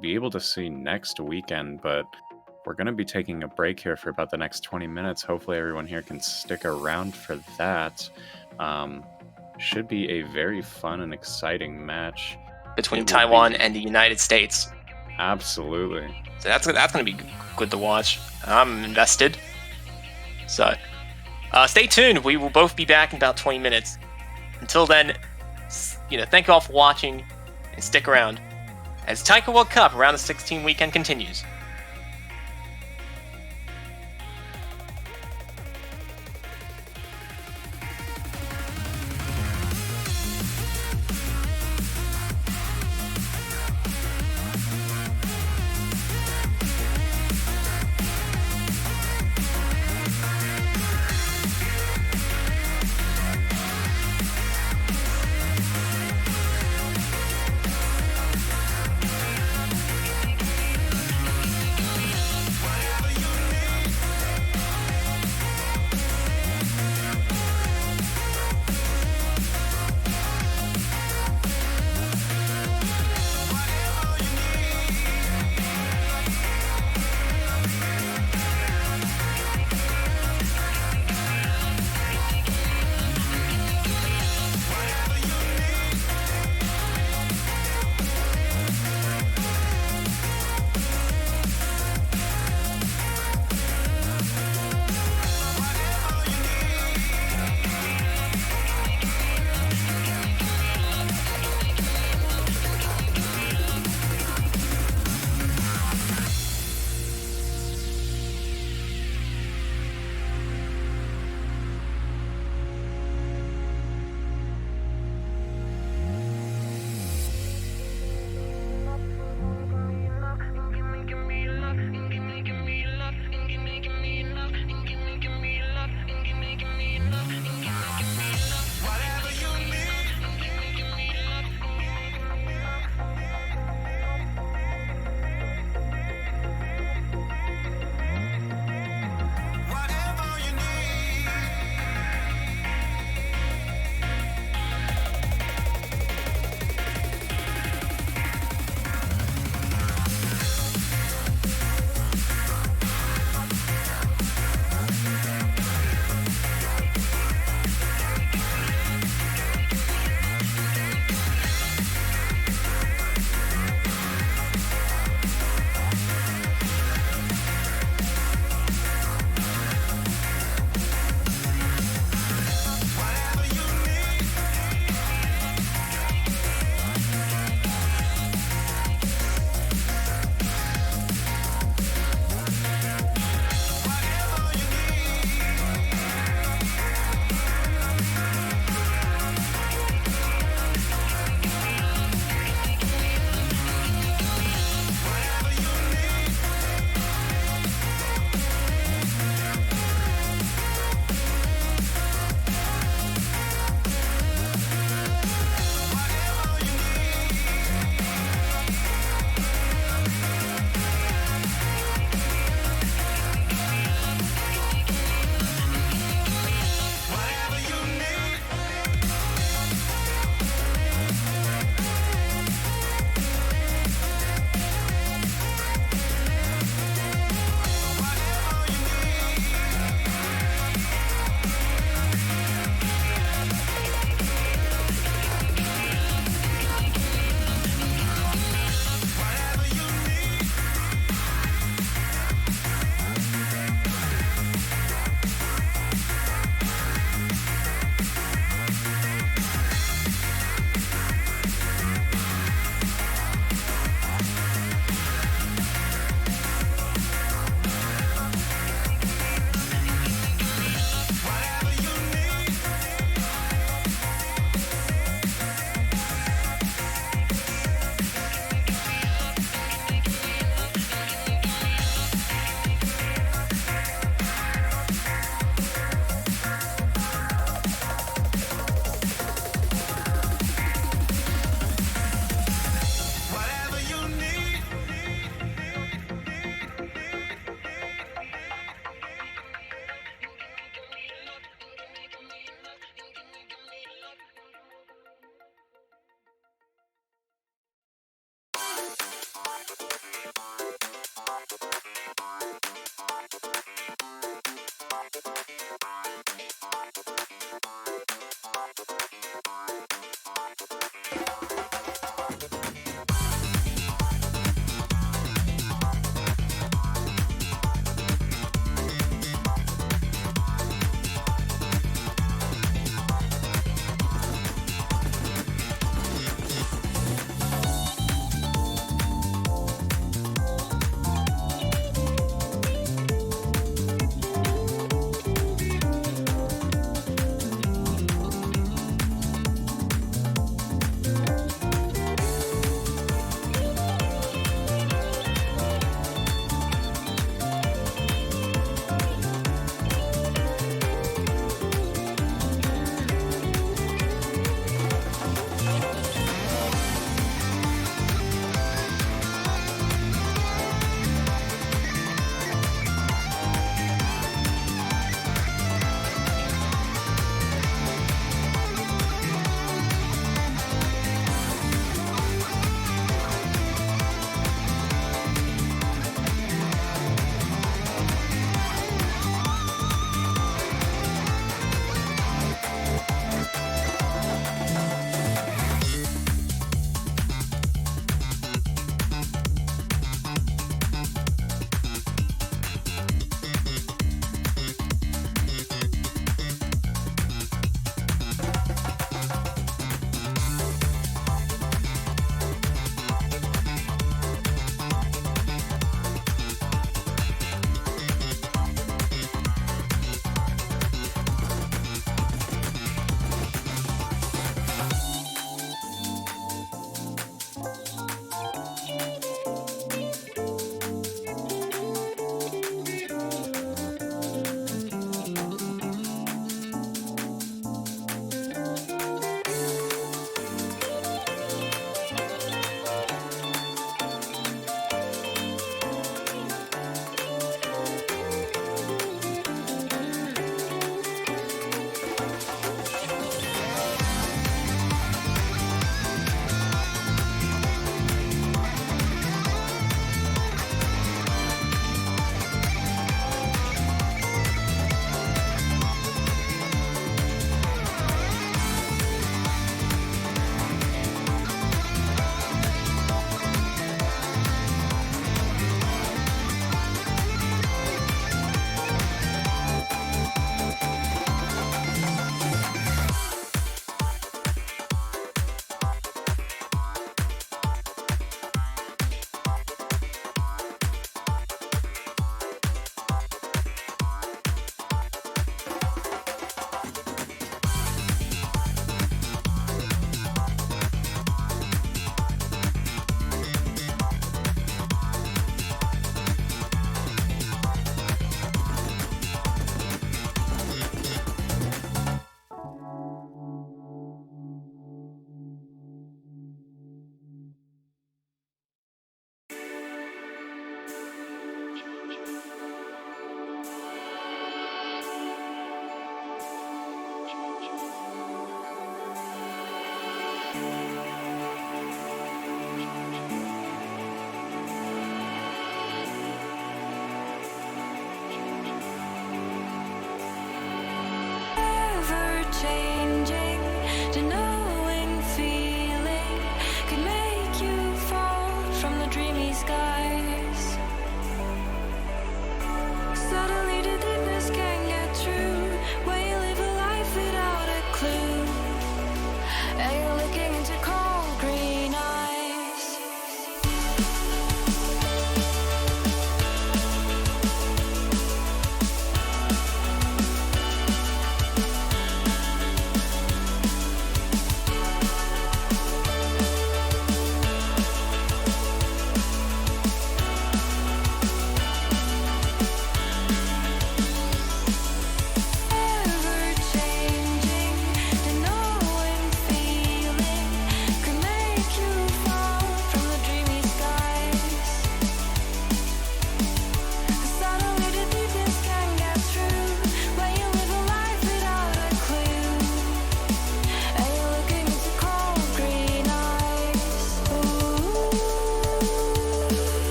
be able to see next weekend, but we're going to be taking a break here for about the next 20 minutes. Hopefully everyone here can stick around for that. Should be a very fun and exciting match. Between Taiwan and the United States. Absolutely. So that's going to be good to watch. I'm invested. So, stay tuned. We will both be back in about 20 minutes. Until then, thank you all for watching and stick around as Taiko World Cup Round of 16 weekend continues.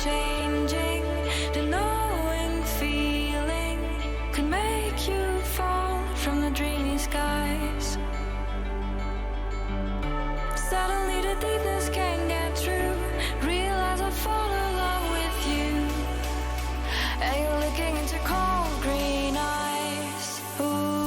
changing, the knowing feeling could make you fall from the dreamy skies. Suddenly the deepness can get through. Realize I fall along with you, and you're looking into cold green eyes. Ooh.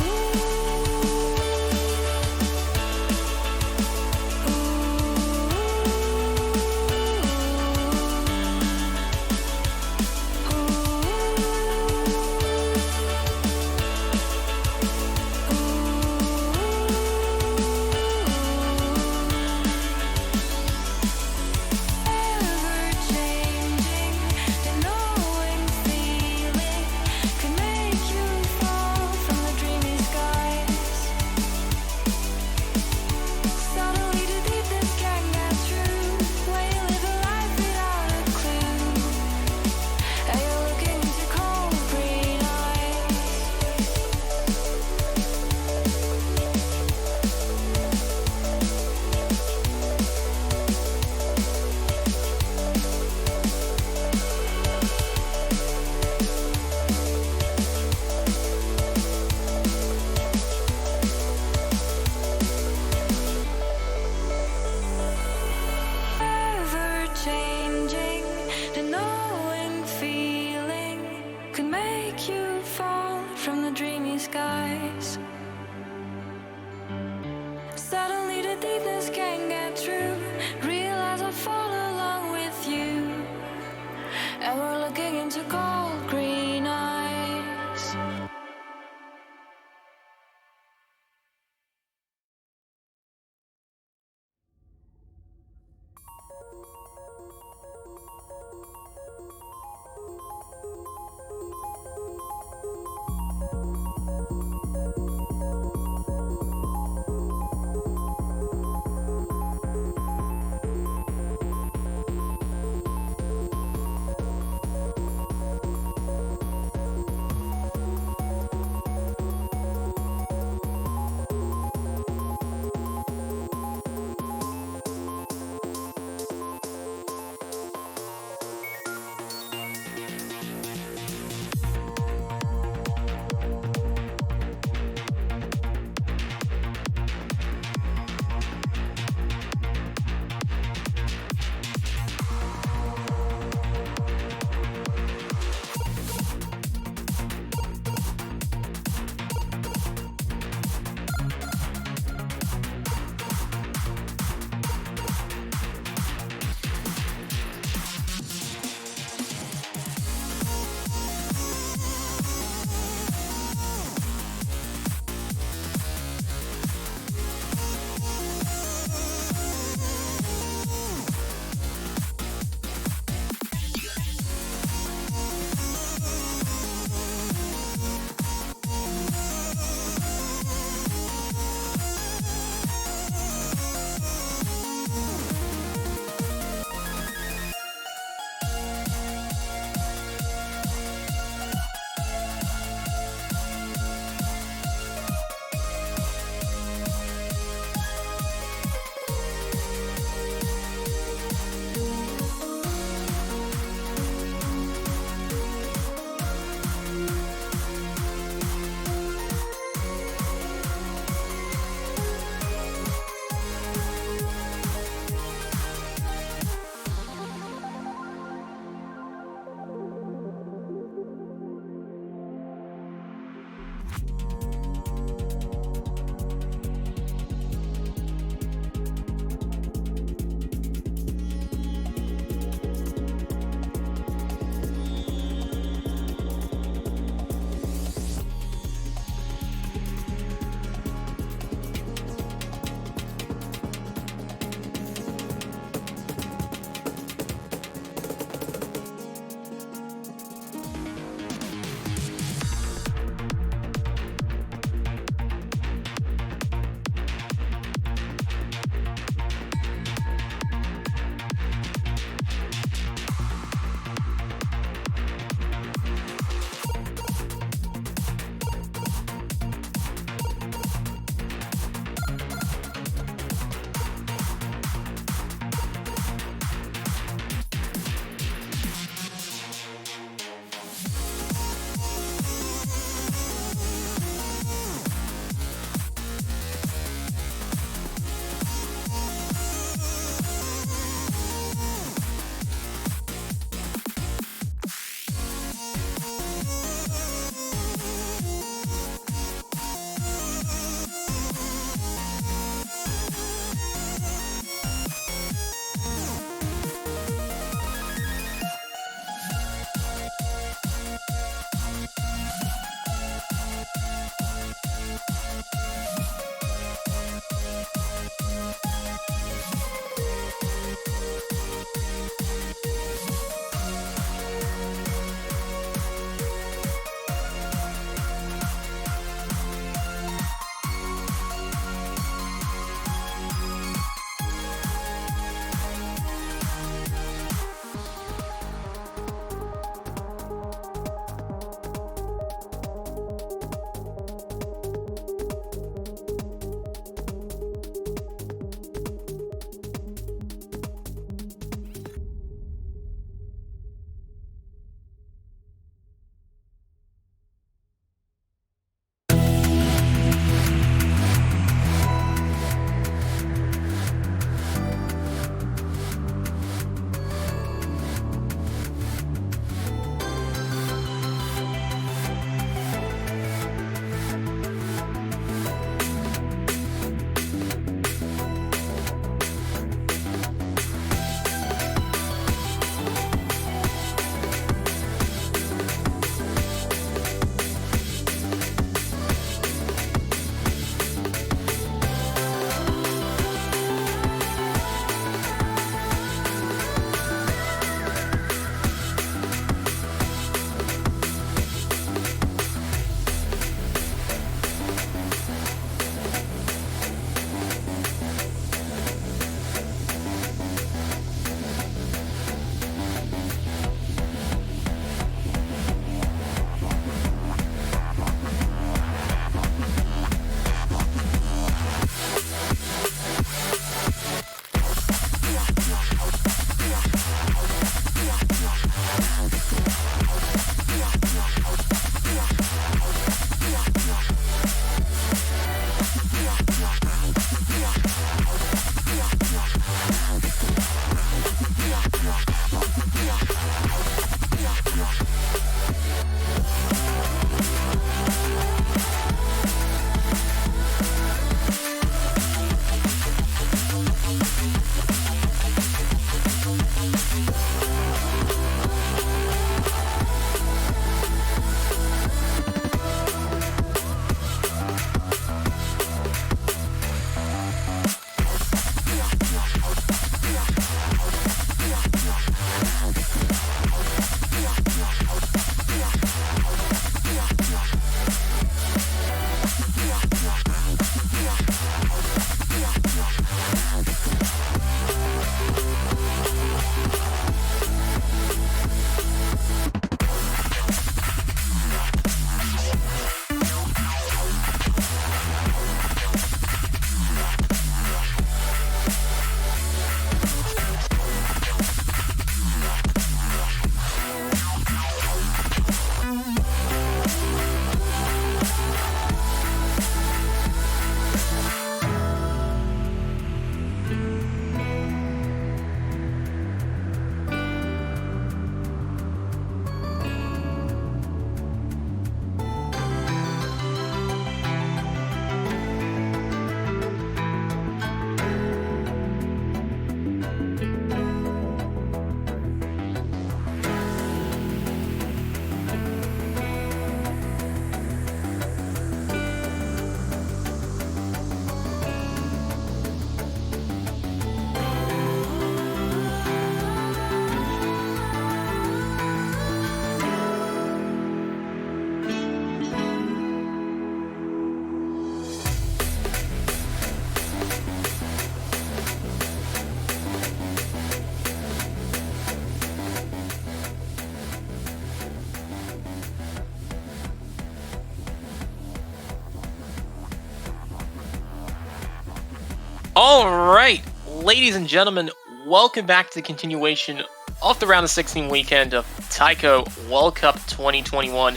All right, ladies and gentlemen, welcome back to the continuation of the round of 16 weekend of Taiko World Cup 2021.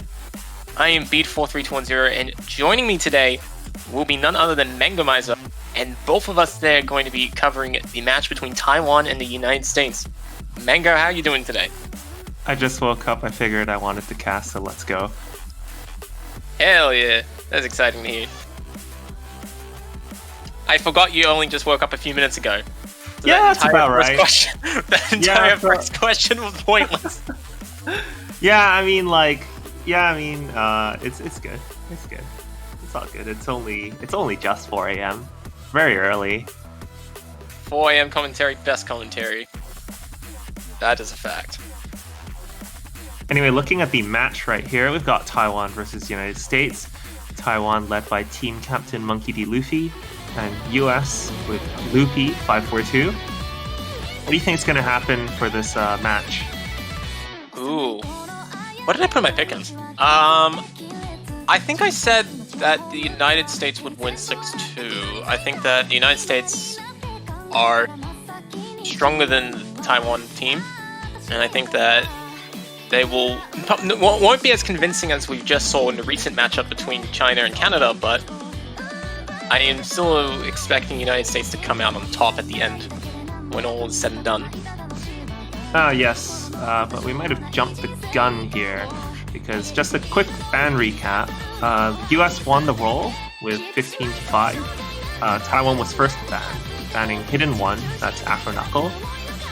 I am Beat43210, and joining me today will be none other than Mango Miser, and both of us today are going to be covering the match between Taiwan and the United States. Mango, how are you doing today? I just woke up. I figured I wanted to cast, so let's go. Hell yeah, that's exciting to hear. I forgot you only just woke up a few minutes ago. So Yeah, that's about right. That entire first question was pointless. It's good. It's good. It's all good. It's only just 4 a.m. Very early. 4 a.m. commentary, best commentary. That is a fact. Anyway, looking at the match right here, we've got Taiwan versus United States. Taiwan led by team captain Monkey D. Luffy, and US with Loopy 542. What do you think is going to happen for this match? Ooh. What did I put in my pickings? I think I said that the United States would win 6-2. I think that the United States are stronger than the Taiwan team, and I think that they won't be as convincing as we just saw in the recent matchup between China and Canada, but I am still expecting the United States to come out on top at the end when all is said and done. Yes, but we might have jumped the gun here, because just a quick ban recap. The US won the roll with 15-5. Taiwan was first to ban, banning Hidden 1, that's Afro Knuckle,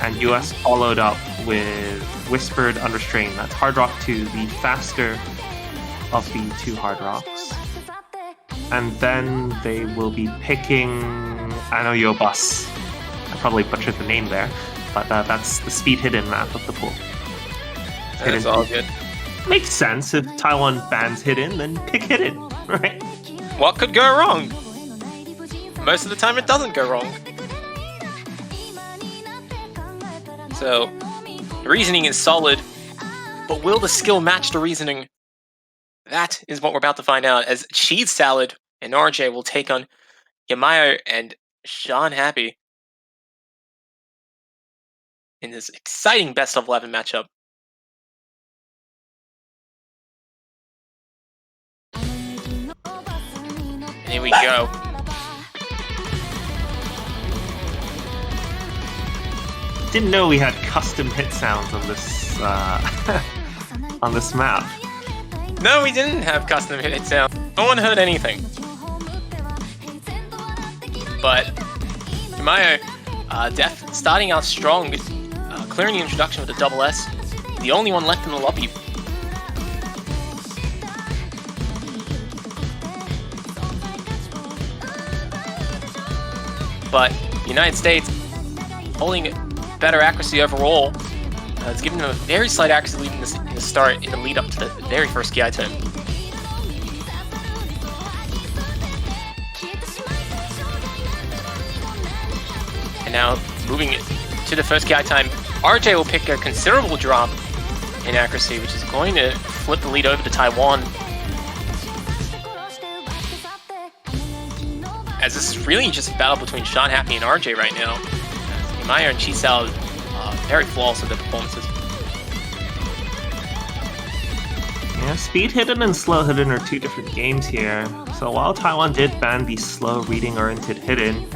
and US followed up with Whispered Understrain, that's Hard Rock 2, the faster of the two Hard Rocks. And then they will be picking Anoyo Bus. I probably butchered the name there, but that's the speed hidden map of the pool. That's all good. Makes sense. If Taiwan bans hidden, then pick hidden, right? What could go wrong? Most of the time it doesn't go wrong. So, the reasoning is solid, but will the skill match the reasoning? That is what we're about to find out, as Cheese Salad and RJ will take on Yamayo and Sean Happy in this exciting best of 11 matchup. Here we go. Didn't know we had custom hit sounds on this on this map. No, we didn't have custom hit sound. No one heard anything. But Yamayo, Def starting out strong, clearing the introduction with a double S. The only one left in the lobby. But United States holding better accuracy overall. It's giving them a very slight accuracy lead in the start, in the lead up to the very first key item. And now, moving to the first key item, RJ will pick a considerable drop in accuracy, which is going to flip the lead over to Taiwan. As this is really just a battle between Sean Happy and RJ right now. Yamayo and Cheese Salad very flawless with their performances. Yeah, speed hidden and slow hidden are two different games here. So while Taiwan did ban the slow reading oriented hidden,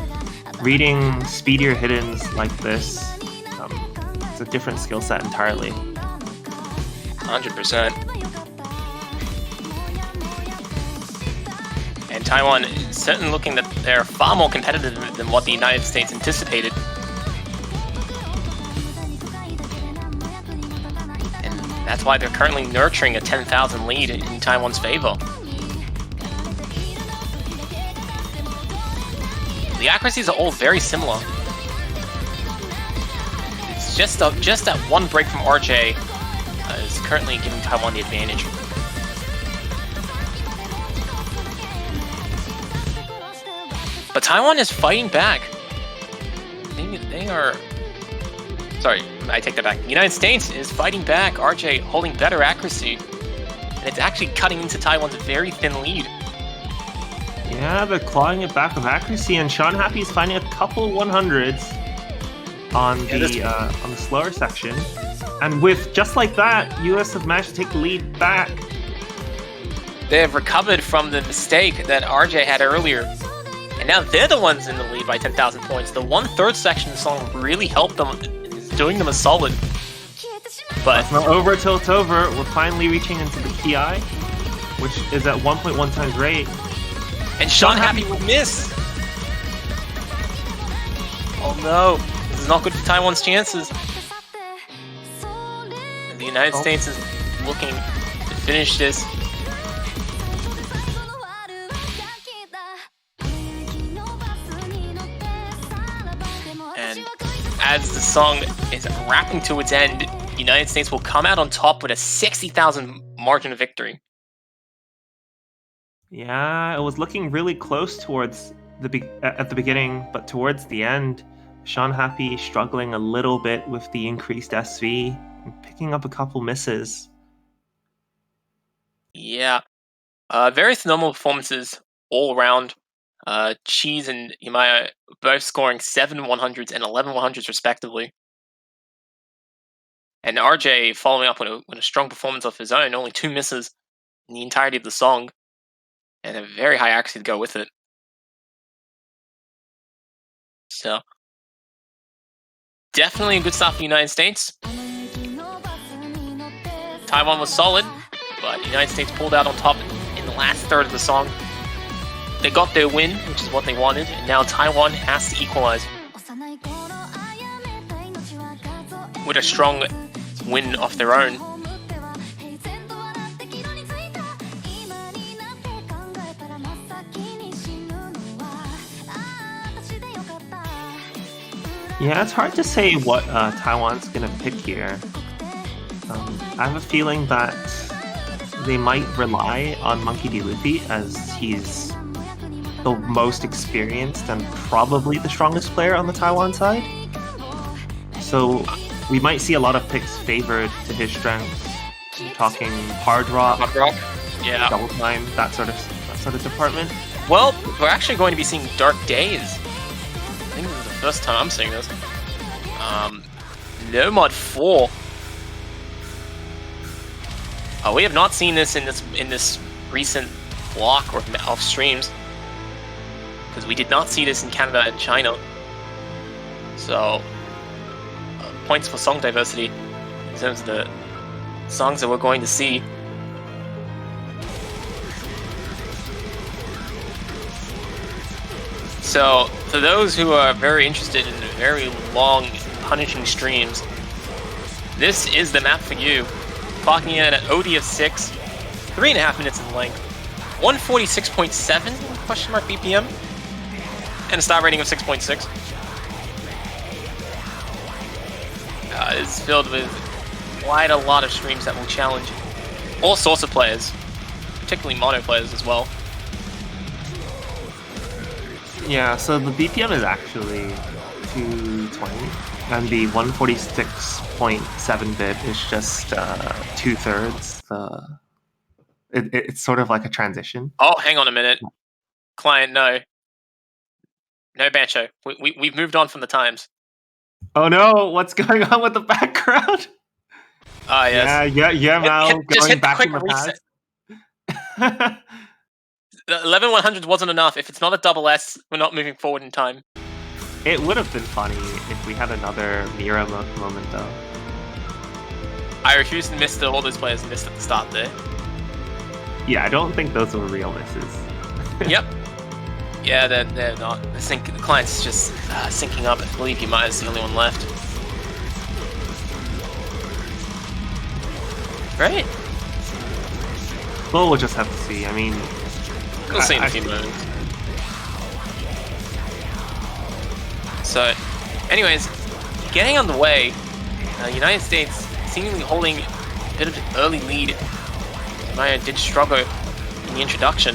reading speedier hiddens like this, it's a different skill set entirely. 100%. And Taiwan is certainly looking that they're far more competitive than what the United States anticipated. That's why they're currently nurturing a 10,000 lead in Taiwan's favor. The accuracies are all very similar. It's just that one break from RJ is currently giving Taiwan the advantage. But Taiwan is fighting back. They are... Sorry, I take that back. The United States is fighting back. RJ holding better accuracy. And it's actually cutting into Taiwan's very thin lead. Yeah, they're clawing it back with accuracy, and Sean Happy's finding a couple 100s on the slower section. And with just like that, US have managed to take the lead back. They have recovered from the mistake that RJ had earlier. And now they're the ones in the lead by 10,000 points. The 1/3 section of the song really helped them, doing them a solid. But It's not over till it's over. We're finally reaching into the PI, which is at 1.1 times rate. and Sean Happy will miss. Oh no, this is not good for Taiwan's chances. And the United States is looking to finish this. And as the song is wrapping to its end, United States will come out on top with a 60,000 margin of victory. Yeah, it was looking really close towards at the beginning, but towards the end, Sean Happy struggling a little bit with the increased SV and picking up a couple misses. Yeah. Very phenomenal performances all around. Cheese and Yamaya both scoring 7 100s and 11 100s respectively. And RJ following up with a strong performance of his own, only 2 misses in the entirety of the song, and a very high accuracy to go with it. So, definitely a good start for the United States. Taiwan was solid, but the United States pulled out on top in the last third of the song. They got their win, which is what they wanted, and now Taiwan has to equalize with a strong win of their own. Yeah, it's hard to say what Taiwan's gonna pick here. I have a feeling that they might rely on Monkey D. Luffy as he's the most experienced and probably the strongest player on the Taiwan side. So we might see a lot of picks favored to his strengths. I'm talking hard rock, Yeah. double time, that sort of department. Well, we're actually going to be seeing Dark Days. I think this is the first time I'm seeing this. Nomad 4. We have not seen this in this recent block of streams, because we did not see this in Canada and China. So, points for song diversity in terms of the songs that we're going to see. So, for those who are very interested in very long, punishing streams, this is the map for you. Clocking in at OD of 6, 3.5 minutes in length, 146.7 question mark BPM, and a star rating of 6.6. It's filled with quite a lot of streams that will challenge all sorts of players, particularly mono players as well. Yeah, so the BPM is actually 220, and the 146.7 bit is just 2/3. It's sort of like a transition. Oh, hang on a minute. Client, no. No Bancho. We've moved on from the times. Oh no, what's going on with the background? Ah, yes. Yeah, Mal, Just going hit the back quick in the reset. past. The 11 100 wasn't enough. If it's not a double S, we're not moving forward in time. It would have been funny if we had another Mira moment, though. I refuse to miss all those players missed at the start there. Yeah, I don't think those were real misses. Yep. Yeah, they're not. The client's just syncing up. I believe Yamaya is the only one left. Right. Well, we'll just have to see. I mean, We'll see in a few moments. So, anyways, getting on the way, United States seemingly holding a bit of an early lead. Maya did struggle in the introduction.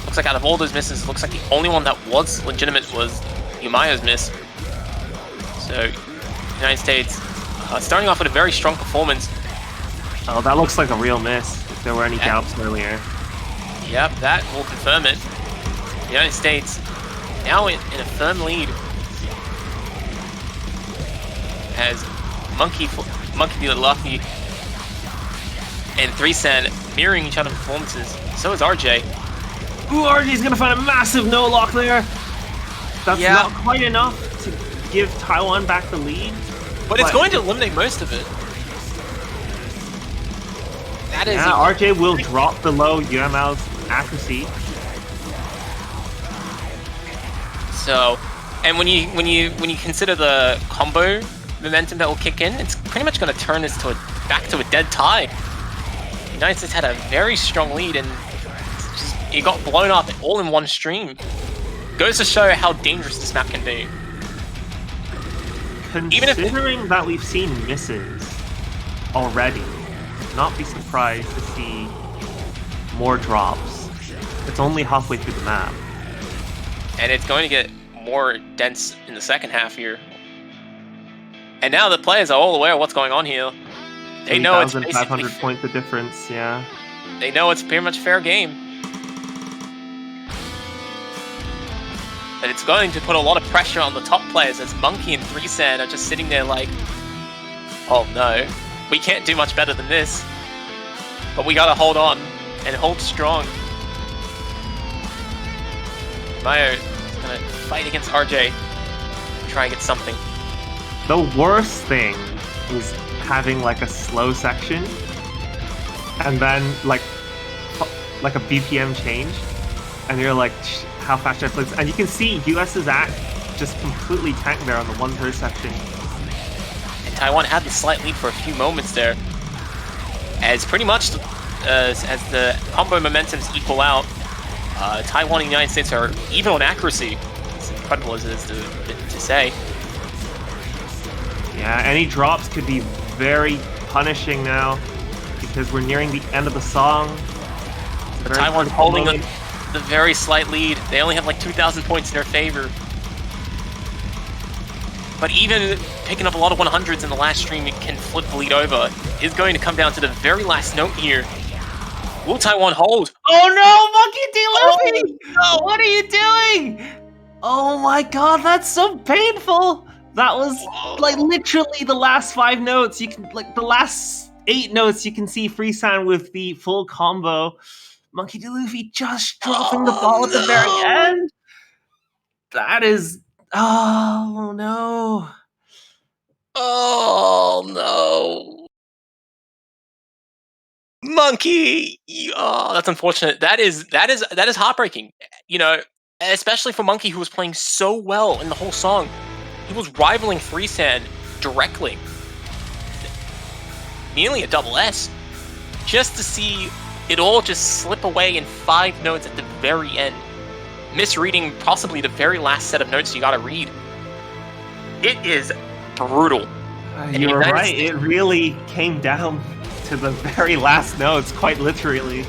Looks like out of all those misses, it looks like the only one that was legitimate was Yumaya's miss. So, United States starting off with a very strong performance. Oh, that looks like a real miss. If there were any doubts earlier. Yep, that will confirm it. The United States now in a firm lead. As Monkey Be Lucky and 3San mirroring each other's performances. So is RJ. Ooh, RJ's gonna find a massive no lock there. That's not quite enough to give Taiwan back the lead. But it's going to eliminate most of it. That is RJ will drop below Yuamao's accuracy. So, and when you consider the combo momentum that will kick in, it's pretty much going to turn this back to a dead tie. The United States had a very strong lead, and it got blown up all in one stream. Goes to show how dangerous this map can be. Considering that we've seen misses already, not be surprised to see more drops. It's only halfway through the map. And it's going to get more dense in the second half here. And now the players are all aware of what's going on here. They know it's 500 points of difference, yeah. They know it's pretty much fair game. But it's going to put a lot of pressure on the top players as Monkey and 3San are just sitting there like, oh no, we can't do much better than this. But we gotta hold on and hold strong. Mayo is gonna fight against RJ, try and get something. The worst thing is having like a slow section and then like a BPM change, and you're like, how fast should I play? And you can see US's act just completely tanked there on the 1/3 section. And Taiwan had the slight lead for a few moments there, as pretty much as the combo momentums equal out, Taiwan and the United States are even on accuracy. As incredible as it is to say. Yeah, any drops could be very punishing now, because we're nearing the end of the song. Taiwan's holding the very slight lead. They only have like 2,000 points in their favor. But even picking up a lot of 100s in the last stream, it can flip the lead over. It's going to come down to the very last note here. Will Taiwan hold? Oh no, Monkey D. Luffy! Oh, no. What are you doing? Oh my god, that's so painful! That was like literally the last 5 notes. You can like the last 8 notes. You can see 3San with the full combo. Monkey D. Luffy just dropping the ball at the very end. That is, oh no. Oh no. Monkey! Oh, that's unfortunate. That is heartbreaking. You know, especially for Monkey, who was playing so well in the whole song. He was rivaling 3San directly. Nearly a double S. Just to see it all just slip away in 5 notes at the very end. Misreading possibly the very last set of notes you gotta read. It is brutal. You're right, it really came down to the very last notes, quite literally.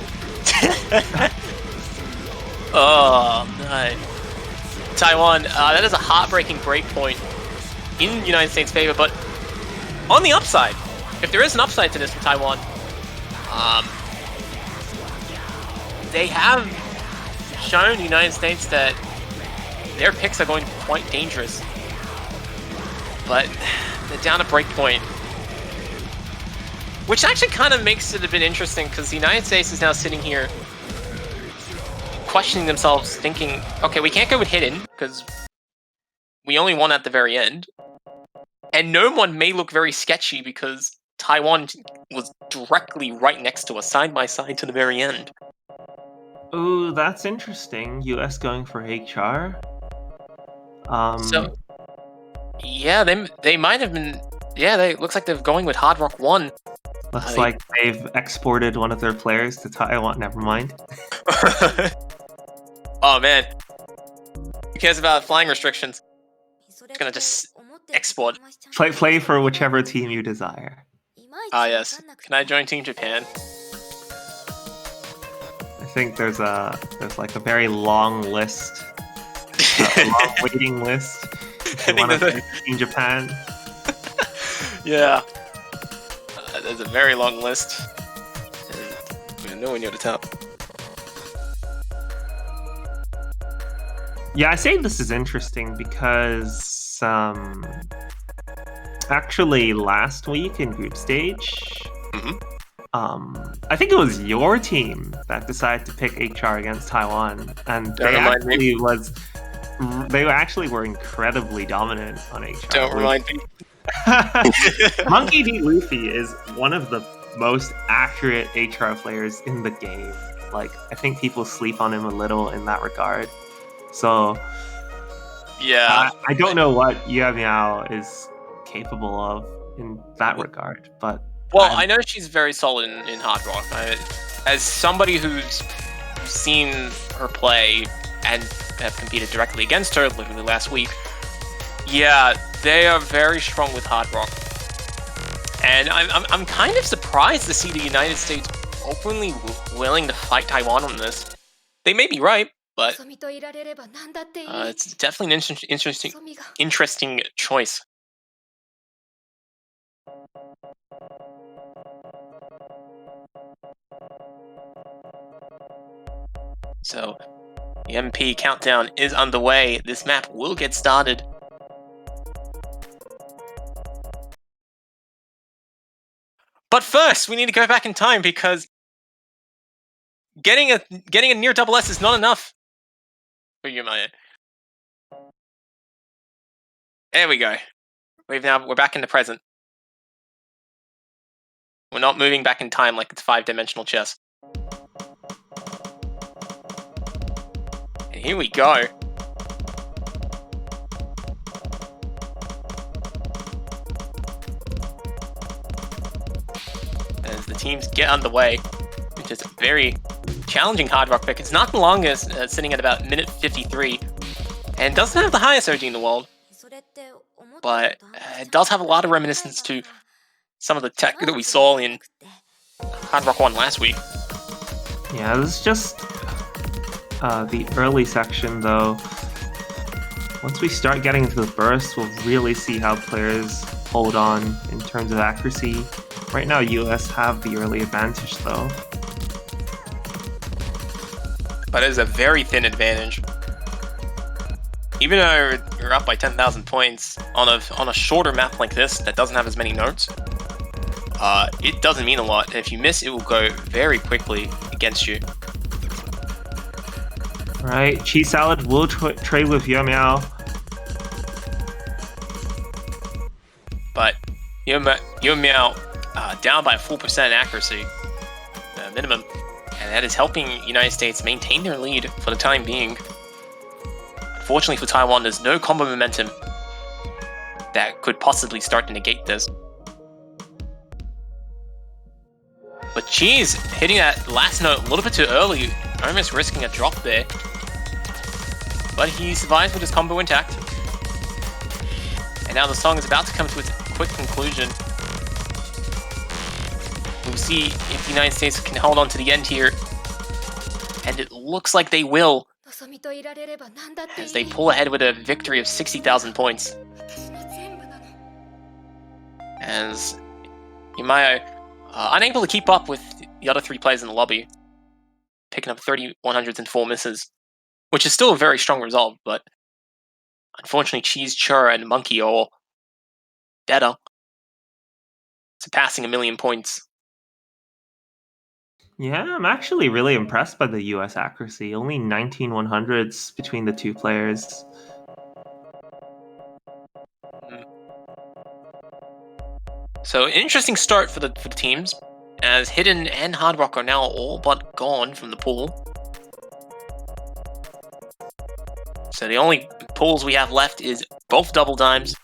Oh, no. Taiwan, that is a heartbreaking break point in United States' favor, but on the upside, if there is an upside to this for Taiwan, they have shown the United States that their picks are going to be quite dangerous. But they're down a break point, which actually kind of makes it a bit interesting, because the United States is now sitting here questioning themselves, thinking, okay, we can't go with hidden, because we only won at the very end. And no one may look very sketchy, because Taiwan was directly right next to us, side by side to the very end. Ooh, that's interesting. US going for HR. So, yeah, they might have been. Yeah, looks like they're going with Hard Rock 1. Looks like they've exported one of their players to Taiwan. Never mind. Oh man, who cares about flying restrictions? It's gonna just export. Play for whichever team you desire. Ah yes. Can I join Team Japan? I think there's like a very long list, a long waiting list. If you want to Team Japan. Yeah. there's a very long list. And we're nowhere near the top. Yeah, I say this is interesting because actually last week in group stage, I think it was your team that decided to pick HR against Taiwan, and they actually were incredibly dominant on HR. Don't remind me. Monkey D. Luffy is one of the most accurate HR players in the game. Like, I think people sleep on him a little in that regard. So, yeah, I don't know what Yue Miao is capable of in that regard, but well, I know she's very solid in Hard Rock. As somebody who's seen her play and have competed directly against her literally last week, yeah, they are very strong with Hard Rock. And I'm kind of surprised to see the United States openly willing to fight Taiwan on this. They may be right, but it's definitely an interesting choice. So, the MP countdown is underway. This map will get started. But first, we need to go back in time because getting a near double S is not enough for Yumaya. There we go. We're back in the present. We're not moving back in time like it's 5-dimensional chess. And here we go. As the teams get underway, which is a very challenging Hard Rock pick. It's not the longest, sitting at about minute 53, and doesn't have the highest OG in the world, but it does have a lot of reminiscence to some of the tech that we saw in Hard Rock 1 last week. yeah, this is just the early section, though. Once we start getting into the burst, we'll really see how players hold on in terms of accuracy. Right now, US have the early advantage, though. But it is a very thin advantage. Even though you're up by 10,000 points on a shorter map like this that doesn't have as many nodes, it doesn't mean a lot. If you miss, it will go very quickly against you. Alright, Cheese Salad will trade with Yue Miao. But Yue Miao down by 4% accuracy, minimum, and that is helping United States maintain their lead for the time being. Unfortunately for Taiwan, there's no combo momentum that could possibly start to negate this. But Cheese hitting that last note a little bit too early, almost risking a drop there. But he survives with his combo intact. And now the song is about to come to its quick conclusion. We'll see if the United States can hold on to the end here. And it looks like they will, as they pull ahead with a victory of 60,000 points. As Yumaya unable to keep up with the other three players in the lobby, picking up 3,100s and 4 misses, which is still a very strong result, but unfortunately Cheese, Chur, and Monkey are all better, surpassing 1 million points. Yeah, I'm actually really impressed by the US accuracy. Only 19 100s between the two players. So, interesting start for the teams, as Hidden and Hard Rock are now all but gone from the pool. So the only pools we have left is both double dimes,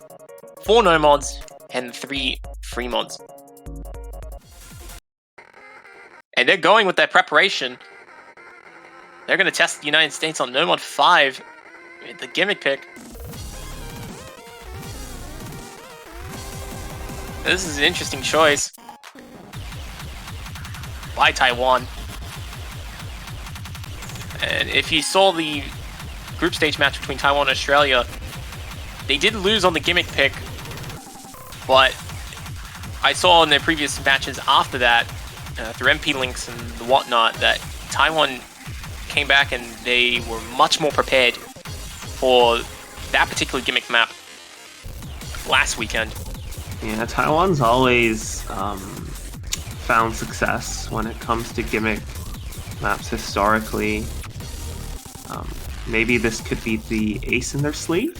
4 no mods, and 3 free mods. And they're going with their preparation. They're going to test the United States on no mod 5 with the gimmick pick. This is an interesting choice by Taiwan. And if you saw the group stage match between Taiwan and Australia, they did lose on the gimmick pick, but I saw in their previous matches after that, through MP links and whatnot, that Taiwan came back and they were much more prepared for that particular gimmick map last weekend. Yeah, Taiwan's always found success when it comes to gimmick maps historically. Maybe this could be the ace in their sleeve?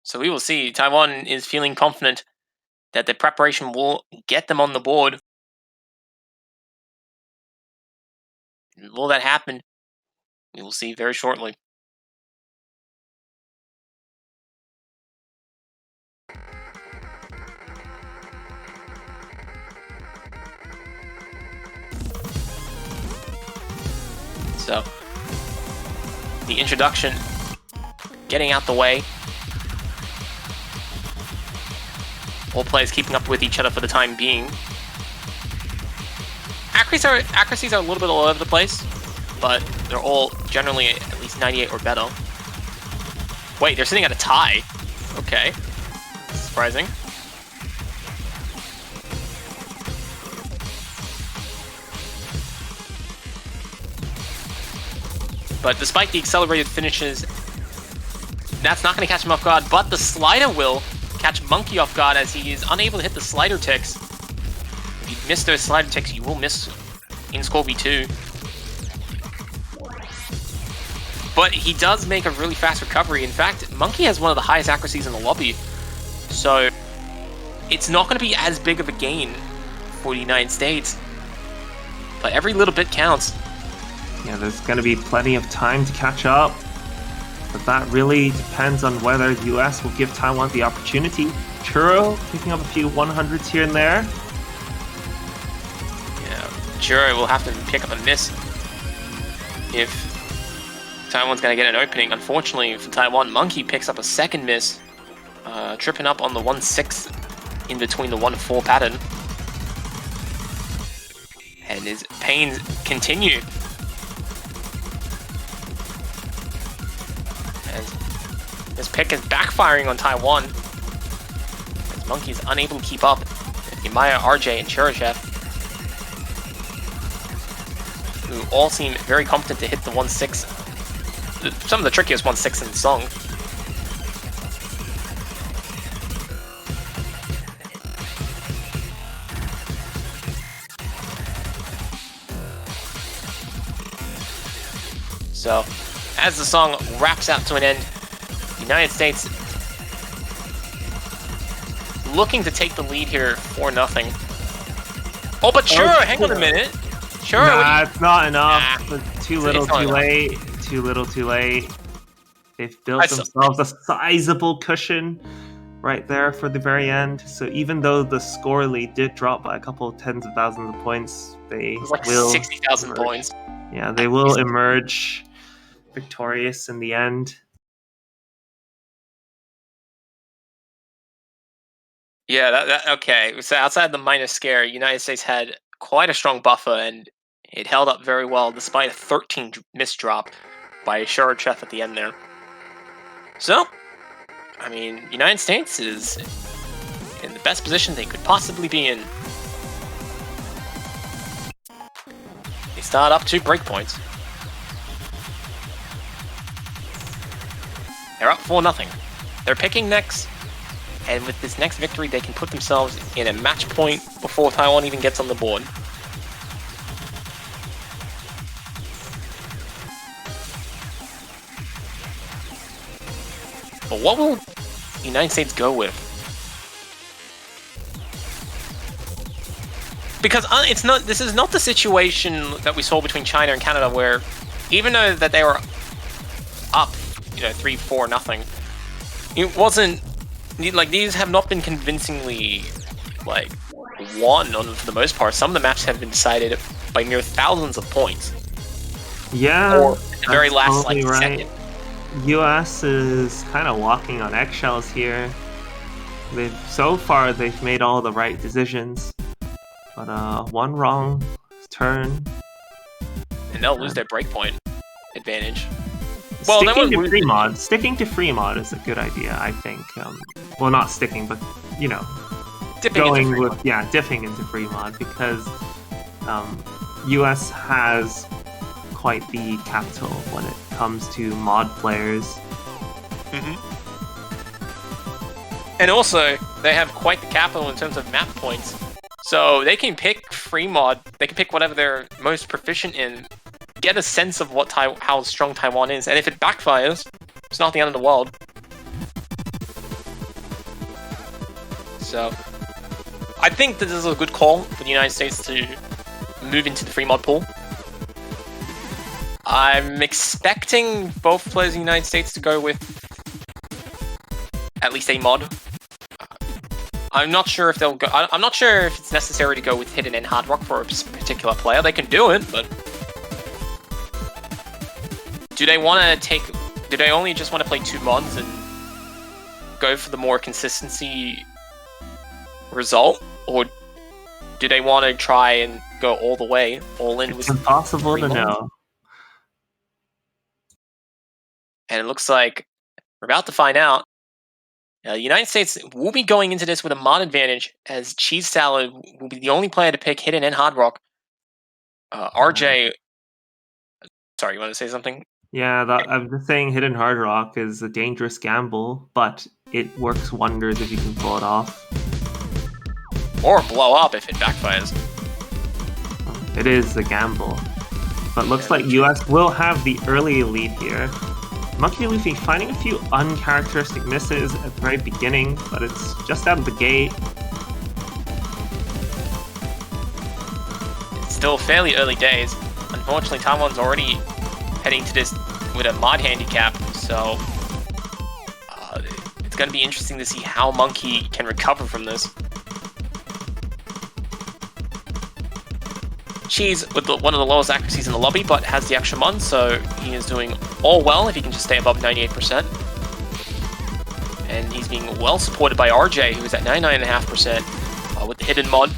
So we will see. Taiwan is feeling confident that the preparation will get them on the board. Will that happen? We will see very shortly. So, the introduction getting out the way. All players keeping up with each other for the time being. Accuracies are a little bit all over the place, but they're all generally at least 98 or better. Wait, they're sitting at a tie. Okay. Surprising. But despite the accelerated finishes, that's not going to catch him off guard, but the slider will catch Monkey off guard as he is unable to hit the slider ticks. If you miss those slider ticks, you will miss in Scorby 2. But he does make a really fast recovery. In fact, Monkey has one of the highest accuracies in the lobby. So it's not going to be as big of a gain for the United States. But every little bit counts. Yeah, there's going to be plenty of time to catch up. But that really depends on whether the US will give Taiwan the opportunity. Churro picking up a few 100s here and there. Yeah, Churro will have to pick up a miss if Taiwan's going to get an opening. Unfortunately for Taiwan, Monkey picks up a second miss, tripping up on the 1-6 in between the 1-4 pattern. And his pains continue. This pick is backfiring on Taiwan, as Monkey's unable to keep up with Yamaya, RJ, and Cheryshev, who all seem very competent to hit the 1-6, some of the trickiest 1-6 in the song. So, as the song wraps out to an end, United States looking to take the lead here 4-0. Oh, but sure, hang on a minute. Sure. Nah, it's not enough. Nah, too little, too late. Too little, too late. They've built themselves a sizable cushion right there for the very end. So even though the score lead did drop by a couple of tens of thousands of points, they will 60,000 points. Yeah, they will emerge victorious in the end. Yeah, okay. So outside the minor scare, United States had quite a strong buffer, and it held up very well despite a 13 miss drop by Cheryshev at the end there. So, I mean, United States is in the best position they could possibly be in. They start up 2 breakpoints. They're up 4-0. They're picking next. And with this next victory, they can put themselves in a match point before Taiwan even gets on the board. But what will the United States go with? Because it's not. This is not the situation that we saw between China and Canada, where even though that they were up, 3-4-0, it wasn't. Like, these have not been convincingly, won for the most part. Some of the maps have been decided by near thousands of points. Yeah, or the very last, second. US is kind of walking on eggshells here. So far, they've made all the right decisions. But one wrong turn. And they'll lose their breakpoint advantage. Well, they sticking won't to free mod. Sticking to free mod is a good idea, I think. Well, not sticking, but you know, dipping into free mod. dipping into free mod because US has quite the capital when it comes to mod players. And also, they have quite the capital in terms of map points. So they can pick free mod, they can pick whatever they're most proficient in, get a sense of what how strong Taiwan is, and if it backfires, it's not the end of the world. So, I think that this is a good call for the United States to move into the free mod pool. I'm expecting both players in the United States to go with at least a mod. I'm not sure if they'll go. I'm not sure if it's necessary to go with Hidden and Hard Rock for a particular player. They can do it, but do they want to take? Do they only just want to play 2 mods and go for the more consistency result, or do they want to try and go all the way, all in? It's impossible to know. And it looks like we're about to find out. The United States will be going into this with a mod advantage, as Cheese Salad will be the only player to pick Hidden and Hard Rock. RJ, sorry, you want to say something? Yeah, I'm just saying Hidden Hard Rock is a dangerous gamble, but it works wonders if you can pull it off. Or blow up if it backfires. It is a gamble. But looks like US will have the early lead here. Monkey Luffy finding a few uncharacteristic misses at the very beginning, but it's just out of the gate. It's still fairly early days. Unfortunately, Taiwan's already heading to this with a mod handicap, so it's going to be interesting to see how Monkey can recover from this. Cheese with one of the lowest accuracies in the lobby, but has the extra mod, so he is doing all well if he can just stay above 98%. And he's being well supported by RJ, who is at 99.5% with the hidden mod.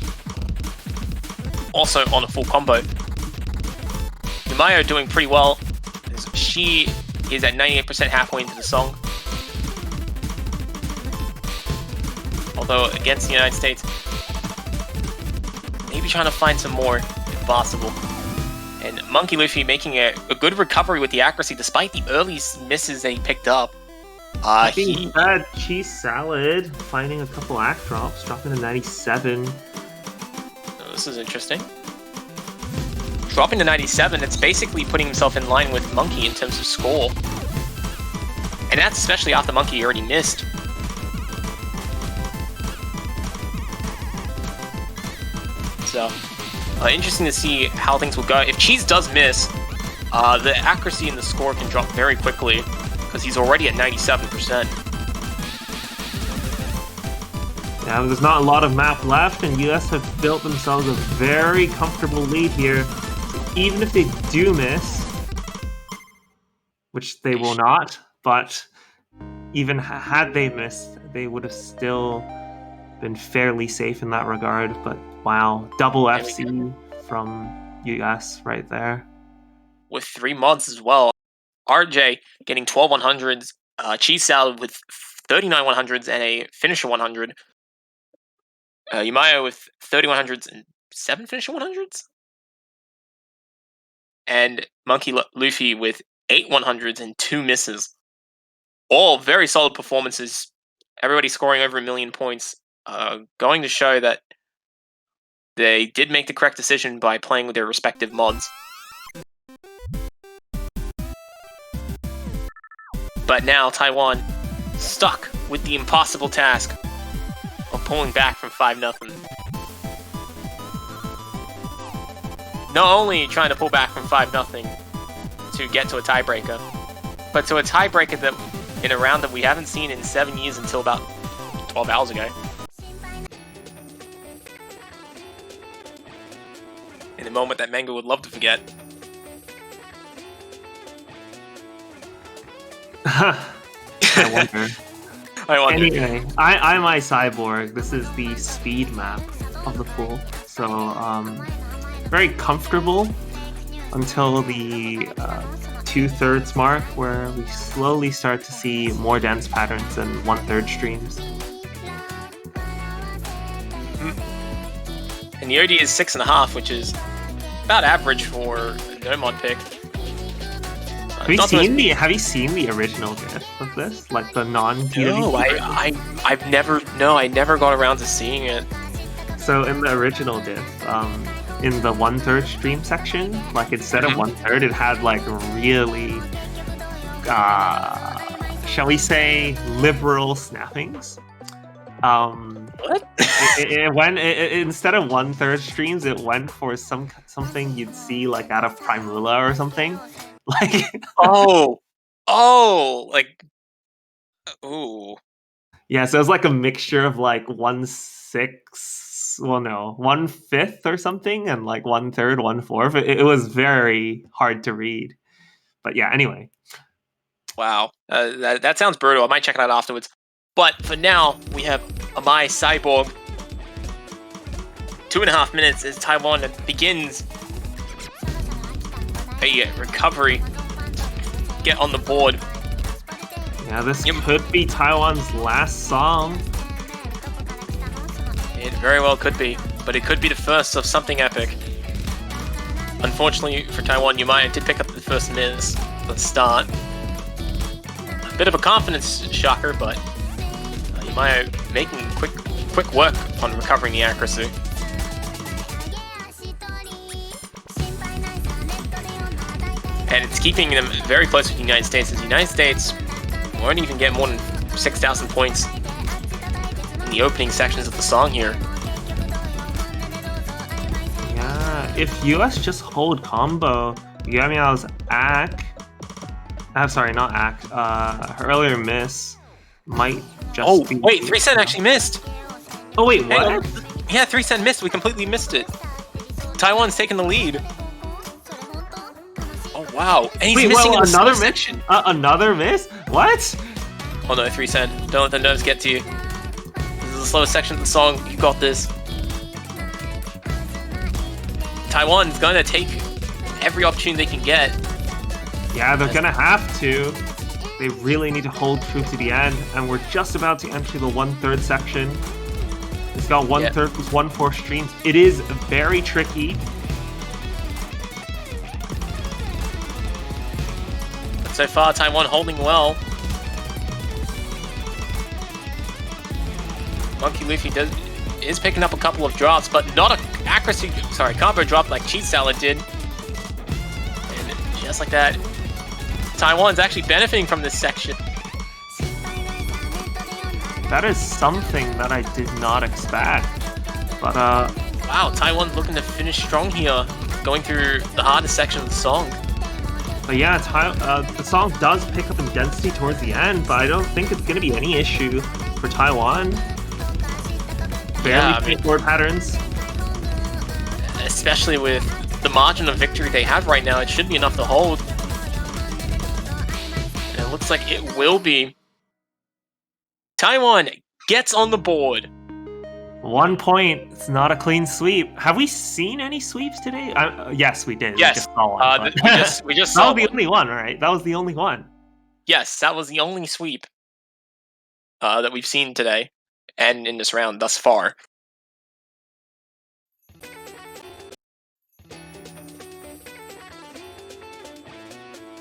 Also on a full combo. Yumayo doing pretty well. She is at 98% halfway into the song. Although against the United States, maybe trying to find some more if possible. And Monkey Luffy making a good recovery with the accuracy despite the early misses that he picked up. He had Cheese Salad finding a couple act drops, dropping to 97. Oh, this is interesting. Dropping to 97, it's basically putting himself in line with Monkey in terms of score. And that's especially after Monkey already missed. So, interesting to see how things will go. If Cheese does miss, the accuracy in the score can drop very quickly, because he's already at 97%. Yeah, there's not a lot of map left, and US have built themselves a very comfortable lead here. Even if they do miss, which they will not, but even had they missed, they would have still been fairly safe in that regard. But wow, double FC from US right there. With 3 mods as well. RJ getting 12 100s, Cheese Salad with 39 100s and a finisher 100. Yumayo with 30 100s and 7 finisher 100s. And Monkey Luffy with 8 100s and 2 misses. All very solid performances. Everybody scoring over 1 million points. Going to show that they did make the correct decision by playing with their respective mods. But now Taiwan stuck with the impossible task of pulling back from 5-0. Not only trying to pull back from 5-0 to get to a tiebreaker, but to a tiebreaker that in a round that we haven't seen in 7 years until about 12 hours ago. In a moment that Mango would love to forget. I wonder. I wonder. Anyway, I'm iCyborg. This is the speed map of the pool. So, very comfortable until the 2/3 mark where we slowly start to see more dance patterns than 1/3 streams. And the OD is 6.5, which is about average for a no mod pick. Have you seen the original GIF of this, like the non-TWT? No, I never got around to seeing it. So in the original GIF, in the 1/3 stream section, like instead of 1/3, it had like really, shall we say, liberal snappings. What? it went instead of 1/3 streams, it went for something you'd see like out of Primula or something. Like like ooh. Yeah, so it was like a mixture of like 1/5 or something, and like 1/3, 1/4. It was very hard to read. But yeah, anyway. Wow, that sounds brutal. I might check it out afterwards. But for now, we have Amai Cyborg. 2.5 minutes as Taiwan begins a recovery. Get on the board. Yeah, this could be Taiwan's last song. It very well could be, but it could be the first of something epic. Unfortunately for Taiwan, Umaya did pick up the first miss at the start. A bit of a confidence shocker, but Umaya making quick work on recovering the accuracy. And it's keeping them very close with the United States, as the United States won't even get more than 6,000 points in the opening sections of the song here. Yeah, if US just hold combo, Yamiao's her earlier miss might just be... wait, 3 Cent actually missed! Oh wait, what? Yeah, 3 Cent missed, we completely missed it. Taiwan's taking the lead. Oh wow, and he's missing in the another miss? section. Another miss? What? Oh no, 3 Cent, don't let the nerves get to you. This is the slowest section of the song, you got this. Taiwan's gonna take every opportunity they can get. Yeah, they're gonna have to. They really need to hold true to the end, and we're just about to enter the 1/3 section. It's got 1/3 plus 1/4 streams. It is very tricky. But so far, Taiwan holding well. Monkey Luffy is picking up a couple of drops, but not a combo drop like Cheat Salad did. And just like that, Taiwan's actually benefiting from this section. That is something that I did not expect. But wow, Taiwan's looking to finish strong here, going through the hardest section of the song. But yeah, the song does pick up in density towards the end, but I don't think it's going to be any issue for Taiwan. Barely forward patterns. Especially with the margin of victory they have right now, it should be enough to hold. And it looks like it will be. Taiwan gets on the board. 1 point. It's not a clean sweep. Have we seen any sweeps today? Yes, we did. Yes. We just saw one. We just that saw was the only one, right? That was the only one. Yes, that was the only sweep that we've seen today and in this round thus far.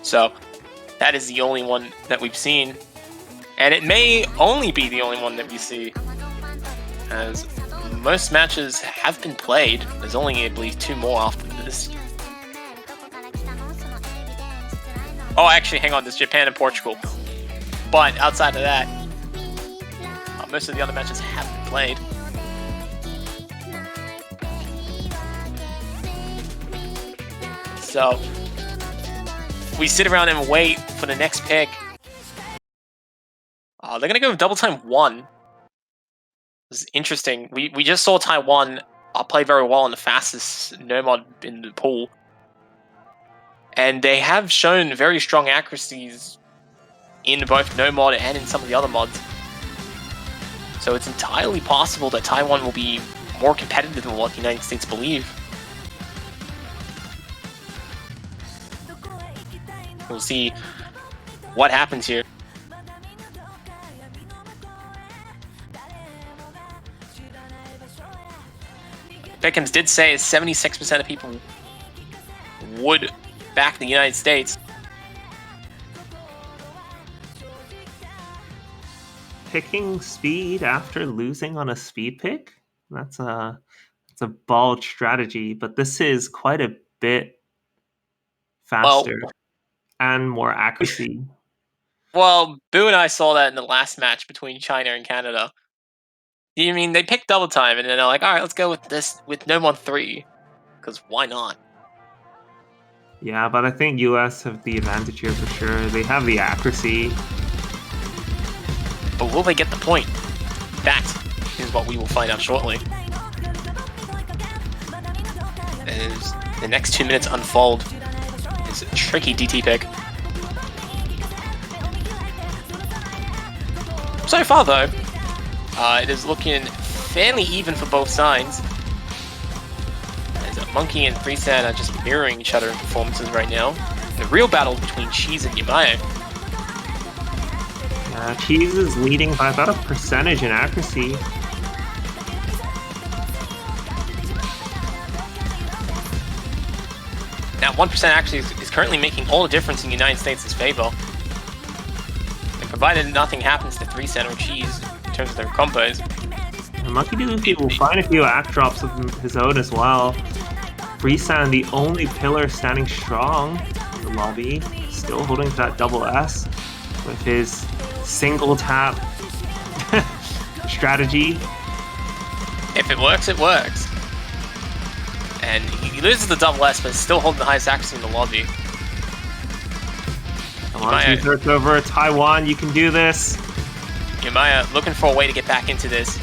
So that is the only one that we've seen. And it may only be the only one that we see, as most matches have been played. There's only, I believe, 2 more after this. Oh, actually, hang on, there's Japan and Portugal. But outside of that, most of the other matches have been played. So we sit around and wait for the next pick. They're going to go with double time 1. This is interesting. We just saw Taiwan play very well on the fastest no-mod in the pool. And they have shown very strong accuracies in both no-mod and in some of the other mods. So it's entirely possible that Taiwan will be more competitive than what the United States believe. We'll see what happens here. Pickens did say 76% of people would back the United States. Picking speed after losing on a speed pick? That's a bold strategy, but this is quite a bit faster and more accuracy. Well, Boo and I saw that in the last match between China and Canada. You mean they picked double time, and then they're like, all right, let's go with this with no more 3, because why not? Yeah, but I think US have the advantage here for sure. They have the accuracy. But will they get the point? That is what we will find out shortly. As the next 2 minutes unfold, it's a tricky DT pick. So far, though, it is looking fairly even for both sides. As Monkey and Freesan are just mirroring each other in performances right now. The real battle between Cheese and Yamaya. Cheese is leading by about a percentage in accuracy. Now, 1% actually is currently making all the difference in the United States' favor. And provided nothing happens to 3-cent or Cheese in terms of their combos. Monkey D. will find a few act drops of his own as well. Freesan, the only pillar standing strong in the lobby, still holding to that double S with his single tap strategy. If it works, it works. And he loses the double S, but is still holding the highest accuracy in the lobby. Yamaya starts over. Taiwan, you can do this. Yamaya looking for a way to get back into this.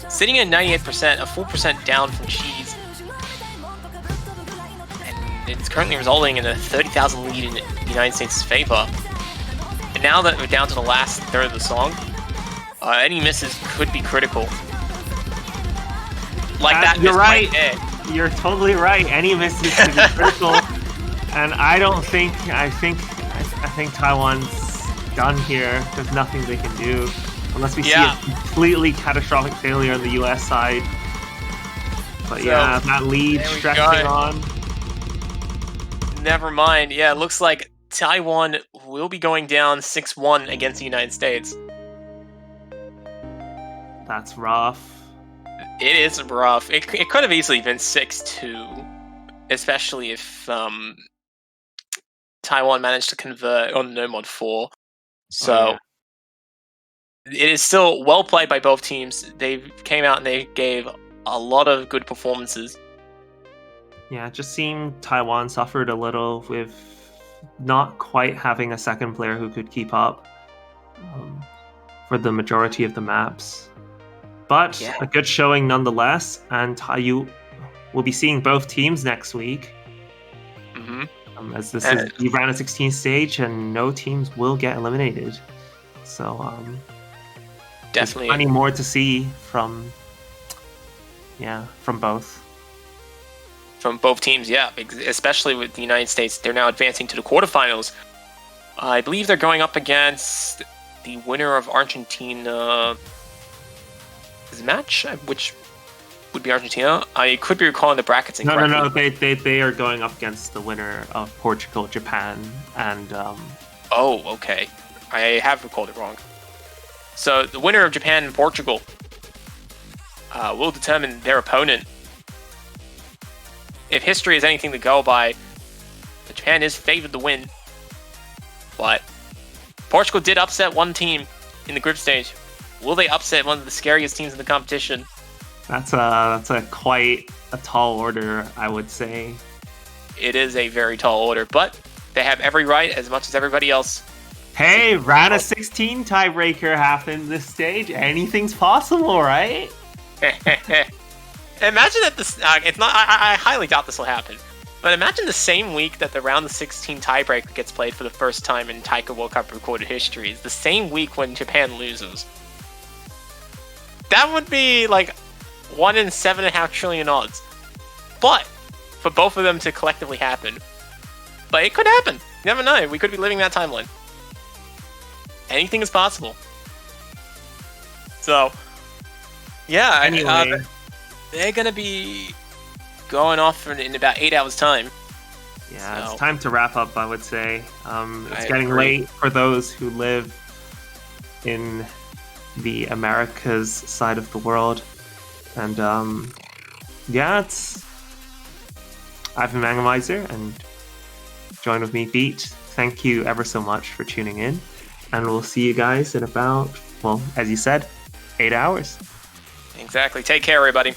Sitting at 98%, a full percent down from Cheese. And it's currently resulting in a 30,000 lead in the United States' favor. And now that we're down to the last third of the song, any misses could be critical. Like that you're right. There. You're totally right. Any misses could be critical. And I think Taiwan's done here. There's nothing they can do. Unless we see a completely catastrophic failure on the US side. But so, yeah, that lead stretching on. Never mind. Yeah, it looks like Taiwan will be going down 6-1 against the United States. That's rough. It is rough. It could have easily been 6-2, especially if Taiwan managed to convert on No Mod 4. So it is still well played by both teams. They came out and they gave a lot of good performances. Yeah, it just seemed Taiwan suffered a little with not quite having a second player who could keep up for the majority of the maps. But a good showing nonetheless, and you will be seeing both teams next week. As this is the round of 16 stage, and no teams will get eliminated. So definitely plenty more to see from both. From both teams, yeah. Especially with the United States, they're now advancing to the quarterfinals. I believe they're going up against the winner of Argentina. Match, which would be Argentina. I could be recalling the brackets incorrectly. No. They are going up against the winner of Portugal, Japan, and. Oh, okay. I have recalled it wrong. So the winner of Japan and Portugal will determine their opponent. If history is anything to go by, Japan is favored to win, but Portugal did upset one team in the group stage. Will they upset one of the scariest teams in the competition? That's a quite a tall order, I would say. It is a very tall order, but they have every right as much as everybody else. Hey, round of 16 tiebreaker happened this stage. Anything's possible, right? Imagine that this. It's not. I highly doubt this will happen. But imagine the same week that the round of 16 tiebreaker gets played for the first time in Taiko World Cup recorded history is the same week when Japan loses. That would be like 1 in 7.5 trillion odds. But for both of them to collectively happen, but it could happen. You never know. We could be living that timeline. Anything is possible. So, yeah. Anyway. They're going to be going off in about 8 hours' time. Yeah, So- it's time to wrap up, I would say. It's I getting agree. late for those who live in the Americas side of the world. And yeah, I've been Mangamizer, and join with me, Beat. Thank you ever so much for tuning in. And we'll see you guys in about, well, as you said, 8 hours. Exactly. Take care, everybody.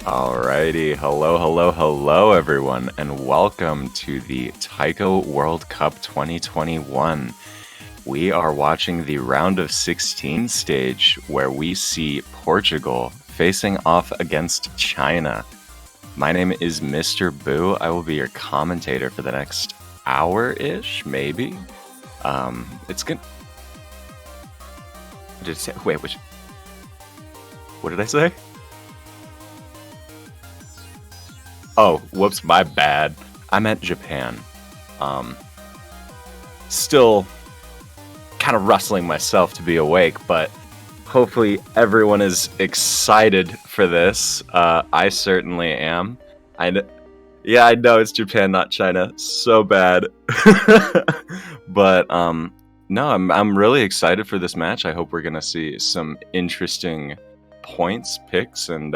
Alrighty, hello everyone, and welcome to the Taiko World Cup 2021. We are watching the round of 16 stage where we see Portugal facing off against China. My name is Mr. Boo. I will be your commentator for the next hour-ish, maybe. It's good. Did it say? Wait, which? What did I say? Oh, whoops, my bad. I meant Japan. Still kind of rustling myself to be awake, but hopefully everyone is excited for this. I certainly am. Yeah, I know it's Japan, not China. So bad. But no, I'm really excited for this match. I hope we're gonna see some interesting points, picks, and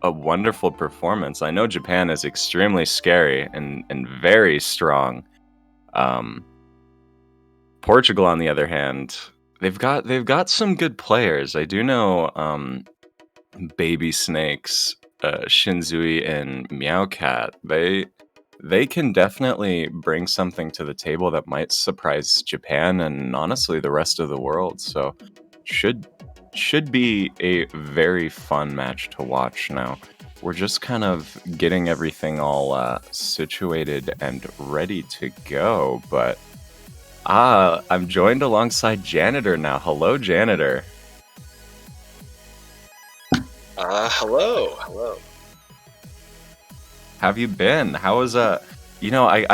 a wonderful performance. I know Japan is extremely scary and very strong. Portugal, on the other hand, they've got some good players. I do know Baby Snakes, Shinzui, and Meowcat. They can definitely bring something to the table that might surprise Japan and honestly the rest of the world. So should be a very fun match to watch. Now we're just kind of getting everything all situated and ready to go, but I'm joined alongside Janitor now. Hello, Janitor. Hello. Have you been? How was I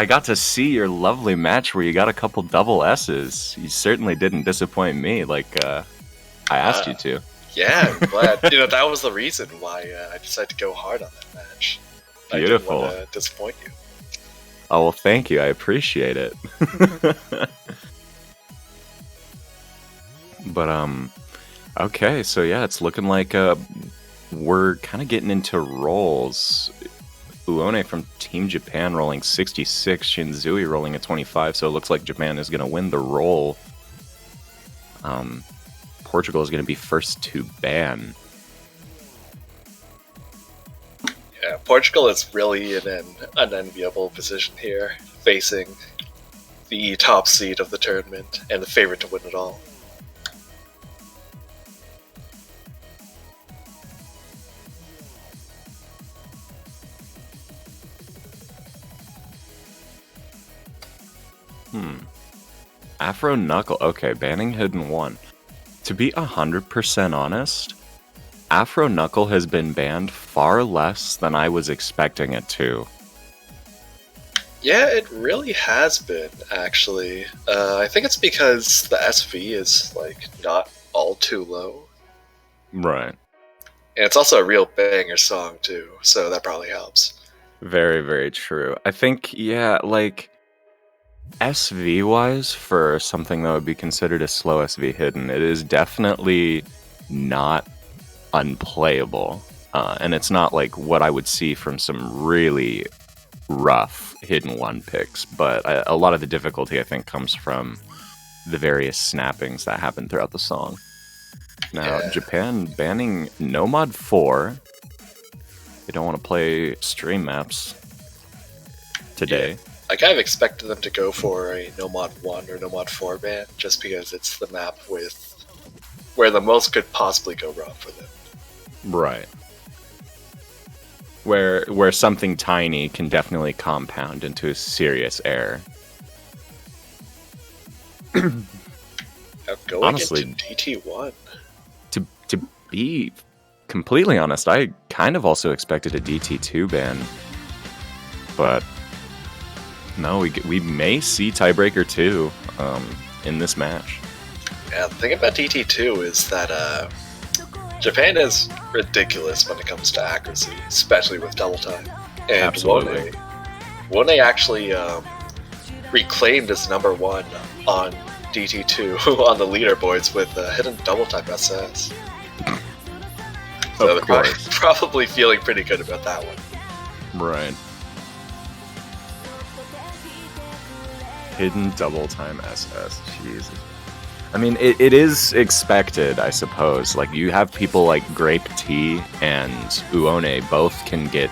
got to see your lovely match where you got a couple double S's. You certainly didn't disappoint me like I asked you to. Yeah, I'm glad. That was the reason why I decided to go hard on that match. Beautiful. I didn't want to disappoint you. Oh, well, thank you. I appreciate it. But, okay, so yeah, it's looking like we're kind of getting into rolls. Uone from Team Japan rolling 66, Shinzui rolling a 25, so it looks like Japan is going to win the roll. Portugal is going to be first to ban. Yeah, Portugal is really in an unenviable position here, facing the top seed of the tournament and the favorite to win it all. Afro Knuckle. Okay, banning Hidden 1. To be 100% honest, Afro Knuckle has been banned far less than I was expecting it to. Yeah, it really has been, actually. I think it's because the SV is, not all too low. Right. And it's also a real banger song, too, so that probably helps. Very, very true. I think, yeah, SV-wise, for something that would be considered a slow SV hidden, it is definitely not unplayable. And it's not like what I would see from some really rough Hidden 1 picks, but a lot of the difficulty, I think, comes from the various snappings that happen throughout the song. Now, yeah. Japan banning No Mod 4. They don't want to play stream maps today. Yeah. I kind of expected them to go for a No Mod 1 or No Mod 4 ban, just because it's the map with where the most could possibly go wrong for them. Right. Where something tiny can definitely compound into a serious error. Going honestly, into DT1. To be completely honest, I kind of also expected a DT2 ban, but no, we may see Tiebreaker 2 in this match. Yeah, the thing about DT2 is that Japan is ridiculous when it comes to accuracy, especially with double time. And absolutely. Wone actually reclaimed his number 1 on DT2 on the leaderboards with hidden double time SS. So they're probably feeling pretty good about that one. Right. Hidden double time SS. Jesus. I mean, it is expected, I suppose. Like, you have people like Grape Tea and Uone both can get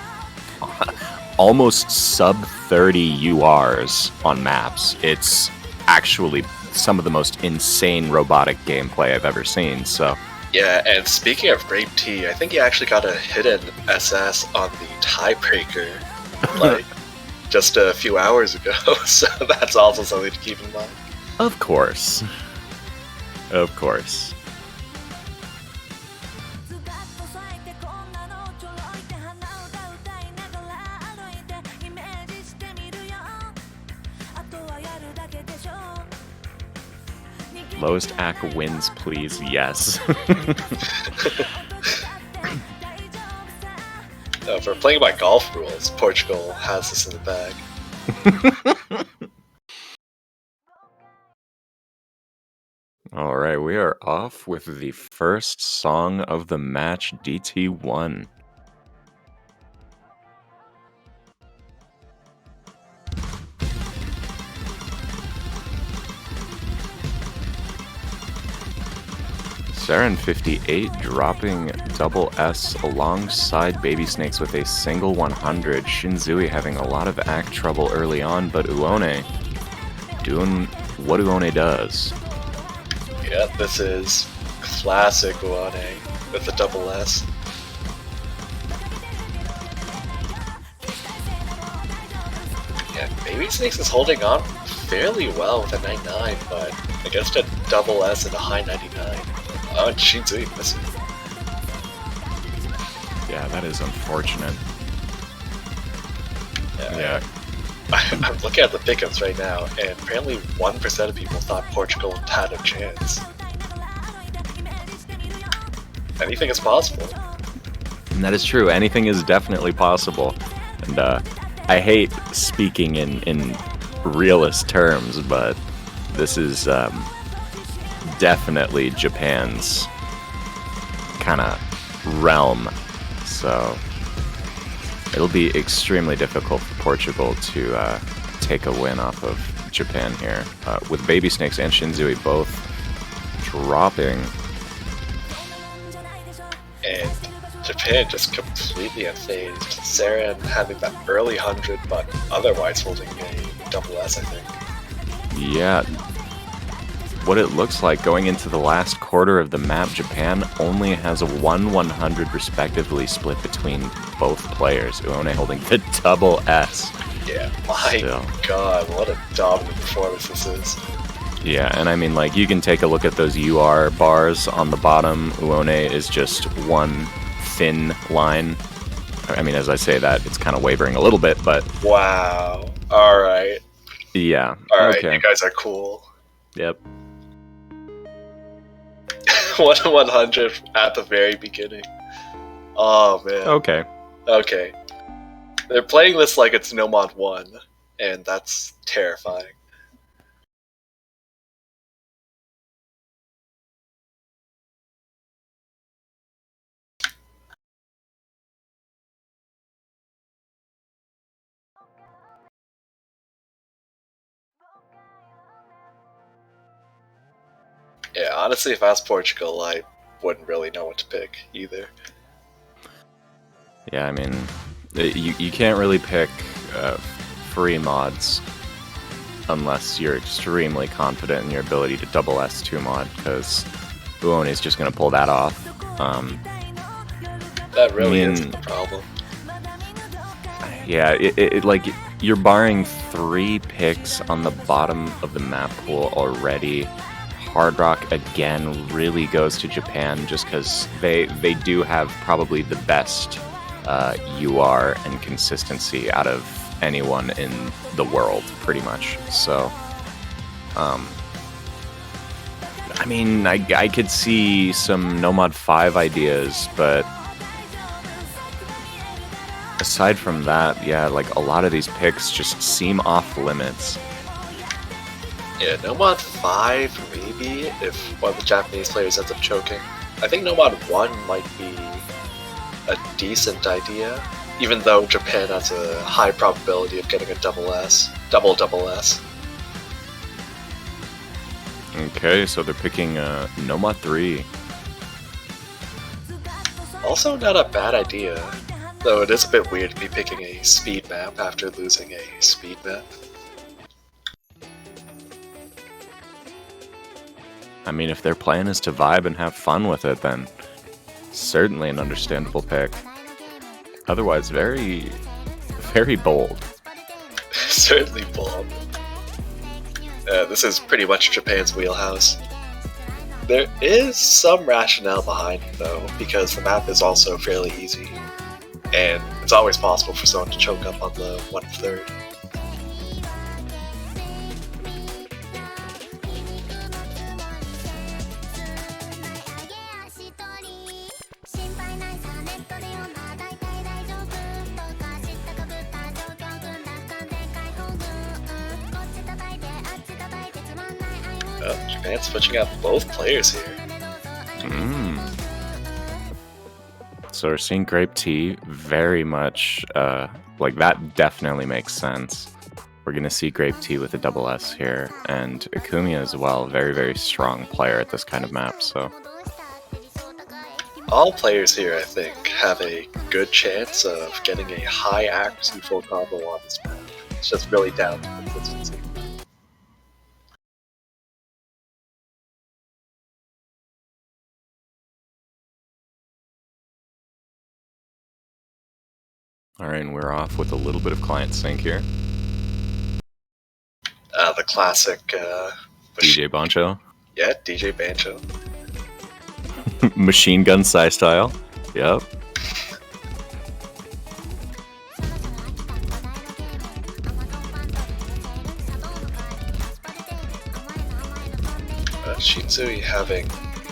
almost sub 30 URs on maps. It's actually some of the most insane robotic gameplay I've ever seen, so... Yeah, and speaking of Grape Tea, I think he actually got a hidden SS on the tiebreaker, like, just a few hours ago, so that's also something to keep in mind. Of course. Of course. Lowest AC wins, please. Yes. If we're playing by golf rules, Portugal has this in the bag. All right, we are off with the first song of the match, DT1. Saren58 dropping double S alongside Baby Snakes with a single 100. Shinzui having a lot of act trouble early on, but Uone doing what Uone does. Yeah, this is classic Uone with the double S. Yeah, Baby Snakes is holding on fairly well with a 99, but against a double S and a high 99. Oh, and Shinzui missing. Yeah, that is unfortunate. Yeah. I'm looking at the pickups right now, and apparently 1% of people thought Portugal had a chance. Anything is possible. And that is true. Anything is definitely possible. And I hate speaking in realist terms, but this is definitely Japan's kind of realm. So it'll be extremely difficult for Portugal to take a win off of Japan here. With Baby Snakes and Shinzui both dropping. And Japan just completely unfazed. Saren having that early 100, but otherwise holding a double S, I think. Yeah. What it looks like going into the last quarter of the map, Japan only has a 1-100 respectively split between both players. Uone holding the double S. Yeah, my god, what a dominant performance this is. Yeah, and I mean, like, you can take a look at those UR bars on the bottom. Uone is just one thin line. I mean, as I say that, it's kind of wavering a little bit, but... Wow. Alright. Yeah. Alright, okay. You guys are cool. Yep. 1-100 at the very beginning. Oh, man. Okay. Okay. They're playing this like it's No Mod 1, and that's terrifying. Yeah, honestly, if I was Portugal, I wouldn't really know what to pick either. Yeah, I mean, you can't really pick free mods unless you're extremely confident in your ability to double S2 mod, because Uone is just going to pull that off. That really is the problem. Yeah, it like, you're barring 3 picks on the bottom of the map pool already. Hard Rock again really goes to Japan just because they do have probably the best UR and consistency out of anyone in the world, pretty much. So, I mean, I could see some No Mod 5 ideas, but aside from that, yeah, like, a lot of these picks just seem off limits. Yeah, No Mod 5, maybe, if one of the Japanese players ends up choking. I think No Mod 1 might be a decent idea, even though Japan has a high probability of getting a double S. Double S. Okay, so they're picking Noma 3. Also not a bad idea, though it is a bit weird to be picking a speed map after losing a speed map. I mean, if their plan is to vibe and have fun with it, then certainly an understandable pick. Otherwise, very, very bold. Certainly bold. This is pretty much Japan's wheelhouse. There is some rationale behind it, though, because the map is also fairly easy, and it's always possible for someone to choke up on the 1/3. Japan's switching out both players here. So we're seeing Grape Tea very much, like that definitely makes sense. We're going to see Grape Tea with a double S here, and Akumiya as well, very, very strong player at this kind of map, so... All players here, I think, have a good chance of getting a high accuracy full combo on this map. It's just really down to consistency. Alright, and we're off with a little bit of client sync here. The classic... DJ Bancho. Yeah, DJ Bancho. Machine gun Psy style. Yep. Shinzui having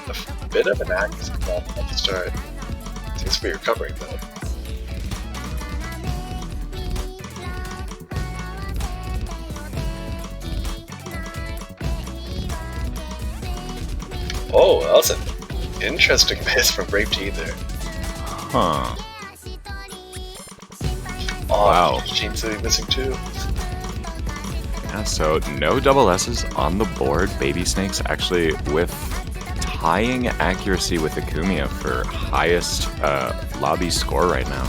a bit of an accuracy problem at the start. Seems to be recovering though. Oh, that was an interesting miss from Brave Tea there. Huh. Oh, Wow. Shinzui missing too. Yeah, so no double S's on the board. Baby Snakes actually with tying accuracy with Akumiya for highest lobby score right now.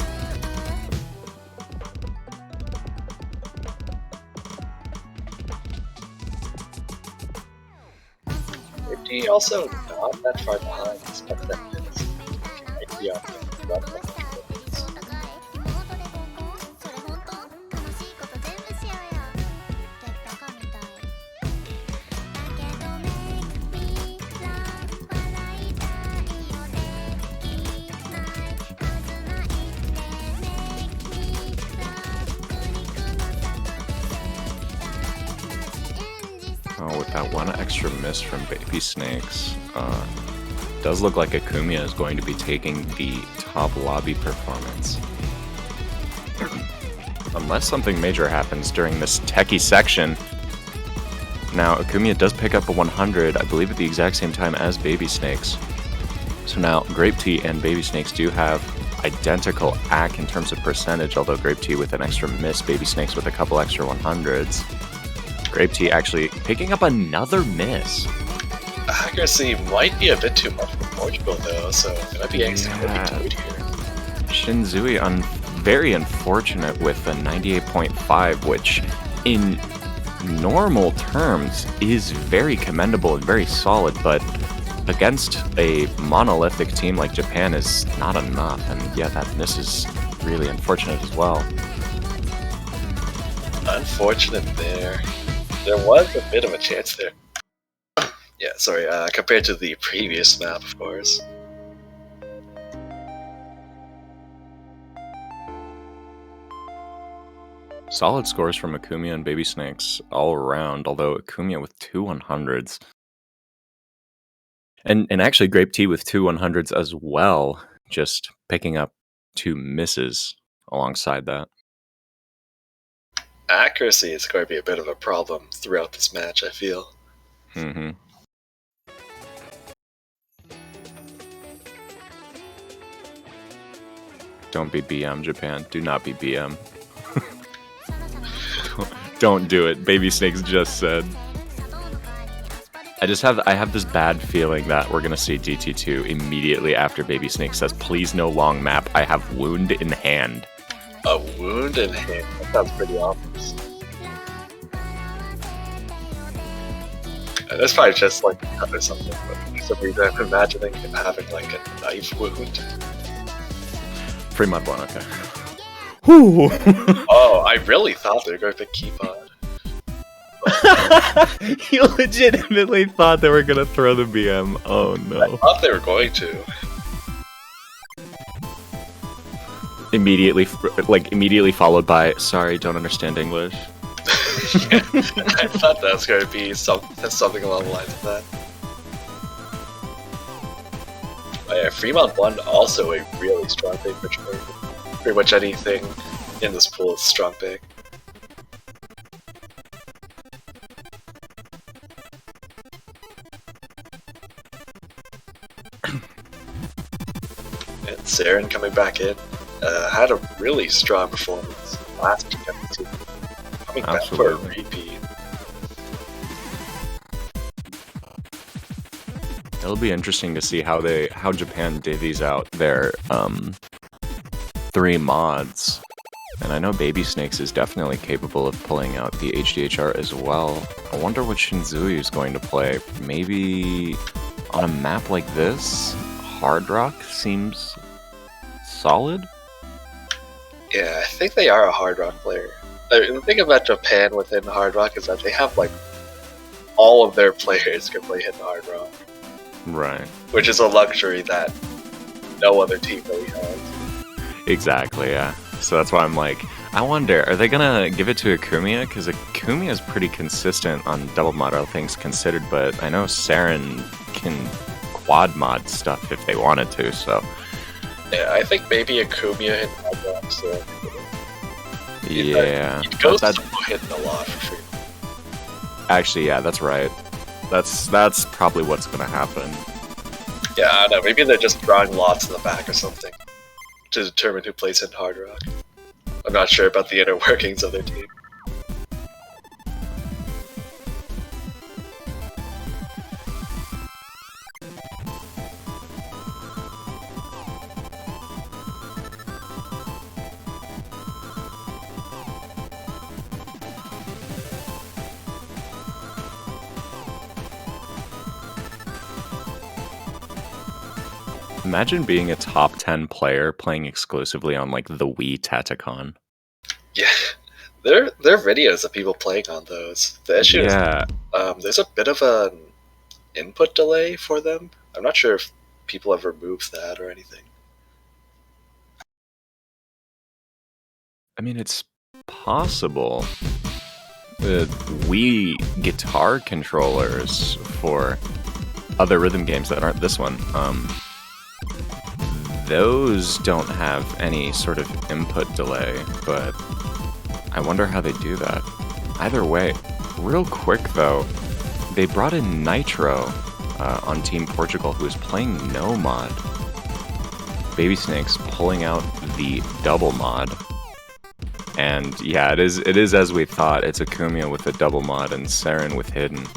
Brave Tea also not that far behind. He's better than this. He might be on the run of the Oh, with that one extra miss from Baby Snakes, does look like Akumiya is going to be taking the top lobby performance. Unless something major happens during this techie section. Now, Akumiya does pick up a 100, I believe at the exact same time as Baby Snakes. So now, Grape Tea and Baby Snakes do have identical AC in terms of percentage, although Grape Tea with an extra miss, Baby Snakes with a couple extra 100s. Grape Tea actually picking up another miss. accuracy might be a bit too much for Portugal though, so they might be getting some really good here. Shinzui very unfortunate with a 98.5, which in normal terms is very commendable and very solid, but against a monolithic team like Japan is not enough, and yeah, that miss is really unfortunate as well. Unfortunate there. There was a bit of a chance there. Yeah, sorry, compared to the previous map, of course. Solid scores from Akumiya and Baby Snakes all around, although Akumiya with 2 100s. And actually Grape Tea with 2 100s as well, just picking up 2 misses alongside that. Accuracy is going to be a bit of a problem throughout this match, I feel. Mm-hmm. Don't be BM, Japan. Do not be BM. Don't do it. Baby Snakes just said. I have this bad feeling that we're gonna see DT2 immediately after Baby Snake says, "Please no long map. I have wound in hand." A wound in hand. That sounds pretty obvious. And that's probably just like a cut or something, but for some reason I'm imagining him having like a knife wound. Free mod one, okay. Whew. Oh, I really thought they were going to keep on. You legitimately thought they were gonna throw the BM. Oh I no. thought they were going to. Immediately followed by, sorry, don't understand English. Yeah, I thought that was going to be something along the lines of that. But yeah, Fremont 1 also a really strong pick for trade. Pretty much anything in this pool is strong pick. And Saren coming back in had a really strong performance last year. Coming back for a Absolutely. repeat. It'll be interesting to see how Japan divvies out their 3 mods. And I know Baby Snakes is definitely capable of pulling out the HDHR as well. I wonder what Shinzui is going to play. Maybe on a map like this, Hard Rock seems solid? Yeah, I think they are a Hard Rock player. The thing about Japan within Hard Rock is that they have like all of their players can play Hidden Hard Rock, Right. which is a luxury that no other team really has. Exactly, yeah. So that's why I'm like, I wonder, are they gonna give it to Akumiya? Because Akumiya is pretty consistent on double mod, all things considered, but I know Saren can quad mod stuff if they wanted to, so... Yeah, I think maybe Akumiya Hidden Hard Rock, so Yeah. it goes That- hidden a lot for free. Actually, yeah, that's right. That's probably what's gonna happen. Yeah, I don't know, maybe they're just drawing lots in the back or something to determine who plays in Hard Rock. I'm not sure about the inner workings of their team. Imagine being a top 10 player playing exclusively on, like, the Wii Tatacon. Yeah, there are videos of people playing on those. The issue is Yeah, there's a bit of an input delay for them. I'm not sure if people have removed that or anything. I mean, it's possible. The Wii guitar controllers for other rhythm games that aren't this one, those don't have any sort of input delay, but I wonder how they do that. Either way, real quick though, they brought in Nitro on Team Portugal, who is playing no mod. Baby Snakes pulling out the double mod. And yeah, it is as we thought. It's Akumiya with a double mod and Saren with hidden.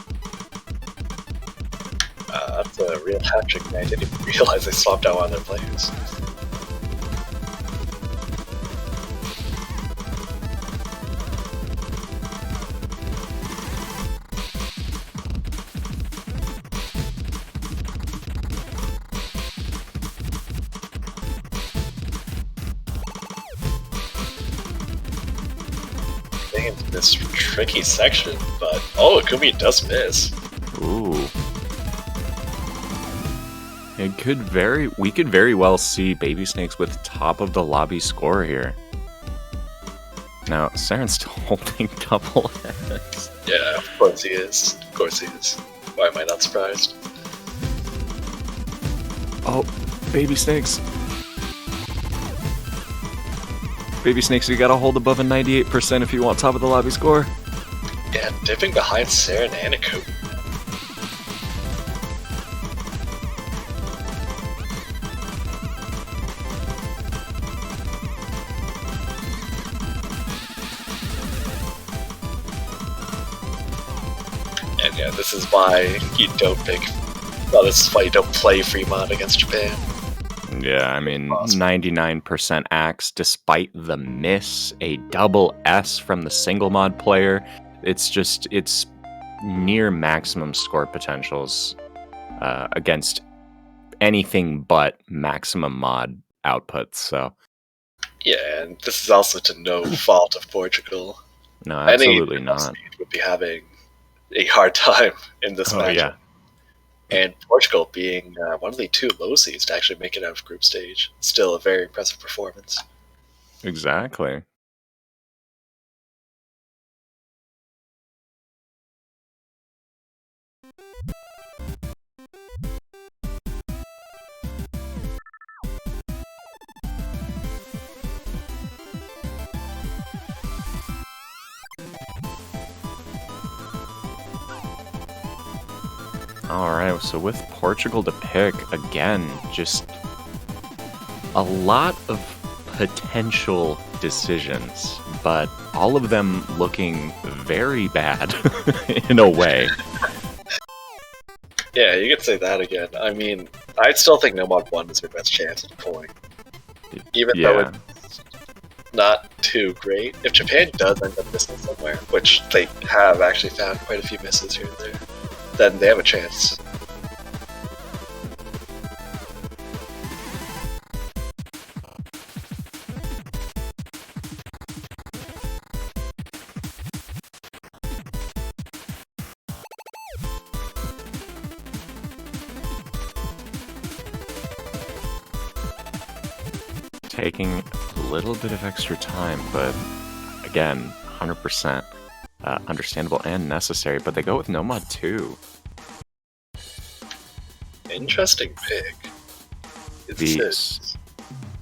That's a real hat trick, man. I didn't even realize they swapped out one of their players. Getting into this tricky section, but oh, Akumi does miss. Ooh. We could very well see Baby Snakes with top of the lobby score here. Now, Saren's still holding double heads. Yeah, of course he is. Of course he is. Why am I not surprised? Oh, Baby Snakes. Baby Snakes, you gotta hold above a 98% if you want top of the lobby score. Yeah, dipping behind Saren and Akumi. And yeah, this is why you don't pick. Well, this is why you don't play free mod against Japan. Yeah, I mean, 99% axe despite the miss, a double S from the single mod player. It's near maximum score potentials against anything but maximum mod outputs. So Yeah, and this is also to no fault of Portugal. no, absolutely not. Would be having a hard time in this matchup. Yeah. And Portugal being one of the 2 low seeds to actually make it out of group stage. Still a very impressive performance. Exactly. Alright, so with Portugal to pick, again, just a lot of potential decisions, but all of them looking very bad in a way. Yeah, you could say that again. I mean, I still think Nomad 1 is your best chance at a point. Even though it's not too great. If Japan does end up missing somewhere, which they have actually found quite a few misses here and there, then they have a chance. Taking a little bit of extra time, but again, 100% understandable and necessary, but they go with Nomad 2. Interesting pick.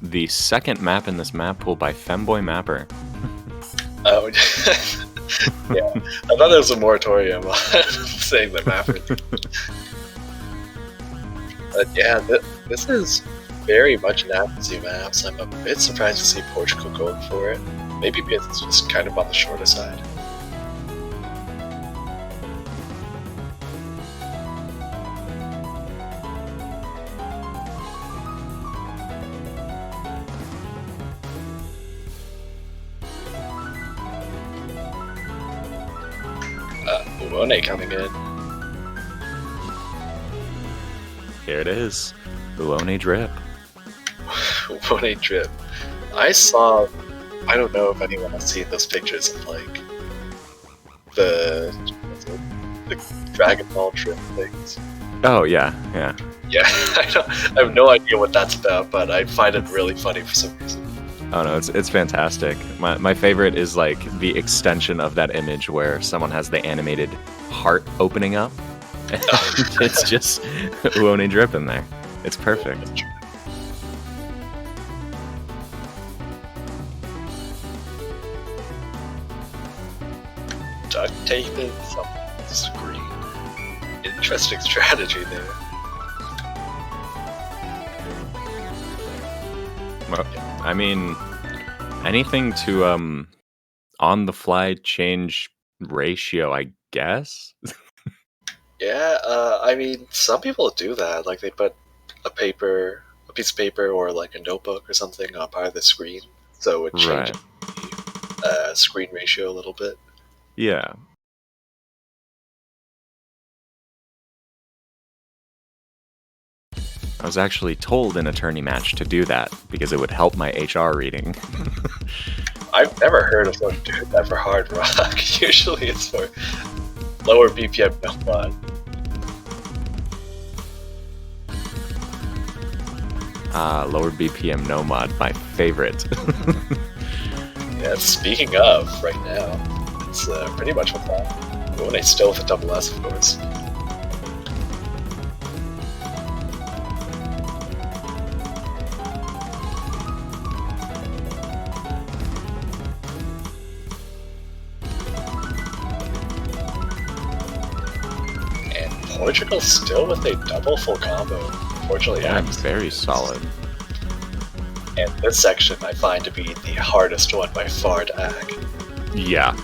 The second map in this map pool by Femboy Mapper. Oh, yeah. I thought there was a moratorium on saying the mapper. But yeah, this is very much an apathy map, so I'm a bit surprised to see Portugal going for it. Maybe because it's just kind of on the shorter side. Uone coming in. Here it is. Uone drip. Uone drip. I don't know if anyone has seen those pictures of like the Dragon Ball drip things. Oh yeah. Yeah, I have no idea what that's about, but I find it really funny for some reason. Oh no, it's fantastic. My favorite is like the extension of that image where someone has the animated heart opening up. It's just Uone drip in there. It's perfect. Duct taping something screen. Interesting strategy there. Well, I mean, anything to on the fly change ratio, I guess. Yeah, I mean, some people do that. Like they put a piece of paper, or like a notebook or something on part of the screen, so it changes the screen ratio a little bit. Yeah. I was actually told in a tourney match to do that because it would help my HR reading. I've never heard of someone doing that for hard rock. Usually it's for lower BPM mod. Lower BPM no mod, my favorite. Yeah, speaking of, right now, it's pretty much what's on. When I still with a double S, of course. And Portugal still with a double full combo. Unfortunately, yeah, very solid. And this section I find to be the hardest one by far to hack. Yeah.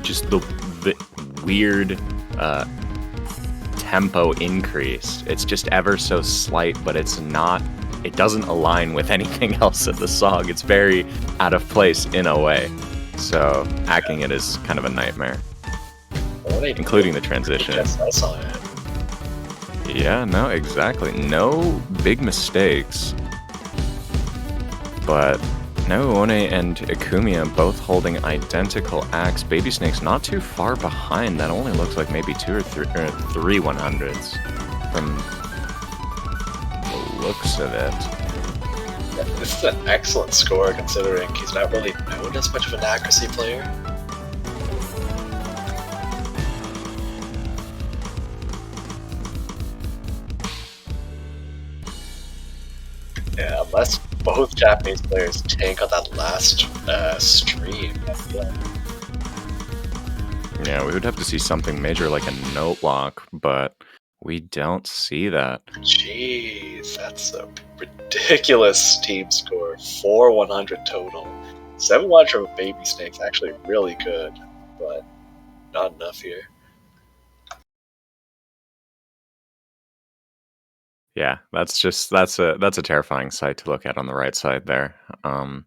Just the weird tempo increase. It's just ever so slight, but it doesn't align with anything else in the song. It's very out of place in a way. So hacking it is kind of a nightmare, including the transition. Yes, I saw it. Yeah, no, exactly. No big mistakes. But One and Ikumiya both holding identical acts. Baby Snake's not too far behind. That only looks like maybe 2 or 3 100s from the looks of it. Yeah, this is an excellent score considering he's not really known as much of an accuracy player. Yeah, unless both Japanese players tank on that last stream. Yeah, we would have to see something major like a note lock, but we don't see that. Jeez, that's a ridiculous team score. 4-100 total. 7-1 from Baby Snake's actually really good, but not enough here. Yeah, that's a terrifying sight to look at on the right side there. And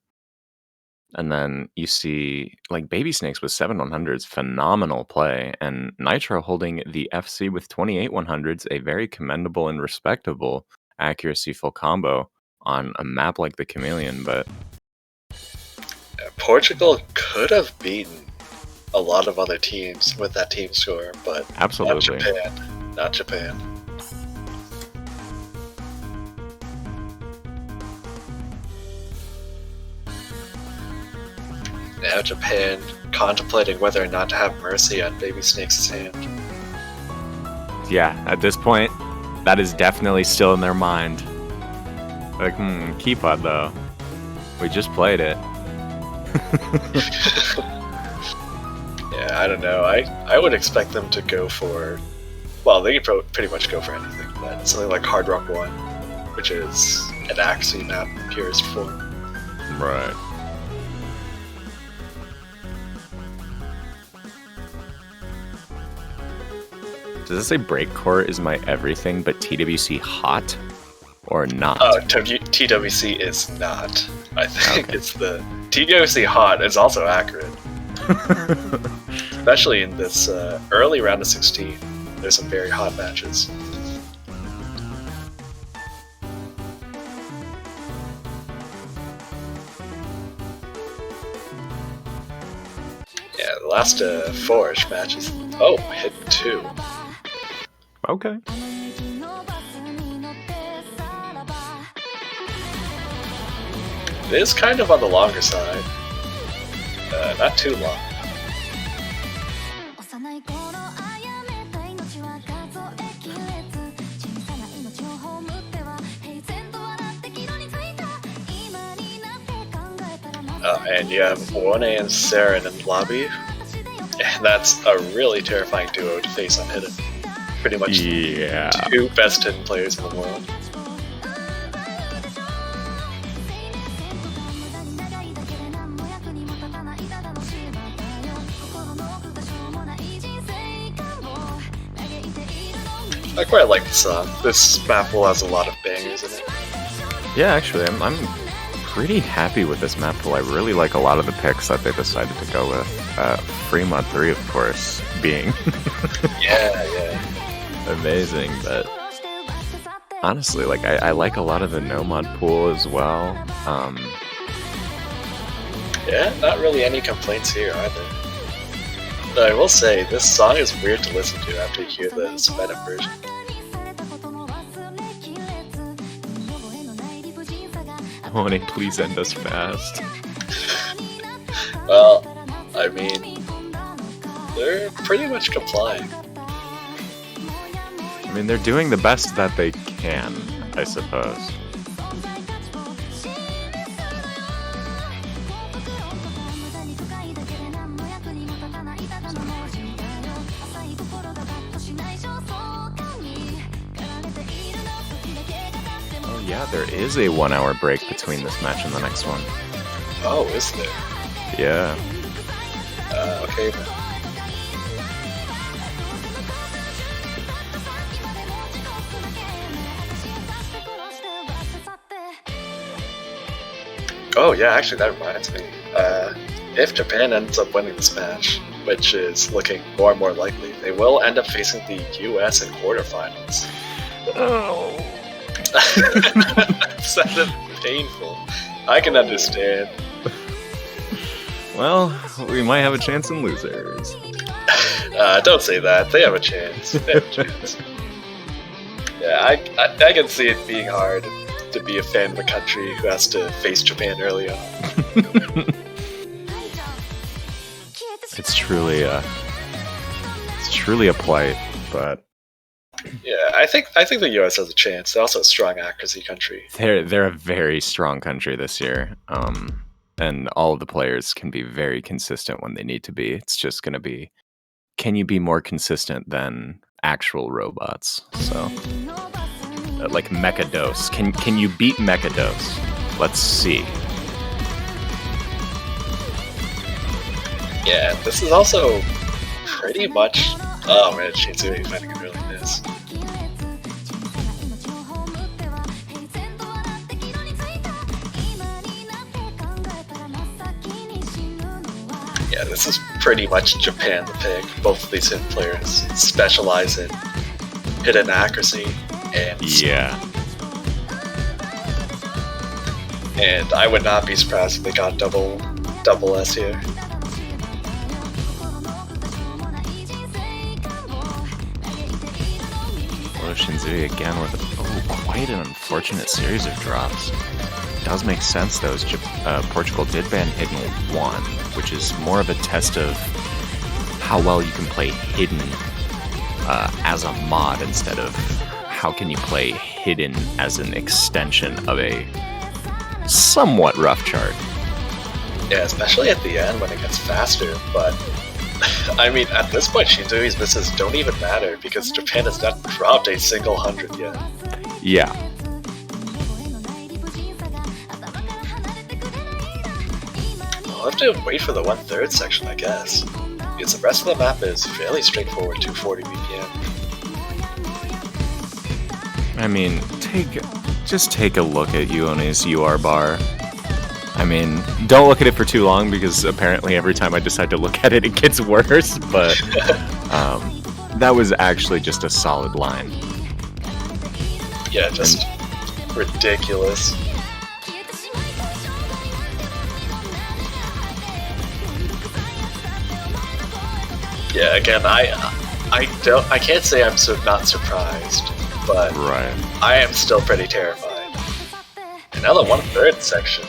then you see like Baby Snakes with 7 100s, phenomenal play, and Nitro holding the FC with 28 100s, a very commendable and respectable accuracy full combo on a map like the Chameleon. But Portugal could have beaten a lot of other teams with that team score, but absolutely not Japan. Now Japan contemplating whether or not to have mercy on Baby Snake's hand. Yeah, at this point, that is definitely still in their mind. Like, Keypod though. We just played it. Yeah, I don't know. I would expect them to go for... Well, they could pretty much go for anything, but something like Hard Rock 1, which is an accuracy map in purest form. Right. Does it say Breakcore is my everything, but TWC hot? Or not? Oh, TWC is not. I think it's the... TWC hot is also accurate. Especially in this early round of 16. There's some very hot matches. Yeah, the last 4-ish matches. Oh, hit 2. Okay. It is kind of on the longer side. Not too long. And you have One and Saren in the lobby. And that's a really terrifying duo to face on Hidden. Pretty much yeah. 2 best hidden players in the world. I quite like the song. This map pool has a lot of bangers in it. Yeah, actually, I'm pretty happy with this map pool. I really like a lot of the picks that they decided to go with. Fremont 3, of course, being yeah. amazing, but honestly, like I like a lot of the no mod pool as well. Yeah, not really any complaints here either. Though I will say, this song is weird to listen to after you hear the sped up version. Honey, please end us fast. Well, I mean, they're pretty much complying. I mean, they're doing the best that they can, I suppose. Oh yeah, there is a 1 hour break between this match and the next one. Oh, is there? Yeah. Okay then. Oh yeah, actually that reminds me. If Japan ends up winning this match, which is looking more and more likely, they will end up facing the US in quarterfinals. Oh. Sounded painful. I can understand. Well, we might have a chance in losers. Don't say that. They have a chance. They have a chance. Yeah, I can see it being hard to be a fan of a country who has to face Japan early on. It's truly a plight, but Yeah, I think the US has a chance. They're also a strong accuracy country. they're a very strong country this year. And all of the players can be very consistent when they need to be. It's just going to be, can you be more consistent than actual robots? So, like Mechados. Can you beat Mechados? Let's see. Yeah, this is also pretty much. Oh man, Shinzui finding a really miss. Yeah, this is pretty much Japan the pick. Both of these hidden players specialize in hidden accuracy and Yeah. And I would not be surprised if they got double S here. Oh, Shinzui again with quite an unfortunate series of drops. Does make sense though, as Portugal did ban Hidden 1, which is more of a test of how well you can play Hidden as a mod instead of how can you play Hidden as an extension of a somewhat rough chart. Yeah, especially at the end when it gets faster, but I mean, at this point, Shinzui's misses don't even matter because Japan has not dropped a single 100 yet. Yeah. I'll have to wait for the 1/3 section, I guess. Because the rest of the map is fairly straightforward, 240 BPM. I mean, just take a look at Uoni's UR bar. I mean, don't look at it for too long because apparently every time I decide to look at it, it gets worse, but that was actually just a solid line. Yeah, just ridiculous. Yeah, again, I can't say I'm not surprised, but Right. I am still pretty terrified. And now the 1/3 section.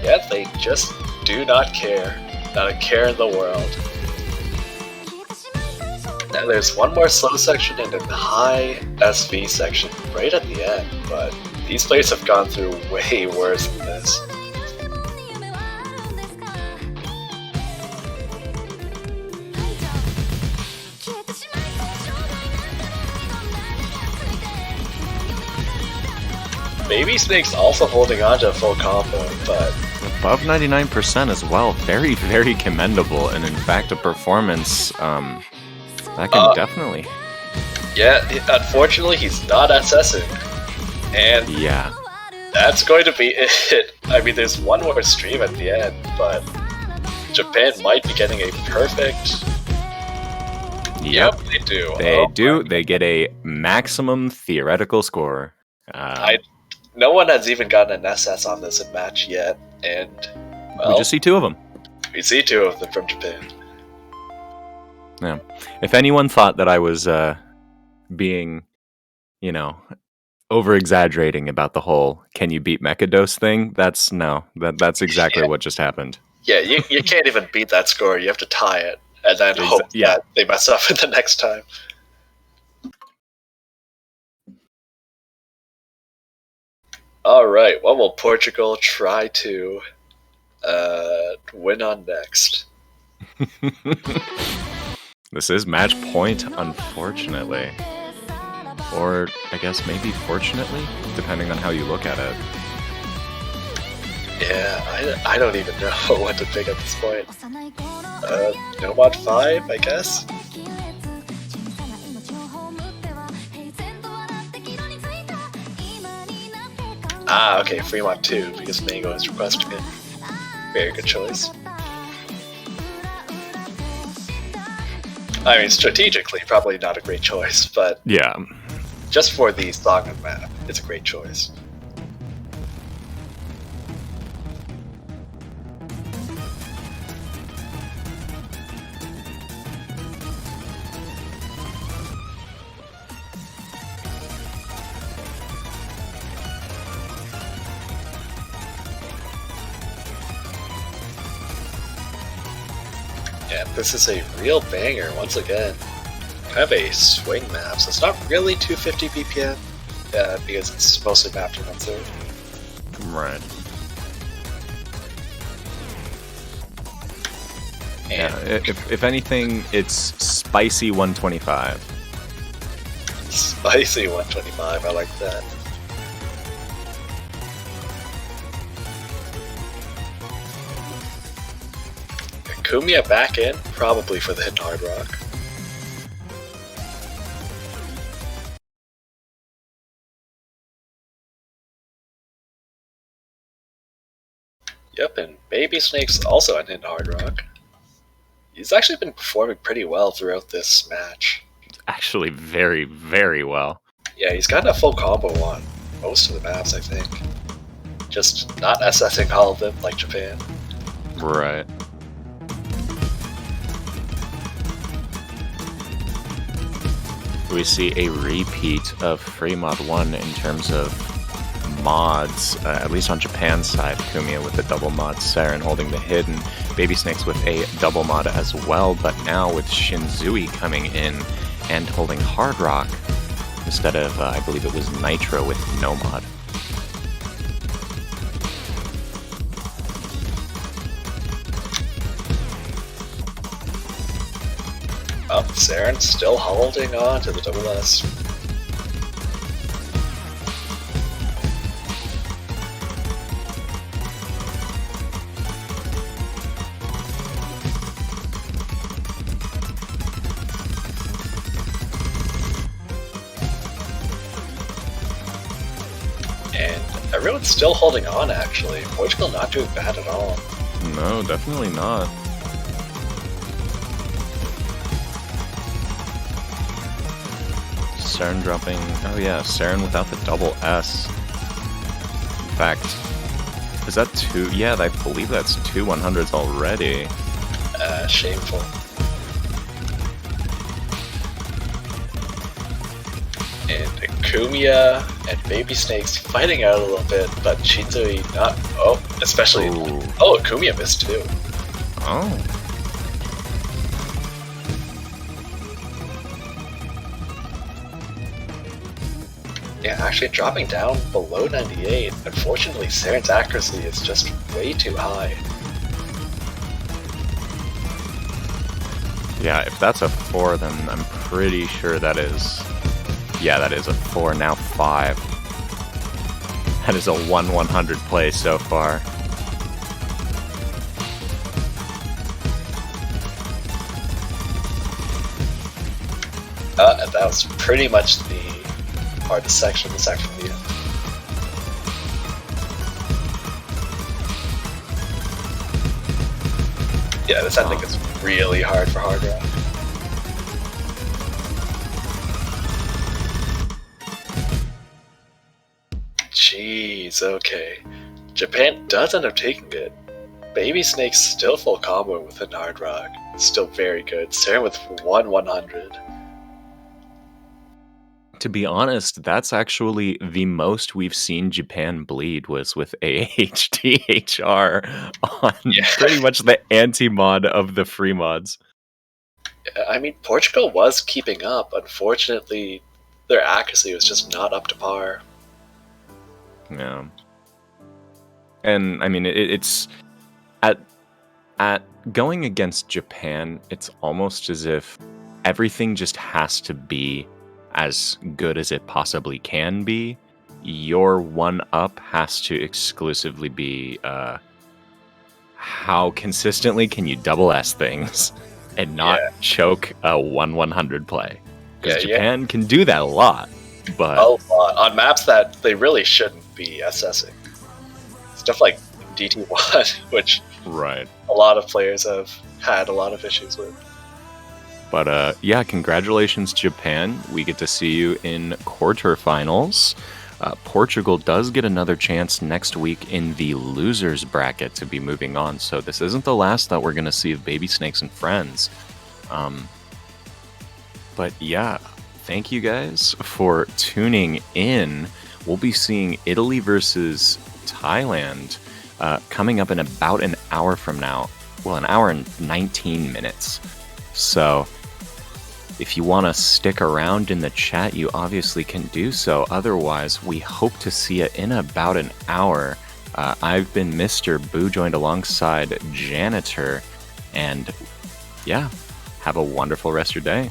Yeah, they just do not care. Not a care in the world. Now there's one more slow section and a high SV section right at the end, but these players have gone through way worse than this. Baby Snake's also holding on to a full combo, but Above 99% as well. Very, very commendable, and in fact, a performance that can definitely. yeah, unfortunately he's not assessing. And Yeah. that's going to be it. I mean, there's one more stream at the end, but Japan might be getting a perfect. Yep, they do. They Oh do. my- They get a maximum theoretical score. No one has even gotten an SS on this in match yet, and well, We just see two of them. we see two of them from Japan. Yeah. If anyone thought that I was being, over exaggerating about the whole "can you beat Mechados" thing, that's exactly Yeah. what just happened. Yeah, you can't even beat that score. You have to tie it, and then hope Yeah. that they mess up the next time. All right, what will Portugal try to win on next? This is match point, unfortunately. Or, I guess, maybe fortunately, depending on how you look at it. Yeah, I don't even know what to pick at this point. No mod 5, I guess? Ah, okay, Fremont 2, because Mango is requesting it. Very good choice. I mean, strategically, probably not a great choice, but Yeah. just for the song and map, it's a great choice. Yeah, this is a real banger once again. Kind of a swing map, so it's not really 250 BPM, because it's mostly mapped around 1/3. Right. And Yeah. If anything, it's spicy 125. spicy 125, I like that. Kumia back in, probably for the hidden hard rock. Yep, and Baby Snake's also on hidden hard rock. He's actually been performing pretty well throughout this match. Actually, very, very well. Yeah, he's gotten a full combo on most of the maps, I think. Just not assessing all of them like Japan. Right. We see a repeat of Free Mod 1 in terms of mods, at least on Japan's side. Kumia with the double mod, Saren holding the hidden, Baby Snakes with a double mod as well, but now with Shinzui coming in and holding Hard Rock instead of, I believe it was Nitro with no mod. Saren still holding on to the double S. And everyone's still holding on, actually. Portugal not doing bad at all. No, definitely not. Saren dropping... Oh yeah, Saren without the double S. In fact, is that two? Yeah, I believe that's two 100s already. Shameful. And Kumia and Baby Snakes fighting out a little bit, but Shinzui not... Oh, especially... Ooh. Oh, Kumia missed too. Oh. Yeah, actually dropping down below 98. Unfortunately, Saren's accuracy is just way too high. Yeah, if that's a 4, then I'm pretty sure that is... Yeah, that is a 4, now 5. That is a 1/100 play so far. And that was pretty much the hardest section, the section at the end. Yeah, this ending is really hard for hard rock. Jeez, okay. Japan does end up taking it. Baby Snake's still full combo with a hard rock. Still very good. Saren with 1/100. To be honest, that's actually the most we've seen Japan bleed was with AHTHR on pretty much the anti-mod of the free mods. I mean, Portugal was keeping up. Unfortunately, their accuracy was just not up to par. Yeah. And I mean, it's at going against Japan, it's almost as if everything just has to be as good as it possibly can be, your one up has to exclusively be how consistently can you double S things and not choke a 1/100 play. Because Japan can do that a lot, but on maps that they really shouldn't be SSing. Stuff like DT1, which right. a lot of players have had a lot of issues with. But yeah, congratulations, Japan. We get to see you in quarterfinals. Portugal does get another chance next week in the losers bracket to be moving on. So this isn't the last that we're going to see of Baby Snakes and Friends. But yeah, thank you guys for tuning in. We'll be seeing Italy versus Thailand coming up in about an hour from now. Well, an hour and 19 minutes. So if you want to stick around in the chat, you obviously can do so. Otherwise, we hope to see you in about an hour. I've been Mr. Boo, joined alongside Janitor. And yeah, have a wonderful rest of your day.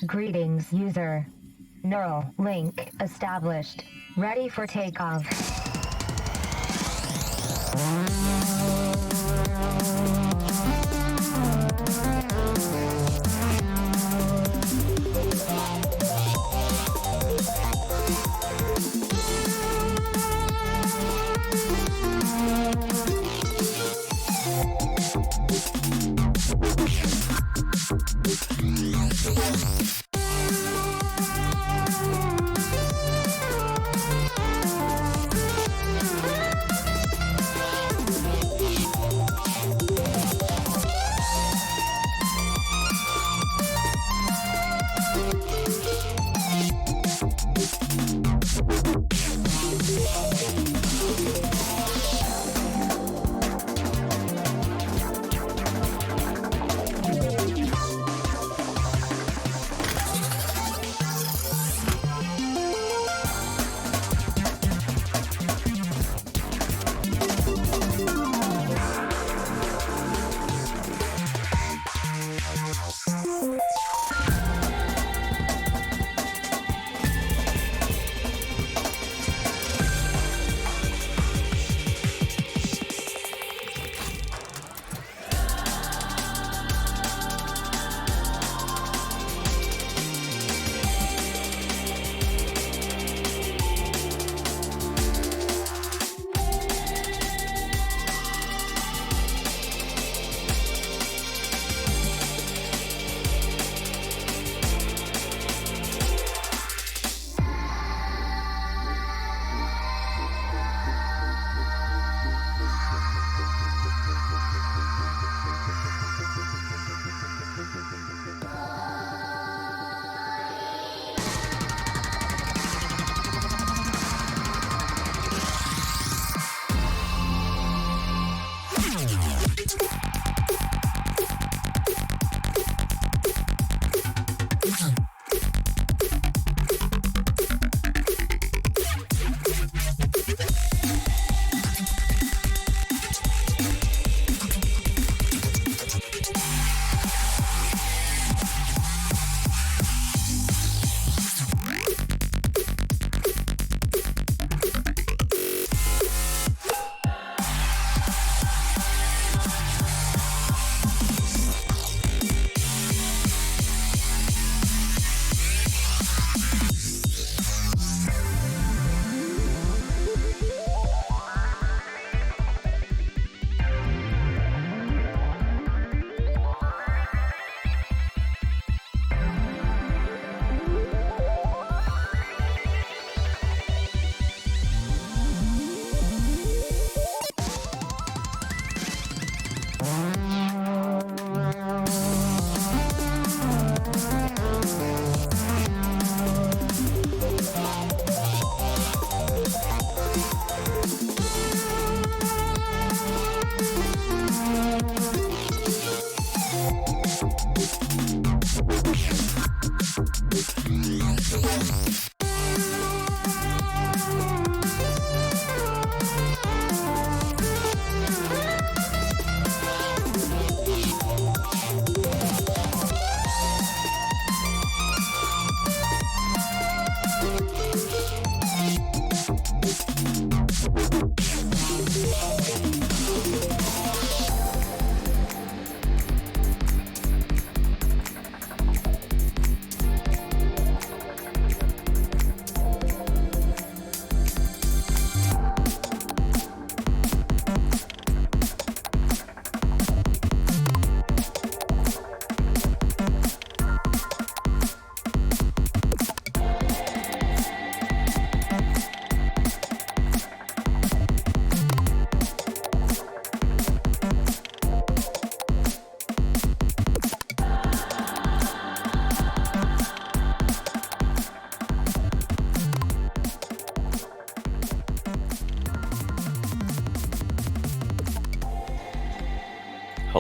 Greetings, user. Neural link established. Ready for takeoff.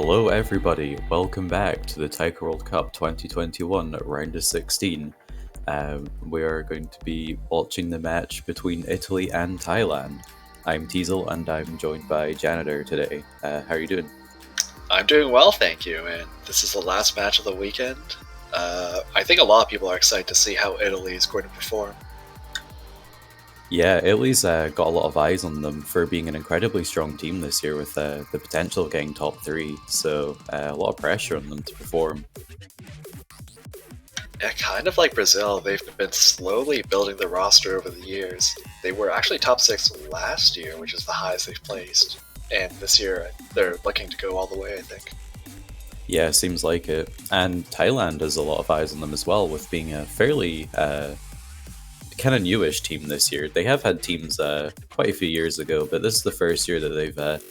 Hello everybody, welcome back to the Taiko World Cup 2021 round of 16. We are going to be watching the match between Italy and Thailand. I'm Teasel and I'm joined by Janitor today. How are you doing? I'm doing well, thank you, and this is the last match of the weekend. I think a lot of people are excited to see how Italy is going to perform. Yeah, Italy's got a lot of eyes on them for being an incredibly strong team this year with the potential of getting top 3, so a lot of pressure on them to perform. Yeah, kind of like Brazil, they've been slowly building the roster over the years. They were actually top 6 last year, which is the highest they've placed. And this year, they're looking to go all the way, I think. Yeah, seems like it. And Thailand has a lot of eyes on them as well, with being a fairly kind of newish team this year. They have had teams quite a few years ago, but this is the first year that they've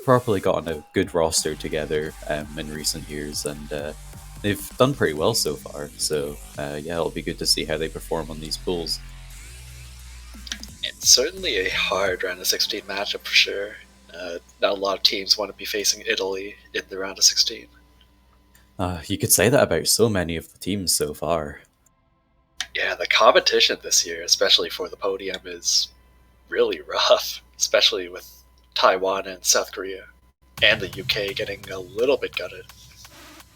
properly gotten a good roster together in recent years, and they've done pretty well so far. So yeah, it'll be good to see how they perform on these pools. It's certainly a hard round of 16 matchup for sure. Not a lot of teams want to be facing Italy in the round of 16. You could say that about so many of the teams so far. Yeah, the competition this year, especially for the podium, is really rough, especially with Taiwan and South Korea, and the UK getting a little bit gutted.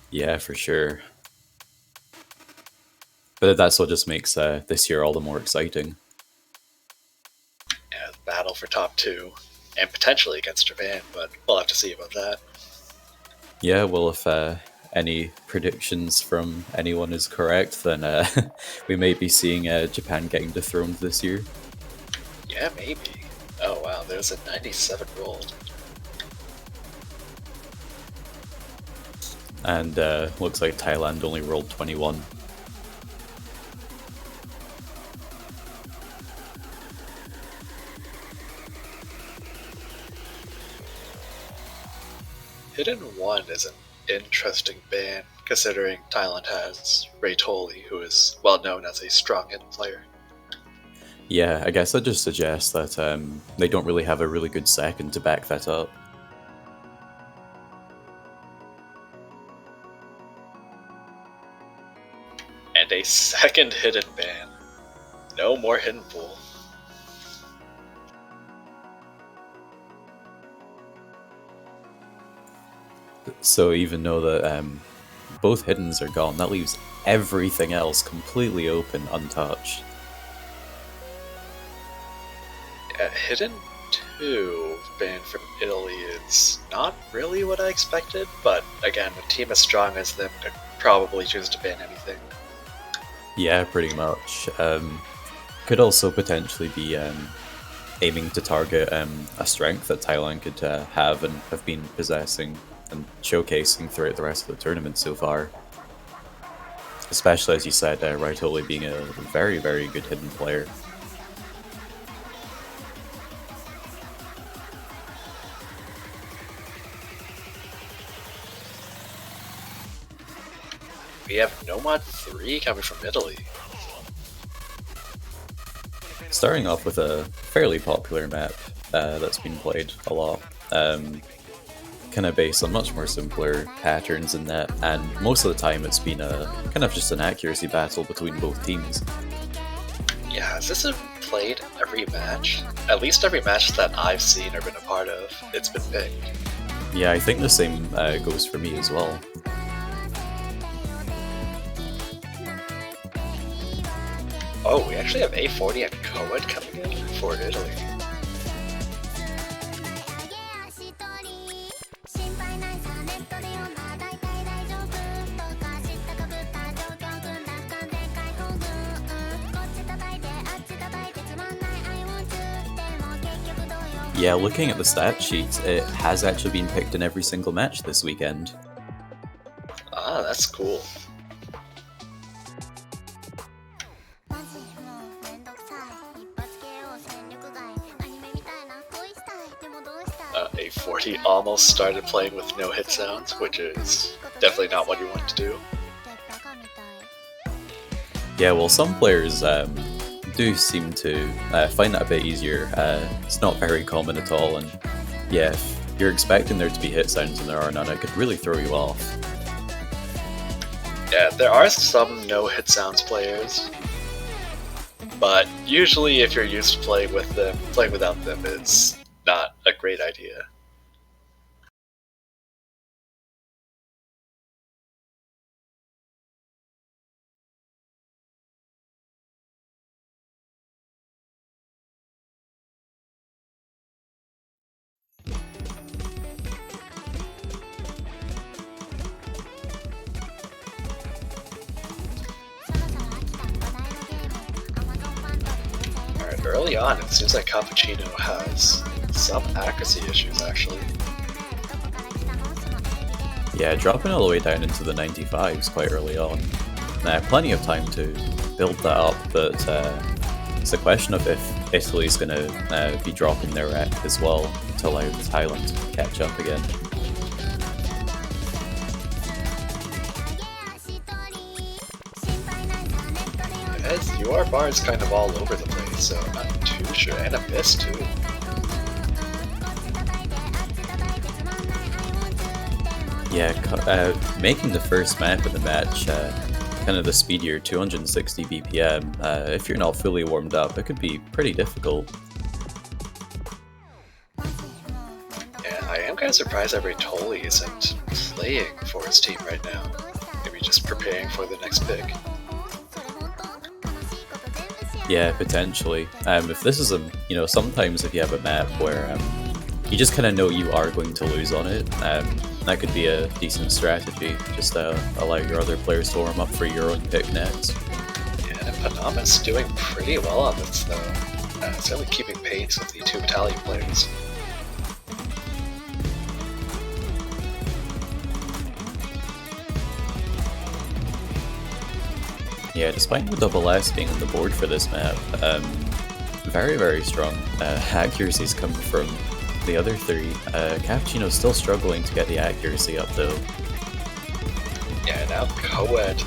Yeah, for sure. But that's what just makes this year all the more exciting. Yeah, the battle for top 2, and potentially against Japan, but we'll have to see about that. Yeah, well, if any predictions from anyone is correct, then we may be seeing Japan getting dethroned this year. Yeah, maybe. Oh wow, there's a 97 rolled. And looks like Thailand only rolled 21. Hidden 1 is an interesting ban, considering Thailand has Ray Toley, who is well known as a strong hidden player. Yeah, I guess that just suggests that they don't really have a really good second to back that up. And a second hidden ban. No more hidden pool. So even though that both hiddens are gone, that leaves everything else completely open, untouched. Hidden 2 banned from Italy is not really what I expected, but again, a team as strong as them could probably choose to ban anything. Yeah, pretty much. Could also potentially be aiming to target a strength that Thailand could have and have been possessing and showcasing throughout the rest of the tournament so far. Especially, as you said, Raitoli being a very, very good hidden player. We have Nomad 3 coming from Italy. Starting off with a fairly popular map that's been played a lot. Kind of based on much more simpler patterns in that, and most of the time it's been a kind of just an accuracy battle between both teams. Yeah, has this been played every match? At least every match that I've seen or been a part of, it's been picked. Yeah, I think the same goes for me as well. Oh, we actually have A40 and Coed coming in for Italy. Yeah, looking at the stat sheet, it has actually been picked in every single match this weekend. Ah, that's cool. A40 almost started playing with no hit sounds, which is definitely not what you want to do. Yeah, well, some players do seem to find that a bit easier. It's not very common at all, and yeah, you're expecting there to be hit sounds and there are none, it could really throw you off. Yeah, there are some no hit sounds players, but usually if you're used to playing with them, playing without them is not a great idea. Alright, early on it seems like Cappuccino has some accuracy issues actually. Yeah, dropping all the way down into the 95s quite early on. Plenty of time to build that up, but it's a question of if Italy's going to be dropping their rep as well to allow Thailand to catch up again. As your bar is kind of all over the place, so I'm not too sure. And a miss too. Yeah, making the first map of the match kind of the speedier 260 BPM, if you're not fully warmed up, it could be pretty difficult. Yeah, I am kind of surprised that Bertoli isn't playing for his team right now. Maybe just preparing for the next pick. Yeah, potentially. If this is sometimes if you have a map where you just kind of know you are going to lose on it, that could be a decent strategy. Just allow your other players to warm up for your own pick next. Yeah, Panama's doing pretty well on this though. Certainly keeping pace with the two Italian players. Yeah, despite the double S being on the board for this map, very, very strong accuracies coming from the other three. Cappuccino's still struggling to get the accuracy up though. Yeah, now Coed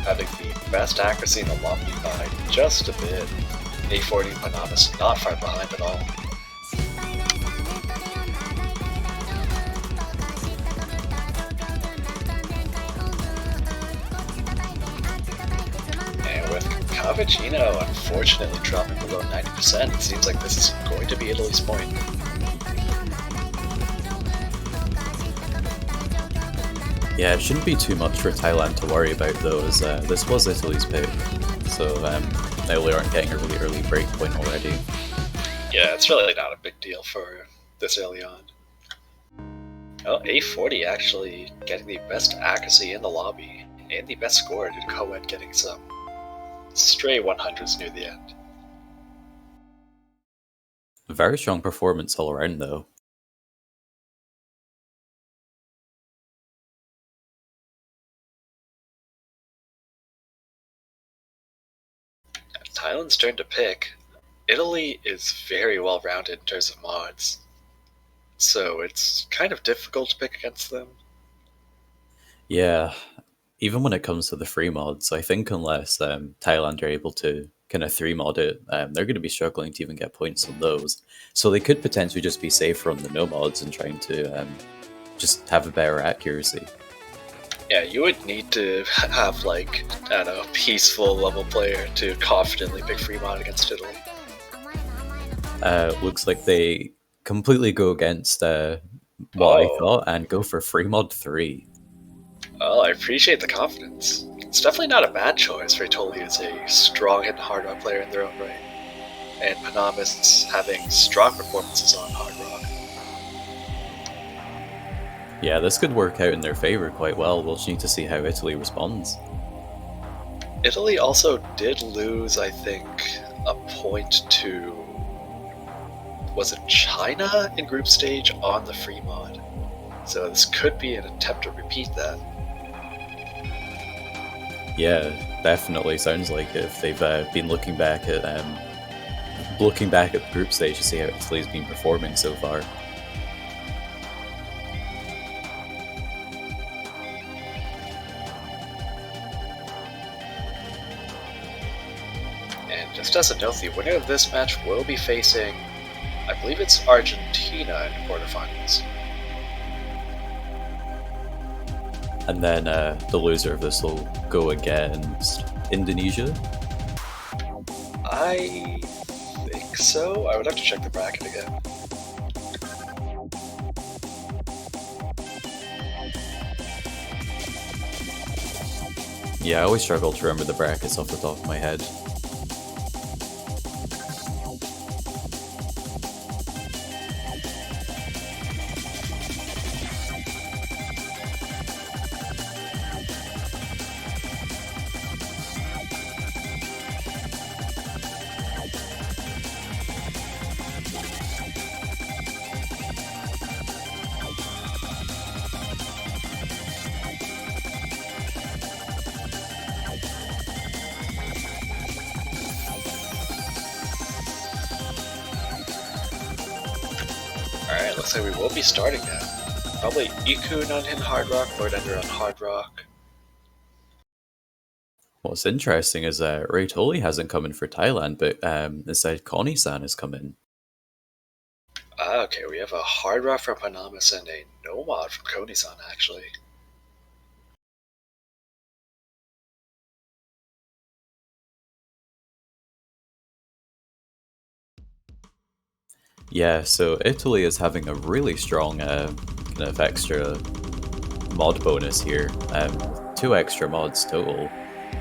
having the best accuracy in the lobby by just a bit. A40 Panama's not far behind at all. Cappuccino unfortunately dropping below 90%. It seems like this is going to be Italy's point. Yeah, it shouldn't be too much for Thailand to worry about though, as this was Italy's pick, so they really aren't getting a really early break point already. Yeah, it's really not a big deal for this early on. Oh, A40 actually getting the best accuracy in the lobby, and the best score due to Coed getting some stray 100s near the end. Very strong performance all around though. Thailand's turn to pick. Italy is very well rounded in terms of mods, so it's kind of difficult to pick against them. Yeah, even when it comes to the free mods, I think unless Thailand are able to kind of 3-mod it, they're going to be struggling to even get points on those. So they could potentially just be safer on the no mods and trying to just have a better accuracy. Yeah, you would need to have, like, I don't know, a peaceful level player to confidently pick free mod against Italy. Looks like they completely go against what I thought and go for free mod 3. Well, I appreciate the confidence. It's definitely not a bad choice. Bertoli is a strong hit hard rock player in their own right, and Panama's having strong performances on hard rock. Yeah, this could work out in their favor quite well. We'll just need to see how Italy responds. Italy also did lose, I think, a point to... was it China in group stage on the free mod? So this could be an attempt to repeat that. Yeah, definitely sounds like it. If they've been looking back at the group stage to see how Italy's been performing so far. And just as a note, the winner of this match will be facing, I believe it's Argentina in the quarterfinals. And then the loser of this will go against Indonesia. I think so. I would have to check the bracket again. Yeah, I always struggle to remember the brackets off the top of my head. Alright, looks like we will be starting now. Probably Ikun on Hard Rock, Lord Ender on Hard Rock. What's interesting is Ray Toley hasn't come in for Thailand, but instead Connie-san has come in. Ah, okay, we have a Hard Rock from Panamas and a Nomad from Koni-san, actually. Yeah, so Italy is having a really strong kind of extra mod bonus here. 2 extra mods total.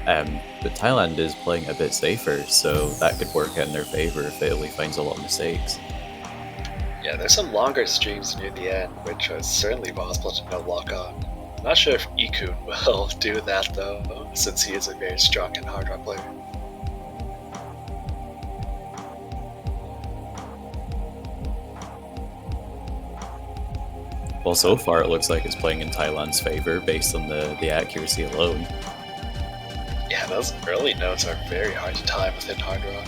But Thailand is playing a bit safer, so that could work out in their favor if Italy finds a lot of mistakes. Yeah, there's some longer streams near the end, which is certainly possible to no lock on. I'm not sure if Ikun will do that though, since he is a very strong and hard rock player. Well, so far it looks like it's playing in Thailand's favor based on the accuracy alone. Yeah, those early notes are very hard to time within hard rock.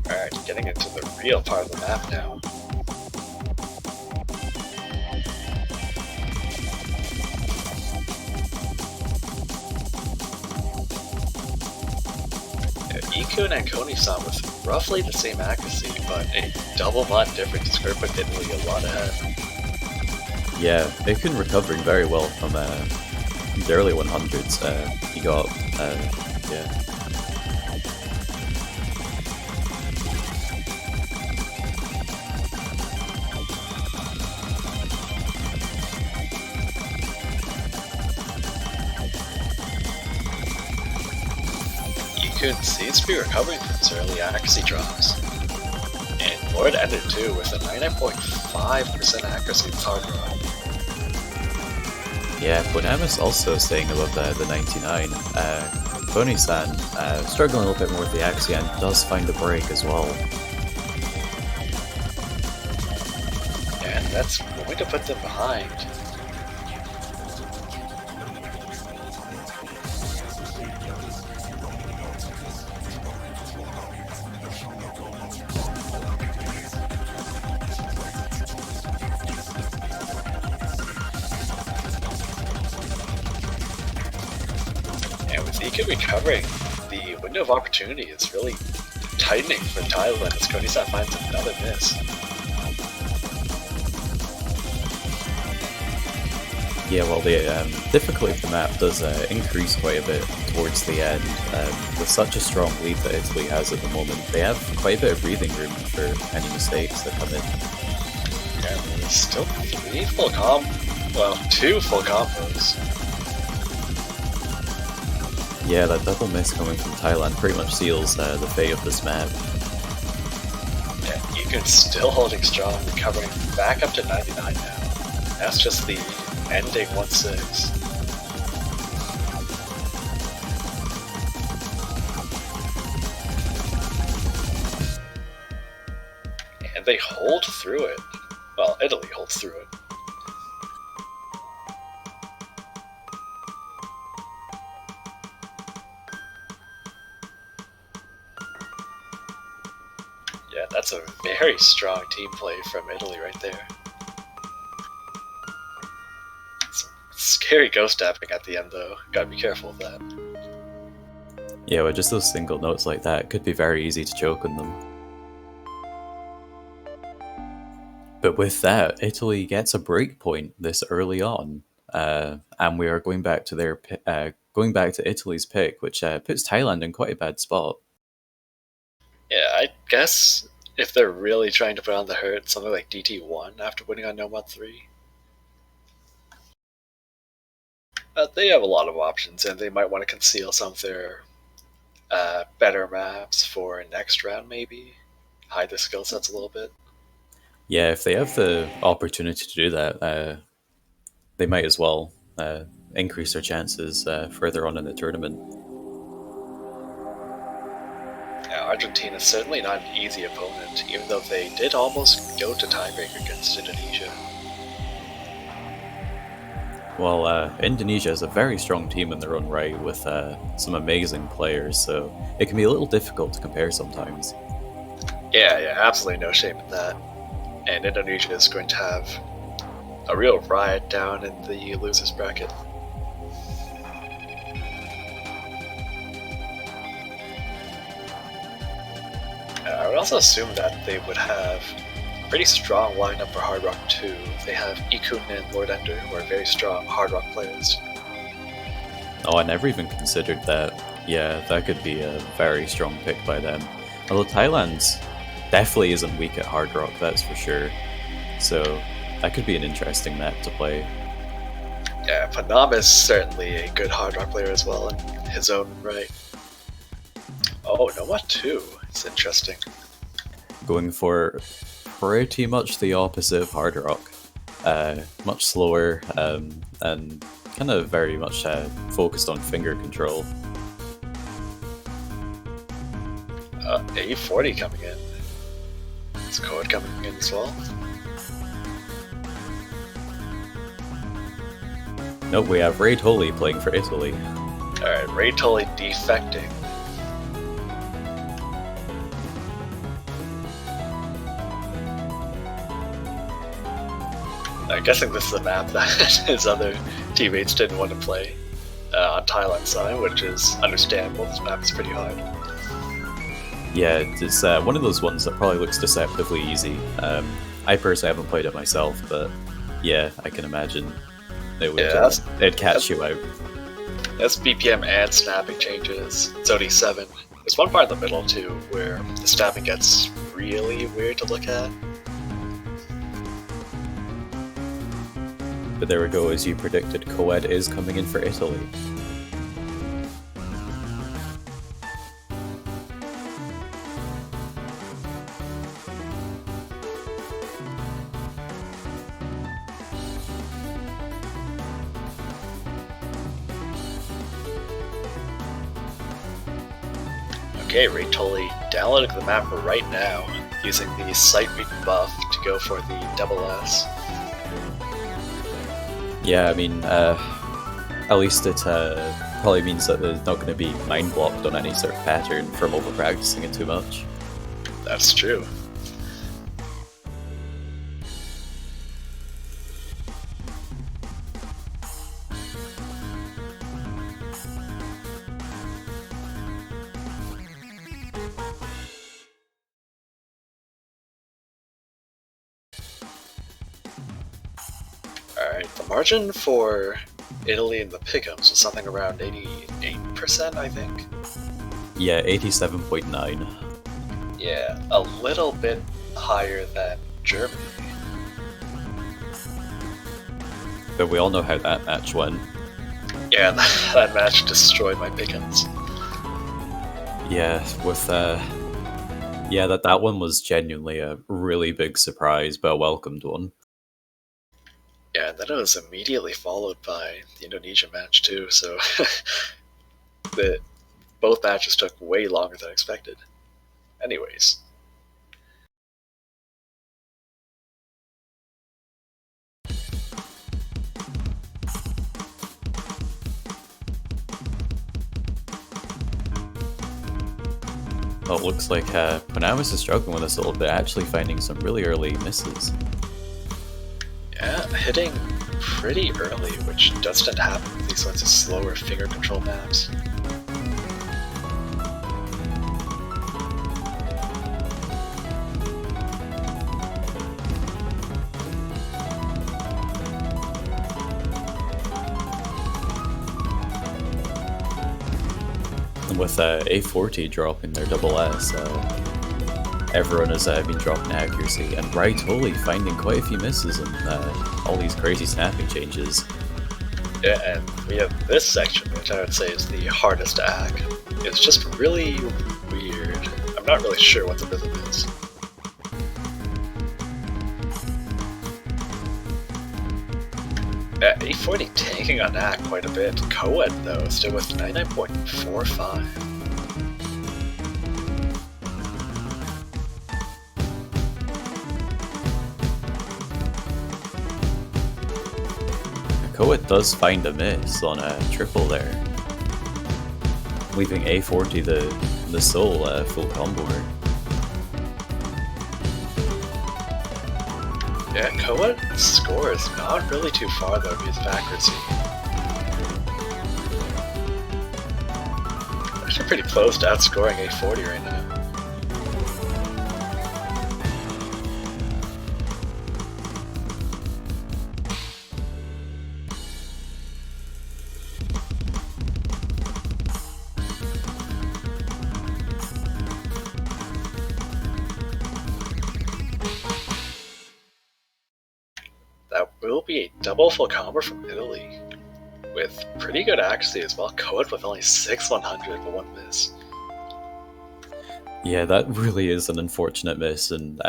Alright, getting into the real part of the map now. Ikun and Koni-san with roughly the same accuracy, but a double mod difference could put Italy a lot ahead. Yeah, Ikun recovering very well from the early 100s. He got, yeah. Ikun seems to be recovering from his early accuracy drops. And Lord Ender too, with a 99.5% accuracy with hard rock. Yeah, Bonamus also staying above the 99. Koni-san struggling a little bit more with the accuracy and does find a break as well. And that's going to put them behind. Ikun recovering, the window of opportunity is really tightening for Thailand as Koni-san finds another miss. Yeah, well, the difficulty of the map does increase quite a bit towards the end. With such a strong lead that Italy has at the moment, they have quite a bit of breathing room for any mistakes that come in. Yeah, there's still 2 full combos. Yeah, that double miss coming from Thailand pretty much seals the fate of this map. Yeah, Ikun's still holding strong, recovering back up to 99 now. That's just the ending 1-6. And they hold through it. Well, Italy holds through it. That's a very strong team play from Italy right there. Some scary ghost tapping at the end, though. Gotta be careful of that. Yeah, with just those single notes like that, it could be very easy to choke on them. But with that, Italy gets a break point this early on, and we are going back to Italy's pick, which puts Thailand in quite a bad spot. Yeah, I guess if they're really trying to put on the hurt, something like DT1 after winning on Nomad 3. They have a lot of options, and they might want to conceal some of their better maps for next round, maybe. Hide their skill sets a little bit. Yeah, if they have the opportunity to do that, they might as well increase their chances further on in the tournament. Yeah, Argentina is certainly not an easy opponent, even though they did almost go to tiebreaker against Indonesia. Well, Indonesia is a very strong team in their own right with some amazing players, so it can be a little difficult to compare sometimes. Yeah, absolutely no shame in that. And Indonesia is going to have a real riot down in the losers bracket. I would also assume that they would have a pretty strong lineup for Hard Rock 2. They have Ikun and Lord Ender, who are very strong Hard Rock players. Oh, I never even considered that. Yeah, that could be a very strong pick by them. Although Thailand definitely isn't weak at Hard Rock, that's for sure. So that could be an interesting map to play. Yeah, Panam is certainly a good Hard Rock player as well in his own right. Oh, Nomad 2. It's interesting. Going for pretty much the opposite of Hard Rock. Much slower and kind of very much focused on finger control. A40 coming in. Is Code coming in as well? Nope, we have Ray Tolley playing for Italy. Alright, Ray Tolley defecting. I'm guessing this is a map that his other teammates didn't want to play on Thailand's side, which is understandable. This map is pretty hard. Yeah, it's one of those ones that probably looks deceptively easy. I personally haven't played it myself, but yeah, I can imagine it would it'd catch you out. That's BPM and snapping changes. It's only 7. There's one part in the middle too where the snapping gets really weird to look at. But there we go, as you predicted, Coed is coming in for Italy. Okay, Ray Tolley downloading the map right now, using the sight read buff to go for the double S. Yeah, I mean, at least it probably means that there's not going to be mind blocked on any sort of pattern from over practicing it too much. That's true. Alright, the margin for Italy in the pick'ems was something around 88%, I think. Yeah, 87.9. Yeah, a little bit higher than Germany. But we all know how that match went. Yeah, that match destroyed my pick'ems. Yeah, with yeah, that one was genuinely a really big surprise, but a welcomed one. Yeah, and then it was immediately followed by the Indonesia match too, so both matches took way longer than expected. Anyways. Well, it looks like Panamas is struggling with this a little bit, actually finding some really early misses. Yeah, hitting pretty early, which does tend to happen with these sorts of slower finger control maps. And with A40 dropping their double S, everyone has been dropping accuracy, and Raitoli finding quite a few misses and all these crazy snapping changes. Yeah, and we have this section, which I would say is the hardest to hack. It's just really weird. I'm not really sure what the rhythm is. A40 tanking on hack quite a bit. Coed, though, still with 99.45. Coed does find a miss on a triple there, leaving A40 the sole full comboer. Yeah, Coed scores not really too far though because of accuracy. Actually pretty close to outscoring A40 right now. That will be a double full combo from Italy, with pretty good accuracy as well. Coed with only 6/100 but one miss. Yeah, that really is an unfortunate miss, and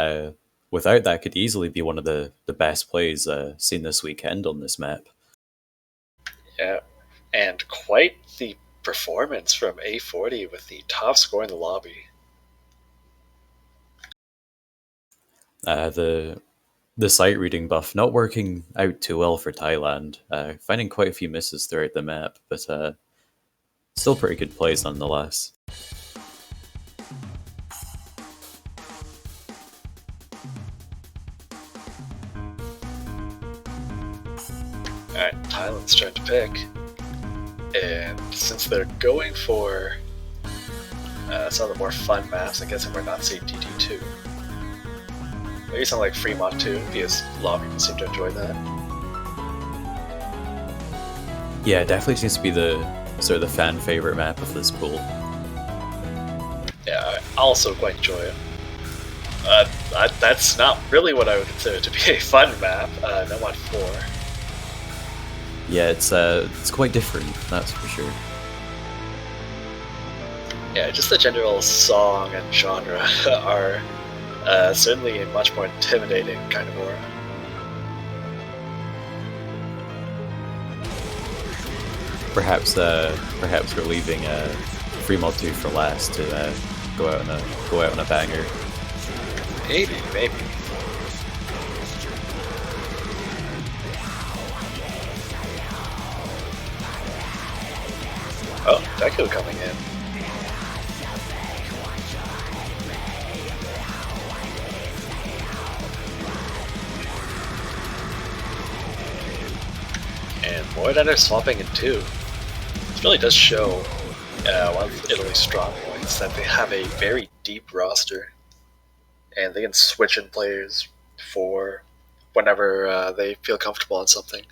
without that could easily be one of the best plays seen this weekend on this map. Yeah, and quite the performance from A40 with the top score in the lobby. The sight reading buff not working out too well for Thailand, finding quite a few misses throughout the map, but still pretty good plays nonetheless. Alright, Thailand's trying to pick. And since they're going for some of the more fun maps, I guess we're not saying DD2. Maybe something like Fremont 2, because a lot of people seem to enjoy that. Yeah, it definitely seems to be the sort of the fan favorite map of this pool. Yeah, I also quite enjoy it. That's not really what I would consider to be a fun map, no mod 4. Yeah, it's quite different, that's for sure. Yeah, just the general song and genre are certainly a much more intimidating kind of aura. Perhaps we're leaving Fremont 2 for last to go out on a banger. Maybe. Oh, taiko coming in. And more that are swapping in too. This really does show one of Italy's strong points, that they have a very deep roster. And they can switch in players for whenever they feel comfortable on something.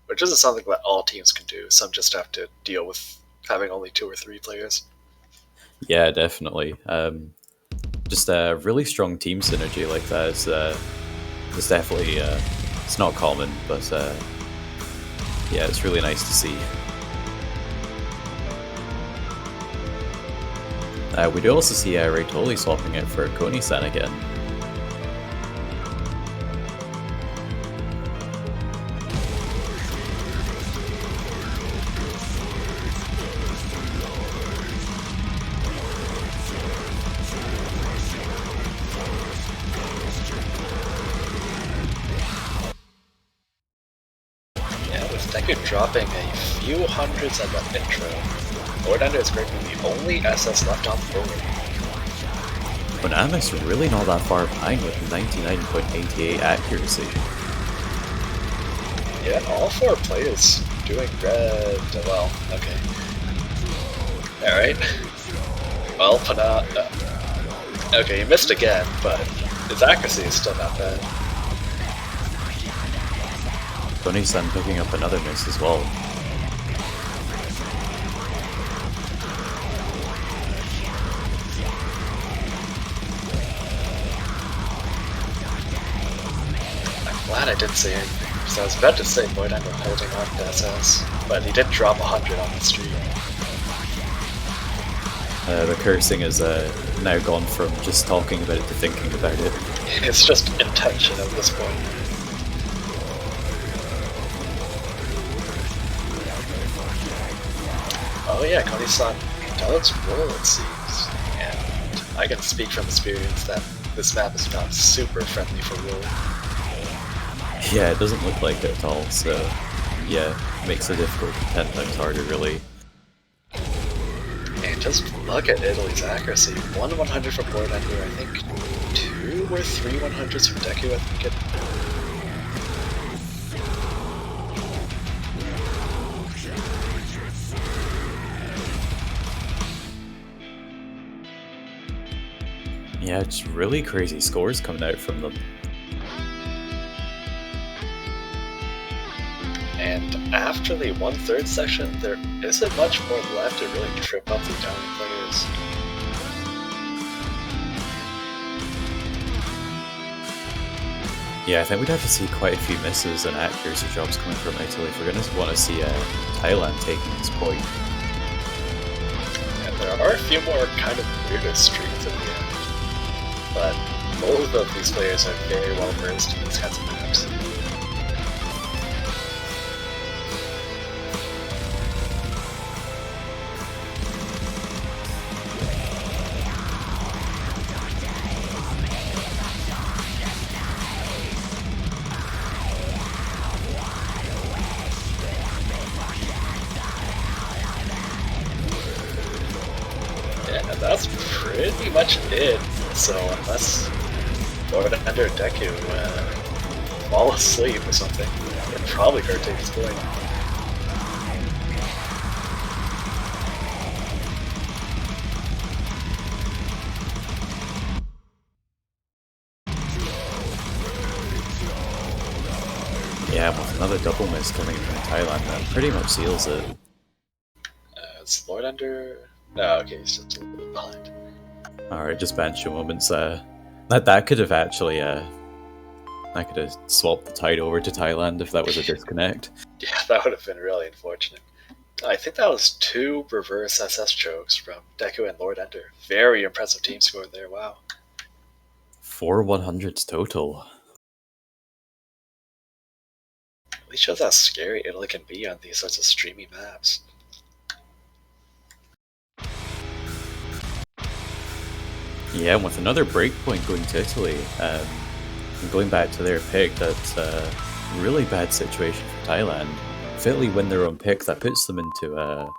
Which isn't something that all teams can do. Some just have to deal with having only 2 or 3 players. Yeah, definitely. Just a really strong team synergy like that is definitely it's not common, but yeah, it's really nice to see. We do also see Raitoli swapping out for Koni-san again. Taiko dropping a few hundreds at that intro. Lord Ender is breaking the only SS left on the board. Konami's really not that far behind with 99.88 accuracy. Yeah, all 4 players doing red. Well, okay. Alright. Well, okay, he missed again, but his accuracy is still not bad. Tony-san picking up another miss as well. I'm glad I didn't say anything, because I was about to say Lloyd Ender holding on to SS, but he did drop 100 on the stream. The cursing is now gone from just talking about it to thinking about it. It's just intention at this point. Oh yeah, Koni-san does roll, it seems. And I can speak from experience that this map is not super friendly for rolling. Yeah, it doesn't look like it at all, so yeah, makes it difficult 10 times harder, really. And just look at Italy's accuracy. 100 from Lord Ender, I think 2 or 3 100s from Deku, I think it. Yeah, it's really crazy scores coming out from them. And after the 1/3 section, there isn't much more left to really trip up the Italian players. Yeah, I think we'd have to see quite a few misses and accuracy drops coming from Italy if we're going to want to see Thailand taking this point. And there are a few more kind of weirder streams at the end. But both of these players are very well versed in these kinds of maps. Yeah, that's pretty much it. So unless Lord Ender and Deku fall asleep or something, they're probably going to take this point. Yeah, with another double miss coming in from Thailand, that pretty much seals it. Is Lord Ender... No, okay, he's just a little bit behind. Alright, just banshee moments. That could have actually I could have swapped the tide over to Thailand if that was a disconnect. Yeah, that would have been really unfortunate. I think that was 2 reverse SS chokes from Deku and Lord Ender. Very impressive team score there, wow. 4 100s total. Really shows how scary Italy can be on these sorts of streamy maps. Yeah, and with another breakpoint going to Italy, and going back to their pick, that's a really bad situation for Thailand. If Italy win their own pick, that puts them into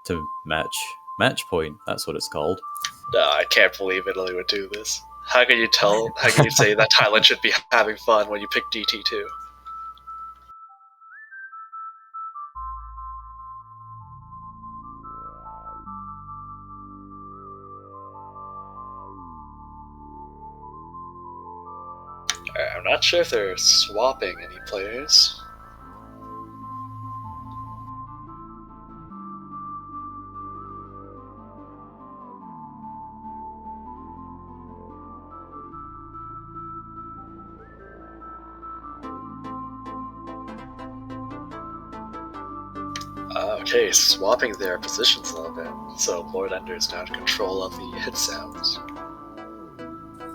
to match point. That's what it's called. No, I can't believe Italy would do this. How can you say that Thailand should be having fun when you pick DT2? I'm not sure if they're swapping any players. Okay, swapping their positions a little bit. So Lord Ender is now in control of the hit sounds.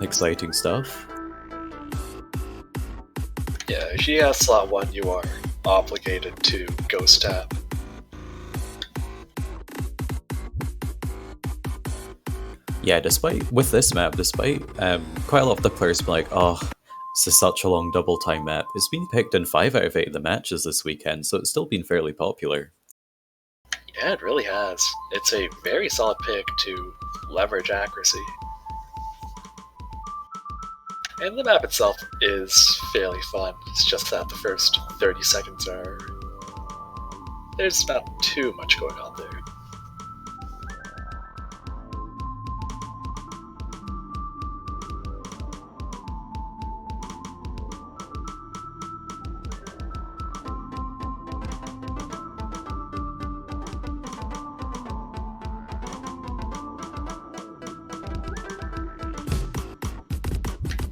Exciting stuff. Yeah, if you have slot 1, you are obligated to ghost tap. Yeah, with this map, despite quite a lot of the players being like, oh, this is such a long double time map, it's been picked in 5 out of 8 of the matches this weekend, so it's still been fairly popular. Yeah, it really has. It's a very solid pick to leverage accuracy. And the map itself is fairly fun. It's just that the first 30 seconds are... there's not too much going on there.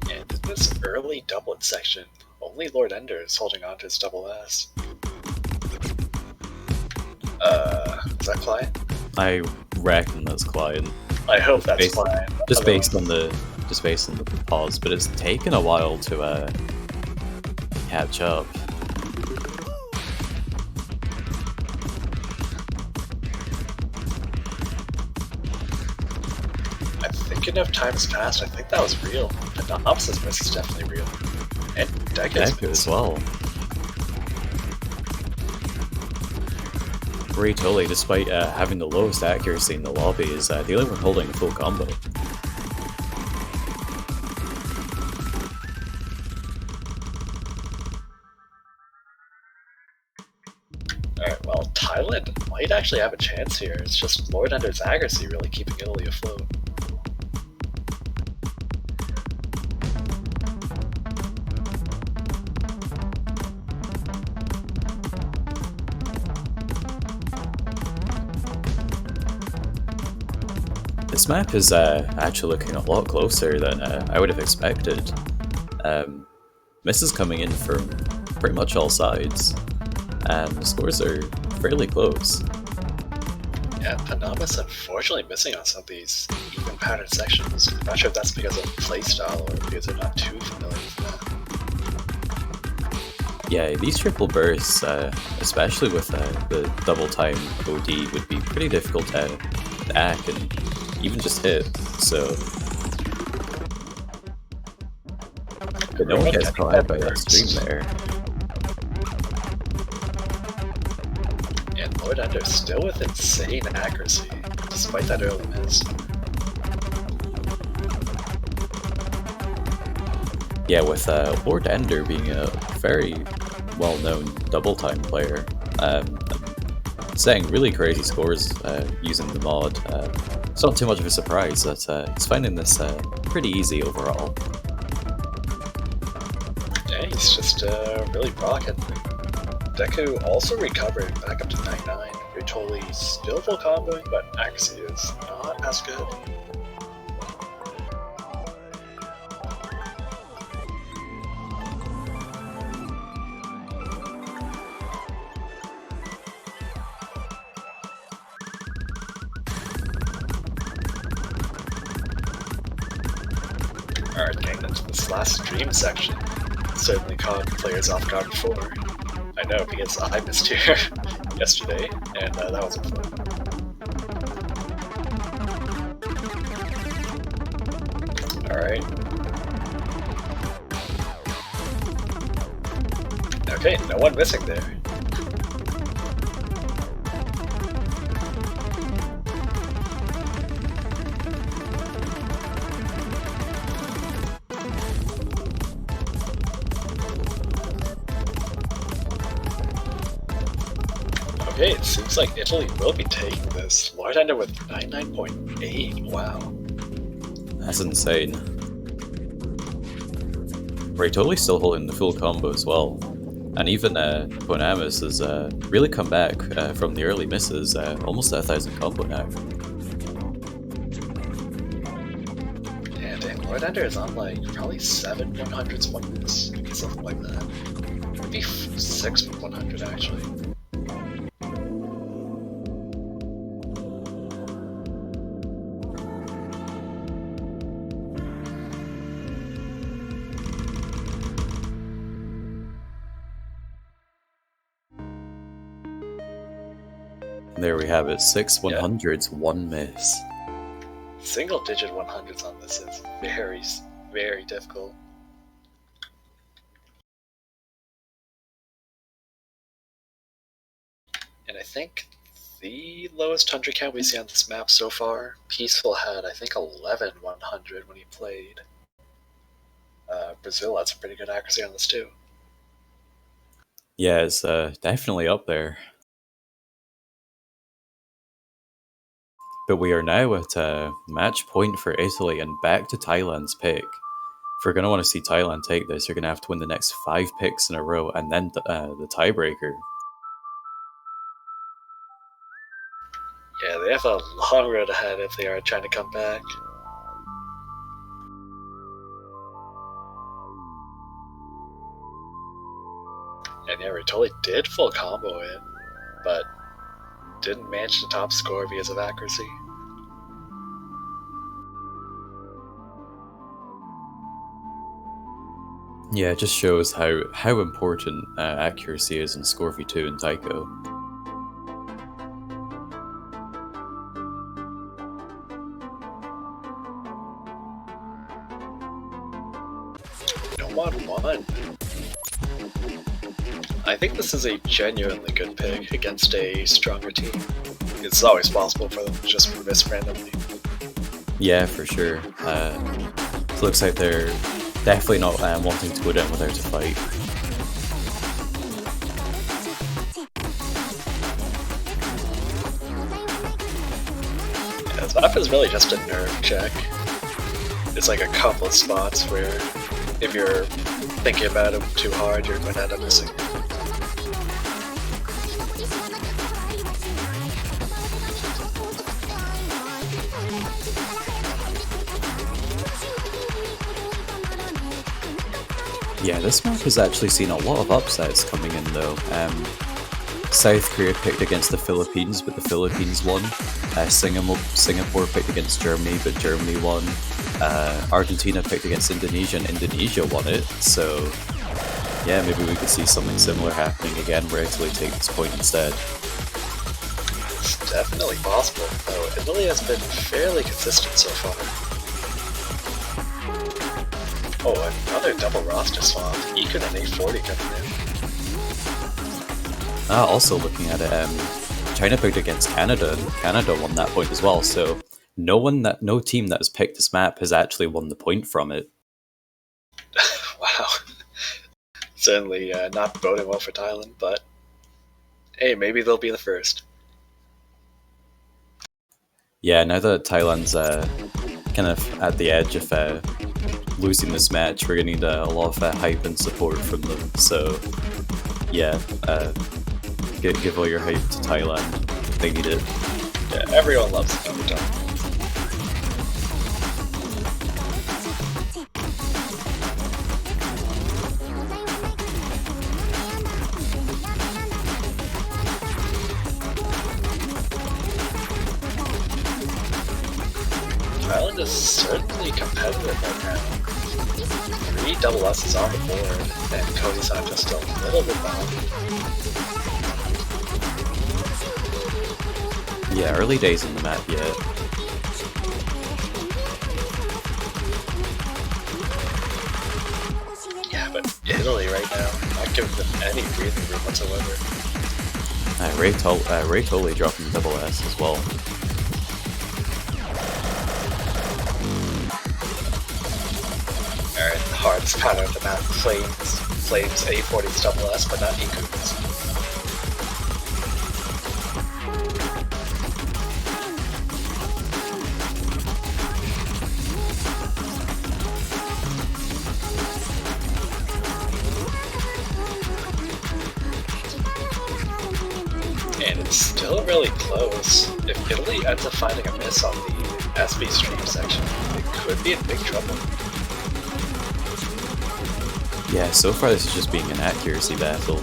And in this early doublet section, only Lord Ender is holding on to his double S. Is that client? I reckon that's client. I hope that's Based- client. Just based on the pause, but it's taken a while to catch up. I think enough time has passed. I think that was real. The Novice's miss is definitely real. And Deco's Deku miss. as well. Totally, despite having the lowest accuracy in the lobby, is the only one holding a full combo. Alright, well, Thailand might actually have a chance here. It's just Lord Ender's accuracy really keeping Italy afloat. This map is actually looking a lot closer than I would have expected. Misses coming in from pretty much all sides, and the scores are fairly close. Yeah, Panamas unfortunately missing on some of these even pattern sections. I'm not sure if that's because of playstyle or because they're not too familiar with that. Yeah, these triple bursts, especially with the double time OD, would be pretty difficult to attack and even just hit, so... But no one gets caught out by that stream there. And Lord Ender still with insane accuracy, despite that early miss. Yeah, with Lord Ender being a very well-known double-time player, setting really crazy scores using the mod, it's not too much of a surprise that he's finding this pretty easy overall. Yeah, he's just really rocking. Deku also recovering back up to 99. Totally still full comboing, but accuracy is not as good. Alright, getting into this last stream section. Certainly caught players off guard before. I know, because I missed here yesterday, and that wasn't fun. Alright. Okay, no one missing there. Okay, it seems like Italy will be taking this. Lord Ender with 99.8, wow. That's insane. Right, totally still holding the full combo as well. And even Bonamus has really come back from the early misses, almost at 1,000 combo now. Yeah, dang, Lord Ender is on like probably 7 100s one miss, something like that. Maybe 6 100 actually. There we have it, 6 100s, one miss. Single digit 100s on this is very, very difficult. And I think the lowest 100 count we see on this map so far, Peaceful had I think 11 100 when he played. Brazil had some pretty good accuracy on this too. Yeah, it's definitely up there. But we are now at match point for Italy and back to Thailand's pick. If we're going to want to see Thailand take this, you're going to have to win the next 5 picks in a row and then the tiebreaker. Yeah, they have a long road ahead if they are trying to come back. And yeah, Rotoli did full combo it, but didn't manage to top score because of accuracy. Yeah, it just shows how important accuracy is in Score V2 and Taiko. No 1-1. I think this is a genuinely good pick against a stronger team. It's always possible for them to just miss randomly. Yeah, for sure. It looks like they're definitely not wanting to go down without a fight. Yeah, this map is really just a nerve check. It's like a couple of spots where if you're thinking about it too hard, you're going to end up missing. Yeah, this map has actually seen a lot of upsets coming in though. South Korea picked against the Philippines, but the Philippines won. Singapore picked against Germany, but Germany won. Argentina picked against Indonesia, and Indonesia won it. So, yeah, maybe we could see something similar happening again, where Italy take this point instead. It's definitely possible, though Italy has been fairly consistent so far. Oh, another double roster swap. Ekun and A40 coming in. Also looking at it, China picked against Canada, and Canada won that point as well. So no team that has picked this map has actually won the point from it. Wow. Certainly not boding well for Thailand, but hey, maybe they'll be the first. Yeah, now that Thailand's kind of at the edge of losing this match, we're gonna need a lot of hype and support from them. So, yeah, give all your hype to Thailand. They need it. Yeah, everyone loves the underdog. Thailand is certainly competitive right now. 3 double S's on the board, and Cody's not just a little bit behind. Yeah, early days in the map yet. Yeah, but Italy right now, not giving them any breathing room whatsoever. Ray Toley dropping double S as well. Alright, the hardest pattern of the map, Flames A40's double S, but not Ekun's. And it's still really close. If Italy ends up finding a miss on the SB stream section, it could be in big trouble. Yeah, so far this is just being an accuracy battle.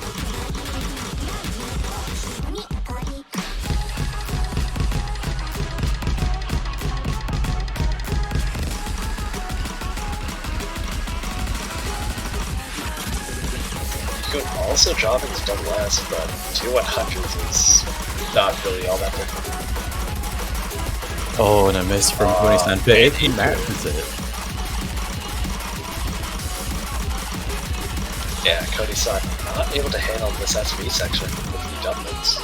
Ekun also dropping his double S, but 2 100s is not really all that different. Oh, and a miss from 27, but it matches it. Yeah, Cody Sun not able to handle this SB section with the doublets.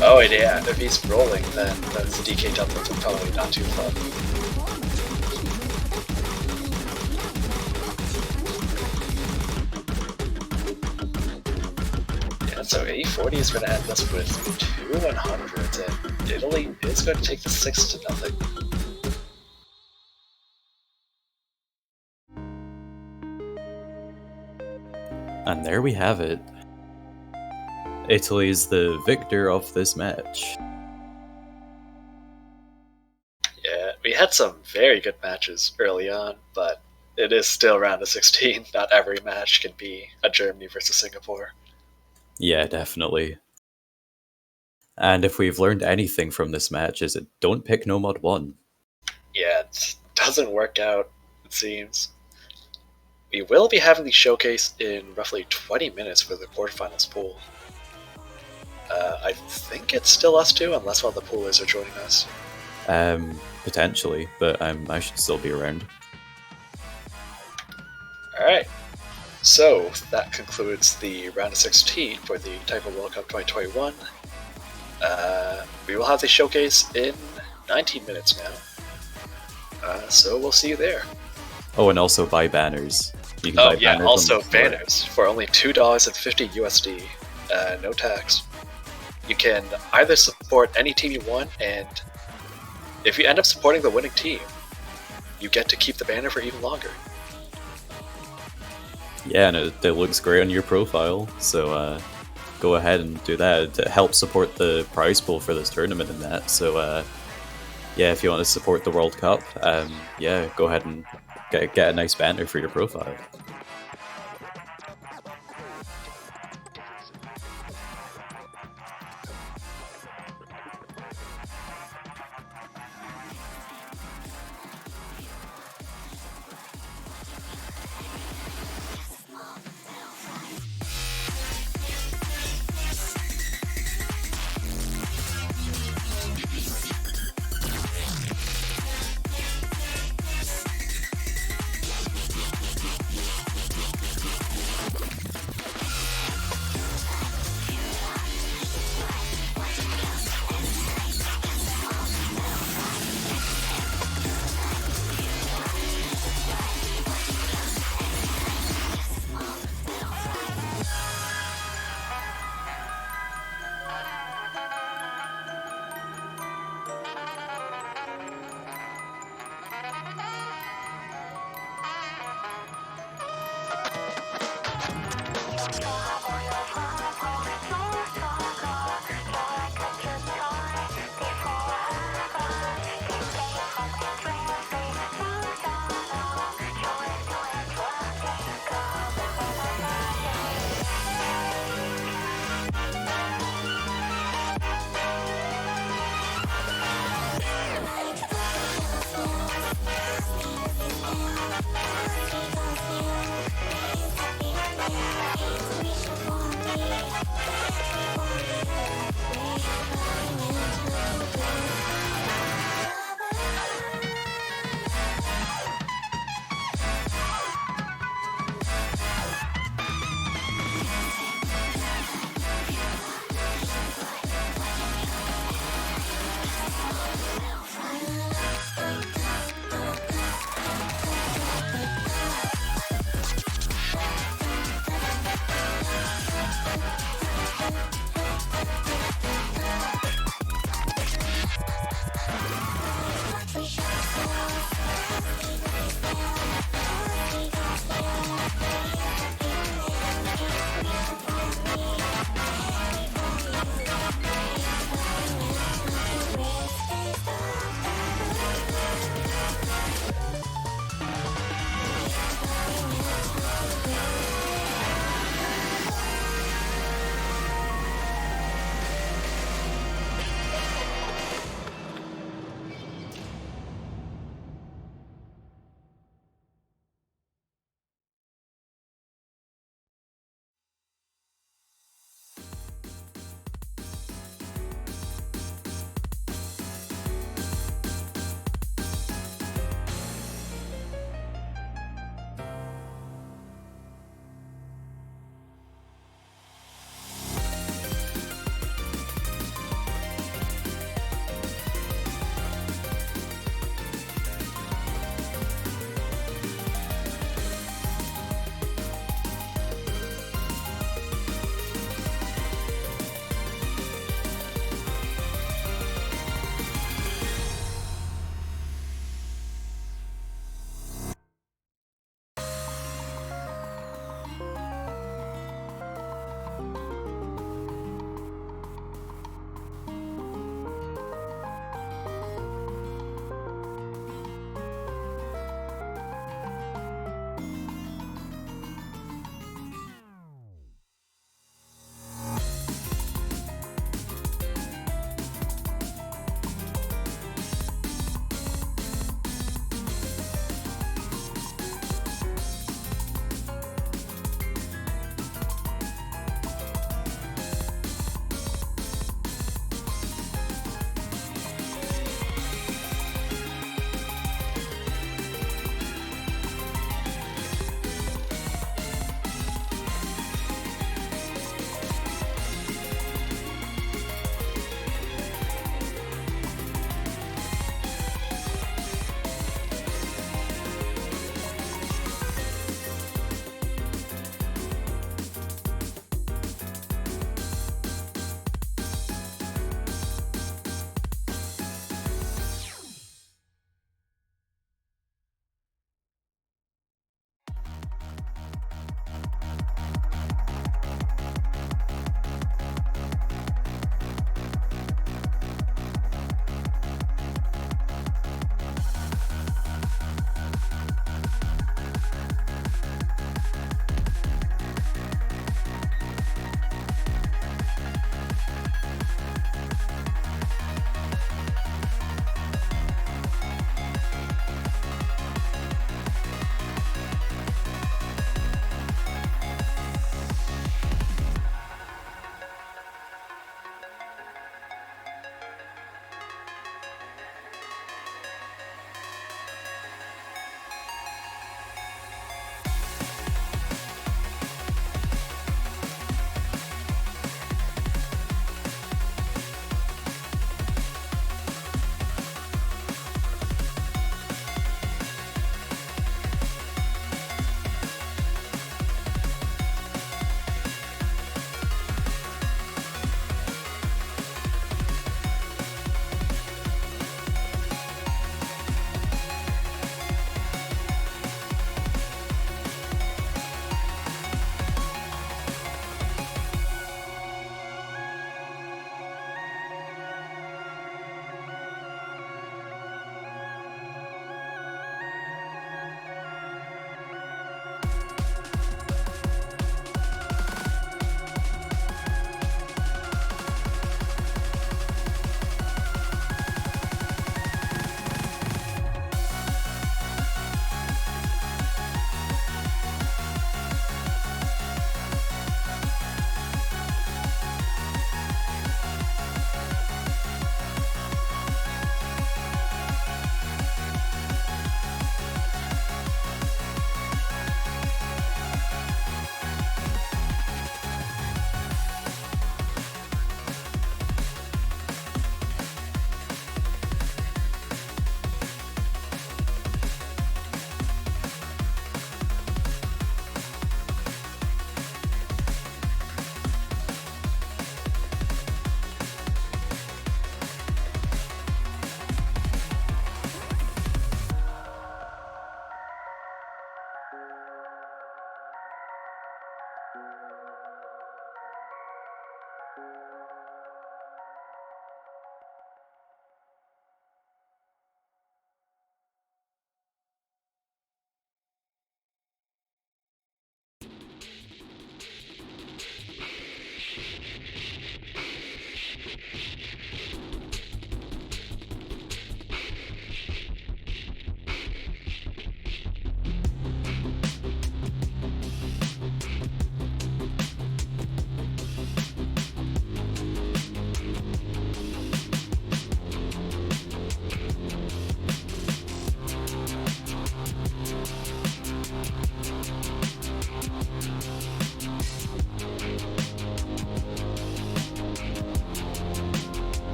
Oh, yeah, if he's rolling, then those DK doublets are probably not too fun. So 80-40 is going to end us with 2 100s, and Italy is going to take the 6-0. And there we have it. Italy is the victor of this match. Yeah, we had some very good matches early on, but it is still round of 16. Not every match can be a Germany versus Singapore. Yeah, definitely. And if we've learned anything from this match, is it don't pick No Mod 1. Yeah, it doesn't work out, it seems. We will be having the showcase in roughly 20 minutes for the quarterfinals pool. I think it's still us two, unless one of the poolers are joining us. Potentially, but I should still be around. Alright, so that concludes the round of 16 for the Taiko World Cup 2021. We will have the showcase in 19 minutes now. So we'll see you there. Oh, and also buy banners. You can Oh buy yeah, banners also on the floor. banners for only $2.50 USD, no tax. You can either support any team you want, and if you end up supporting the winning team, you get to keep the banner for even longer. Yeah, and it looks great on your profile, so go ahead and do that to help support the prize pool for this tournament and that. So yeah, if you want to support the World Cup, yeah, go ahead and get a nice banner for your profile.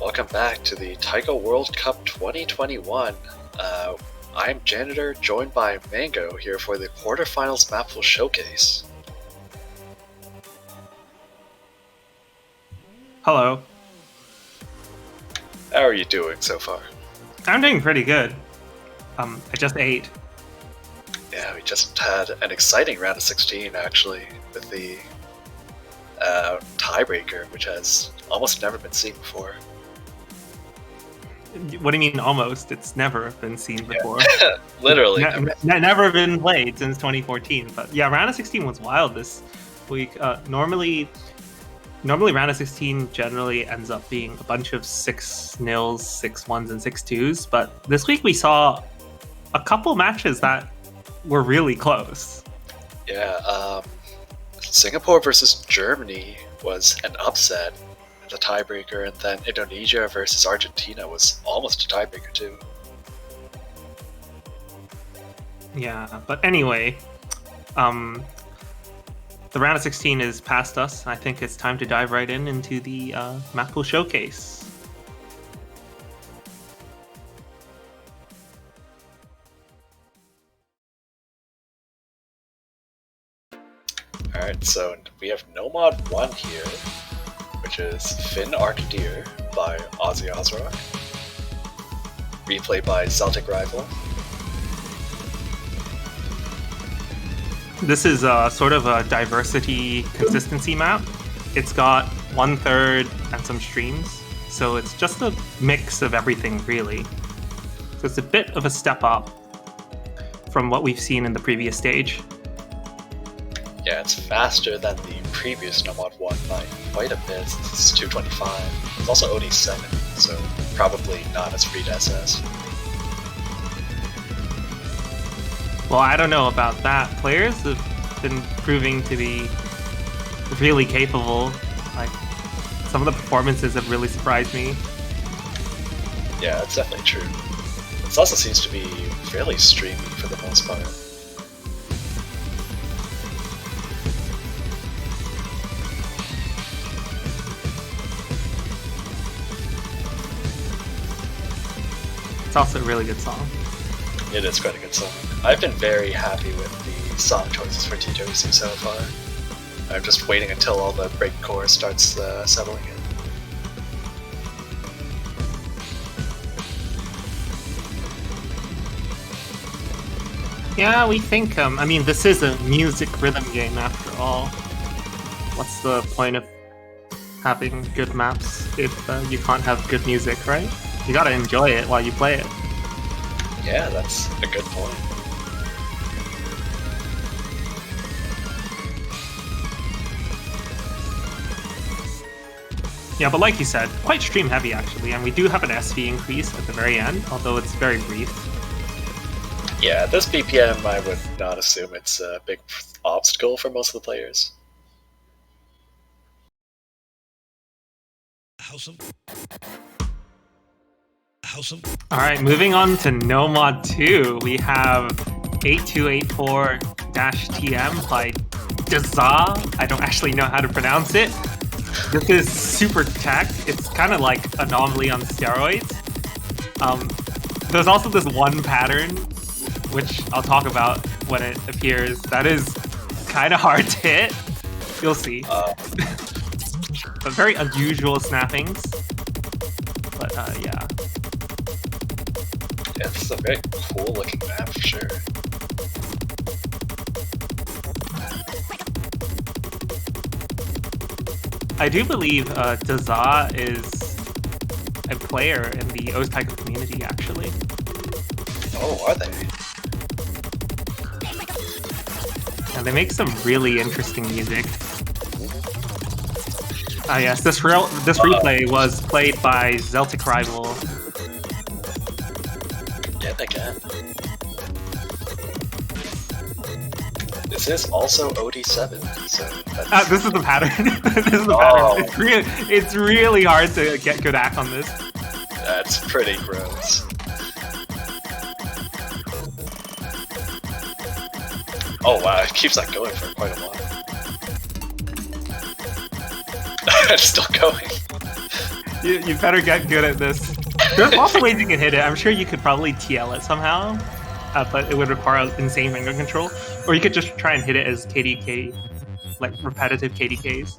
Welcome back to the Taiko World Cup 2021. I'm Janitor, joined by Mango here for the quarterfinals mapful showcase. Hello. How are you doing so far? I'm doing pretty good. I just ate. Yeah, we just had an exciting round of 16 actually, with the tiebreaker, which has almost never been seen before. What do you mean almost? It's never been seen before. Yeah. Literally. Never been played since 2014. But yeah, round of 16 was wild this week. Normally round of 16 generally ends up being a bunch of 6-0s, 6-1s, and 6-2s. But this week we saw a couple matches that were really close. Yeah, Singapore versus Germany was an upset, the tiebreaker, and then Indonesia versus Argentina was almost a tiebreaker too. Yeah, but anyway, the round of 16 is past us. I think it's time to dive right into the map pool showcase. Alright, so we have No Mod 1 here, which is Finn Arcadeer by Ozzy Ozrock. Replay by Celtic Rival. This is sort of a diversity consistency map. It's got 1/3 and some streams, so it's just a mix of everything really. So it's a bit of a step up from what we've seen in the previous stage. Yeah, it's faster than the previous No Mod 1 by quite a bit, since it's 225. It's also OD7, so probably not as free to SS. Well, I don't know about that. Players have been proving to be really capable. Like, some of the performances have really surprised me. Yeah, that's definitely true. This also seems to be fairly streamy for the most part. It's also a really good song. It is quite a good song. I've been very happy with the song choices for TWC so far. I'm just waiting until all the breakcore starts settling in. Yeah, we think, I mean, this is a music rhythm game after all. What's the point of having good maps if you can't have good music, right? You gotta enjoy it while you play it. Yeah, that's a good point. Yeah, but like you said, quite stream heavy actually, and we do have an SV increase at the very end, although it's very brief. Yeah, this BPM I would not assume it's a big obstacle for most of the players. Alright, moving on to No Mod 2, we have 8284-TM by Daza. I don't actually know how to pronounce it. This is super tech. It's kind of like Anomaly on steroids. There's also this one pattern, which I'll talk about when it appears, that is kind of hard to hit. You'll see. But very unusual snappings. But yeah. Yeah, this is a very cool looking map for sure. I do believe Daza is a player in the Taiko community, actually. Oh, are they? And they make some really interesting music. Ah yes, this replay was played by Celtic Rival. Yet again. This is also OD7, so that's... This is the pattern. This is the Oh. pattern. It's really hard to get good act on this. That's pretty gross. Oh wow, it keeps that going for quite a while. It's still going. You better get good at this. There's lots of ways you can hit it. I'm sure you could probably TL it somehow, but it would require insane finger control. Or you could just try and hit it as KDK, like repetitive KDKs.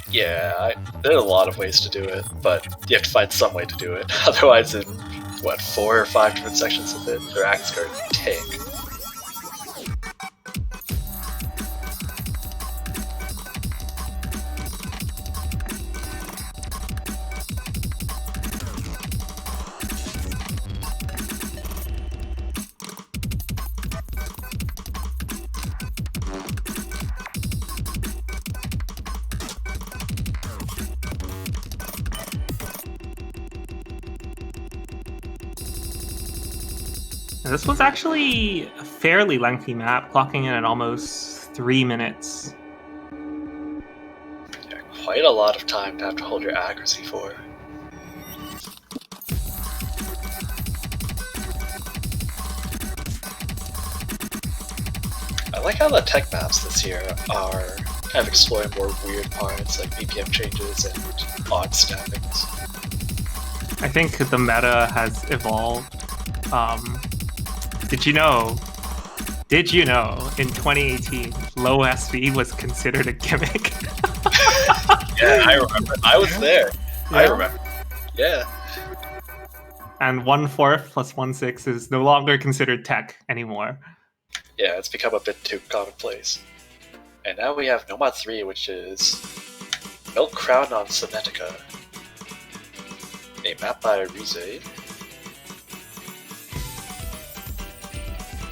Yeah, there are a lot of ways to do it, but you have to find some way to do it. Otherwise, in, 4 or 5 different sections of it, their axe guard tank. This was actually a fairly lengthy map, clocking in at almost 3 minutes. Yeah, quite a lot of time to have to hold your accuracy for. I like how the tech maps this year are kind of exploring more weird parts like BPM changes and odd stackings. I think the meta has evolved. Did you know in 2018 low SV was considered a gimmick? Yeah, I remember. I was there. Yeah. I remember. Yeah. And 1/4 plus 1/6 is no longer considered tech anymore. Yeah, it's become a bit too commonplace. And now we have Nomad 3, which is Milk Crown on Senetica. A map by Rize.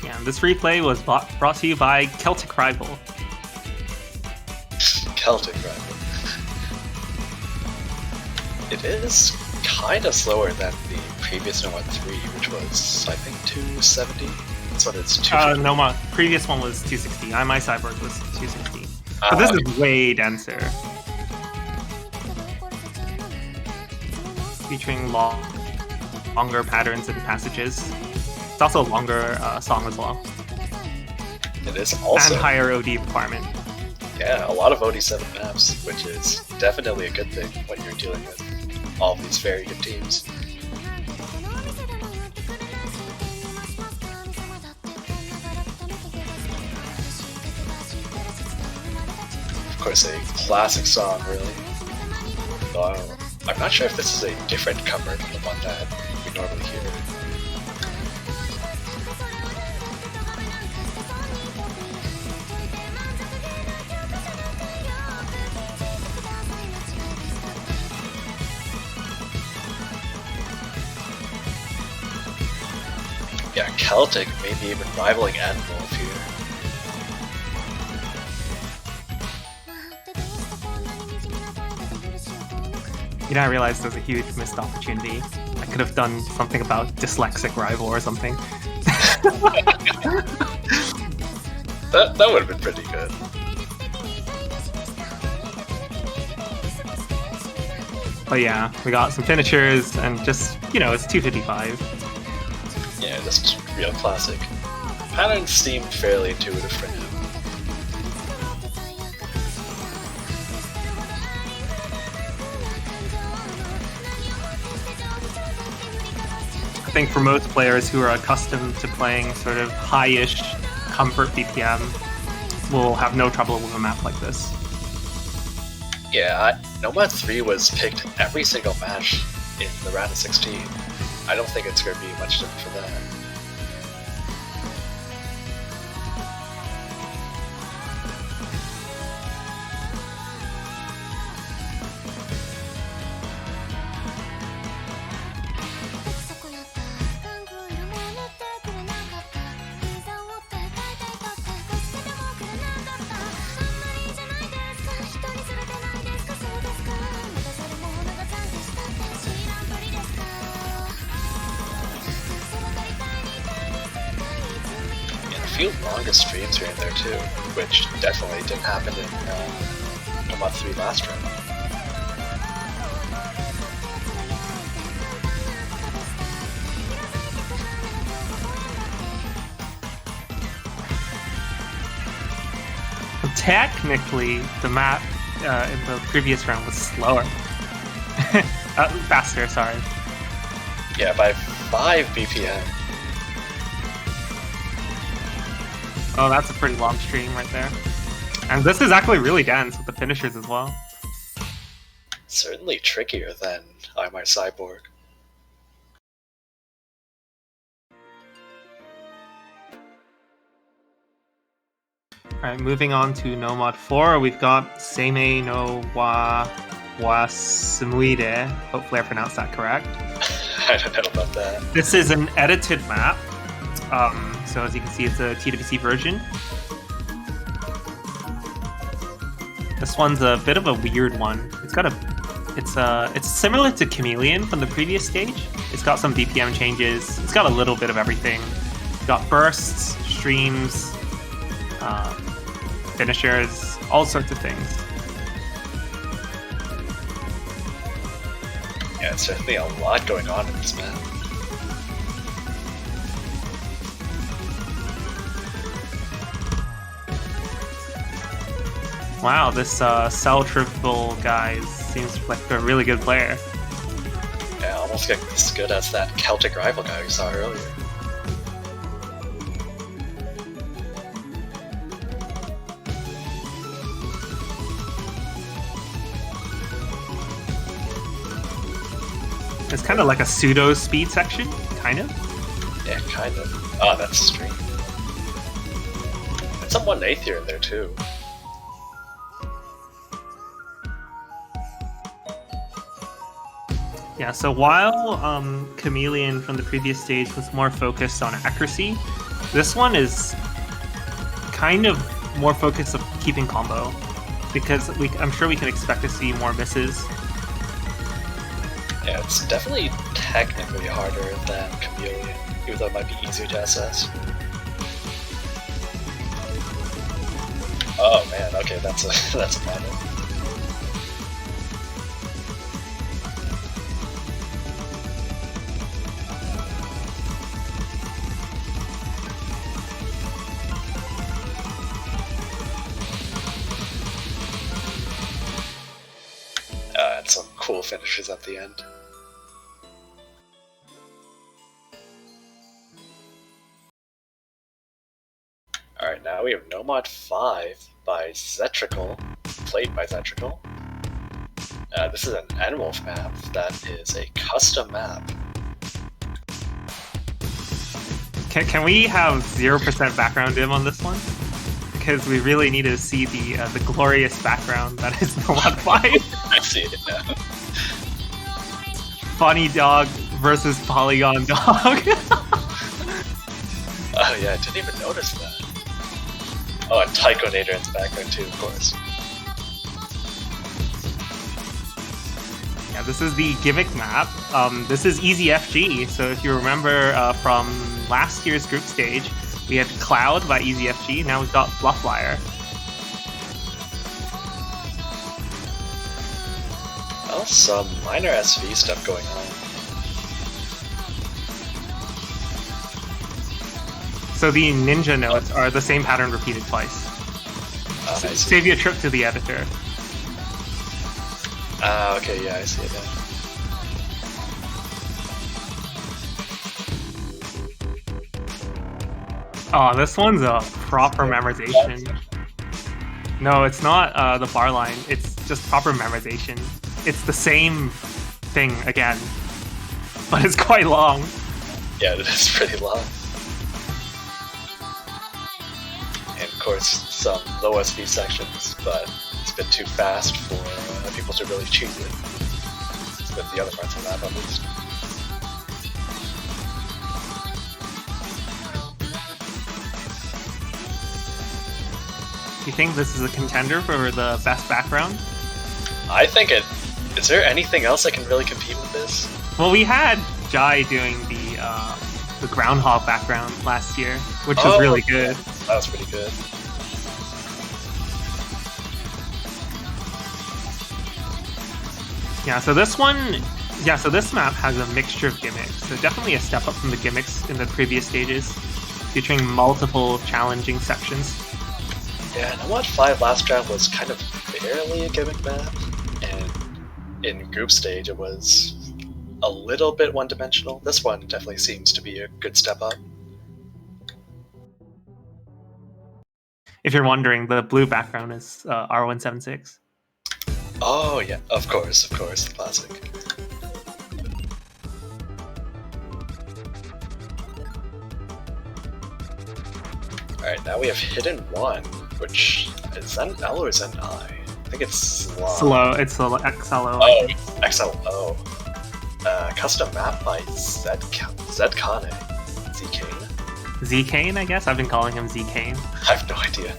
Yeah, this replay was brought to you by Celtic Rival. Celtic Rival. It is kind of slower than the previous Nomad 3, which was, I think, 270. This one is 250. No, my previous one was 260. My Cyborg was 260. But this is way denser. Featuring longer patterns and passages. It's also a longer song as well. It is also... And higher OD requirement. Yeah, a lot of OD7 maps, which is definitely a good thing when you're dealing with all these very good teams. Of course, a classic song, really. Though I'm not sure if this is a different cover than the one that we normally hear. Yeah, Celtic maybe even rivaling Animal here. You know, I realized there's a huge missed opportunity. I could have done something about dyslexic rival or something. That would have been pretty good. But yeah, we got some finishers and just, it's 255. Yeah, just real classic. Patterns seemed fairly intuitive for now. I think for most players who are accustomed to playing sort of high-ish comfort BPM will have no trouble with a map like this. Yeah, Nomad 3 was picked every single match in the round of 16. I don't think it's going to be much different for that. Longer streams here and there too, which definitely didn't happen in Nomad 3 last round. Technically, the map in the previous round was slower. Faster, sorry. Yeah, by 5 BPM. Oh, that's a pretty long stream right there. And this is actually really dense with the finishers as well. Certainly trickier than I'm My Cyborg. Alright, moving on to No Mod 4, we've got Seimei no wa Sumuide. Hopefully I pronounced that correct. I don't know about that. This is an edited map. So as you can see, it's a TWC version. This one's a bit of a weird one. It's similar to Chameleon from the previous stage. It's got some BPM changes. It's got a little bit of everything. It's got bursts, streams, finishers, all sorts of things. Yeah, it's certainly a lot going on in this map. Wow, this Cell Triple guy seems like a really good player. Yeah, almost like as good as that Celtic rival guy we saw earlier. It's kind of like a pseudo speed section, kind of. Yeah, kind of. Oh, that's a stream. And some 1/8 here in there too. Yeah, so while Chameleon from the previous stage was more focused on accuracy, this one is kind of more focused on keeping combo, because I'm sure we can expect to see more misses. Yeah, it's definitely technically harder than Chameleon, even though it might be easier to SS. Oh man, okay, that's a problem. And some cool finishes at the end. Alright, now we have No Mod 5 by Zetrical, played by Zetrical. This is an N-Wolf map that is a custom map. Can we have 0% background dim on this one? Because we really need to see the glorious background that is No Mod 5. I see it now. Funny Dog versus Polygon Dog. Oh yeah, I didn't even notice that. Oh, and Taiko Nader in the background too, of course. Yeah, this is the gimmick map. This is Easy FG, so if you remember from last year's group stage, we had Cloud by Easy FG, now we've got Flufflyer. Well, some minor SV stuff going on. So the ninja notes are the same pattern repeated twice. I see. Save you a trip to the editor. Okay, yeah, I see it now. Oh, this one's a proper memorization. No, it's not the bar line, it's just proper memorization. It's the same thing again, but it's quite long. Yeah, it is pretty long. And of course, some low SV sections, but it's been too fast for people to really choose it. With the other parts of the map, at least. You think this is a contender for the best background? I think it. Is there anything else that can really compete with this? Well, we had Jai doing the groundhog background last year, which was really good. That was pretty good. Yeah, so this map has a mixture of gimmicks. So definitely a step up from the gimmicks in the previous stages, featuring multiple challenging sections. Yeah, No Mod 5 last round was kind of barely a gimmick map, and in group stage it was a little bit one-dimensional. This one definitely seems to be a good step up. If you're wondering, the blue background is R176. Oh yeah, of course, the classic. Alright, now we have Hidden 1, which is that an L or is that an I? I think it's slow. It's XLO. Oh, XLO. Custom map by Zkane. Zkane? Zkane, I guess? I've been calling him Zkane. I have no idea.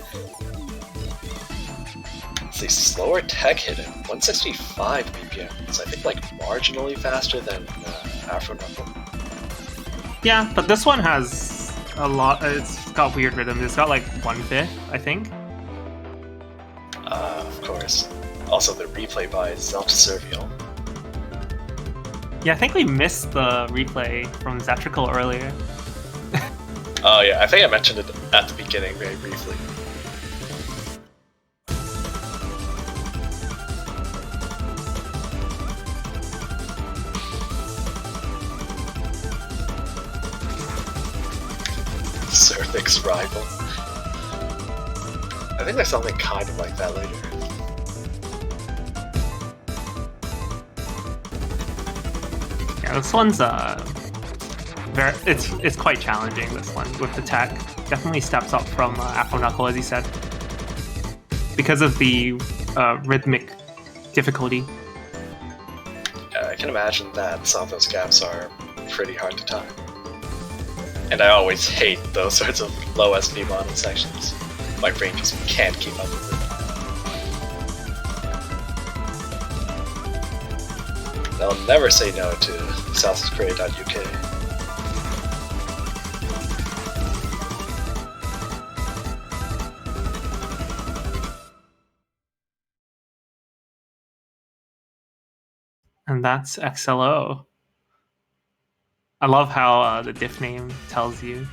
Let's see, slower tech hidden, 165 BPM. So I think like marginally faster than Afro Knuckle. Yeah, but this one has a lot. It's got weird rhythm. It's got like 1/5, I think. Of course. Also the replay by Zelda Servial. Yeah, I think we missed the replay from Zetrical earlier. Oh yeah, I think I mentioned it at the beginning very briefly. Surfix rival. I think there's something kind of like that later. Yeah, this one's it's quite challenging. This one with the tech definitely steps up from Afro Knuckle, as you said, because of the rhythmic difficulty. I can imagine that some of those gaps are pretty hard to time. And I always hate those sorts of low SP mono sections. My brain just can't keep up with it. They'll never say no to southkorea.uk. And that's XLO. I love how the diff name tells you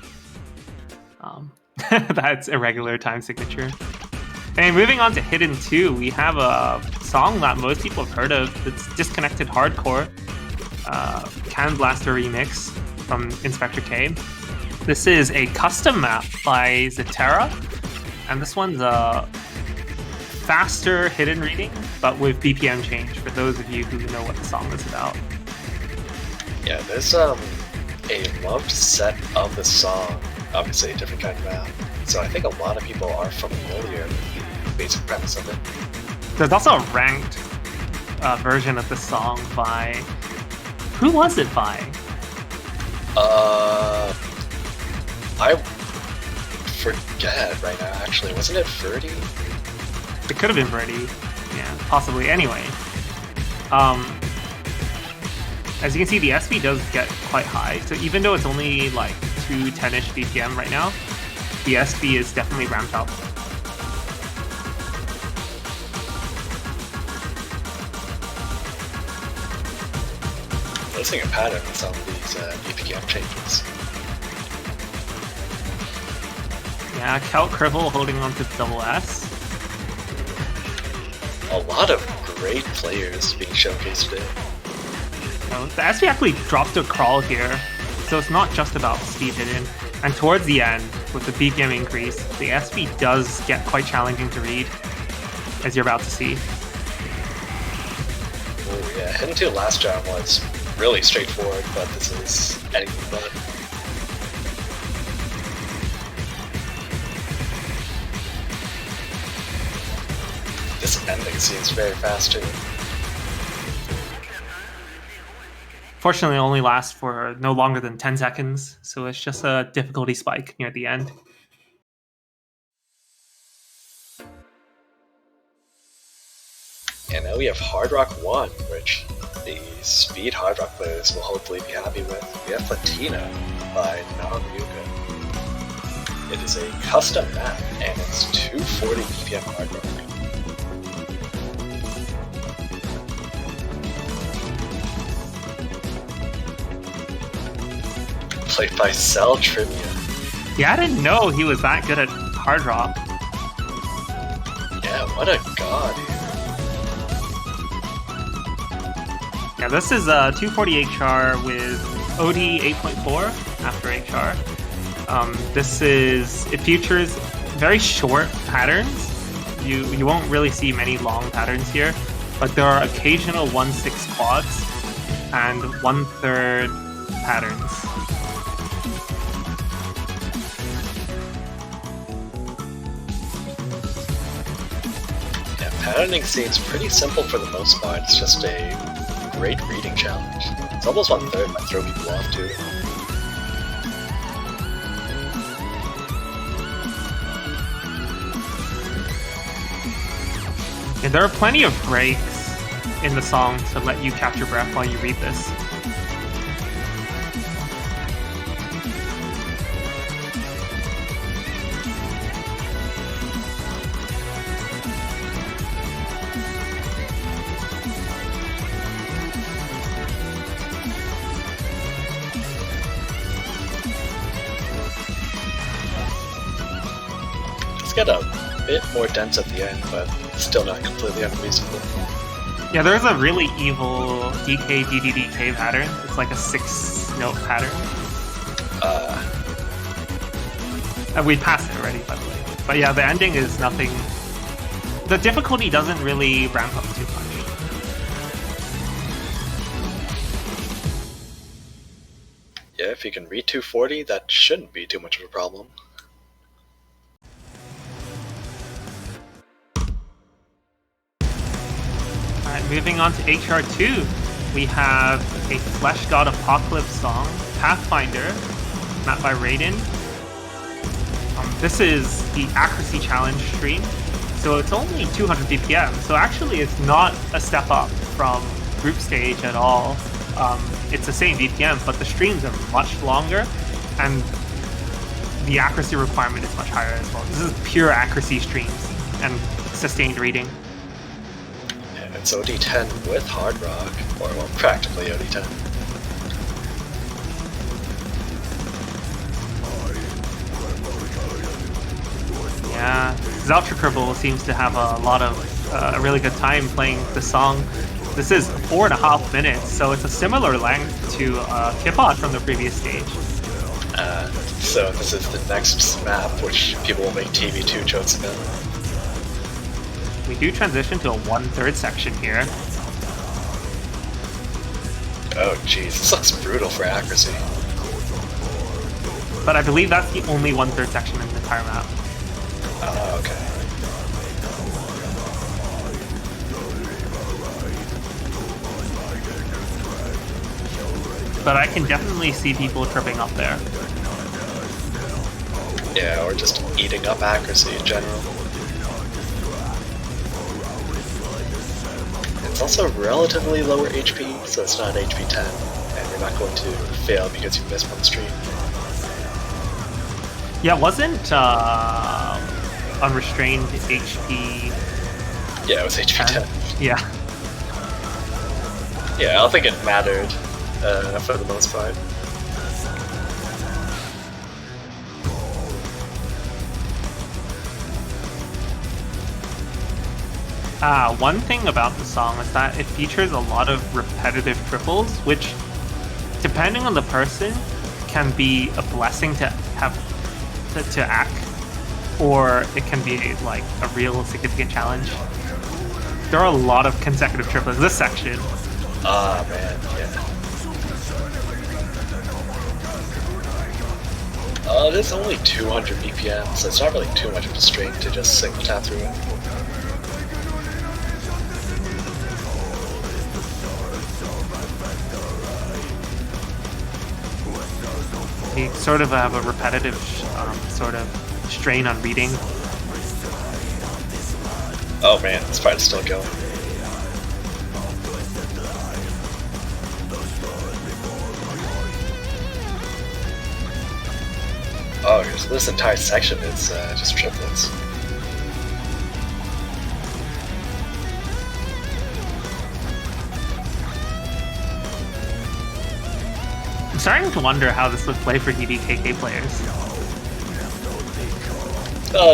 that's irregular time signature. And moving on to Hidden 2, we have a song that most people have heard of. It's Disconnected Hardcore, Cannon Blaster remix from Inspector K. This is a custom map by Zetera, and this one's a faster hidden reading, but with BPM change, for those of you who know what the song is about. Yeah, there's a loved set of the song, obviously a different kind of map. So I think a lot of people are familiar with the basic premise of it. There's also a ranked version of the song by... Who was it by? I forget right now, actually. Wasn't it Verdi? It could have been Verdi. Yeah, possibly. Anyway. As you can see, the SP does get quite high, so even though it's only like 210-ish BPM right now, the SP is definitely ramped up. Noticing a pattern with some of these BPM changes. Yeah, Cal Cribble holding on to double S. A lot of great players being showcased today. The SP actually drops to a crawl here, so it's not just about speed hidden. And towards the end, with the BPM increase, the SP does get quite challenging to read, as you're about to see. Oh yeah, Hidden 2 last jam was really straightforward, but this is anything but. This ending seems very fast too. Fortunately, it only lasts for no longer than 10 seconds, so it's just a difficulty spike near the end. And now we have Hard Rock 1, which the speed Hard Rock players will hopefully be happy with. We have Platina by Naoryuga. It is a custom map, and it's 240 BPM Hard Rock. Played by Cell Trivia. Yeah, I didn't know he was that good at hard rock. Yeah, what a god. Yeah, this is a 240 HR with OD 8.4 after HR. It features very short patterns. You won't really see many long patterns here, but there are occasional 1/6 quads and 1/3 patterns. Yeah, patterning seems pretty simple for the most part. It's just a great reading challenge. It's almost 1/3 might throw people off too. And there are plenty of breaks in the song to let you catch your breath while you read this. It's got a bit more dense at the end, but still not completely unreasonable. Yeah, there's a really evil DK DDDK pattern. It's like a 6-note pattern. We passed it already, by the way. But yeah, the ending is nothing. The difficulty doesn't really ramp up too much. Yeah, if you can read 240, that shouldn't be too much of a problem. Alright, moving on to HR2, we have a Flesh God Apocalypse song, Pathfinder, mapped by Raiden. This is the accuracy challenge stream, so it's only 200 BPM, so actually it's not a step up from group stage at all. It's the same BPM, but the streams are much longer, and the accuracy requirement is much higher as well. This is pure accuracy streams and sustained reading. And it's OD10 with hard rock, or well, practically OD10. Yeah, Zeltra Kerbal seems to have a really good time playing the song. This is 4.5 minutes, so it's a similar length to Kipod from the previous stage. So this is the next map, which people will make TV2 jokes about. We do transition to a 1/3 section here. Oh jeez, this looks brutal for accuracy. But I believe that's the only 1/3 section in the entire map. Oh, okay. But I can definitely see people tripping up there. Yeah, or just eating up accuracy in general. It's also relatively lower HP, so it's not HP 10, and you're not going to fail because you missed one stream. Yeah, wasn't unrestrained HP? Yeah, it was HP 10. Yeah. Yeah, I don't think it mattered for the most part. One thing about the song is that it features a lot of repetitive triples, which, depending on the person, can be a blessing to have to act, or it can be like a real significant challenge. There are a lot of consecutive triples in this section. Ah, man, yeah. There's only 200 BPM, so it's not really too much of a strain to just single tap through it. You sort of have a repetitive sort of strain on reading. Oh man, this part is still going. Oh, so this entire section is just triplets. I'm starting to wonder how this would play for DDKK players.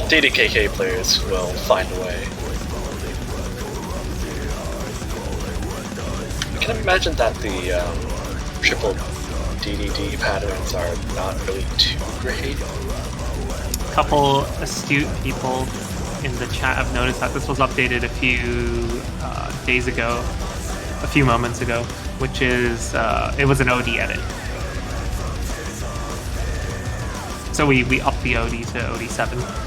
DDKK players will find a way. can imagine that the triple DDD patterns are not really too great. A couple astute people in the chat have noticed that this was updated a few days ago, a few moments ago, which is it was an OD edit. So we upped the OD to OD7.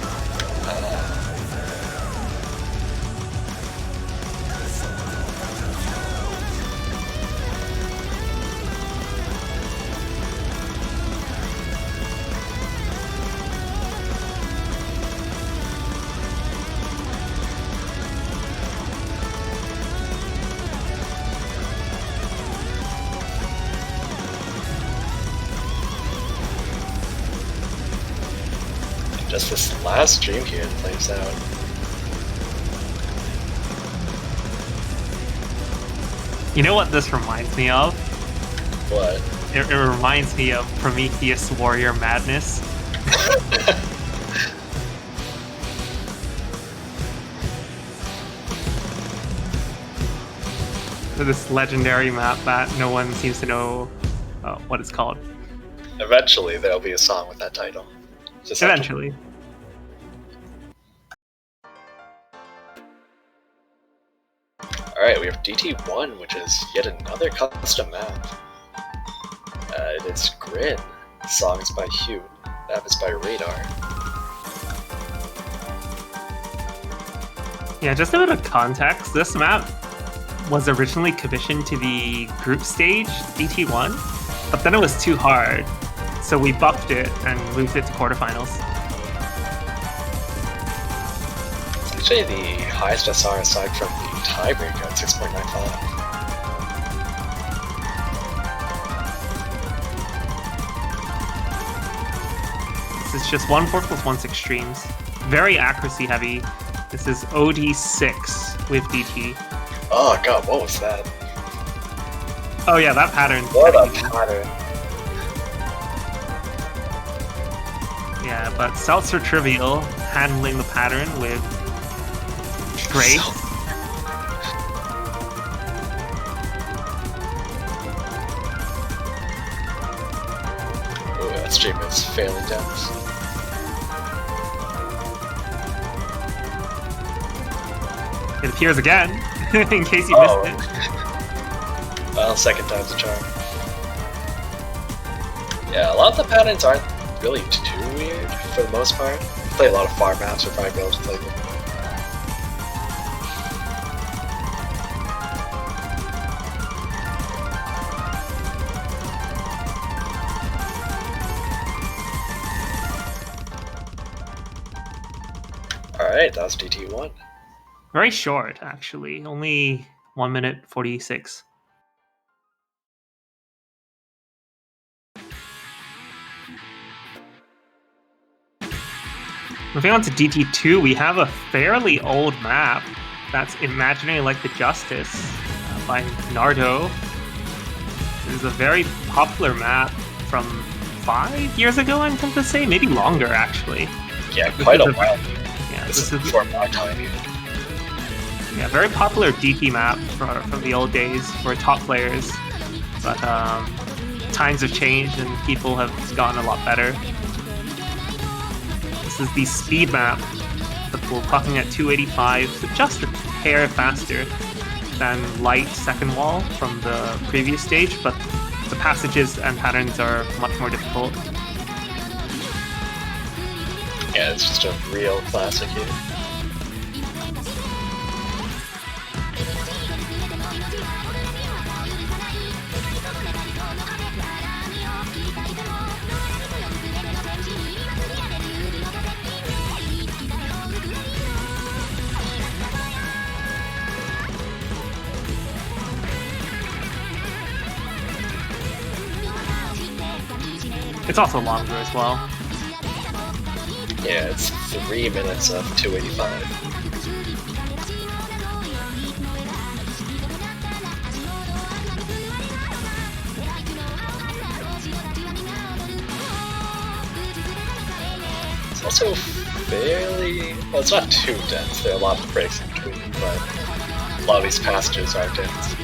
Just this last stream here plays out. You know what this reminds me of? What? It reminds me of Prometheus Warrior Madness. This legendary map that no one seems to know what it's called. Eventually, there'll be a song with that title. Just Eventually. Alright, we have DT1, which is yet another custom map. It is Grin. The song is by Hugh. Map is by Radar. Yeah, just a bit of context. This map was originally commissioned to the group stage, DT1, but then it was too hard, so we buffed it and moved it to quarterfinals. It's actually the highest SR aside from the tiebreaker at 6.95. This is just 1/4+1 streams. Very accuracy heavy. This is OD6 with DT. Oh god, what was that? Oh yeah, that pattern. What a pattern. Yeah, but Seltzer Trivial handling the pattern with Drake. Oh, that stream is fairly dense. It appears again, in case you missed it. Well, second time's a charm. Yeah, a lot of the patterns aren't really too weird for the most part. I play a lot of farm maps, so probably be able to play them. Alright, that was DT1. Very short, actually. Only 1 minute 46. Moving on to DT2, we have a fairly old map that's Imaginary Like the Justice by Nardo. This is a very popular map from 5 years ago, I'm going to say. Maybe longer, actually. Yeah, quite a while. Yeah, This is before my time here. Yeah, very popular DT map from the old days for top players. But times have changed and people have gotten a lot better. This is the speed map, the pool clocking at 285, so just a hair faster than light second wall from the previous stage, but the passages and patterns are much more difficult. Yeah, it's just a real classic here. It's also longer as well. Yeah, it's 3 minutes of 285. It's also fairly... well, it's not too dense. There are a lot of breaks in between, but a lot of these passages are dense.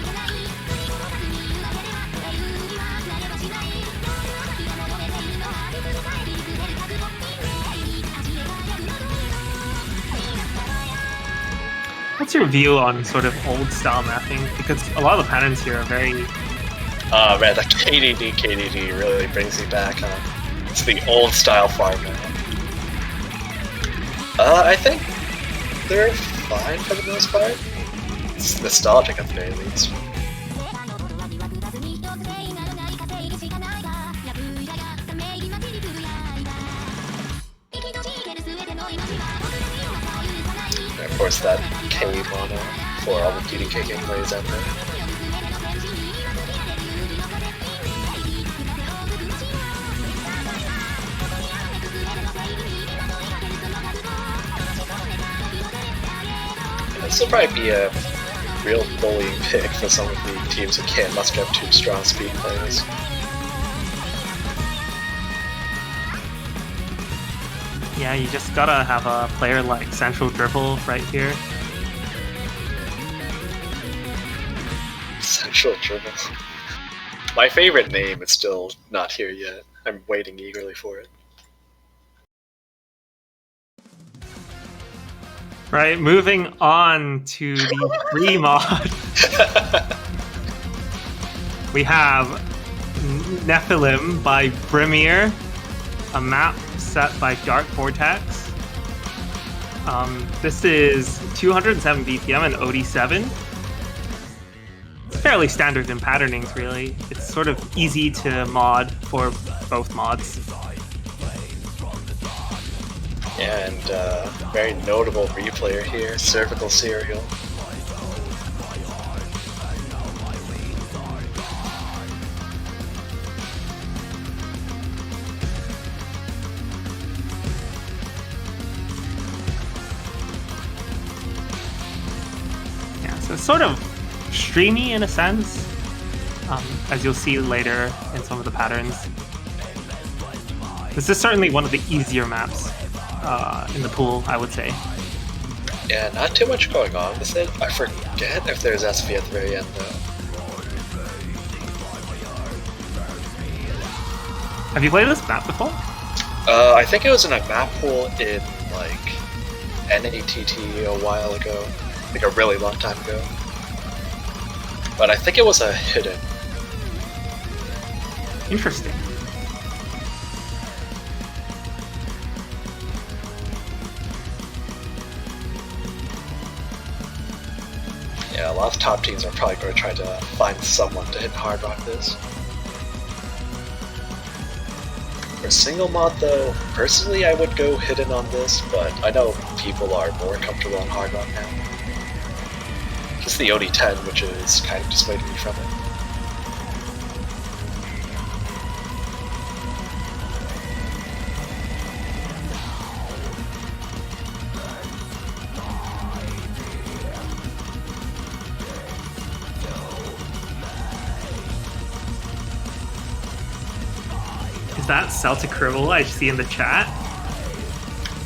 what's your view on sort of old style mapping? Because a lot of the patterns here are very... Man, the KDD really brings me back to the old style format. I think they're fine for the most part. It's nostalgic at the very least. And of course, that K mono for all the PDK gameplays out there. This will probably be a real bullying pick for some of the teams who can't muster up 2 strong speed players. Yeah, you just gotta have a player like Central Dribble right here. Central Dribble. My favorite name is still not here yet. I'm waiting eagerly for it. Right, moving on to the free mod. We have Nephilim by Brimir, a map set by Dark Vortex. This is 207 BPM and OD7. It's fairly standard in patternings, really. It's sort of easy to mod for both mods. And very notable replayer here, Cervical Serial. Yeah, so it's sort of streamy in a sense, as you'll see later in some of the patterns. This is certainly one of the easier maps in the pool, I would say. Yeah, not too much going on with it. I forget if there's SV at the very end, though. Have you played this map before? I think it was in a map pool in, like, NATT a while ago. Like a really long time ago. But I think it was a hidden. Interesting. Yeah, a lot of top teams are probably going to try to find someone to hit hard rock this. For single mod though, personally I would go hidden on this, but I know people are more comfortable on hard rock now. Just the OD10, which is kind of dissuading me from it. Is that Celtic Cribble I see in the chat?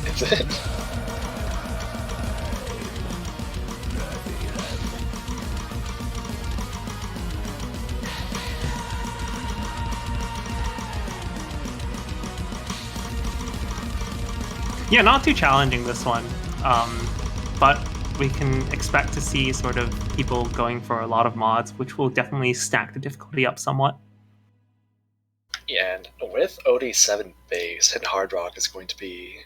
Is it? Yeah, not too challenging this one, but we can expect to see sort of people going for a lot of mods, which will definitely stack the difficulty up somewhat. Yeah, and with OD7 base, hit hard rock is going to be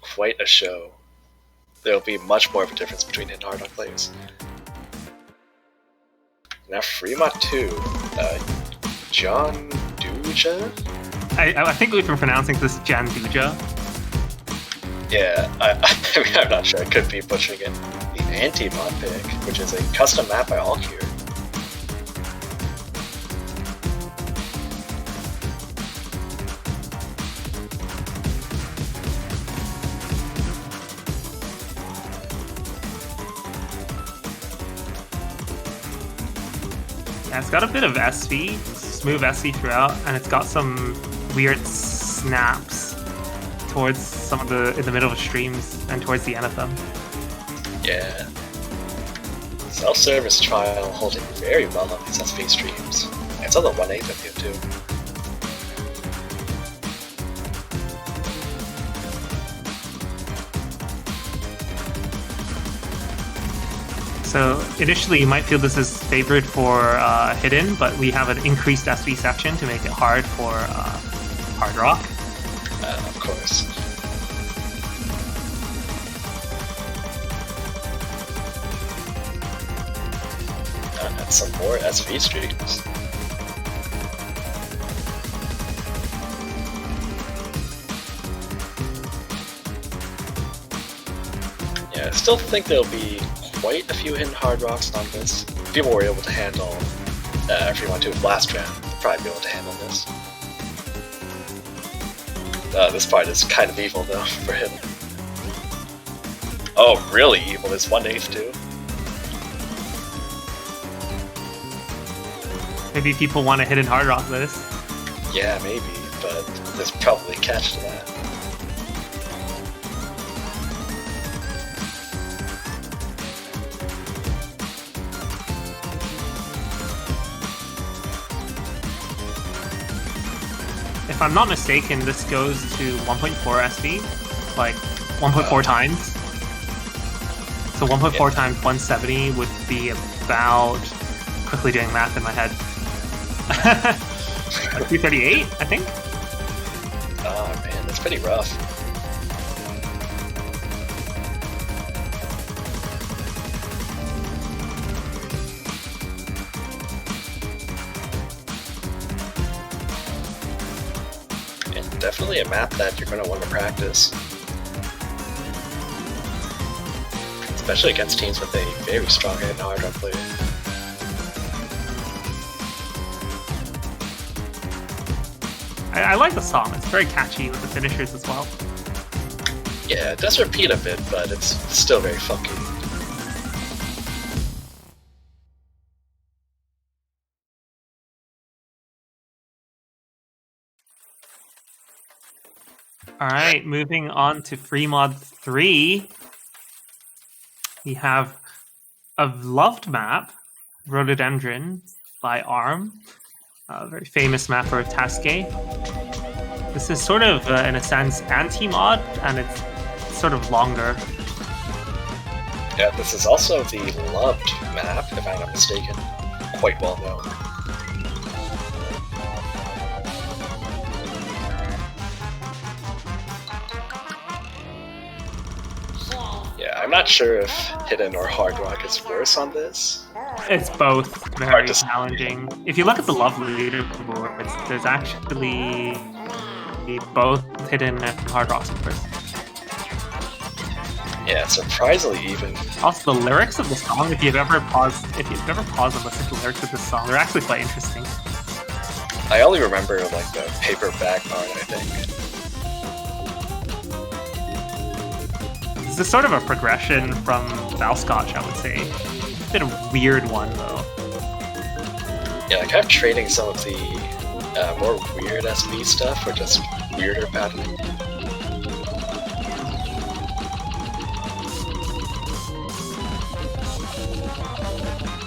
quite a show. There'll be much more of a difference between hit hard rock players. Now Fremont 2, John Duja? I think we've been pronouncing this Jan Duja. Yeah, I mean, I'm not sure, I could be butchering it. The anti-mod pick, which is a custom map by Allcure. Yeah, it's got a bit of SV, smooth SV throughout, and it's got some weird snaps towards some of the, in the middle of streams and towards the end of them. Yeah. Self-service trial holding very well on these SV streams. It's on the 1/8 of you too. So initially you might feel this is favored for hidden, but we have an increased SV section to make it hard for hard rock. Of course. And some more SV streams. Yeah, I still think there'll be quite a few hidden hard rocks on this. If people were able to handle everyone to last round, they'll probably be able to handle this. This part is kind of evil though for him. Oh, really evil? There's 1/8 too? Maybe people want a hidden hard rock this. Yeah, maybe, but there's probably a catch to that. If I'm not mistaken, this goes to 1.4 SV, like 1.4 times. So 1.4 times 170 would be about, quickly doing math in my head, 238, I think? Oh man, that's pretty rough. And definitely a map that you're going to want to practice. Especially against teams with a very strong hidden hard rock player. I like the song, it's very catchy with the finishers as well. Yeah, it does repeat a bit, but it's still very funky. Alright, moving on to Free Mod 3. We have a loved map, Rhododendron by ARM. A very famous map for Tasque. This is sort of, in a sense, anti-mod, and it's sort of longer. Yeah, this is also the loved map, if I'm not mistaken. Quite well known. Yeah, I'm not sure if hidden or hard rock is worse on this. It's both very challenging. If you look at the love leaderboard, there's actually both hidden and hard rock first. Yeah, surprisingly even. Also, the lyrics of the song, if you've ever paused and listened to the lyrics of this song, they're actually quite interesting. I only remember like the paperback part, I think. This is sort of a progression from Valscotch, I would say. It's been a weird one, though. Yeah, like I'm trading some of the more weird SV stuff for just weirder patterning.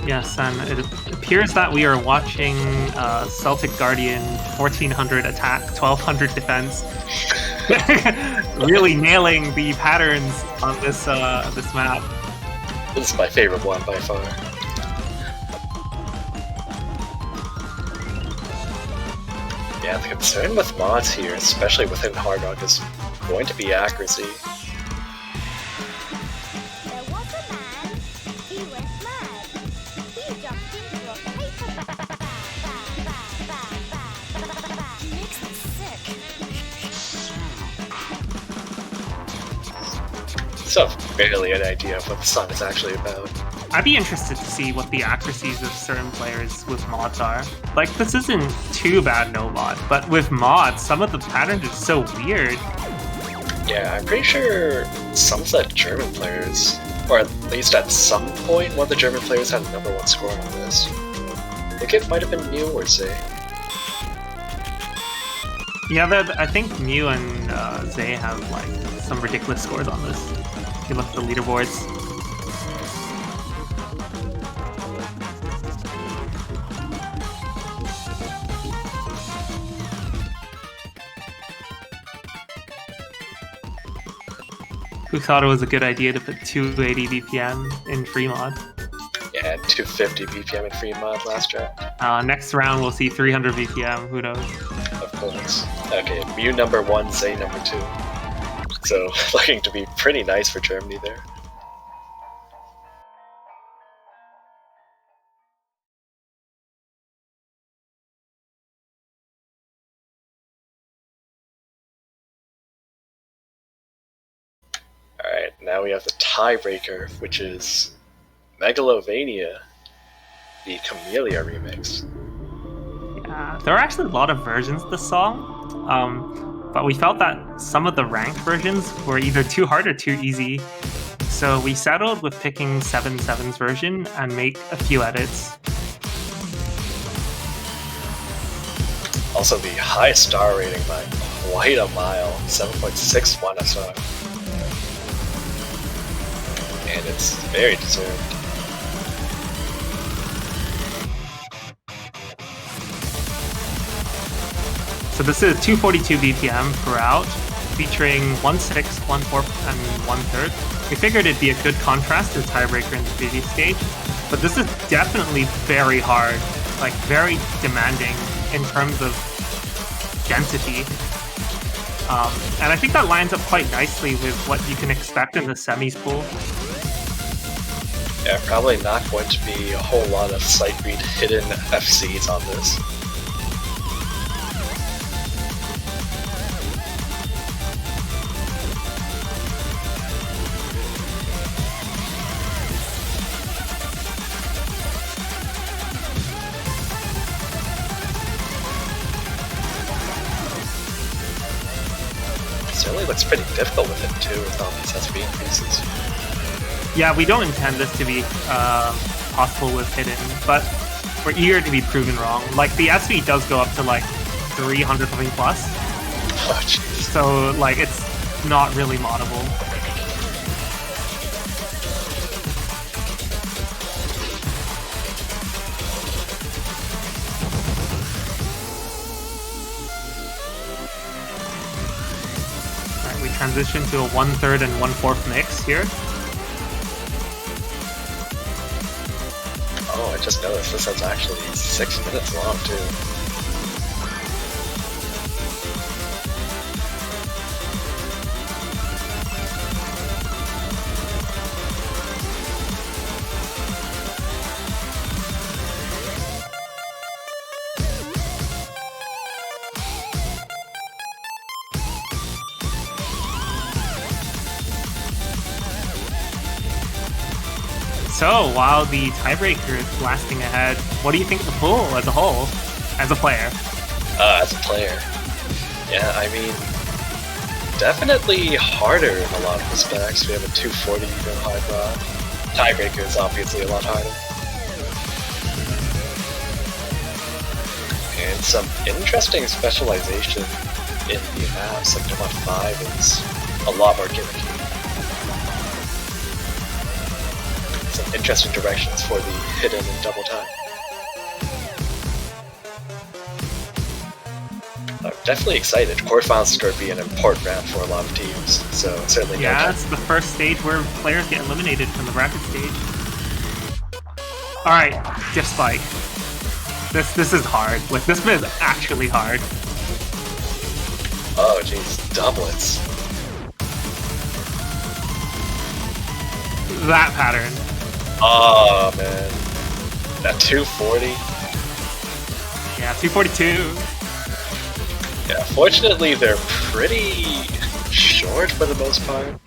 Yes, and it appears that we are watching Celtic Guardian 1400 attack, 1200 defense. Really nailing the patterns on this this map. This is my favorite one by far. Yeah, the concern with mods here, especially within hard rock, is going to be accuracy. There was a man, he went mad. He jumped into a paper bag. He makes me sick. So barely an idea of what the song is actually about. I'd be interested to see what the accuracies of certain players with mods are. Like, this isn't too bad, no mod, but with mods, some of the patterns are so weird. Yeah, I'm pretty sure some of the German players, or at least at some point, one of the German players had a #1 score on this. I think it might have been Mew or Zay. Yeah, I think Mew and Zay have like some ridiculous scores on this. If you look at the leaderboards. Who thought it was a good idea to put 280 BPM in free mod? and 250 BPM in free mod last round. Next round we'll see 300 BPM. Who knows? Of course. Okay, Mew number 1, Zay number 2. So looking to be pretty nice for Germany there. Alright, now we have the tiebreaker, which is Megalovania, the Camellia remix. Yeah, there are actually a lot of versions of the song, but we felt that some of the ranked versions were either too hard or too easy. So we settled with picking 7.7's version and make a few edits. Also the highest star rating by quite a mile, 7.61 I saw. And it's very deserved. So this is 242 BPM per out, featuring 1/6, 1/4, and 1/3. We figured it'd be a good contrast to the tiebreaker in the previous stage, but this is definitely very hard, like very demanding in terms of density. And I think that lines up quite nicely with what you can expect in the semis pool. Yeah, probably not going to be a whole lot of sight read hidden FCs on this. Certainly looks pretty difficult with it too, with all these SV increases. Yeah, we don't intend this to be possible with hidden, but we're eager to be proven wrong. Like, the SV does go up to like 300 something plus. Oh, jeez. So, like, it's not really moddable. Alright, we transition to a 1/3 and 1/4 mix here. Oh, I just noticed this is actually 6 minutes long too. So, while the tiebreaker is blasting ahead, what do you think of the pool as a whole, as a player? As a player, yeah, I mean, definitely harder in a lot of respects. We have a 240 go high rod. Tiebreaker is obviously a lot harder. And some interesting specialization in the maps, like Nomad 5 is a lot more gimmicky. Some interesting directions for the hidden and double time. I'm definitely excited. Quarterfinals is going to be an important round for a lot of teams, so certainly. Yeah, it's the first stage where players get eliminated from the bracket stage. All right, Diff Spike. This is hard. Like, this bit is actually hard. Oh jeez, doublets. That pattern. Oh man, that 240. Yeah, 242. Yeah, fortunately they're pretty short for the most part.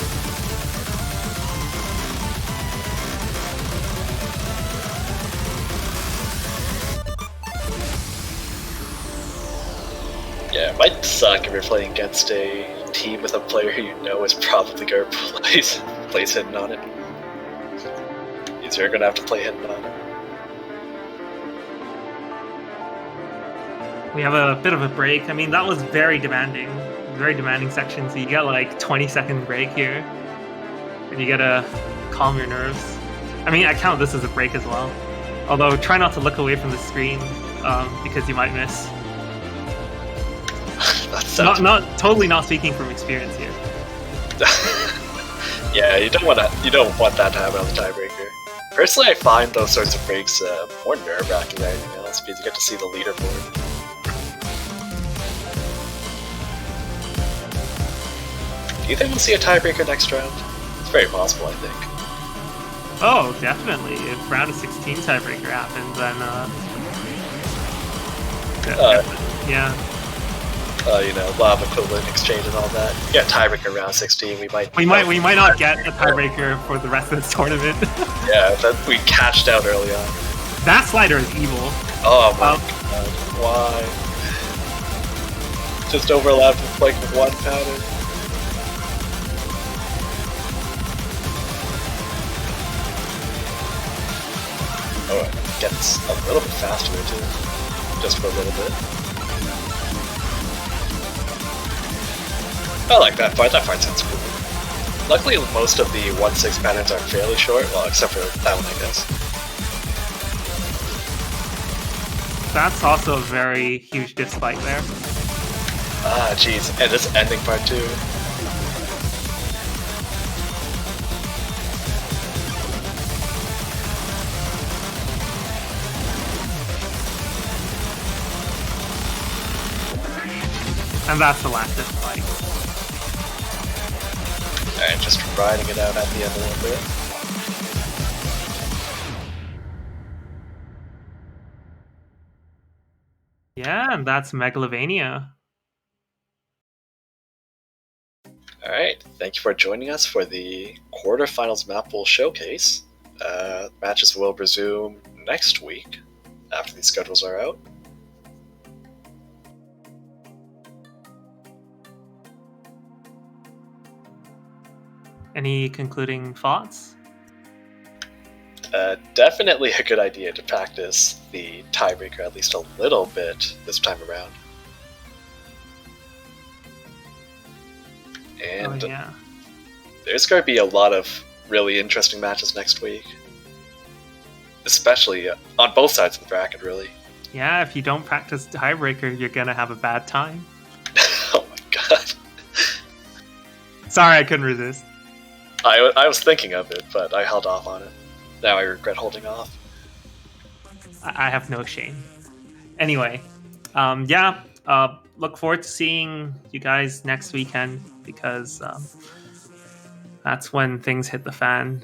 Yeah, it might suck if you're playing against a team with a player who you know is probably going to place hidden on it. You're gonna have to play hidden on it. We have a bit of a break. I mean, that was very demanding section. So you get like 20-second break here, and you gotta calm your nerves. I mean, I count this as a break as well. Although try not to look away from the screen because you might miss. Not totally not speaking from experience here. Yeah, you don't want that to happen on the tiebreaker. Personally, I find those sorts of breaks more nerve-wracking than anything else because you get to see the leaderboard. Do you think we'll see a tiebreaker next round? It's very possible, I think. Oh, definitely. If round of 16 tiebreaker happens, then yeah. Love equivalent exchange and all that. Yeah, tiebreaker round 16. We might not get a tiebreaker for the rest of this tournament. Yeah, we catched out early on. That slider is evil. Oh my god, why? Just overlapped with like one pattern. Oh, it gets a little bit faster too. Just for a little bit. I like that fight. That fight sounds cool. Luckily, most of the 1-6 patterns are fairly short. Well, except for that one, I guess. That's also a very huge dislike there. Ah, jeez. And this ending part too. And that's the last dislike. Alright, just riding it out at the end a little bit. Yeah, and that's Megalovania. Alright, thank you for joining us for the quarterfinals map pool showcase. Matches will resume next week after these schedules are out. Any concluding thoughts? Definitely a good idea to practice the tiebreaker at least a little bit this time around. And yeah. There's going to be a lot of really interesting matches next week. Especially on both sides of the bracket, really. Yeah, if you don't practice tiebreaker, you're gonna have a bad time. Oh my god. Sorry, I couldn't resist. I was thinking of it, but I held off on it. Now I regret holding off. I have no shame. Anyway, look forward to seeing you guys next weekend because that's when things hit the fan.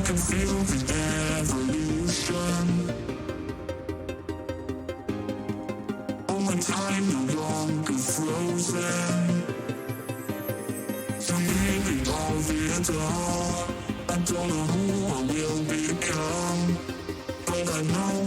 can feel the evolution. All my time no longer frozen. So maybe all the I don't know who I will become, but I know